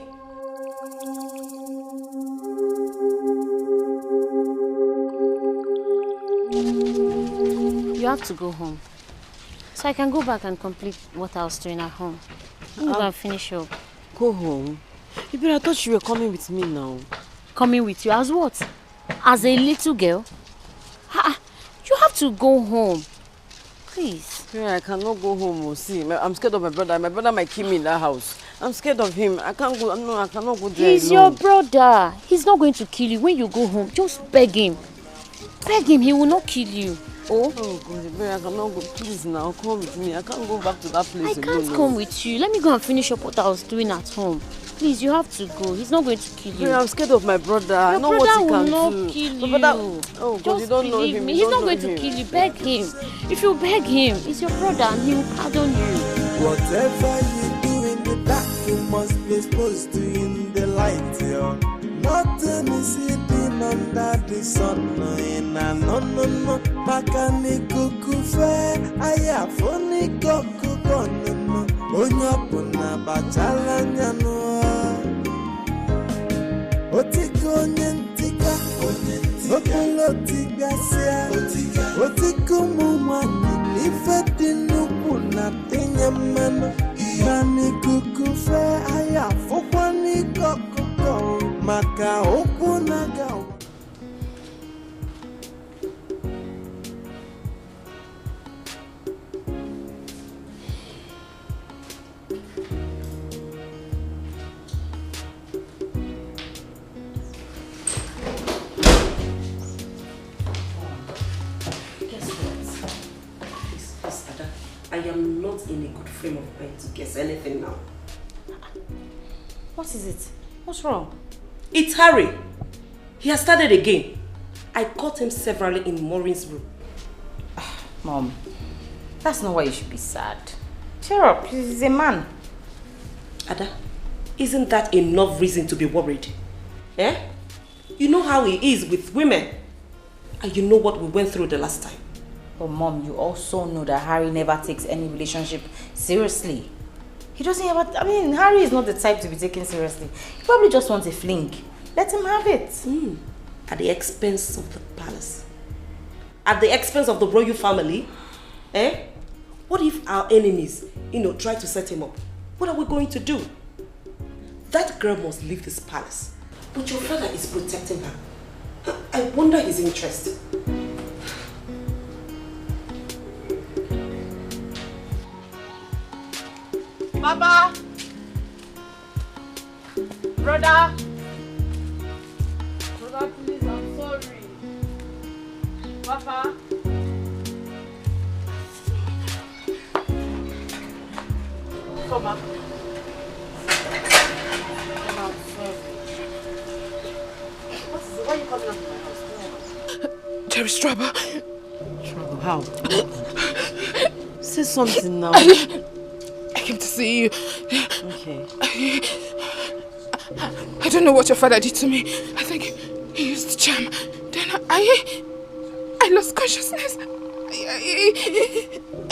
You have to go home. So I can go back and complete what I was doing at home. I'm going to finish up. Go home? I thought you were coming with me now. Coming with you as what? As a little girl? You have to go home. Please. Yeah, I cannot go home. See, I'm scared of my brother. My brother might kill me in that house. I'm scared of him. I can't go. No, I cannot go there. He's your brother. He's not going to kill you. When you go home, just beg him. Beg him. He will not kill you. Oh God, I cannot go. Please now, come with me. I can't go back to that place alone. I can't come with you. Let me go and finish up what I was doing at home. Please, you have to go. He's not going to kill you. I'm scared of my brother. I know what he can do. Your brother will not kill you. Oh God, you don't know him. He's not going to kill you. Beg him. If you beg him, he's your brother and he will pardon you. Whatever you do in the dark, you must be exposed to in the light. Nothing is hidden under the sun. No. Makani kukufe, aya foni kukukono. Onyapuna bachala nyano. Otiko nyentika, okolo tigasia. Otiko mumani, ifeti nukuna tenyamano. Nani kukufe, aya foni kukukono. Maka okuna gawa. I am not in a good frame of mind to guess anything now. What is it? What's wrong? It's Harry. He has started again. I caught him severally in Maureen's room. Mom, that's not why you should be sad. Cheer up, he's a man. Ada, isn't that enough reason to be worried? Eh? You know how he is with women. And you know what we went through the last time. But Mom, you also know that Harry never takes any relationship seriously. He doesn't ever, Harry is not the type to be taken seriously. He probably just wants a fling. Let him have it. At the expense of the palace. At the expense of the royal family. Eh? What if our enemies, try to set him up? What are we going to do? That girl must leave this palace. But your father is protecting her. I wonder his interest. Papa! Brother! Brother, please, I'm sorry. Papa! Come on. I'm sorry. What is it? Why are you coming up to my house? There is trouble. Trouble? How? Say something now. I came to see you. Okay. I don't know what your father did to me. I think he used charm. Then I lost consciousness.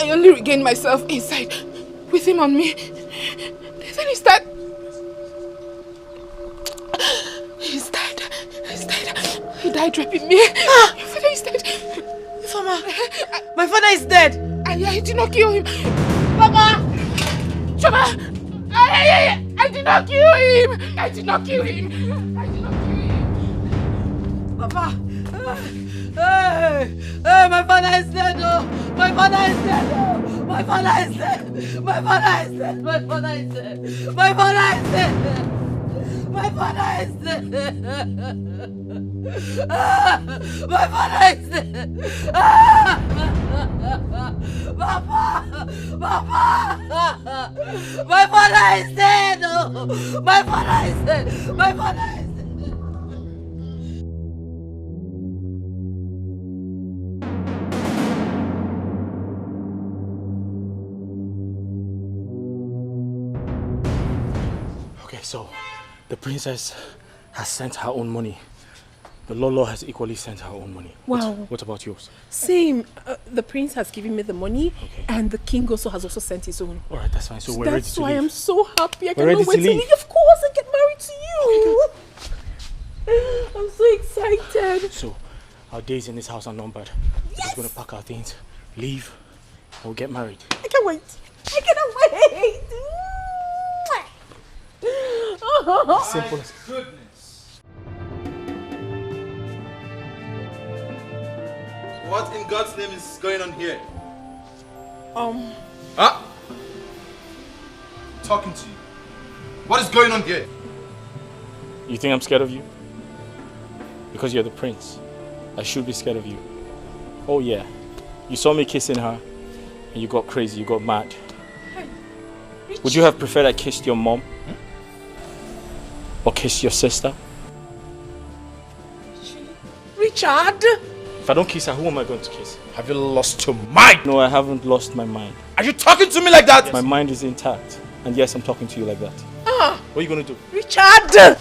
I only regained myself inside with him on me. Then he's dead. He's dead. He died raping me. Your father is dead. Mama, my father is dead. I did not kill him. Mama! Shoma! I did not kill him! I did not kill him! Papa! Hey, my father is dead. Oh, my father is dead. Oh, my father is dead. My father is dead. My father is dead. My father is dead. My father is dead. My father is dead. Papa! Papa! My father is dead! Oh, my father is dead! My father is dead! Okay, so the princess has sent her own money. The Lolo has equally sent her own money. Wow. What about yours? Same. The prince has given me the money, and the king also has sent his own. All right, that's fine. So we're ready to leave. That's why I'm so happy. I We're ready cannot wait to to leave. leave. Of course, I get married to you. I'm so excited. So our days in this house are numbered. We're just going to pack our things, leave, and we'll get married. I can't wait. I cannot wait. Simple as... Goodness. What in God's name is going on here? Huh? Talking to you. What is going on here? You think I'm scared of you? Because you're the prince. I should be scared of you. Oh yeah. You saw me kissing her and you got crazy, you got mad. Would you have preferred I kissed your mom? Or kissed your sister? Richard! If I don't kiss her, who am I going to kiss? Have you lost your mind? No, I haven't lost my mind. Are you talking to me like that? My mind is intact. And yes, I'm talking to you like that. Ah! What are you going to do? Richard!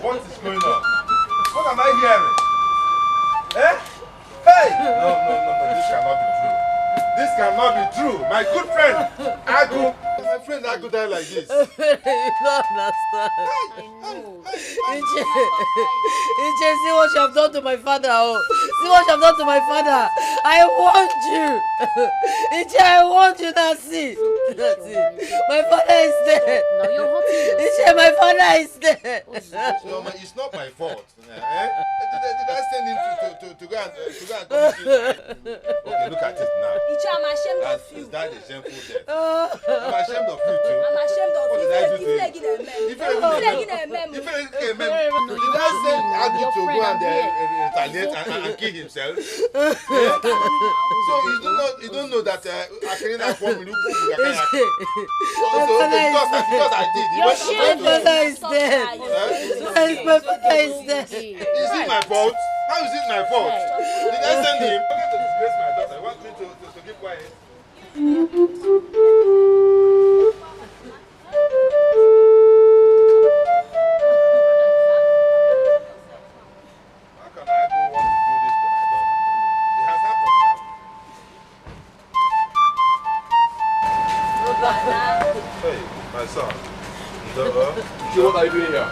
What is going on? What am I hearing? Eh? Hey! No, this cannot be true. This cannot be true. My good friend, Agu. My friend Agu died like this. You don't understand. Iche, see what you have done to my father. Oh. See what you have done to my father. I want you. Iche, I want you. That's it. That's it. My father is dead. Now you're hurting Iche, my father is dead. It's not my fault. Eh? Did I send him to go and commit suicide? Okay, look at it now. Iche, I'm ashamed of you. That is shameful death. I'm ashamed of you too. I'm ashamed of What you. did I do to you? Did I send Agu to go and retaliate and kill himself? So you don't know that Akrina formed me. Because I did. My father is dead. My father is dead. Is it my fault? How is it my fault? Did I send him? I'm going to disgrace my daughter. I want me to keep quiet. How can I go want to do this to my daughter? It has happened now. Hey, my son. What are you doing here?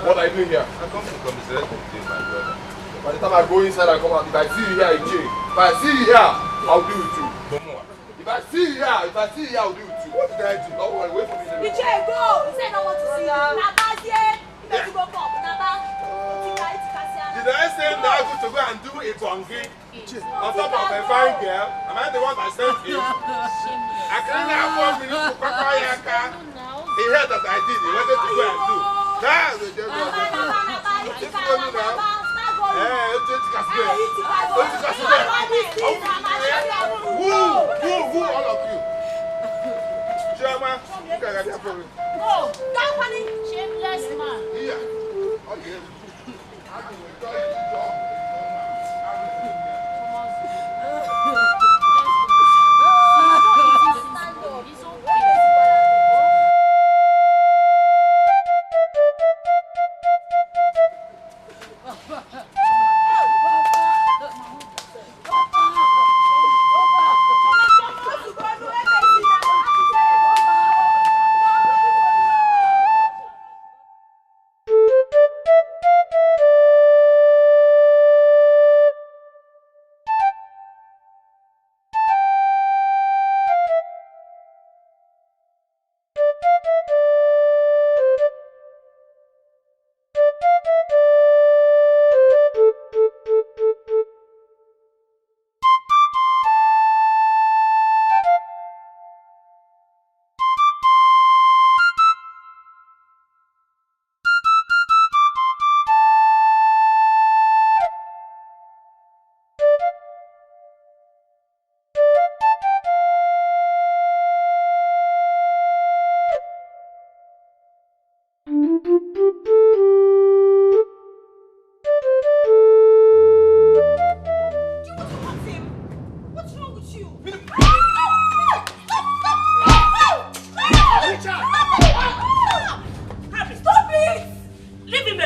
What are you doing here? I come to commiserate with you, my brother. By the time I go inside and come out, if I see you here, if I see you here, I'll deal with you. If I see you here, I'll deal with you. What did I do? Don't worry, wait for me. Iche, go! He said I want to see you. Naba, here. You better go up. Naba. Did I send Agu to go and do a bongi on top of a fine girl? Am I the one that sent him? I can't afford me to Kakayaka. He heard that I did. He wanted to go and do. That's the just Who all of you? Chairman, look at that for me. Oh, that one shameless man. Yeah. Okay.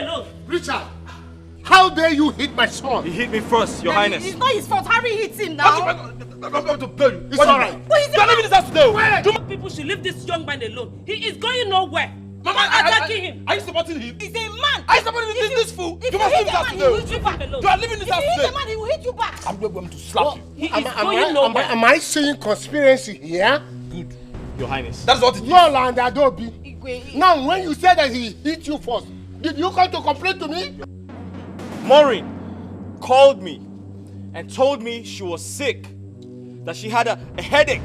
alone. Richard, how dare you hit my son? He hit me first, Your Highness. It's not his fault. Harry hits him now. I'm going to blow you. It's alright. But he's You're leaving this house today. People should leave this young man alone. He is going nowhere. Mama, attacking him. Are you supporting him? He's a man. Are you supporting this fool? If You must leave this house he will today. hit you back. You are leaving this house If you hit today. the man, he will hit you back. I'm going to slap you. He is going nowhere. Am I seeing conspiracy here? Good, Your Highness. That's what it is. No, land Adobe. Now, when you said that he hit you first, did you come to complain to me? Maureen called me and told me she was sick, that she had a headache,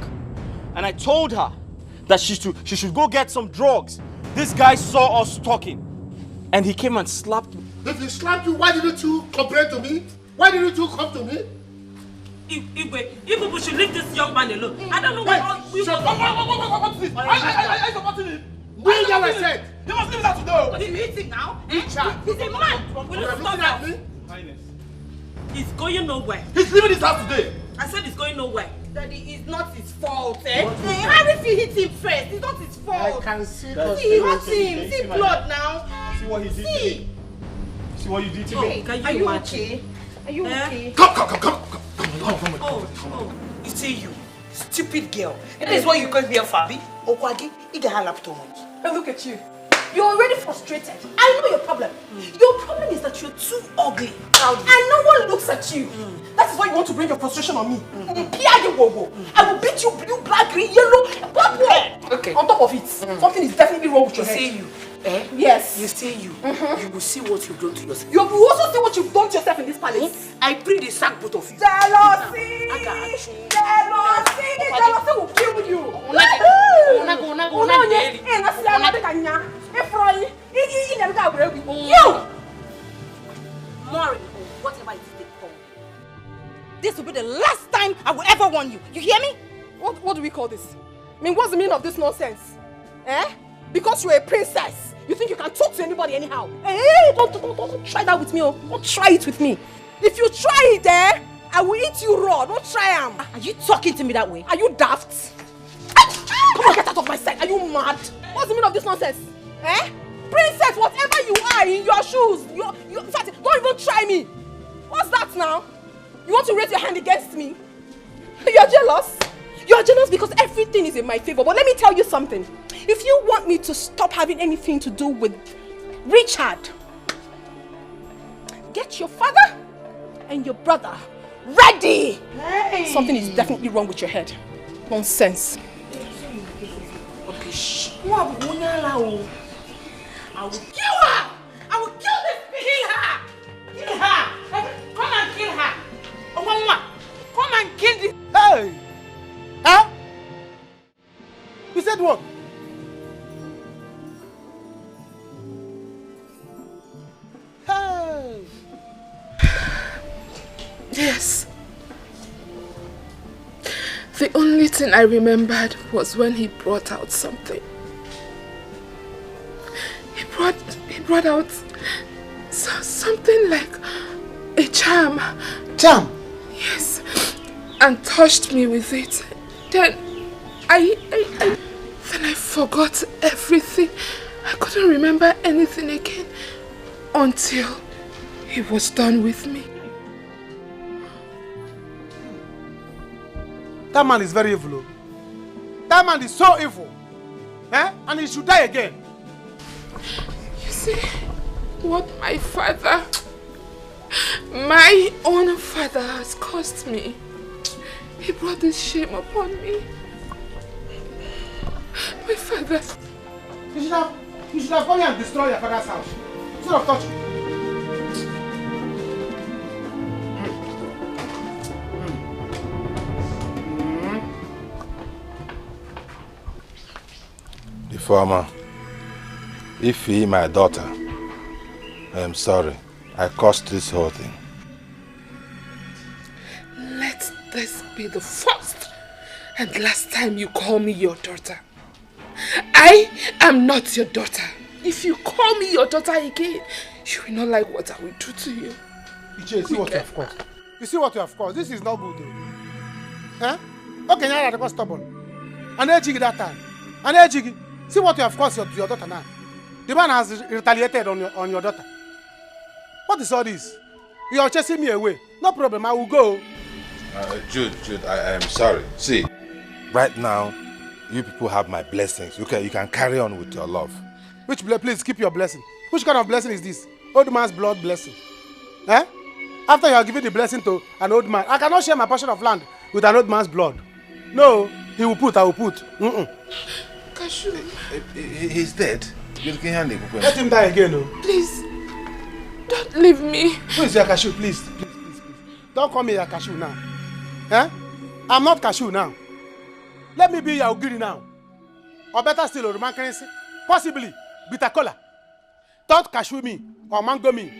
and I told her that she should go get some drugs. This guy saw us talking, and he came and slapped me. If he slapped you, why didn't you complain to me? Why didn't you come to me? Igwe, you people should leave this young man alone. I don't know why we What's this? I supporting him. Bring your said. You must leave that today. But he's hitting now. Richard, He's a man. Will you stop that? He's going nowhere. He's leaving this house today. I said he's going nowhere. Daddy, it's not his fault, eh? Harry hit him first. It's not his fault. I can see He hurt him. See blood now. See what he did to me. See what you did to me. Are you okay? Are you okay? Come. Oh, you see you, stupid girl. And this is what you call me a Fabi. Okwagi, you get her laptop. Hey, look at you. You're already frustrated. I know your problem. Your problem is that you're too ugly. And no one looks at you. That is why you want to bring your frustration on me. I will beat you blue, black, green, yellow, purple. Okay. On top of it, something is definitely wrong with your head. You see you. Eh? Yes. You see you. You will see what you've done to yourself. You will also see what you've done to yourself in this palace. I pray they sack both of you. Jealousy! Jealousy will kill you. Maureen, whatever it is they call you. This will be the last time I will ever warn you. You hear me? What do we call this? I mean, what's the meaning of this nonsense? Eh? Because you're a princess, you think you can talk to anybody anyhow? Hey, don't try that with me. Oh. Don't try it with me. If you try it, I will eat you raw. Don't try them. Are you talking to me that way? Are you daft? Come on, get out of my sight. Are you mad? What's the meaning of this nonsense? Eh? Princess, whatever you are in your shoes, in fact, don't even try me. What's that now? You want to raise your hand against me? You're jealous? You're jealous because everything is in my favor. But let me tell you something. If you want me to stop having anything to do with Richard, get your father and your brother ready. Hey. Something is definitely wrong with your head. Nonsense. Okay, shh. I will kill her. I will kill this bitch. Kill her. Kill her. Come and kill her. Come and kill this. Hey! Huh? You said what? Hey! Yes. The only thing I remembered was when he brought out something. He brought out something like a charm. Charm? Yes. And touched me with it. Then I forgot everything. I couldn't remember anything again until he was done with me. That man is very evil. That man is so evil. Eh? And he should die again. You see, what my own father has caused me. He brought this shame upon me. My father. You should have gone and destroyed your father's house. Instead of touching. The former. Ify, my daughter, I am sorry. I caused this whole thing. Let this be the first and last time you call me your daughter. I am not your daughter. If you call me your daughter again, you will not like what I will do to you. You see what you have caused. You see what you have caused. This is not good though. Eh? Okay, now you're stubborn. And then jiggy that time. And then jiggy. See what you have caused to your daughter now. The man has retaliated on your daughter. What is all this? You are chasing me away. No problem, I will go. Jude, I am sorry. See, right now, you people have my blessings. You can carry on with your love. Please keep your blessing. Which kind of blessing is this? Old man's blood blessing. Eh? After you have given the blessing to an old man, I cannot share my portion of land with an old man's blood. No, he will put, I will put. Cashew. He's dead. Let him die again, no? Please, don't leave me. Who is your Cashew? Please. Don't call me your Cashew now. Eh? I'm not Cashew now. Let me be your Ogiri now. Or better still, Roman currency. Possibly, bitter cola. Don't Cashew me or mango me.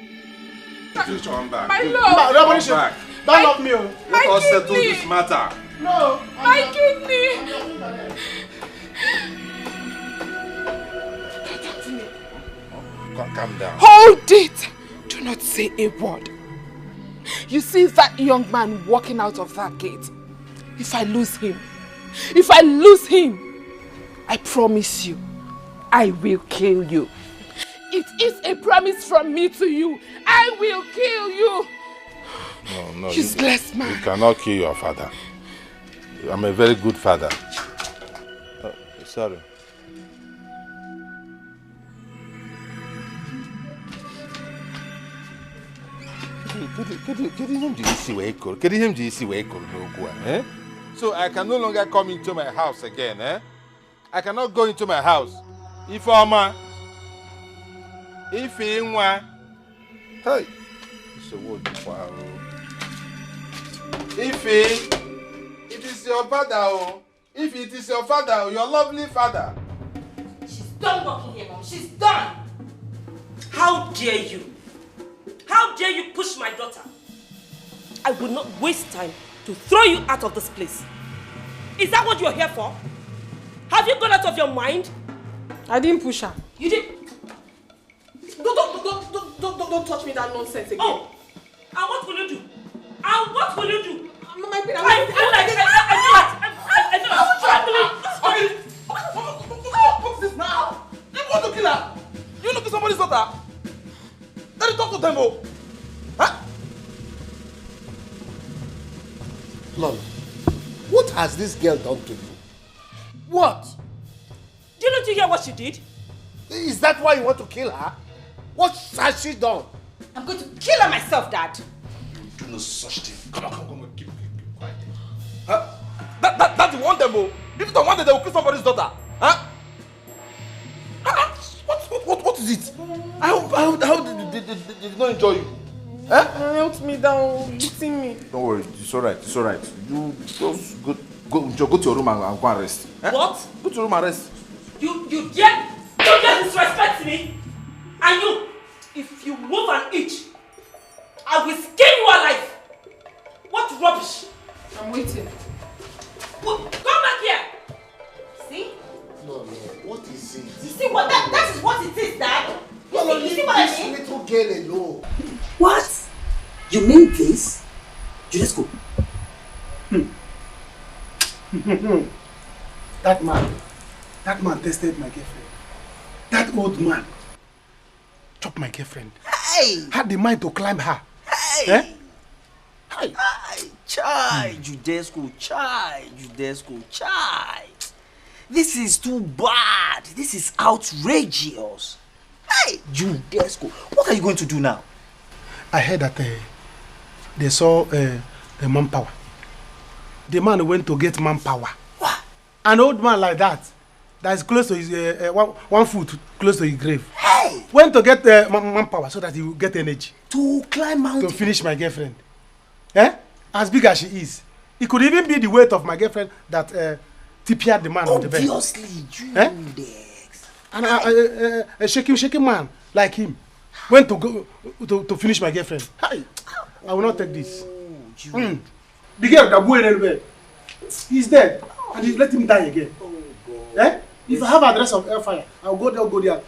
My love. Don't love me. Let us settle this matter. No. My kidney. Calm down. Hold it. Do not say a word. You see that young man walking out of that gate? If I lose him, I promise you, I will kill you. It is a promise from me to you. I will kill you. No, useless man. You cannot kill your father. I'm a very good father. Sorry. So I can no longer come into my house again, eh? I cannot go into my house. Hey, so what? If it is your father, if it is your father, your lovely father. She's done working here, Mom. She's done. How dare you? How dare you push my daughter? I will not waste time to throw you out of this place. Is that what you're here for? Have you gone out of your mind? I didn't push her. You did. Don't touch me that nonsense again. Oh, and what will you do? And what will you do? I feel like What's this now? You want to kill her? You look at somebody's daughter? Let me talk to them, oh. Huh? Lolo, what has this girl done to you? What? Didn't you hear what she did? Is that why you want to kill her? What has she done? I'm going to kill her myself, Dad. You do no such thing. Come on, keep quiet. Huh? That you want them, oh. If you don't want them, they will kill somebody's daughter. Huh? What is it? How did they not enjoy you? Huh? Help me down, beating me. Don't worry, it's alright. You just go to your room and go and rest. Huh? What? Go to your room and rest. You dare disrespect me? And you, if you move an inch, I will skin you alive. What rubbish? I'm waiting. Come back here. See? No, what is it? You see what that is what it is, Dad. You see what I mean? This little girl alone. What? You mean this? You let's go. That man tested my girlfriend. That old man chopped my girlfriend. Hey! Had the mind to climb her. Hey! Eh? Hey! Chai! Judesco, chai! This is too bad. This is outrageous. Hey! Judesco, what are you going to do now? I heard that they saw the manpower. The man went to get manpower. What? An old man like that is close to his 1 foot close to his grave. Hey! Went to get manpower so that he will get energy. To climb mountain? To finish my girlfriend. Eh? As big as she is. It could even be the weight of my girlfriend that tipped the man on the bed. Obviously, Judex. And a shaking man like him went to go to finish my girlfriend. Hi. I will not take this. The girl that went anywhere, he's dead, and he let him die again. Eh? If I have address of Hellfire, I'll go there.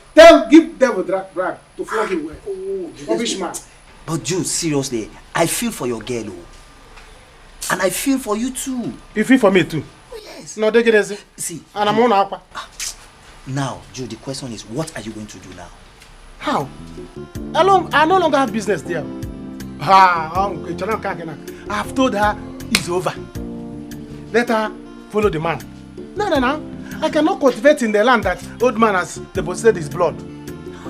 Give them a drag to flog him away. Rubbish man. But Jude, seriously, I feel for your girl, and I feel for you too. You feel for me too? Oh yes. No, they get it. See. And I'm on up. Now, Jude, the question is, what are you going to do now? How? I no longer have business there. I have told her it's over. Let her follow the man. No. I cannot cultivate in the land that old man has deposited his blood.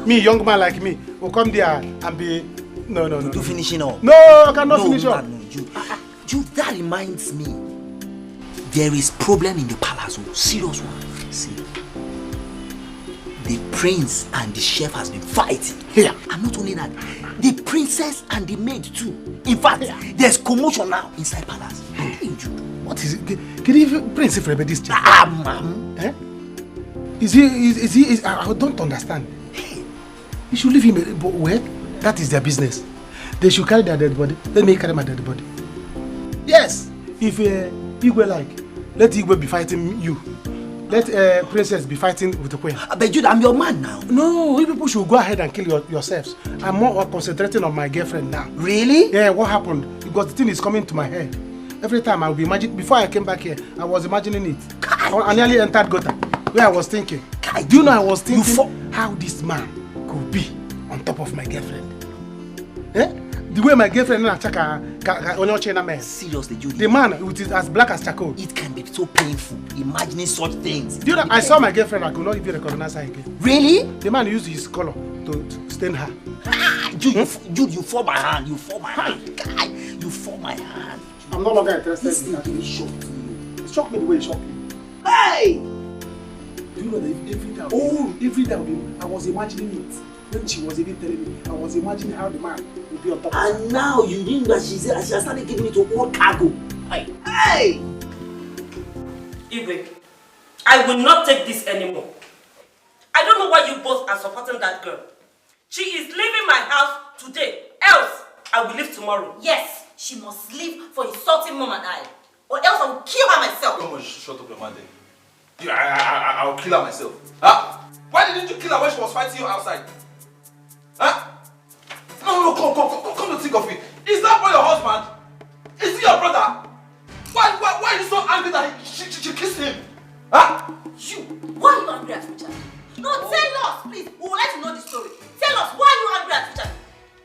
Me, young man like me, will come there and be... No. You finishing up? No, I cannot finish up. No, you, that reminds me. There is problem in the palace. Oh, serious one. See, the prince and the chef has been fighting. Here. And not only that, the princess and the maid too. In fact, there's commotion now inside palace. What is it? Can you Prince Ifrebe this chef? Ma'am. Eh? Is he? I don't understand. You should leave him. But where? That is their business. They should carry their dead body. Let me carry my dead body. Yes. If Igwe like, let Igwe be fighting you. Let Princess be fighting with the queen. But Jude, I'm your man now. No, you people should go ahead and kill yourselves. I'm more concentrating on my girlfriend now. Really? Yeah, what happened? Because the thing is coming to my head. Every time I'll be imagining, before I came back here, I was imagining it. I nearly entered gutter, where I was thinking. Do you know I was thinking how this man could be on top of my girlfriend? Eh? The way my girlfriend is seriously, Judy. The man with it as black as charcoal. It can be so painful imagining such things. Do you know, I saw my girlfriend, I could not even recognize her again. Really? The man used his color to stain her. Jude, you fall my hand. You fall my hand. Guy, you fall my hand. I'm no longer interested. This thing really shocked you. It shocked me the way it shocked me. Hey! Do you know that every day I was imagining it. When she was even telling me, I was imagining how the man would be on top of her. And now you think that she has started giving it to all cargo. Hey! Igwe, I will not take this anymore. I don't know why you both are supporting that girl. She is leaving my house today. Else, I will leave tomorrow. Yes, she must leave for insulting Mom and I. Or else I will kill her myself. Come on, shut up your mouth then. I'll kill her myself. Huh? Why didn't you kill her when she was fighting you outside? Huh? No, come to think of it. Is that boy your husband? Is he your brother? Why are you so angry that she kissed him? Huh? You, why are you angry at Richard? No, tell us, please. We would like to know the story. Tell us, why are you angry at Richard?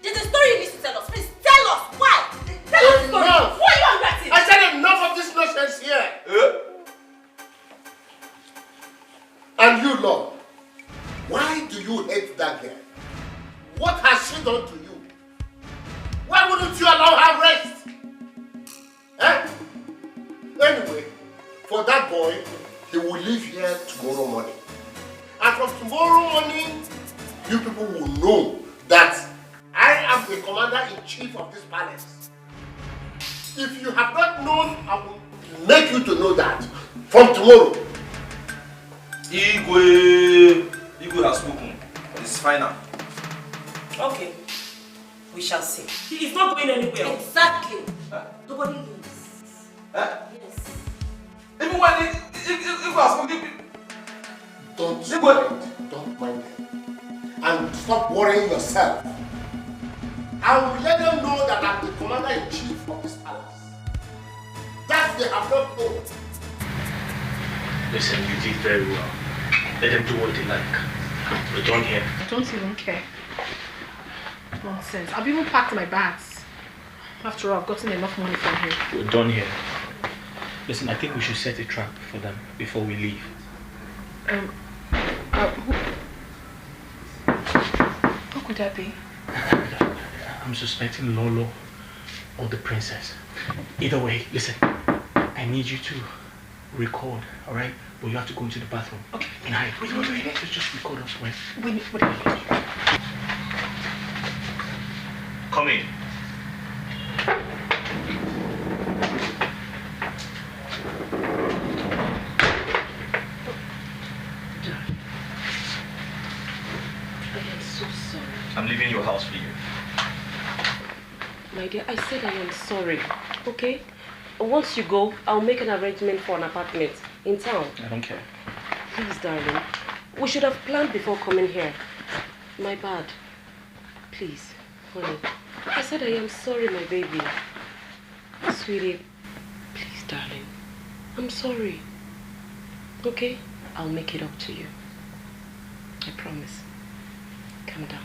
There's a story you need to tell us. Please, tell us, why? Tell us the story. Why are you angry at him? I said enough of this nonsense here. And you, Lord, why do you hate that girl? What has she done to you? Why wouldn't you allow her rest? Anyway, for that boy, he will leave here tomorrow morning. And from tomorrow morning, you people will know that I am the commander-in-chief of this palace. If you have not known, I will make you to know that from tomorrow. Igwe has spoken. It's final. Okay. We shall see. He is not going anywhere. Exactly. Nobody leaves. Yes. Even when Igwe has spoken. Don't mind them. And stop worrying yourself. I will let them know that I'm the commander-in-chief of this palace. That they have not known. Listen, you did very well. Let them do what they like. We're done here. I don't even care. Nonsense. I've even packed my bags. After all, I've gotten enough money from him. We're done here. Listen, I think we should set a trap for them before we leave. Who could that be? I'm suspecting Lolo or the princess. Either way, listen, I need you to record, alright? But you have to go into the bathroom. Okay. And wait. Just record us, right? Wait. Come in. So sorry. I'm leaving your house for you. My dear, I said I am sorry, okay? Once you go, I'll make an arrangement for an apartment in town. I don't care. Please, darling. We should have planned before coming here. My bad. Please, honey. I said I am sorry, my baby. Sweetie, please, darling. I'm sorry. Okay? I'll make it up to you. I promise. Calm down.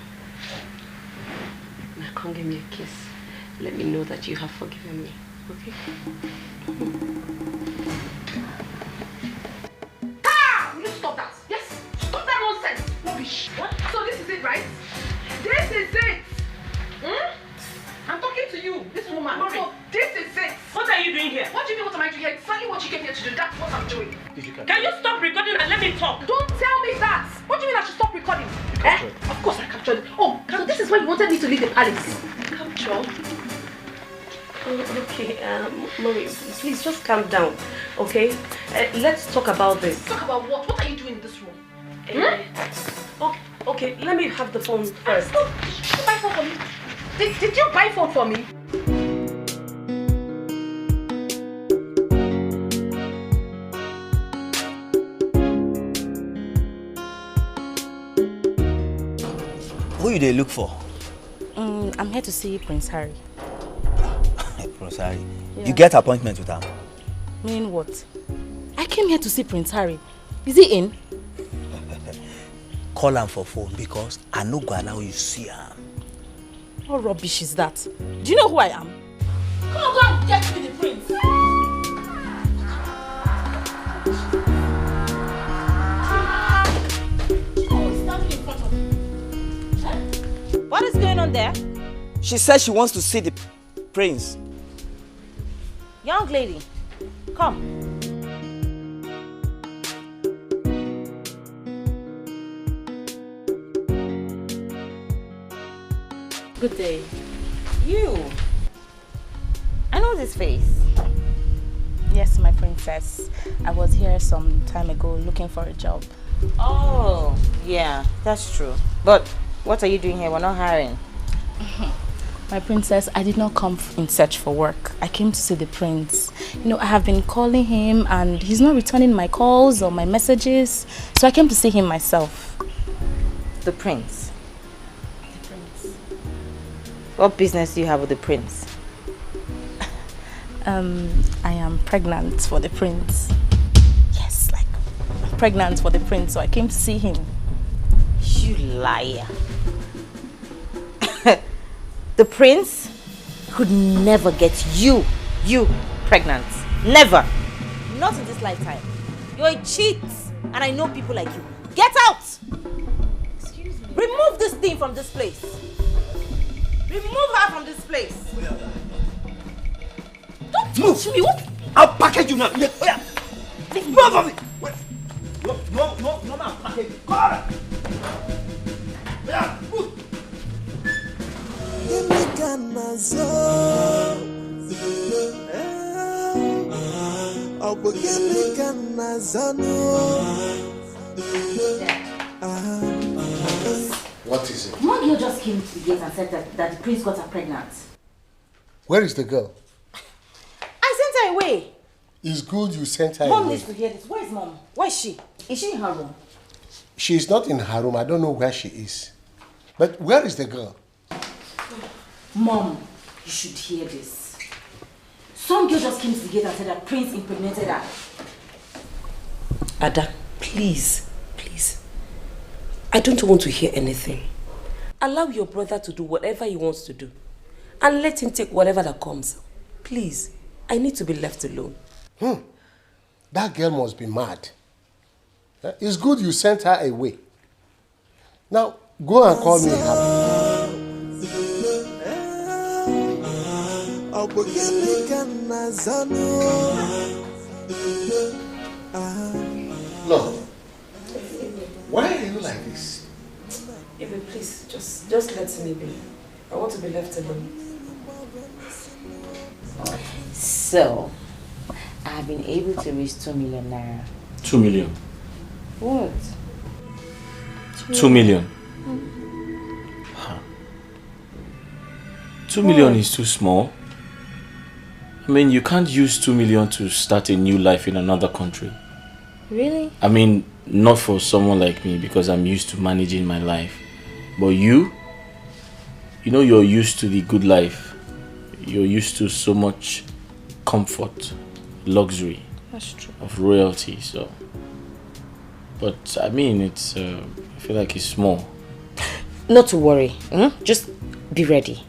come give me a kiss. Let me know that you have forgiven me. Okay? Ah! Will you stop that? Yes! Stop that nonsense! Rubbish! What? So this is it, right? This is it! Hmm? I'm talking to you, this woman. So this is it! What are you doing here? What do you mean what am I doing here? Exactly what you came here to do. That's what I'm doing. Can you stop recording and let me talk? Don't tell me that! What do you mean I should stop recording? Of course I captured it. Oh, so this is why you wanted me to leave the palace. Capture? Oh, okay, Mori, please just calm down, okay? Let's talk about this. Talk about what? What are you doing in this room? Okay, let me have the phone first. Did you buy phone for me? Did you buy phone for me? Who you they look for? I'm here to see Prince Harry. Prince Harry. Yeah. You get appointment with her? Mean what? I came here to see Prince Harry. Is he in? Call him for phone because I no go allow you see her. What rubbish is that? Do you know who I am? Come on, go and get me the prince. What is going on there? She said she wants to see the prince. Young lady, come. Good day. You. I know this face. Yes, my princess. I was here some time ago looking for a job. Oh, yeah, that's true. But what are you doing here? We're not hiring. My princess, I did not come in search for work. I came to see the prince. You know, I have been calling him and he's not returning my calls or my messages. So I came to see him myself. The prince? The prince. What business do you have with the prince? I am pregnant for the prince. Yes, like, I'm pregnant for the prince, so I came to see him. You liar. The prince could never get you pregnant. Never. Not in this lifetime. You're a cheat. And I know people like you. Get out! Excuse me. Remove this thing from this place. Remove her from this place. Don't touch me. What? I'll package you now. Yeah. Move on me. No, I'll package you. Come on. Yeah, move. What is it? One girl just came to the gate and said that the prince got her pregnant. Where is the girl? I sent her away. It's good you sent her Mom away. needs to hear this. Where is mom? Where is she? Is she in her room? She is not in her room. I don't know where she is. But where is the girl? Mom, you should hear this. Some girl just came to the gate and said that Prince impregnated her. Ada, please. I don't want to hear anything. Allow your brother to do whatever he wants to do. And let him take whatever that comes. Please, I need to be left alone. That girl must be mad. It's good you sent her away. Now, go and call me Harry. No. Why are you like this? Even please, just let me be. I want to be left alone. So, I have been able to raise 2 million naira. 2 million. What? 2 million. 2 million is too small. I mean, you can't use 2 million to start a new life in another country. Really? I mean, not for someone like me because I'm used to managing my life. But you know you're used to the good life. You're used to so much comfort, luxury. That's true. Of royalty, so. But I mean, I feel like it's small. Not to worry. Just be ready.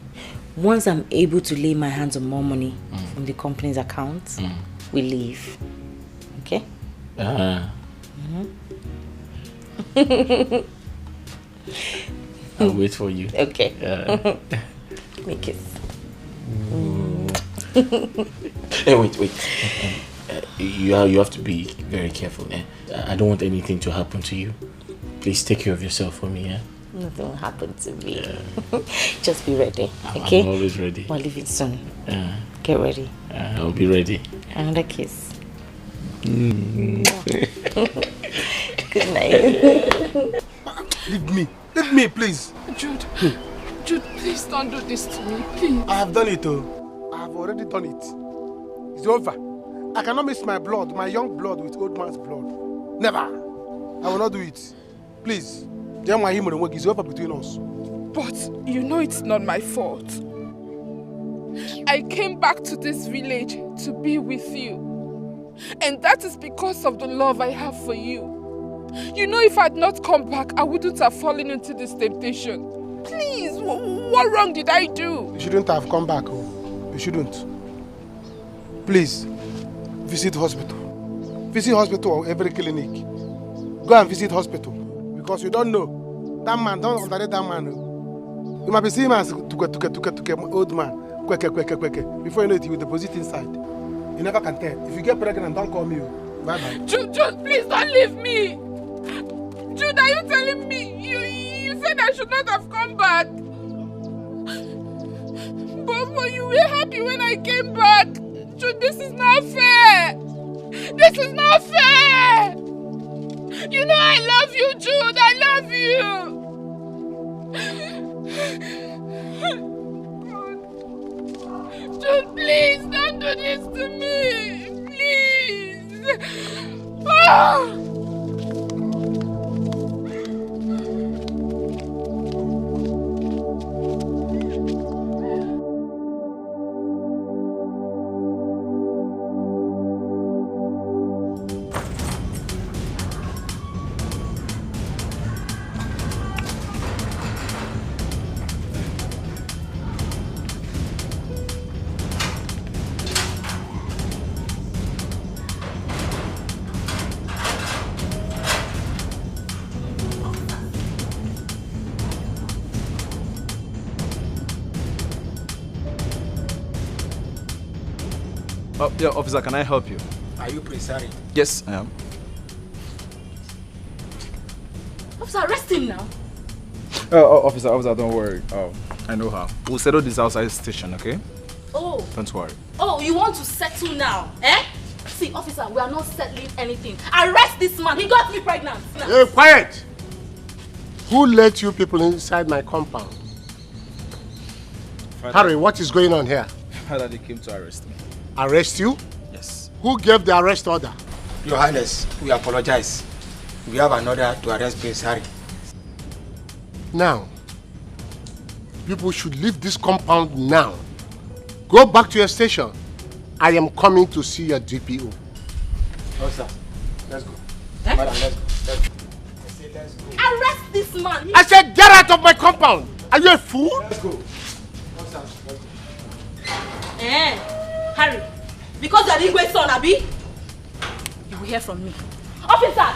Once I'm able to lay my hands on more money from the company's accounts, we leave. Okay? I'll wait for you. Okay. Make it. Hey, wait. You have to be very careful. I don't want anything to happen to you. Please take care of yourself for me. Nothing will happen to me. Just be ready. Okay? I'm always ready. We're leaving soon. Get ready. I'll be ready. Another kiss. Good night. Leave me, please. Jude, please don't do this to me, please. I have done it, I have already done it. It's over. I cannot mix my blood, my young blood, with old man's blood. Never. I will not do it. Please. It's over between us. But you know it's not my fault. I came back to this village to be with you. And that is because of the love I have for you. You know, if I had not come back, I wouldn't have fallen into this temptation. Please, what wrong did I do? You shouldn't have come back. You shouldn't. Please, visit hospital. Visit hospital or every clinic. Go and visit hospital. Because you don't know. That man, don't underrate that man. You might be seeing him as old man. Before you know it, he will deposit inside. You never can tell. If you get pregnant, don't call me. Bye-bye. Jude, please don't leave me. Jude, are you telling me? You said I should not have come back. But you were happy when I came back. Jude, this is not fair. This is not fair. You know I love you, Jude. I love you. Jude, please don't do this to me. Please. Oh! Oh, yeah, officer, can I help you? Are you Prince Harry? Yes, I am. Officer, arrest him now. Officer, don't worry. Oh, I know how. We'll settle this outside the station, okay? Oh. Don't worry. Oh, you want to settle now, eh? See, officer, we are not settling anything. Arrest this man. He got me pregnant. Now. Hey, quiet! Who let you people inside my compound? Father, Harry, what is going on here? Father, they came to arrest me. Arrest you? Yes. Who gave the arrest order? Your Highness, we apologize. We have an order to arrest Prince Harry. Now, people should leave this compound now. Go back to your station. I am coming to see your DPO. Officer, let's go. Eh? Madam, let's go. Let's go. Arrest this man. I said get out of my compound. Are you a fool? Let's go. Officer, let's go. Harry, because you are the Igwe's son, Abi, you will hear from me. Officer!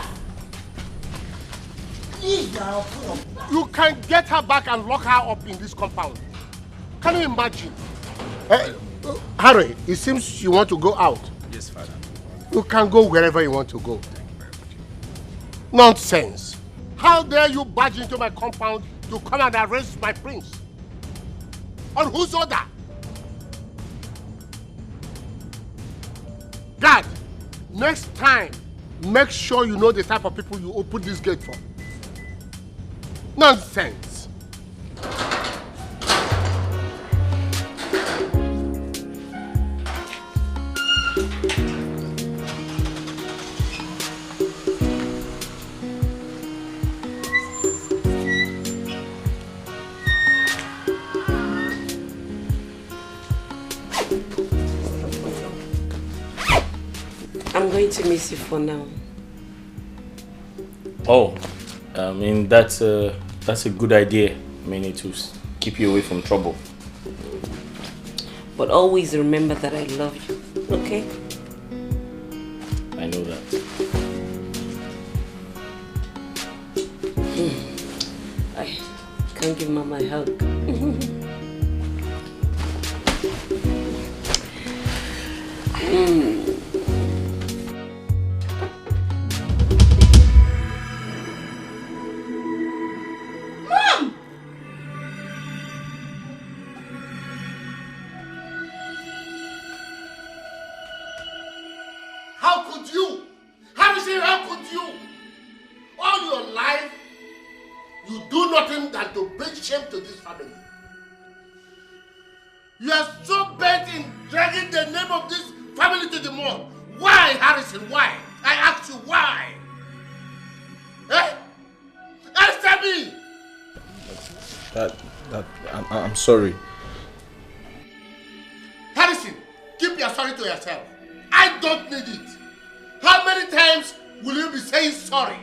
You can get her back and lock her up in this compound. Can you imagine? Harry, it seems you want to go out. Yes, Father. You can go wherever you want to go. Nonsense. How dare you barge into my compound to come and arrest my prince? On whose order? Dad, next time, make sure you know the type of people you open this gate for. Nonsense. I'm going to miss you for now. Oh, I mean, that's a good idea. I mean, to keep you away from trouble. But always remember that I love you, okay? I know that. I can't give Mama a hug. Mom! How could you? Harrison, how could you? All your life, you do nothing than to bring shame to this family. You are so bent in dragging the name of this family to the mud. Why, Harrison? Why? I ask you, why? Eh? Answer me! I'm sorry. Harrison, keep your sorry to yourself. I don't need it. How many times will you be saying sorry?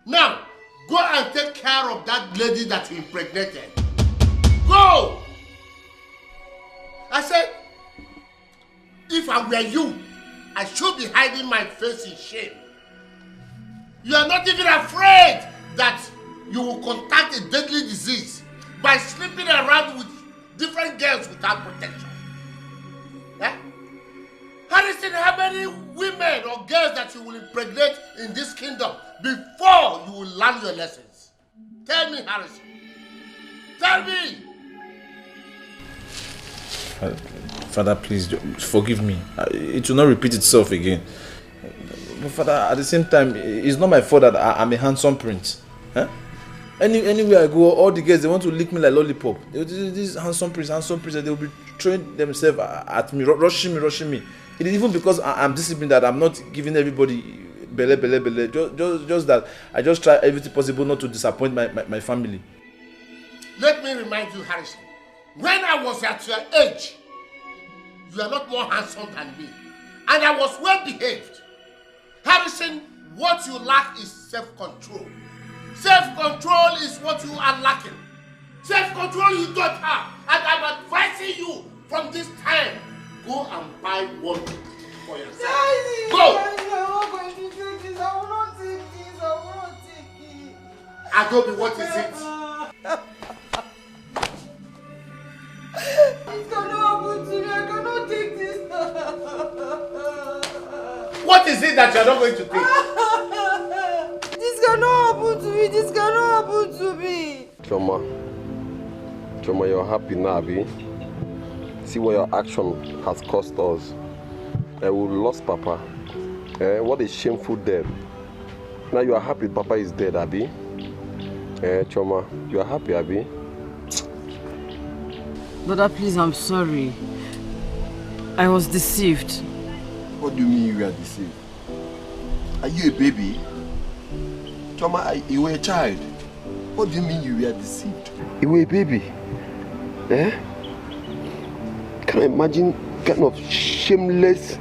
Now, go and take care of that lady that you impregnated. Go! I said, if I were you, I should be hiding my face in shame. You are not even afraid that you will contract a deadly disease by sleeping around with different girls without protection. Yeah? Harrison, how many women or girls that you will impregnate in this kingdom before you will learn your lessons? Tell me, Harrison. Tell me! Father, please forgive me. It will not repeat itself again. But Father, at the same time, it's not my fault that I'm a handsome prince. Huh? Anywhere I go, all the girls, they want to lick me like lollipop. This handsome prince, they will be throwing themselves at me, rushing me. It is even because I'm disciplined that I'm not giving everybody bele. Just that I just try everything possible not to disappoint my family. Let me remind you, Harrison, when I was at your age, you are not more handsome than me. And I was well behaved. Harrison, what you lack is self-control. Self-control is what you are lacking. Self-control you don't have. And I'm advising you from this time, go and buy one for yourself. Daddy, Go! I'm not going to take this. I will not take this. I will not take it. Adobe, what is it? This cannot happen to me. I cannot take this. What is it that you're not going to take? This cannot happen to me. This cannot happen to me. Choma, you're happy now, Abi? See what your action has cost us. We lost Papa. What a shameful death. Now you are happy Papa is dead, Abi? Choma, you are happy, Abi? Brother, please, I'm sorry. I was deceived. What do you mean you were deceived? Are you a baby? Choma, you were a child. What do you mean you were deceived? You were a baby? Can I imagine kind of shameless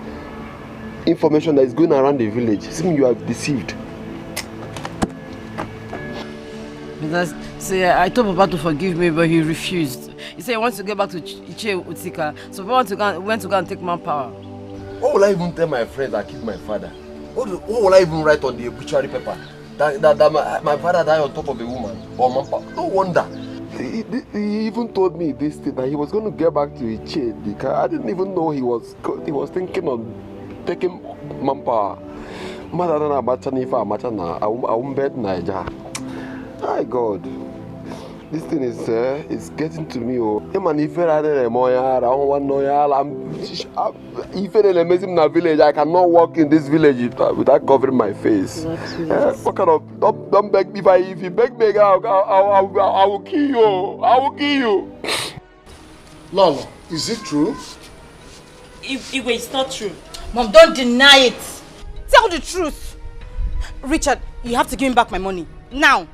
information that is going around the village? It seems you are deceived. See, I told Papa to forgive me, but he refused. He said he wants to get back to Iche Utika, so Papa went to go and take manpower. What will I even tell my friends that killed my father? What will I even write on the obituary paper? That my father died on top of a woman or manpower? No wonder. He even told me this thing, that he was going to get back to Iche Utika. I didn't even know he was thinking of taking manpower. My God, this thing is getting to me. I cannot walk in this village without covering my face. What kind of don't beg me? If you beg me, I will kill you. I will kill you. Lolo, is it true? It's not true. Mom, don't deny it. Tell the truth. Richard, you have to give me back my money now.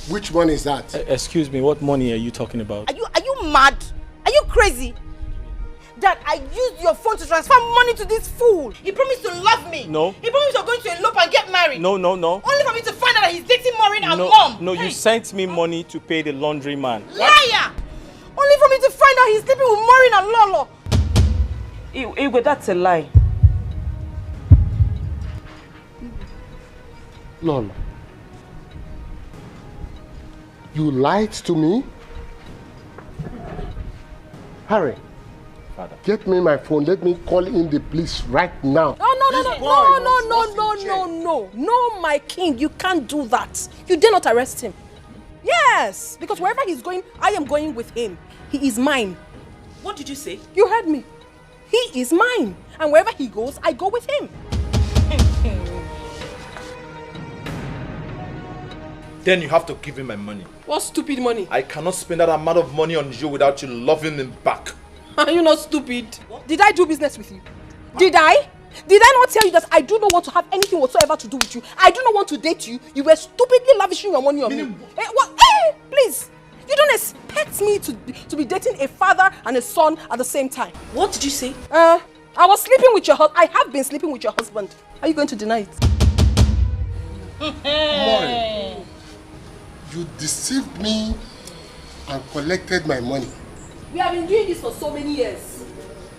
Which money is that? Excuse me, what money are you talking about? Are you mad? Are you crazy? Dad, I used your phone to transfer money to this fool. He promised to love me. No. He promised you're going to elope and get married. No. Only for me to find out that he's dating Maureen and No, Mom. no, you sent me money to pay the laundry man. Liar! Only for me to Maureen and Lolo. Igwe, that's a lie. Lolo, you lied to me? Harry, Father. Get me my phone. Let me call in the police right now. No, my king, you can't do that. You dare not arrest him. Yes, because wherever he's going, I am going with him. He is mine. What did you say? You heard me. He is mine. And wherever he goes, I go with him. Then you have to give him my money. What stupid money? I cannot spend that amount of money on you without you loving him back. Are you not stupid? What? Did I do business with you? Did I? Did I not tell you that I do not want to have anything whatsoever to do with you? I do not want to date you. You were stupidly lavishing your money on me. What? Hey, please. You don't expect me to be dating a father and a son at the same time. What did you say? I was sleeping with your husband. I have been sleeping with your husband. Are you going to deny it? Maureen, you deceived me and collected my money. We have been doing this for so many years.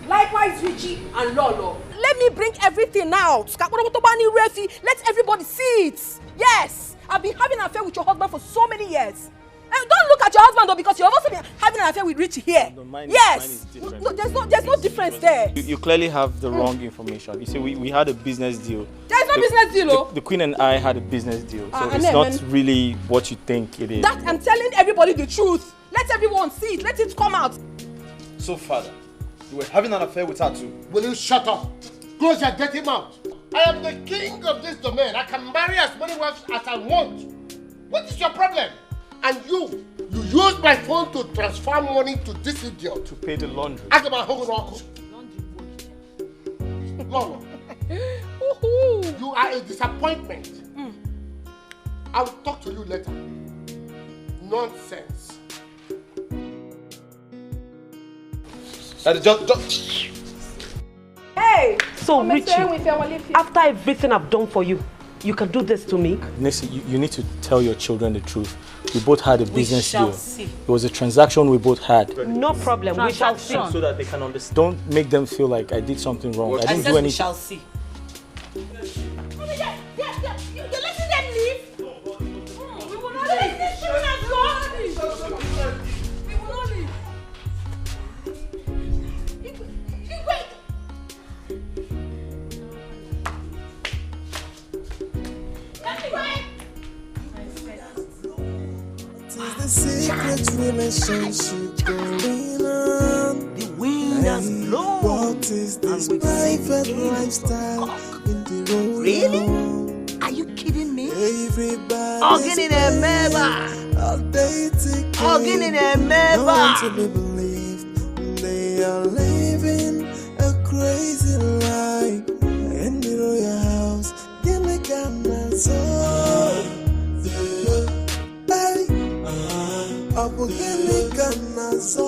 Likewise, Richie and Lolo. Let me bring everything out. Let everybody see it. Yes, I've been having an affair with your husband for so many years. Don't look at your husband though, because you've also been having an affair with Richie here. No, mine yes. Is different. No, there's no difference there. You clearly have the wrong information. You see, we had a business deal. There's no business deal, though. The Queen and I had a business deal, so it's not really what you think it is. That I'm telling everybody the truth. Let everyone see it. Let it come out. So, Father, you were having an affair with her too. Will you shut up? Close your dirty mouth. I am the king of this domain. I can marry as many wives as I want. What is your problem? And you used my phone to transfer money to this idiot. To pay the laundry. Ask about Lolo, you are a disappointment. I will talk to you later. Nonsense. Hey! So, Richie, after everything I've done for you, you can do this to me? Nisi, you need to tell your children the truth. We both had a business deal. See. It was a transaction we both had. No problem. We shall see. So that they can understand. Don't make them feel like I did something wrong. I didn't do anything. We shall see. You're letting them leave? We will not leave. These children have gone. We will not leave. The secret relationship going on. The wind has blown. What is this private lifestyle in the road? Really? Are you kidding me? Everybody. Hugging in a member. All day together. Hugging in a member. No one to be believed. They are living a crazy life in the royal house. Give me Ghana soul. Apogemi kana so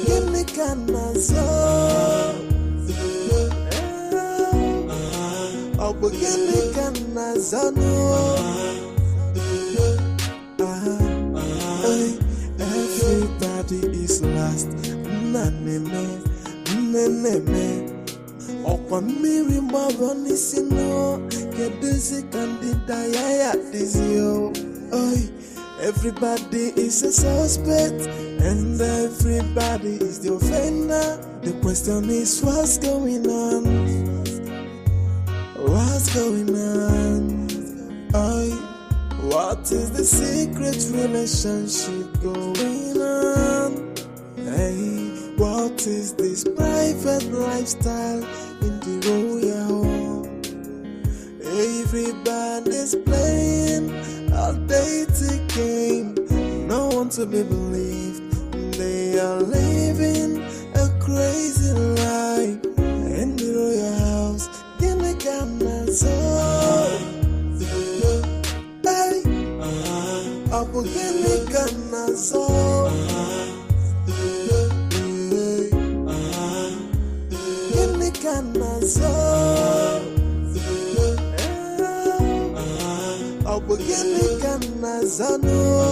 Gemi kana so Apogemi kana so everybody is lost. Naneme Okwa miri mbavani sino Kedisi kandida yaya dizio Oi, everybody is a suspect And everybody is the offender. The question is what's going on? What's going on? Oi, what is the secret relationship going on? Hey, what is this private lifestyle in the royal home? Everybody's playing a dating game. No one to be believed. They are living a crazy life in the royal house. Give me Ghana soul. Hey, Abu, give me Ghana soul. Give me Ghana soul. Abu, give me Ghana soul.